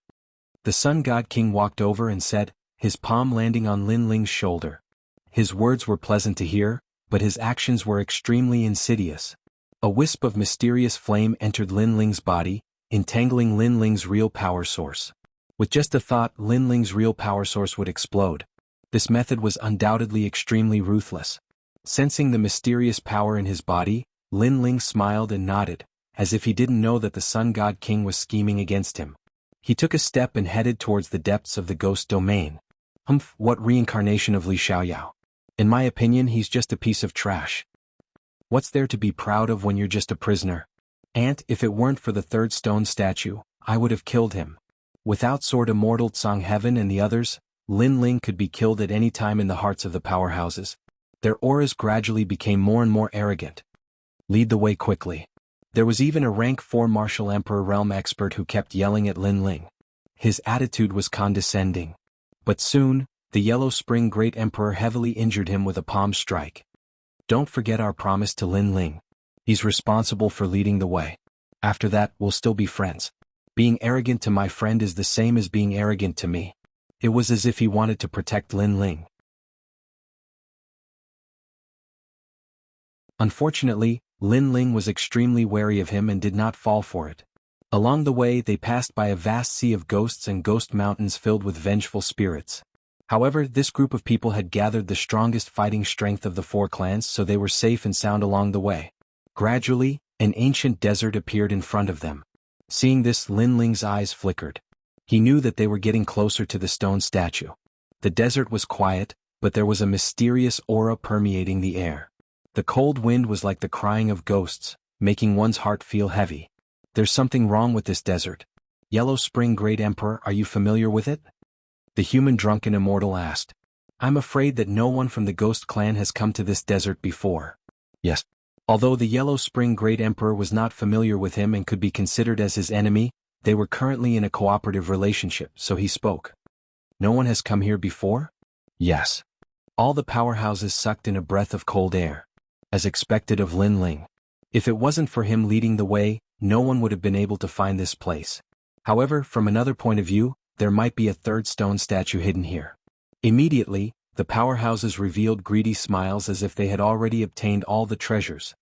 The Sun God King walked over and said, his palm landing on Lin Ling's shoulder. His words were pleasant to hear, but his actions were extremely insidious. A wisp of mysterious flame entered Lin Ling's body, entangling Lin Ling's real power source. With just a thought, Lin Ling's real power source would explode. This method was undoubtedly extremely ruthless. Sensing the mysterious power in his body, Lin Ling smiled and nodded, as if he didn't know that the Sun God King was scheming against him. He took a step and headed towards the depths of the ghost domain. What reincarnation of Li Xiaoyao? In my opinion, he's just a piece of trash. What's there to be proud of when you're just a prisoner? If it weren't for the third stone statue, I would have killed him. Without Sword Immortal Tsang Heaven and the others, Lin Ling could be killed at any time in the hearts of the powerhouses. Their auras gradually became more and more arrogant. Lead the way quickly. There was even a rank 4 Martial Emperor realm expert who kept yelling at Lin Ling. His attitude was condescending. But soon, the Yellow Spring Great Emperor heavily injured him with a palm strike. Don't forget our promise to Lin Ling. He's responsible for leading the way. After that, we'll still be friends. Being arrogant to my friend is the same as being arrogant to me. It was as if he wanted to protect Lin Ling. Unfortunately, Lin Ling was extremely wary of him and did not fall for it. Along the way, they passed by a vast sea of ghosts and ghost mountains filled with vengeful spirits. However, this group of people had gathered the strongest fighting strength of the 4 clans, so they were safe and sound along the way. Gradually, an ancient desert appeared in front of them. Seeing this, Lin Ling's eyes flickered. He knew that they were getting closer to the stone statue. The desert was quiet, but there was a mysterious aura permeating the air. The cold wind was like the crying of ghosts, making one's heart feel heavy. There's something wrong with this desert. Yellow Spring Great Emperor, are you familiar with it? The human drunken immortal asked. I'm afraid that no one from the Ghost Clan has come to this desert before. Yes. Although the Yellow Spring Great Emperor was not familiar with him and could be considered as his enemy, they were currently in a cooperative relationship, so he spoke. No one has come here before? Yes. All the powerhouses sucked in a breath of cold air. As expected of Lin Ling. If it wasn't for him leading the way, no one would have been able to find this place. However, from another point of view, there might be a third stone statue hidden here. Immediately, the powerhouses revealed greedy smiles as if they had already obtained all the treasures.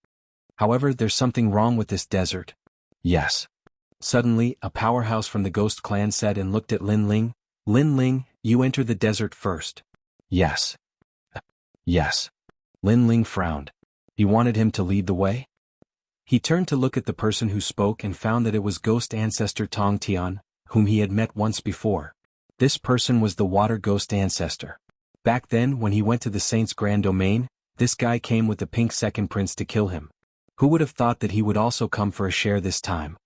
However, there's something wrong with this desert. Yes. Suddenly, a powerhouse from the Ghost Clan said and looked at Lin Ling. Lin Ling, you enter the desert first. Yes. Yes. Lin Ling frowned. He wanted him to lead the way? He turned to look at the person who spoke and found that it was Ghost Ancestor Tong Tian, whom he had met once before. This person was the Water Ghost Ancestor. Back then, when he went to the Saint's Grand Domain, this guy came with the Pink Second Prince to kill him. Who would have thought that he would also come for a share this time?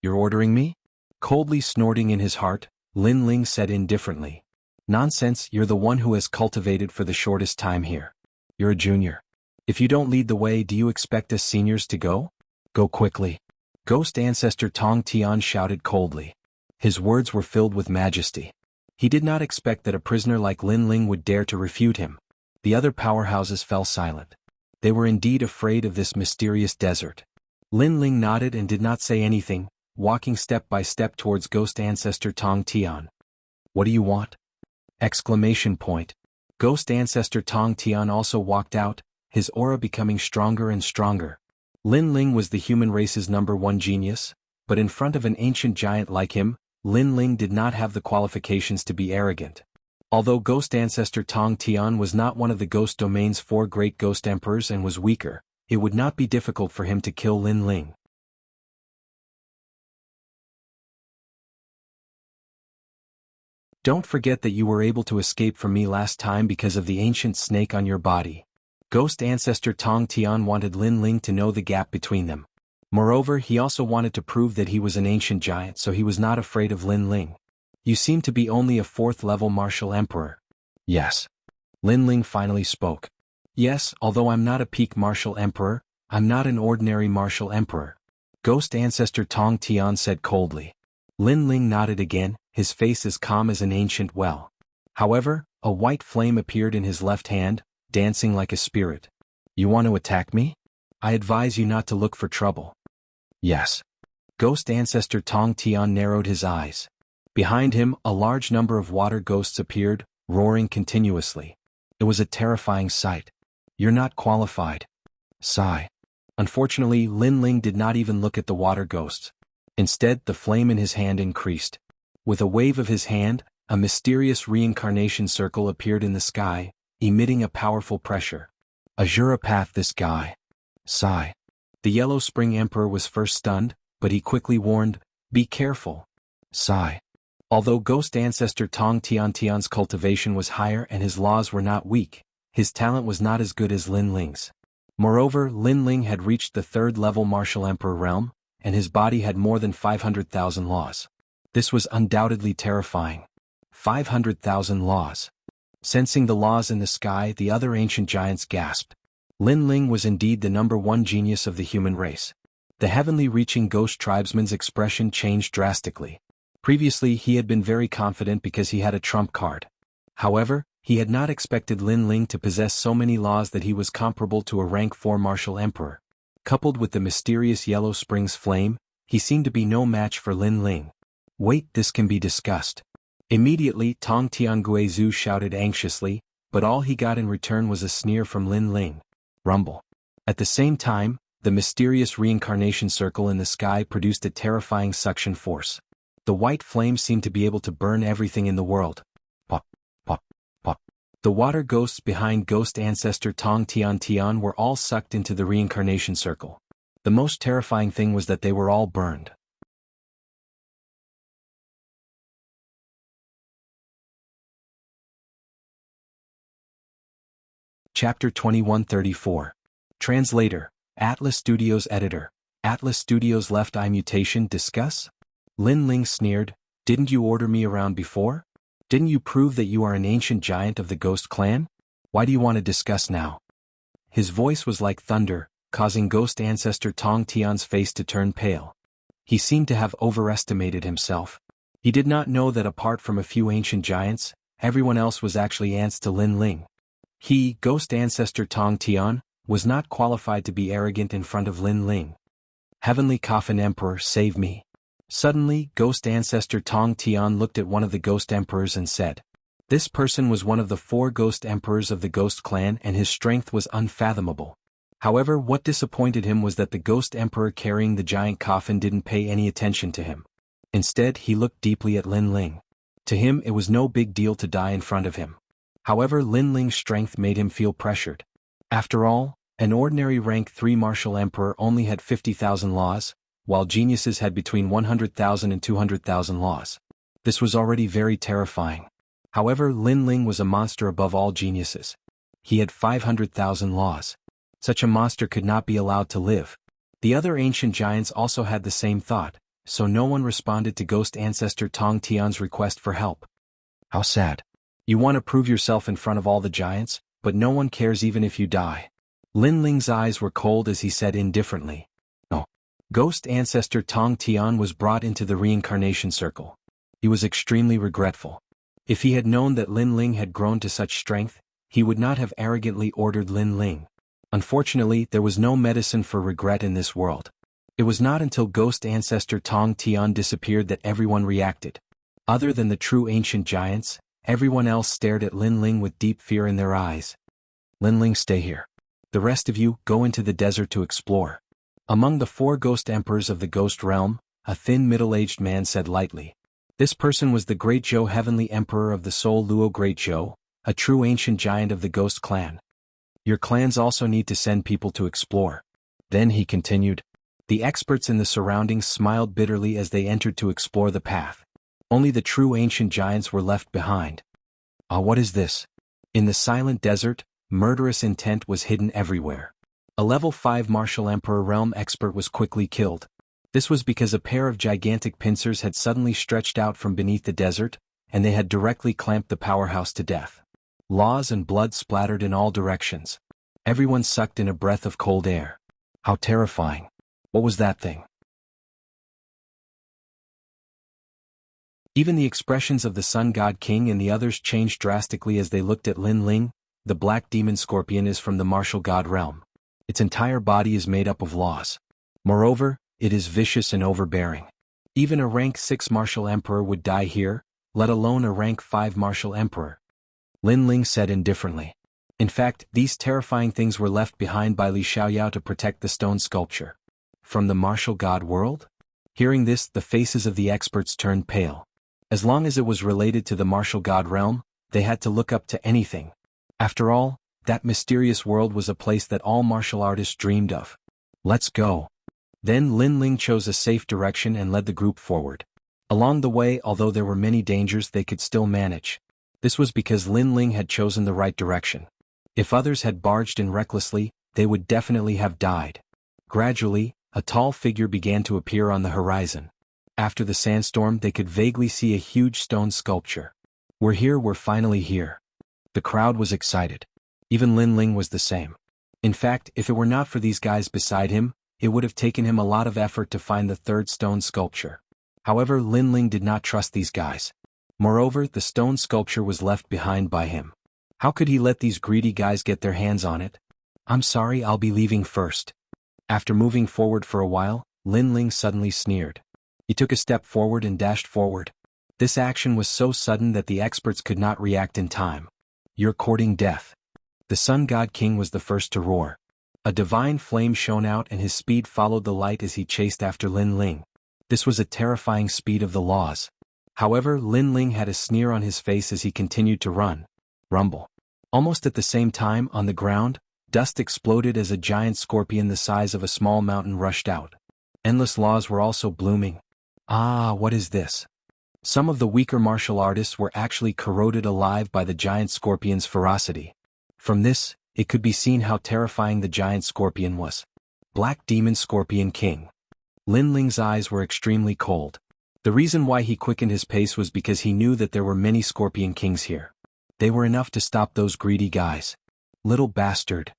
You're ordering me? Coldly snorting in his heart, Lin Ling said indifferently. Nonsense, you're the one who has cultivated for the shortest time here. You're a junior. If you don't lead the way, do you expect us seniors to go? Go quickly. Ghost Ancestor Tong Tian shouted coldly. His words were filled with majesty. He did not expect that a prisoner like Lin Ling would dare to refute him. The other powerhouses fell silent. They were indeed afraid of this mysterious desert. Lin Ling nodded and did not say anything, walking step by step towards Ghost Ancestor Tong Tian. What do you want? Exclamation point. Ghost Ancestor Tong Tian also walked out, his aura becoming stronger and stronger. Lin Ling was the human race's #1 genius, but in front of an ancient giant like him, Lin Ling did not have the qualifications to be arrogant. Although Ghost Ancestor Tong Tian was not one of the Ghost Domain's 4 great Ghost Emperors and was weaker, it would not be difficult for him to kill Lin Ling. Don't forget that you were able to escape from me last time because of the ancient snake on your body. Ghost Ancestor Tong Tian wanted Lin Ling to know the gap between them. Moreover, he also wanted to prove that he was an ancient giant, so he was not afraid of Lin Ling. You seem to be only a 4th-level martial emperor. Yes. Lin Ling finally spoke. Yes, although I'm not a peak martial emperor, I'm not an ordinary martial emperor. Ghost Ancestor Tong Tian said coldly. Lin Ling nodded again, his face as calm as an ancient well. However, a white flame appeared in his left hand, dancing like a spirit. You want to attack me? I advise you not to look for trouble. Yes. Ghost Ancestor Tong Tian narrowed his eyes. Behind him, a large number of water ghosts appeared, roaring continuously. It was a terrifying sight. You're not qualified. Sigh. Unfortunately, Lin Ling did not even look at the water ghosts. Instead, the flame in his hand increased. With a wave of his hand, a mysterious reincarnation circle appeared in the sky, emitting a powerful pressure. Azura Path this guy. Sigh. The Yellow Spring Emperor was first stunned, but he quickly warned, be careful. Sigh. Although Ghost Ancestor Tong Tian's cultivation was higher and his laws were not weak, his talent was not as good as Lin Ling's. Moreover, Lin Ling had reached the 3rd-level Martial Emperor realm, and his body had more than 500,000 laws. This was undoubtedly terrifying. 500,000 laws. Sensing the laws in the sky, the other ancient giants gasped. Lin Ling was indeed the #1 genius of the human race. The heavenly reaching ghost tribesman's expression changed drastically. Previously he had been very confident because he had a trump card. However, he had not expected Lin Ling to possess so many laws that he was comparable to a rank 4 martial emperor. Coupled with the mysterious Yellow Springs flame, he seemed to be no match for Lin Ling. Wait, this can be discussed. Immediately Tong Tianguizhu shouted anxiously, but all he got in return was a sneer from Lin Ling. Rumble. At the same time, the mysterious reincarnation circle in the sky produced a terrifying suction force. The white flame seemed to be able to burn everything in the world. Pop, pop, pop. The water ghosts behind Ghost Ancestor Tong Tian were all sucked into the reincarnation circle. The most terrifying thing was that they were all burned. Chapter 2134. Translator, Atlas Studios Editor. Atlas Studios Left Eye Mutation Discuss? Lin Ling sneered, didn't you order me around before? Didn't you prove that you are an ancient giant of the Ghost Clan? Why do you want to discuss now? His voice was like thunder, causing Ghost Ancestor Tong Tian's face to turn pale. He seemed to have overestimated himself. He did not know that apart from a few ancient giants, everyone else was actually ants to Lin Ling. He, Ghost Ancestor Tong Tian, was not qualified to be arrogant in front of Lin Ling. Heavenly Coffin Emperor, save me. Suddenly, Ghost Ancestor Tong Tian looked at one of the Ghost Emperors and said. This person was one of the 4 Ghost Emperors of the Ghost Clan and his strength was unfathomable. However, what disappointed him was that the Ghost Emperor carrying the giant coffin didn't pay any attention to him. Instead, he looked deeply at Lin Ling. To him, it was no big deal to die in front of him. However, Lin Ling's strength made him feel pressured. After all, an ordinary rank 3 martial emperor only had 50,000 laws, while geniuses had between 100,000 and 200,000 laws. This was already very terrifying. However, Lin Ling was a monster above all geniuses. He had 500,000 laws. Such a monster could not be allowed to live. The other ancient giants also had the same thought, so no one responded to Ghost Ancestor Tong Tian's request for help. How sad. You want to prove yourself in front of all the giants, but no one cares even if you die. Lin Ling's eyes were cold as he said indifferently. No. Ghost Ancestor Tong Tian was brought into the reincarnation circle. He was extremely regretful. If he had known that Lin Ling had grown to such strength, he would not have arrogantly ordered Lin Ling. Unfortunately, there was no medicine for regret in this world. It was not until Ghost Ancestor Tong Tian disappeared that everyone reacted. Other than the true ancient giants, everyone else stared at Lin Ling with deep fear in their eyes. Lin Ling, stay here. The rest of you, go into the desert to explore. Among the 4 ghost emperors of the ghost realm, a thin middle-aged man said lightly. This person was the Great Zhou Heavenly Emperor of the Soul Luo Great Zhou, a true ancient giant of the ghost clan. Your clans also need to send people to explore. Then he continued. The experts in the surroundings smiled bitterly as they entered to explore the path. Only the true ancient giants were left behind. What is this? In the silent desert, murderous intent was hidden everywhere. A level 5 martial emperor realm expert was quickly killed. This was because a pair of gigantic pincers had suddenly stretched out from beneath the desert, and they had directly clamped the powerhouse to death. Laws and blood splattered in all directions. Everyone sucked in a breath of cold air. How terrifying. What was that thing? Even the expressions of the Sun God King and the others changed drastically as they looked at Lin Ling. The black demon scorpion is from the martial god realm. Its entire body is made up of laws. Moreover, it is vicious and overbearing. Even a rank 6 martial emperor would die here, let alone a rank 5 martial emperor. Lin Ling said indifferently. In fact, these terrifying things were left behind by Li Xiaoyao to protect the stone sculpture. From the martial god world? Hearing this, the faces of the experts turned pale. As long as it was related to the martial god realm, they had to look up to anything. After all, that mysterious world was a place that all martial artists dreamed of. Let's go. Then Lin Ling chose a safe direction and led the group forward. Along the way, although there were many dangers, they could still manage. This was because Lin Ling had chosen the right direction. If others had barged in recklessly, they would definitely have died. Gradually, a tall figure began to appear on the horizon. After the sandstorm, they could vaguely see a huge stone sculpture. We're here, we're finally here. The crowd was excited. Even Lin Ling was the same. In fact, if it were not for these guys beside him, it would have taken him a lot of effort to find the 3rd stone sculpture. However, Lin Ling did not trust these guys. Moreover, the stone sculpture was left behind by him. How could he let these greedy guys get their hands on it? I'm sorry, I'll be leaving first. After moving forward for a while, Lin Ling suddenly sneered. He took a step forward and dashed forward. This action was so sudden that the experts could not react in time. You're courting death. The Sun God King was the first to roar. A divine flame shone out and his speed followed the light as he chased after Lin Ling. This was a terrifying speed of the laws. However, Lin Ling had a sneer on his face as he continued to run. Rumble. Almost at the same time, on the ground, dust exploded as a giant scorpion the size of a small mountain rushed out. Endless laws were also blooming. What is this? Some of the weaker martial artists were actually corroded alive by the giant scorpion's ferocity. From this, it could be seen how terrifying the giant scorpion was. Black Demon Scorpion King. Lin Ling's eyes were extremely cold. The reason why he quickened his pace was because he knew that there were many Scorpion Kings here. They were enough to stop those greedy guys. Little bastard.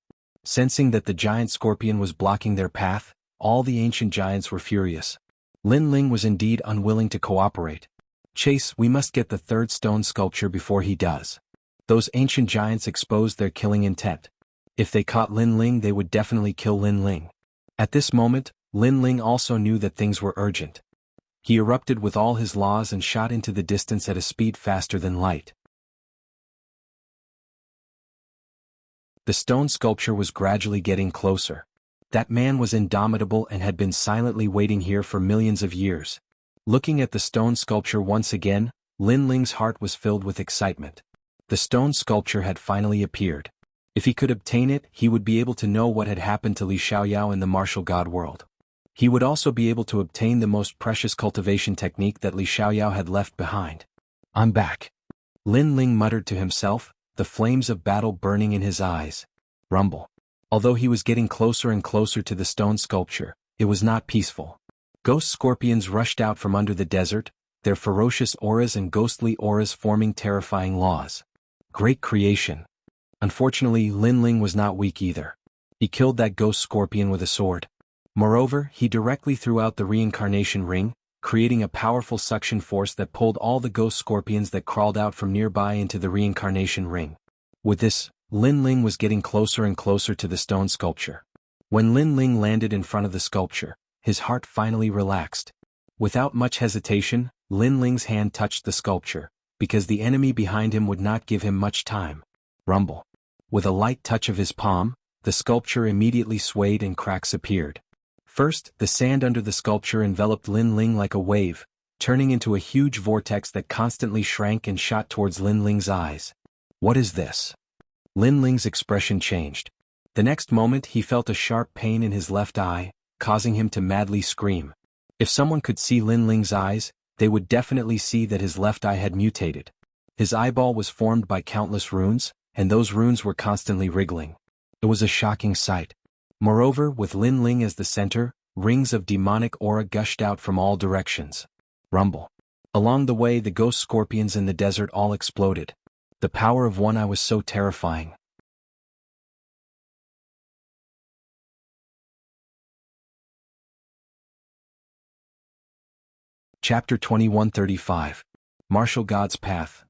Sensing that the giant scorpion was blocking their path, all the ancient giants were furious. Lin Ling was indeed unwilling to cooperate. Chase, we must get the 3rd stone sculpture before he does. Those ancient giants exposed their killing intent. If they caught Lin Ling, they would definitely kill Lin Ling. At this moment, Lin Ling also knew that things were urgent. He erupted with all his laws and shot into the distance at a speed faster than light. The stone sculpture was gradually getting closer. That man was indomitable and had been silently waiting here for millions of years. Looking at the stone sculpture once again, Lin Ling's heart was filled with excitement. The stone sculpture had finally appeared. If he could obtain it, he would be able to know what had happened to Li Xiaoyao in the martial god world. He would also be able to obtain the most precious cultivation technique that Li Xiaoyao had left behind. I'm back. Lin Ling muttered to himself, the flames of battle burning in his eyes. Rumble. Although he was getting closer and closer to the stone sculpture, it was not peaceful. Ghost scorpions rushed out from under the desert, their ferocious auras and ghostly auras forming terrifying laws. Great creation. Unfortunately, Lin Ling was not weak either. He killed that ghost scorpion with a sword. Moreover, he directly threw out the reincarnation ring, creating a powerful suction force that pulled all the ghost scorpions that crawled out from nearby into the reincarnation ring. With this, Lin Ling was getting closer and closer to the stone sculpture. When Lin Ling landed in front of the sculpture, his heart finally relaxed. Without much hesitation, Lin Ling's hand touched the sculpture, because the enemy behind him would not give him much time. Rumble. With a light touch of his palm, the sculpture immediately swayed and cracks appeared. First, the sand under the sculpture enveloped Lin Ling like a wave, turning into a huge vortex that constantly shrank and shot towards Lin Ling's eyes. What is this? Lin Ling's expression changed. The next moment he felt a sharp pain in his left eye, causing him to madly scream. If someone could see Lin Ling's eyes, they would definitely see that his left eye had mutated. His eyeball was formed by countless runes, and those runes were constantly wriggling. It was a shocking sight. Moreover, with Lin Ling as the center, rings of demonic aura gushed out from all directions. Rumble. Along the way, the ghost scorpions in the desert all exploded. The power of one eye was so terrifying. Chapter 2135. Martial God's Path.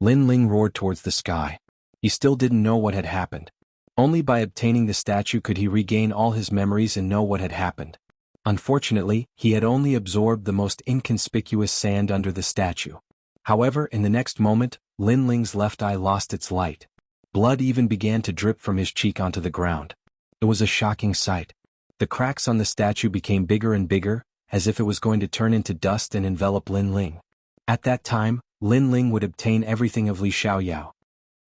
Lin Ling roared towards the sky. He still didn't know what had happened. Only by obtaining the statue could he regain all his memories and know what had happened. Unfortunately, he had only absorbed the most inconspicuous sand under the statue. However, in the next moment, Lin Ling's left eye lost its light. Blood even began to drip from his cheek onto the ground. It was a shocking sight. The cracks on the statue became bigger and bigger, as if it was going to turn into dust and envelop Lin Ling. At that time, Lin Ling would obtain everything of Li Xiaoyao.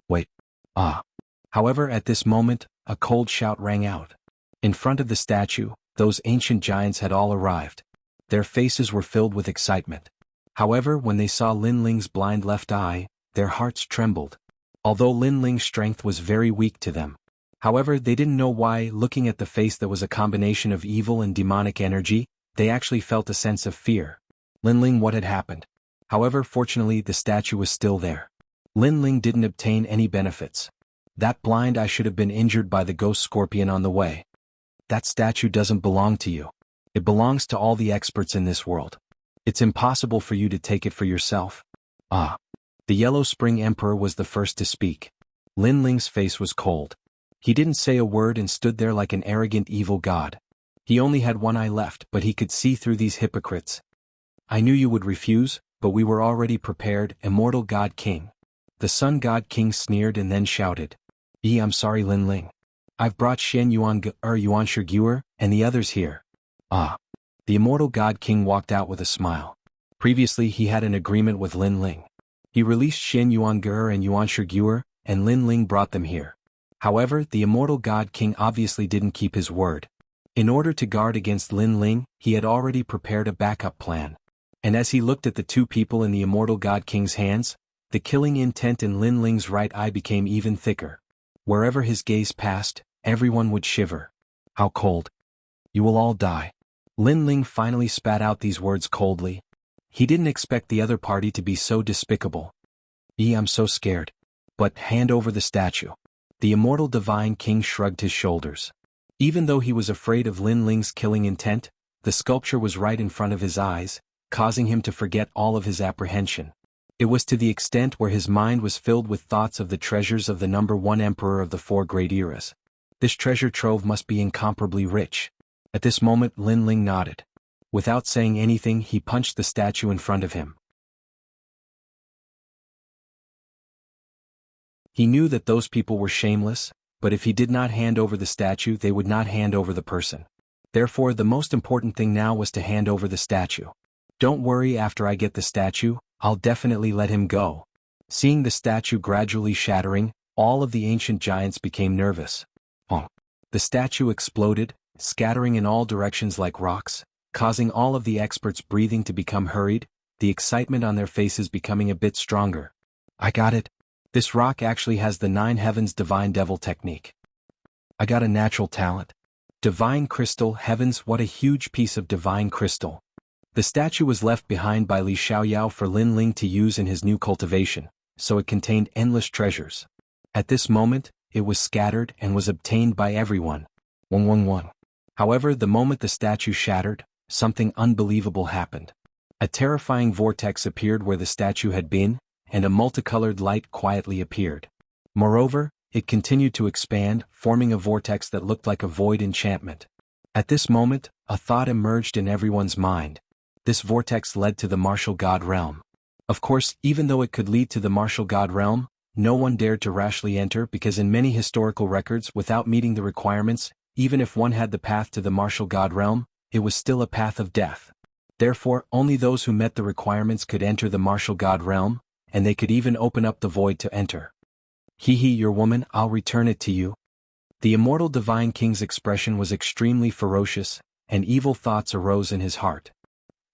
Wait. However, at this moment, a cold shout rang out. In front of the statue, those ancient giants had all arrived. Their faces were filled with excitement. However, when they saw Lin Ling's blind left eye, their hearts trembled. Although Lin Ling's strength was very weak to them. However, they didn't know why, looking at the face that was a combination of evil and demonic energy, they actually felt a sense of fear. Lin Ling, what had happened? However, fortunately, the statue was still there. Lin Ling didn't obtain any benefits. That blind eye should have been injured by the ghost scorpion on the way. That statue doesn't belong to you. It belongs to all the experts in this world. It's impossible for you to take it for yourself. The Yellow Spring Emperor was the first to speak. Lin Ling's face was cold. He didn't say a word and stood there like an arrogant evil god. He only had one eye left, but he could see through these hypocrites. I knew you would refuse, but we were already prepared, Immortal God King. The Sun God King sneered and then shouted. I'm sorry, Lin Ling. I've brought Shen Yuan Shiguer, and the others here. The Immortal God King walked out with a smile. Previously he had an agreement with Lin Ling. He released Shen Yuan and Yuan Shiguer, and Lin Ling brought them here. However, the Immortal God King obviously didn't keep his word. In order to guard against Lin Ling, he had already prepared a backup plan. And as he looked at the two people in the Immortal God King's hands, the killing intent in Lin Ling's right eye became even thicker. Wherever his gaze passed, everyone would shiver. How cold. You will all die. Lin Ling finally spat out these words coldly. He didn't expect the other party to be so despicable. I'm so scared. But hand over the statue. The Immortal Divine King shrugged his shoulders. Even though he was afraid of Lin Ling's killing intent, the sculpture was right in front of his eyes, causing him to forget all of his apprehension. It was to the extent where his mind was filled with thoughts of the treasures of the number one emperor of the four great eras. This treasure trove must be incomparably rich. At this moment Lin Ling nodded. Without saying anything, he punched the statue in front of him. He knew that those people were shameless, but if he did not hand over the statue, they would not hand over the person. Therefore, the most important thing now was to hand over the statue. Don't worry, after I get the statue, I'll definitely let him go. Seeing the statue gradually shattering, all of the ancient giants became nervous. The statue exploded, scattering in all directions like rocks, causing all of the experts' breathing to become hurried, the excitement on their faces becoming a bit stronger. I got it. This rock actually has the 9 heavens divine devil technique. I got a natural talent. Divine crystal, heavens, what a huge piece of divine crystal. The statue was left behind by Li Xiaoyao for Lin Ling to use in his new cultivation, so it contained endless treasures. At this moment, it was scattered and was obtained by everyone. 111. However, the moment the statue shattered, something unbelievable happened. A terrifying vortex appeared where the statue had been, and a multicolored light quietly appeared. Moreover, it continued to expand, forming a vortex that looked like a void enchantment. At this moment, a thought emerged in everyone's mind. This vortex led to the martial god realm. Of course, even though it could lead to the martial god realm, no one dared to rashly enter because in many historical records, without meeting the requirements, even if one had the path to the martial god realm, it was still a path of death. Therefore, only those who met the requirements could enter the martial god realm, and they could even open up the void to enter. Your woman, I'll return it to you. The immortal divine king's expression was extremely ferocious, and evil thoughts arose in his heart.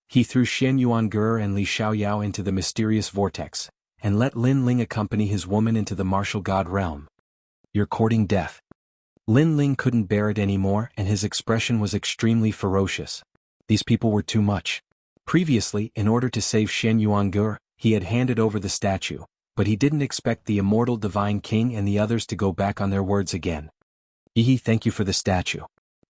He threw Xian Yuange and Li Xiaoyao into the mysterious vortex, and let Lin Ling accompany his woman into the martial god realm. You're courting death. Lin Ling couldn't bear it anymore, and his expression was extremely ferocious. These people were too much. Previously, in order to save Xian Yuange, he had handed over the statue, but he didn't expect the immortal divine king and the others to go back on their words again. Thank you for the statue.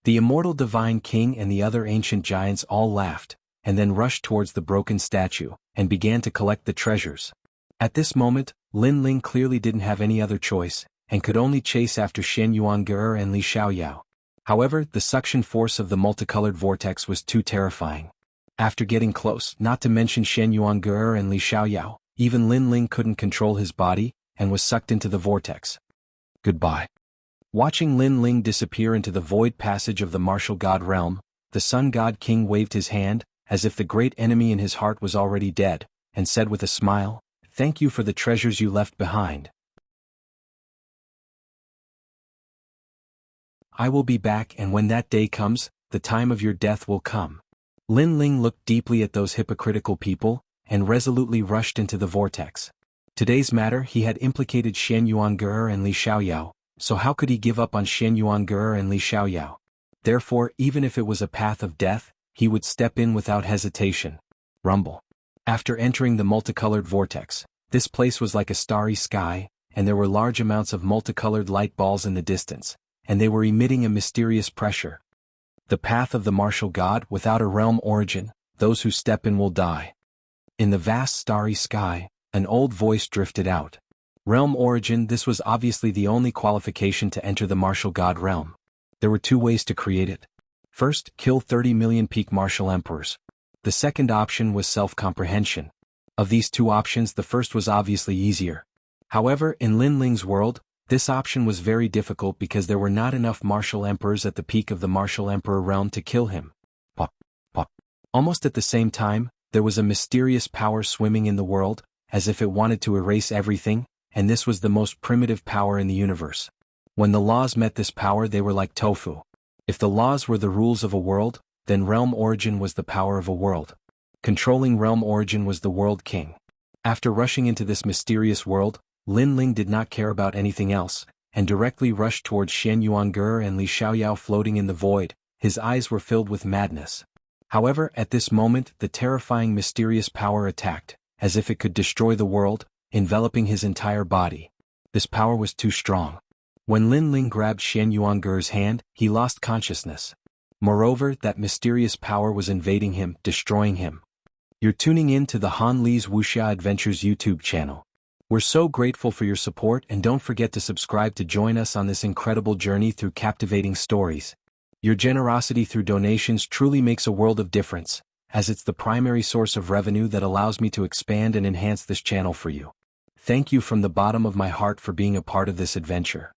The immortal divine king and the other ancient giants all laughed, and then rushed towards the broken statue, and began to collect the treasures. At this moment, Lin Ling clearly didn't have any other choice, and could only chase after Xian Yuange and Li Xiaoyao. However, the suction force of the multicolored vortex was too terrifying. After getting close, not to mention Xian Yuange and Li Xiaoyao, even Lin Ling couldn't control his body, and was sucked into the vortex. Goodbye. Watching Lin Ling disappear into the void passage of the martial god realm, the sun god king waved his hand, as if the great enemy in his heart was already dead, and said with a smile, "Thank you for the treasures you left behind. I will be back, and when that day comes, the time of your death will come." Lin Ling looked deeply at those hypocritical people, and resolutely rushed into the vortex. Today's matter, he had implicated Xian Yuange and Li Xiaoyao, so how could he give up on Xian Yuange and Li Xiaoyao? Therefore, even if it was a path of death, he would step in without hesitation. Rumble. After entering the multicolored vortex, this place was like a starry sky, and there were large amounts of multicolored light balls in the distance, and they were emitting a mysterious pressure. The path of the martial god, without a realm origin, those who step in will die. In the vast starry sky, an old voice drifted out. Realm origin, this was obviously the only qualification to enter the martial god realm. There were 2 ways to create it. First, kill 30 million peak martial emperors. The second option was self-comprehension. Of these 2 options, the first was obviously easier. However, in Lin Ling's world, this option was very difficult because there were not enough martial emperors at the peak of the martial emperor realm to kill him. Pop, pop. Almost at the same time, there was a mysterious power swimming in the world, as if it wanted to erase everything, and this was the most primitive power in the universe. When the laws met this power, they were like tofu. If the laws were the rules of a world, then realm origin was the power of a world. Controlling realm origin was the world king. After rushing into this mysterious world, Lin Ling did not care about anything else, and directly rushed towards Xian Yuange and Li Xiaoyao floating in the void. His eyes were filled with madness. However, at this moment, the terrifying mysterious power attacked, as if it could destroy the world, enveloping his entire body. This power was too strong. When Lin Ling grabbed Xian Yuange's hand, he lost consciousness. Moreover, that mysterious power was invading him, destroying him. You're tuning in to the Han Li's Wuxia Adventures YouTube channel. We're so grateful for your support, and don't forget to subscribe to join us on this incredible journey through captivating stories. Your generosity through donations truly makes a world of difference, as it's the primary source of revenue that allows me to expand and enhance this channel for you. Thank you from the bottom of my heart for being a part of this adventure.